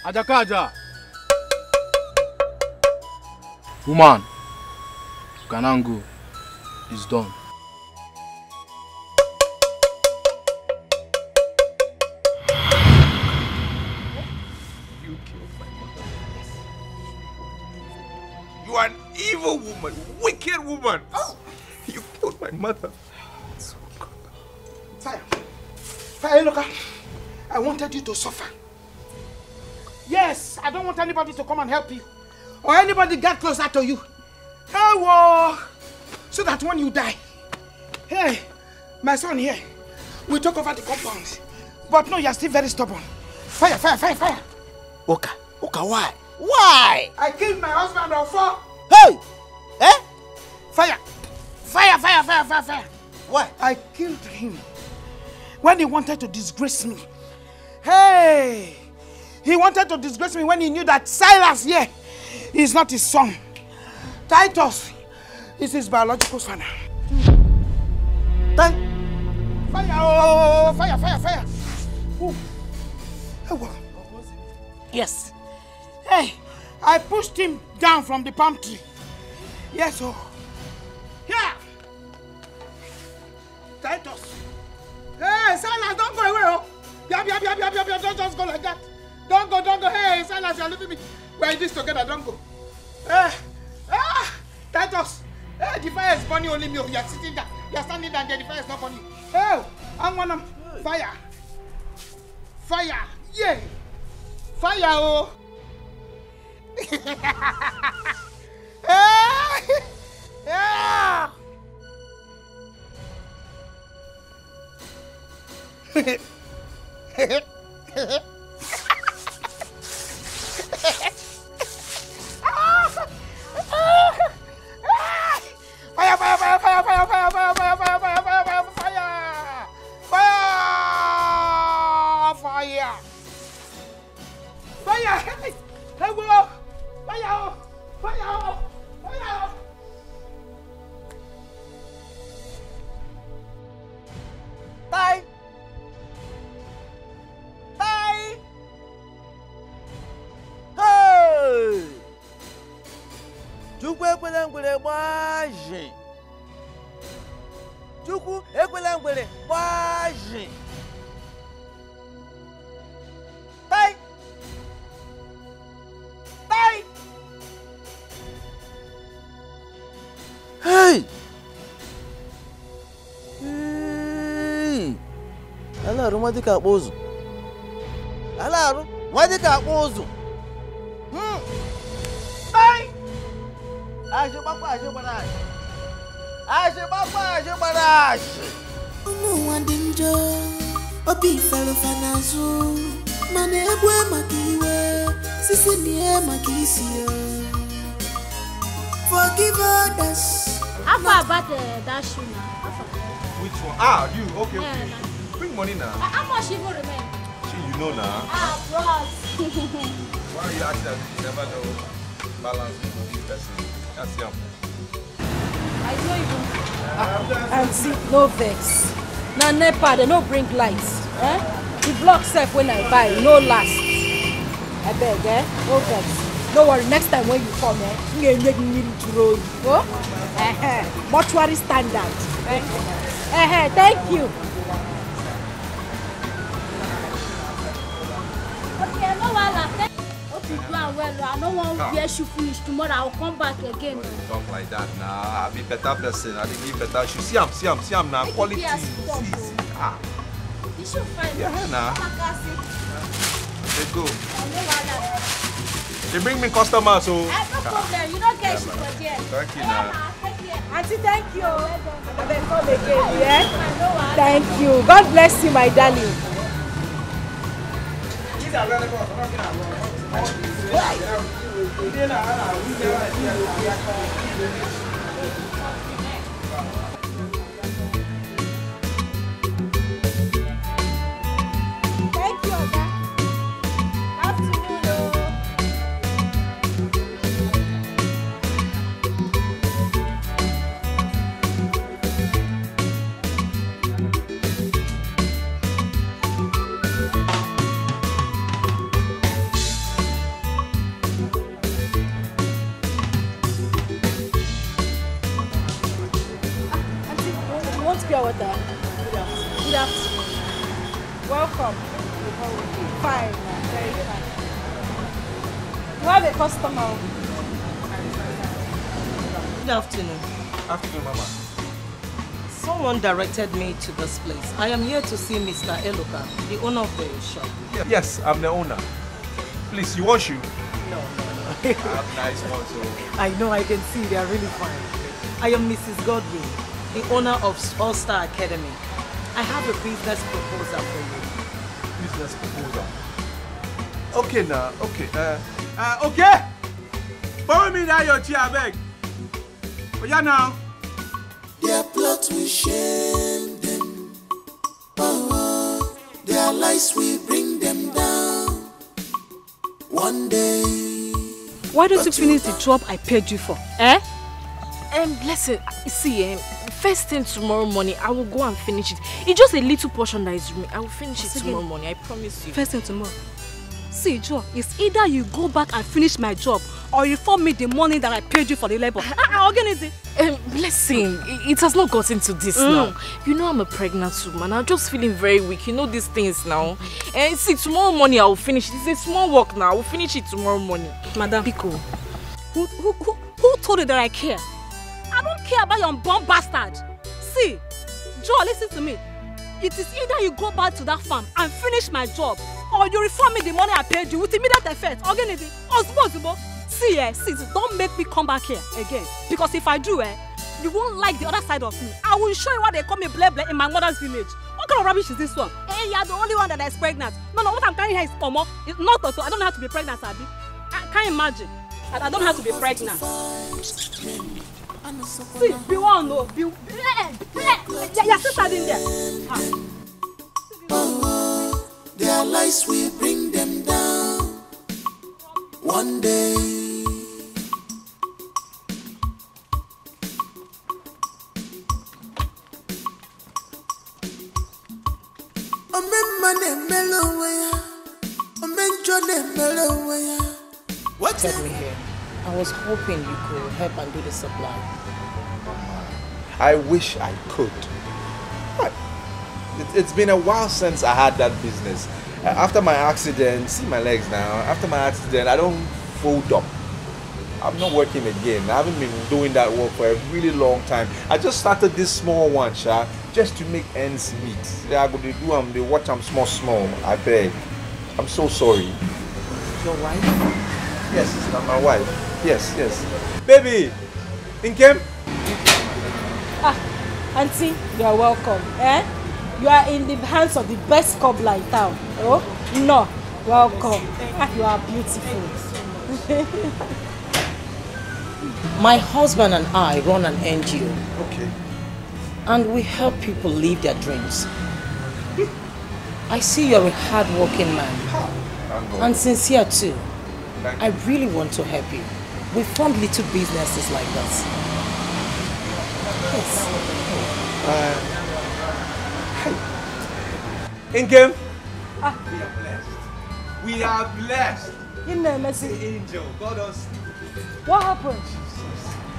Ajaka. Woman, you can go. It's done. You killed my mother. You are an evil woman, wicked woman. Oh, you killed my mother. Fire, look, I wanted you to suffer. Yes, I don't want anybody to come and help you. Or anybody get closer to you. Hey, whoa. So that when you die, hey, my son here, we took over the compound. But no, you're still very stubborn. Fire. Oka, why? Why? I killed my husband on 4. Hey! Eh? Fire. Why? I killed him when he wanted to disgrace me. Hey! He wanted to disgrace me when he knew that Silas here is not his son. Titus is his biological son. Fire! Oh, fire! Ooh. Yes. Hey, I pushed him down from the palm tree. Yes, oh. Yeah. Titus. Hey, Silas, don't go away, oh. Yeah, don't just go like that. Don't go. Hey, Silas, you're leaving me. We're in this together, don't go. Titus. Hey, the fire is burning only me. You're sitting there. You're standing there, the fire is not burning. Hey, I'm one of fire. Yeah. Fire, oh. Madika Bozu. Alaru, Madika Bozu. Bye. Unu wandinjo, obi fero fanazu, mane egwe makiwe, sisi niye makisio. Forgive others. How far about that shoe now? Which one? Ah, you, okay, Yeah, okay. Bring money now. How much even remain? You know now. Ah, bros. Why are you acting as if you never know balance with this person? That's him. I don't even. Auntie, no vex. Now NEPA, they no bring lights. The block self when I buy, no last. I beg, no vex. Don't worry, next time when you come, you need to roll. Go. Mortuary standard. Thank you. Okay, no wahala. Hope you do well. I don't want to wear shoe finish tomorrow. I'll come back again. Don't talk like that now. I'll be better person. I'll give better shoes. See him now. Quality. See. Ah. You should find Yeah, now. Let's go. They bring me customers, so. No problem. You don't get shit for there. Thank you now. Auntie, thank you. Come again, yeah? Thank you. God bless you, my darling. Thank you, Oga. Afternoon. Pure water. Good afternoon. Welcome. Fine, very fine. You have a customer. Good afternoon. Afternoon, Mama. Someone directed me to this place. I am here to see Mr. Eloka, the owner of the shop. Yes, I'm the owner. Please, you want shoe? No. I have nice ones, so. I know, I can see they are really fine. I am Mrs. Godwin, the owner of All-Star Academy. I have a business proposal for you. Business proposal? Okay now, okay. Okay! Follow me down your chair, beg. Oh, yeah now. Their plot will shame them. Oh, their lies will bring them down. One day. Why don't you finish the job I paid you for? Eh? Listen, see, first thing tomorrow morning, I will go and finish it. It's just a little portion that is remaining. I will finish it tomorrow morning, I promise you. First thing tomorrow. See, Joe, it's either you go back and finish my job or you form me the money that I paid you for the labor. Listen, it has not gotten to this now. You know I'm a pregnant woman. I'm just feeling very weak. You know these things now. And see, tomorrow morning I will finish it. It's a small work now. I will finish it tomorrow morning. Madam Pico. Who told you that I care? I don't care about your bomb bastard. See, Joe, listen to me. It is either you go back to that farm and finish my job, or you refund me the money I paid you with immediate effect. See, don't make me come back here again. Because if I do, you won't like the other side of me. I will show you what they call me bleh bleh in my mother's village. What kind of rubbish is this one? Hey, you're the only one that is pregnant. No, what I'm carrying here is Omo. It's not Toto. I don't have to be pregnant, Abi. I can't imagine. I don't have to be pregnant. See, be one, no. Be... Your sister's in there. Their lies will bring them down one day. Take me here. I was hoping you could help and do the supply. I wish I could. It's been a while since I had that business. After my accident, see my legs now, after my accident, I don't fold up. I'm not working again. I haven't been doing that work for a really long time. I just started this small one, just to make ends meet. I go to do they watch them small, I beg. I'm so sorry. Your wife? Yes, sister, my wife. Yes. Baby, Inkem? Auntie, you are welcome. You are in the hands of the best cobbler in town. Oh, no, welcome. You are beautiful. My husband and I run an NGO. Okay. And we help people live their dreams. I see you're a hard-working man. And sincere too. I really want to help you. We fund little businesses like that. Yes. Inkem? We are blessed. In the messy angel. God us. What happened?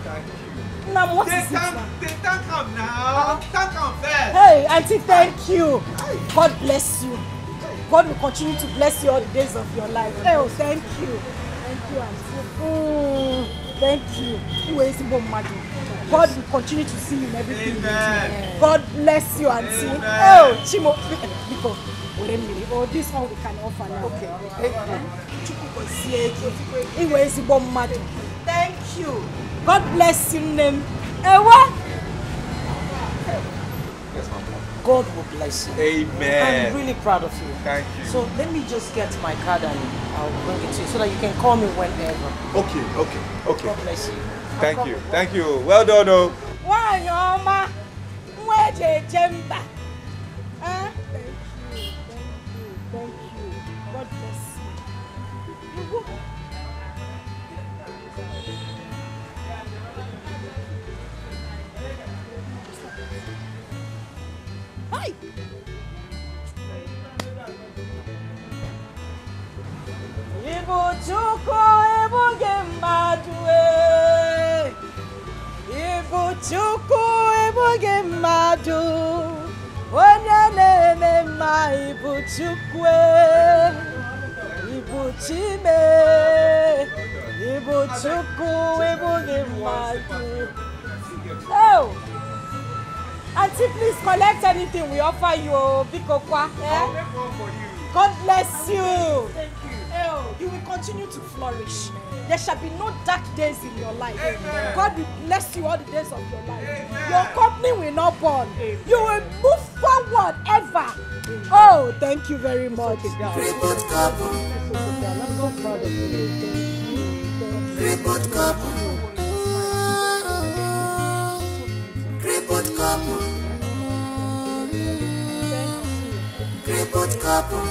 Thank you. Now, what is it? They thank him now. Thank him first. Hey, Auntie, thank you. God bless you. God will continue to bless you all the days of your life. Oh, thank you. Thank you, Auntie. Thank you. God will continue to see you in everything. Amen. God bless you, Auntie. Amen. Oh, Chimo. Because, oh, this one we can offer now. Okay. Thank you. God bless you, name. What? God will bless you. Amen. I'm really proud of you. Thank you. So let me just get my card and I'll bring it to you so that you can call me whenever. Okay. God bless you. Thank you. Well done, oh. Why, Mama? Where the jemba? Thank you. God bless you. Hi. Ibu chuko ibu gemmadue. Ibu chuko ibu gemmadu. Onene ma ibu chukwe. Ibu chime. Ibu chuko ibu gemmadu. Oh. Auntie, please collect anything we offer you, Bikokwa. God bless you. Thank you. You will continue to flourish. There shall be no dark days in your life. Amen. God will bless you all the days of your life. Amen. Your company will not burn. Amen. You will move forward ever. Amen. Oh, thank you very much. Cripple couple. I'm so proud of you. Cripple couple. Crippled couple. Crippled couple.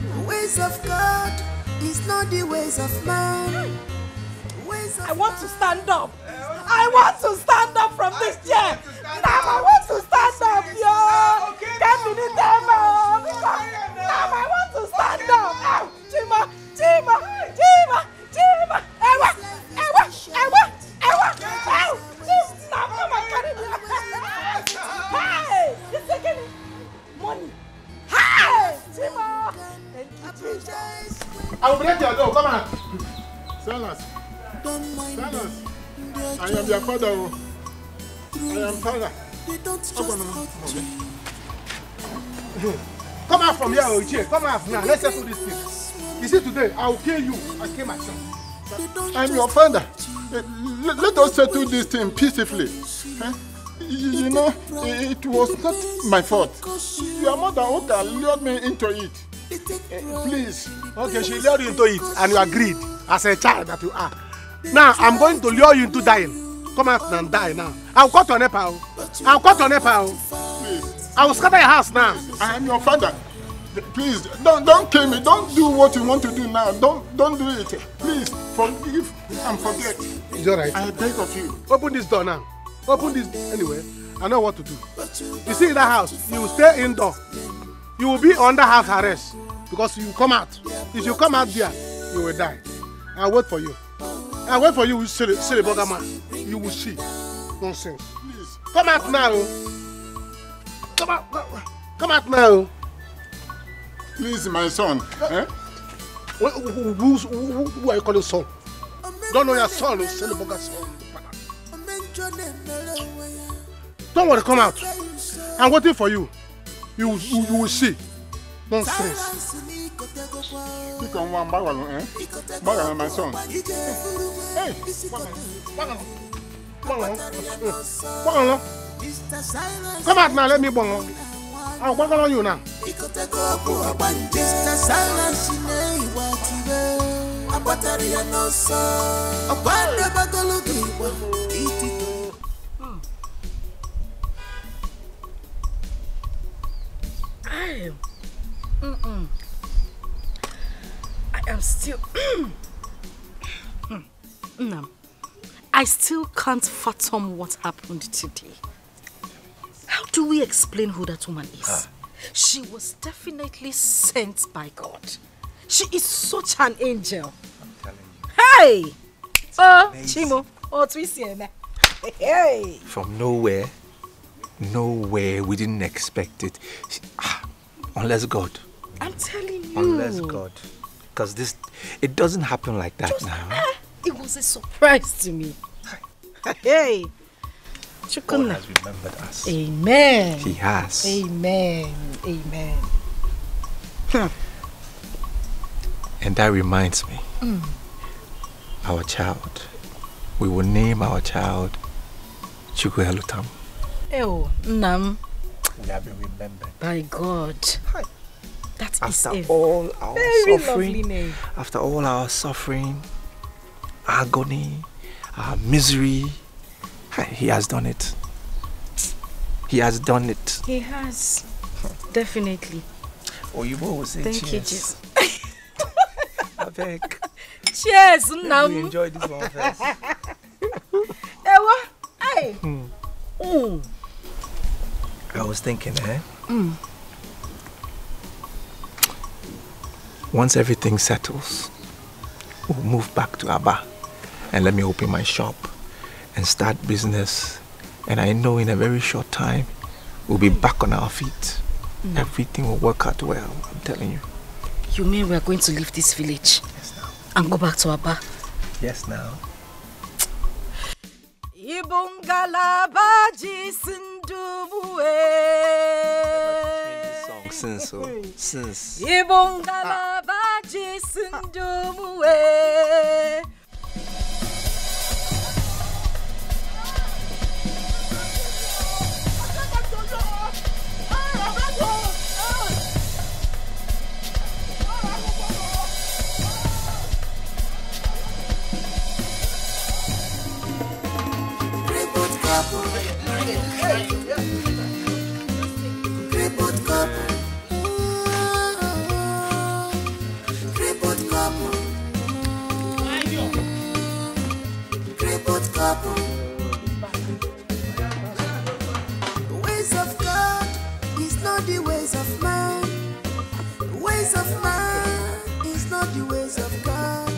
The ways of God is not the ways of man. I want to stand up. I want to stand up from this chair. Now I want to stand up, yo. Can't be the devil. Now I want to stand up. Ow, Chima. Ewa. Hey, it's taking money. Hey, Chima. I will break your door. Come on. Silas. I am your father. I am father. Come out from here, Oje. Come out now. Let's settle this thing. You see, today I will kill you. I kill myself. I'm your father. Let us settle this thing peacefully. You know, it was not my fault. Your mother lured me into it. Please. Okay, she lured you into it and you agreed as a child that you are. Now I'm going to lure you into dying. Come out and die now. I'll cut your Nepal. I'll cut your Nepal. Please. I will scatter your house now. I am your father. Please, don't kill me. Don't do what you want to do now. Don't do it. Please, forgive and forget. It's alright. I beg of you. Open this door now. Open this. Anyway, I know what to do. You see, in that house, you will stay indoor. You will be under house arrest because you come out. If you come out there, you will die. I'll wait for you. I'll wait for you, silly bugger man. You will see. Nonsense. Please. Come out now. Come out now. Please, my son. Who are you calling son? Don't know your son, silly bugger son. Don't worry, come out. I'm waiting for you. You will see. Nonsense. Become one bagalo, Bagalo, my son. Hey, Bagalo. Come out now, let me bang. I'll bang on you now. I am still no. I still can't fathom what happened today. How do we explain who that woman is? She was definitely sent by God. She is such an angel. I'm telling you. Hey! Oh, Chimo. Oh, Twisiana. Hey! From nowhere, we didn't expect it. Unless God. I'm telling you. Unless God. Because it doesn't happen like that now. It was a surprise to me. Hey! God has remembered us. Amen. He has. Amen. Amen. And that reminds me. Our child. We will name our child Chukwuelutam. Oh, Nam. We have been remembered. By God. That is after a all our very suffering, lovely name. After all our suffering, agony, our misery, He has done it. He has done it. He has. Definitely. Oh, you will say Thank cheers. you, Jesus. I beg. Cheers, Nam. We enjoy this one first. Ewa, hey. I was thinking, once everything settles, we'll move back to Aba and let me open my shop and start business. And I know in a very short time, we'll be back on our feet. Everything will work out well, I'm telling you. You mean we are going to leave this village? Yes, now. And go back to Aba? Yes, now. Since The ways of God is not the ways of man. The ways of man is not the ways of God.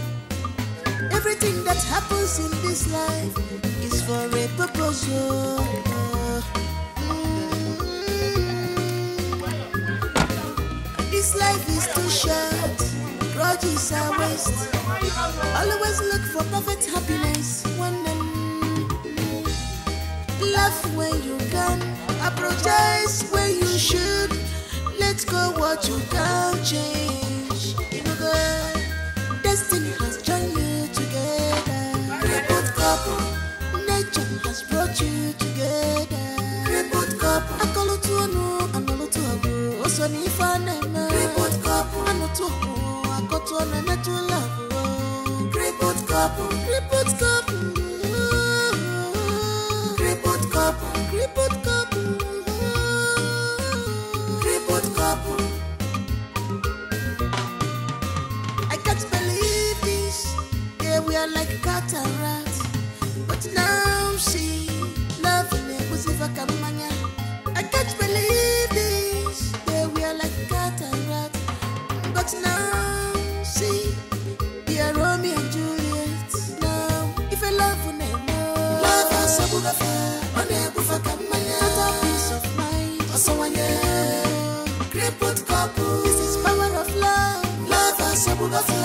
Everything that happens in this life is for a purpose. This life is too short. Grudges are waste. Always look for perfect happiness. Laugh when you can, apologize when you should. Let go what you can't change. You know, girl. gonna let you love. Crippled couple, crippled couple. Crippled couple, crippled couple. Crippled couple. I can't believe this. Yeah, we are like cat and rat. But now see, love was if I come mania. I can't believe this. Yeah, we are like cat and rat. But now see, we are Romeo and Juliet. Now, if I love you now, love us a bugafa, on a bufa mania. Total peace of mind. Also one year, crippled couple. This is power of love. Love us a bugafa,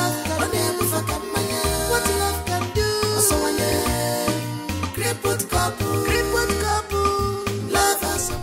on a bufa mania. What love can do. Also one year, crippled couple. Crippled couple. Love us a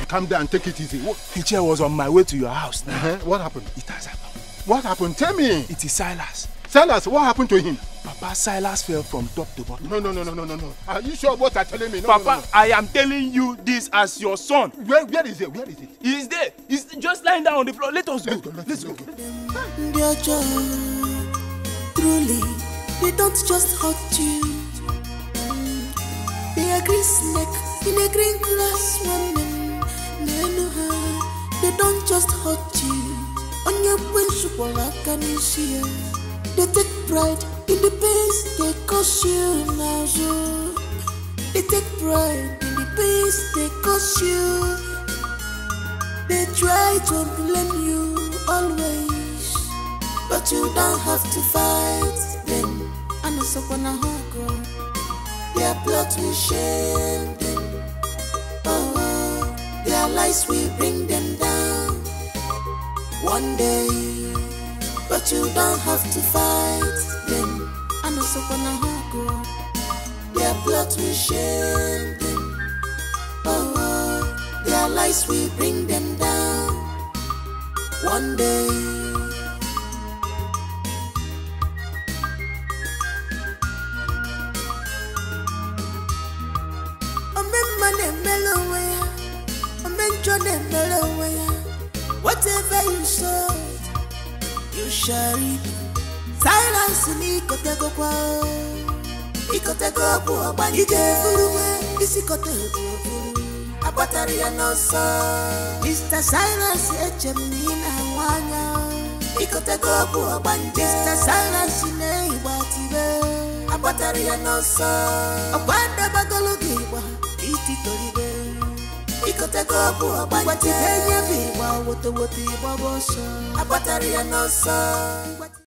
Calm down, take it easy. The chair was on my way to your house now. What happened? It has happened. What happened? Tell me. It is Silas. Silas, what happened to him? Papa, Silas fell from top to bottom. No. Are you sure what you're telling me? No, Papa, I am telling you this as your son. Where is it? He is there. He's just lying down on the floor. Let us go. Let's go. Dear John, truly, they don't just hurt you. They are green snake in a green grass woman. They don't just hurt you. On your principle, I can see. They take pride in the pains they cause you now. They take pride in the pains they cause you. They try to blame you always, but you don't have to fight them. And it's up on a hug. Their plot will shame them. Oh, their lies will bring them down one day. But you don't have to fight them. And it's up on a hug. Their plot will shame them. Oh, their lies will bring them down one day. Whatever you sow, you shall reap. Silence me, Kotego. Ikotego, Ike Furuwe, Isikotego. Abataria no so. Mr. Silence, Echemina, Wanya. Ikotego, Mr. Silence, Neighbor, Abataria no so. Abanda Bagologiwa, Ititoribe. Ikotego abati henya biwa wote boboso abataria no so.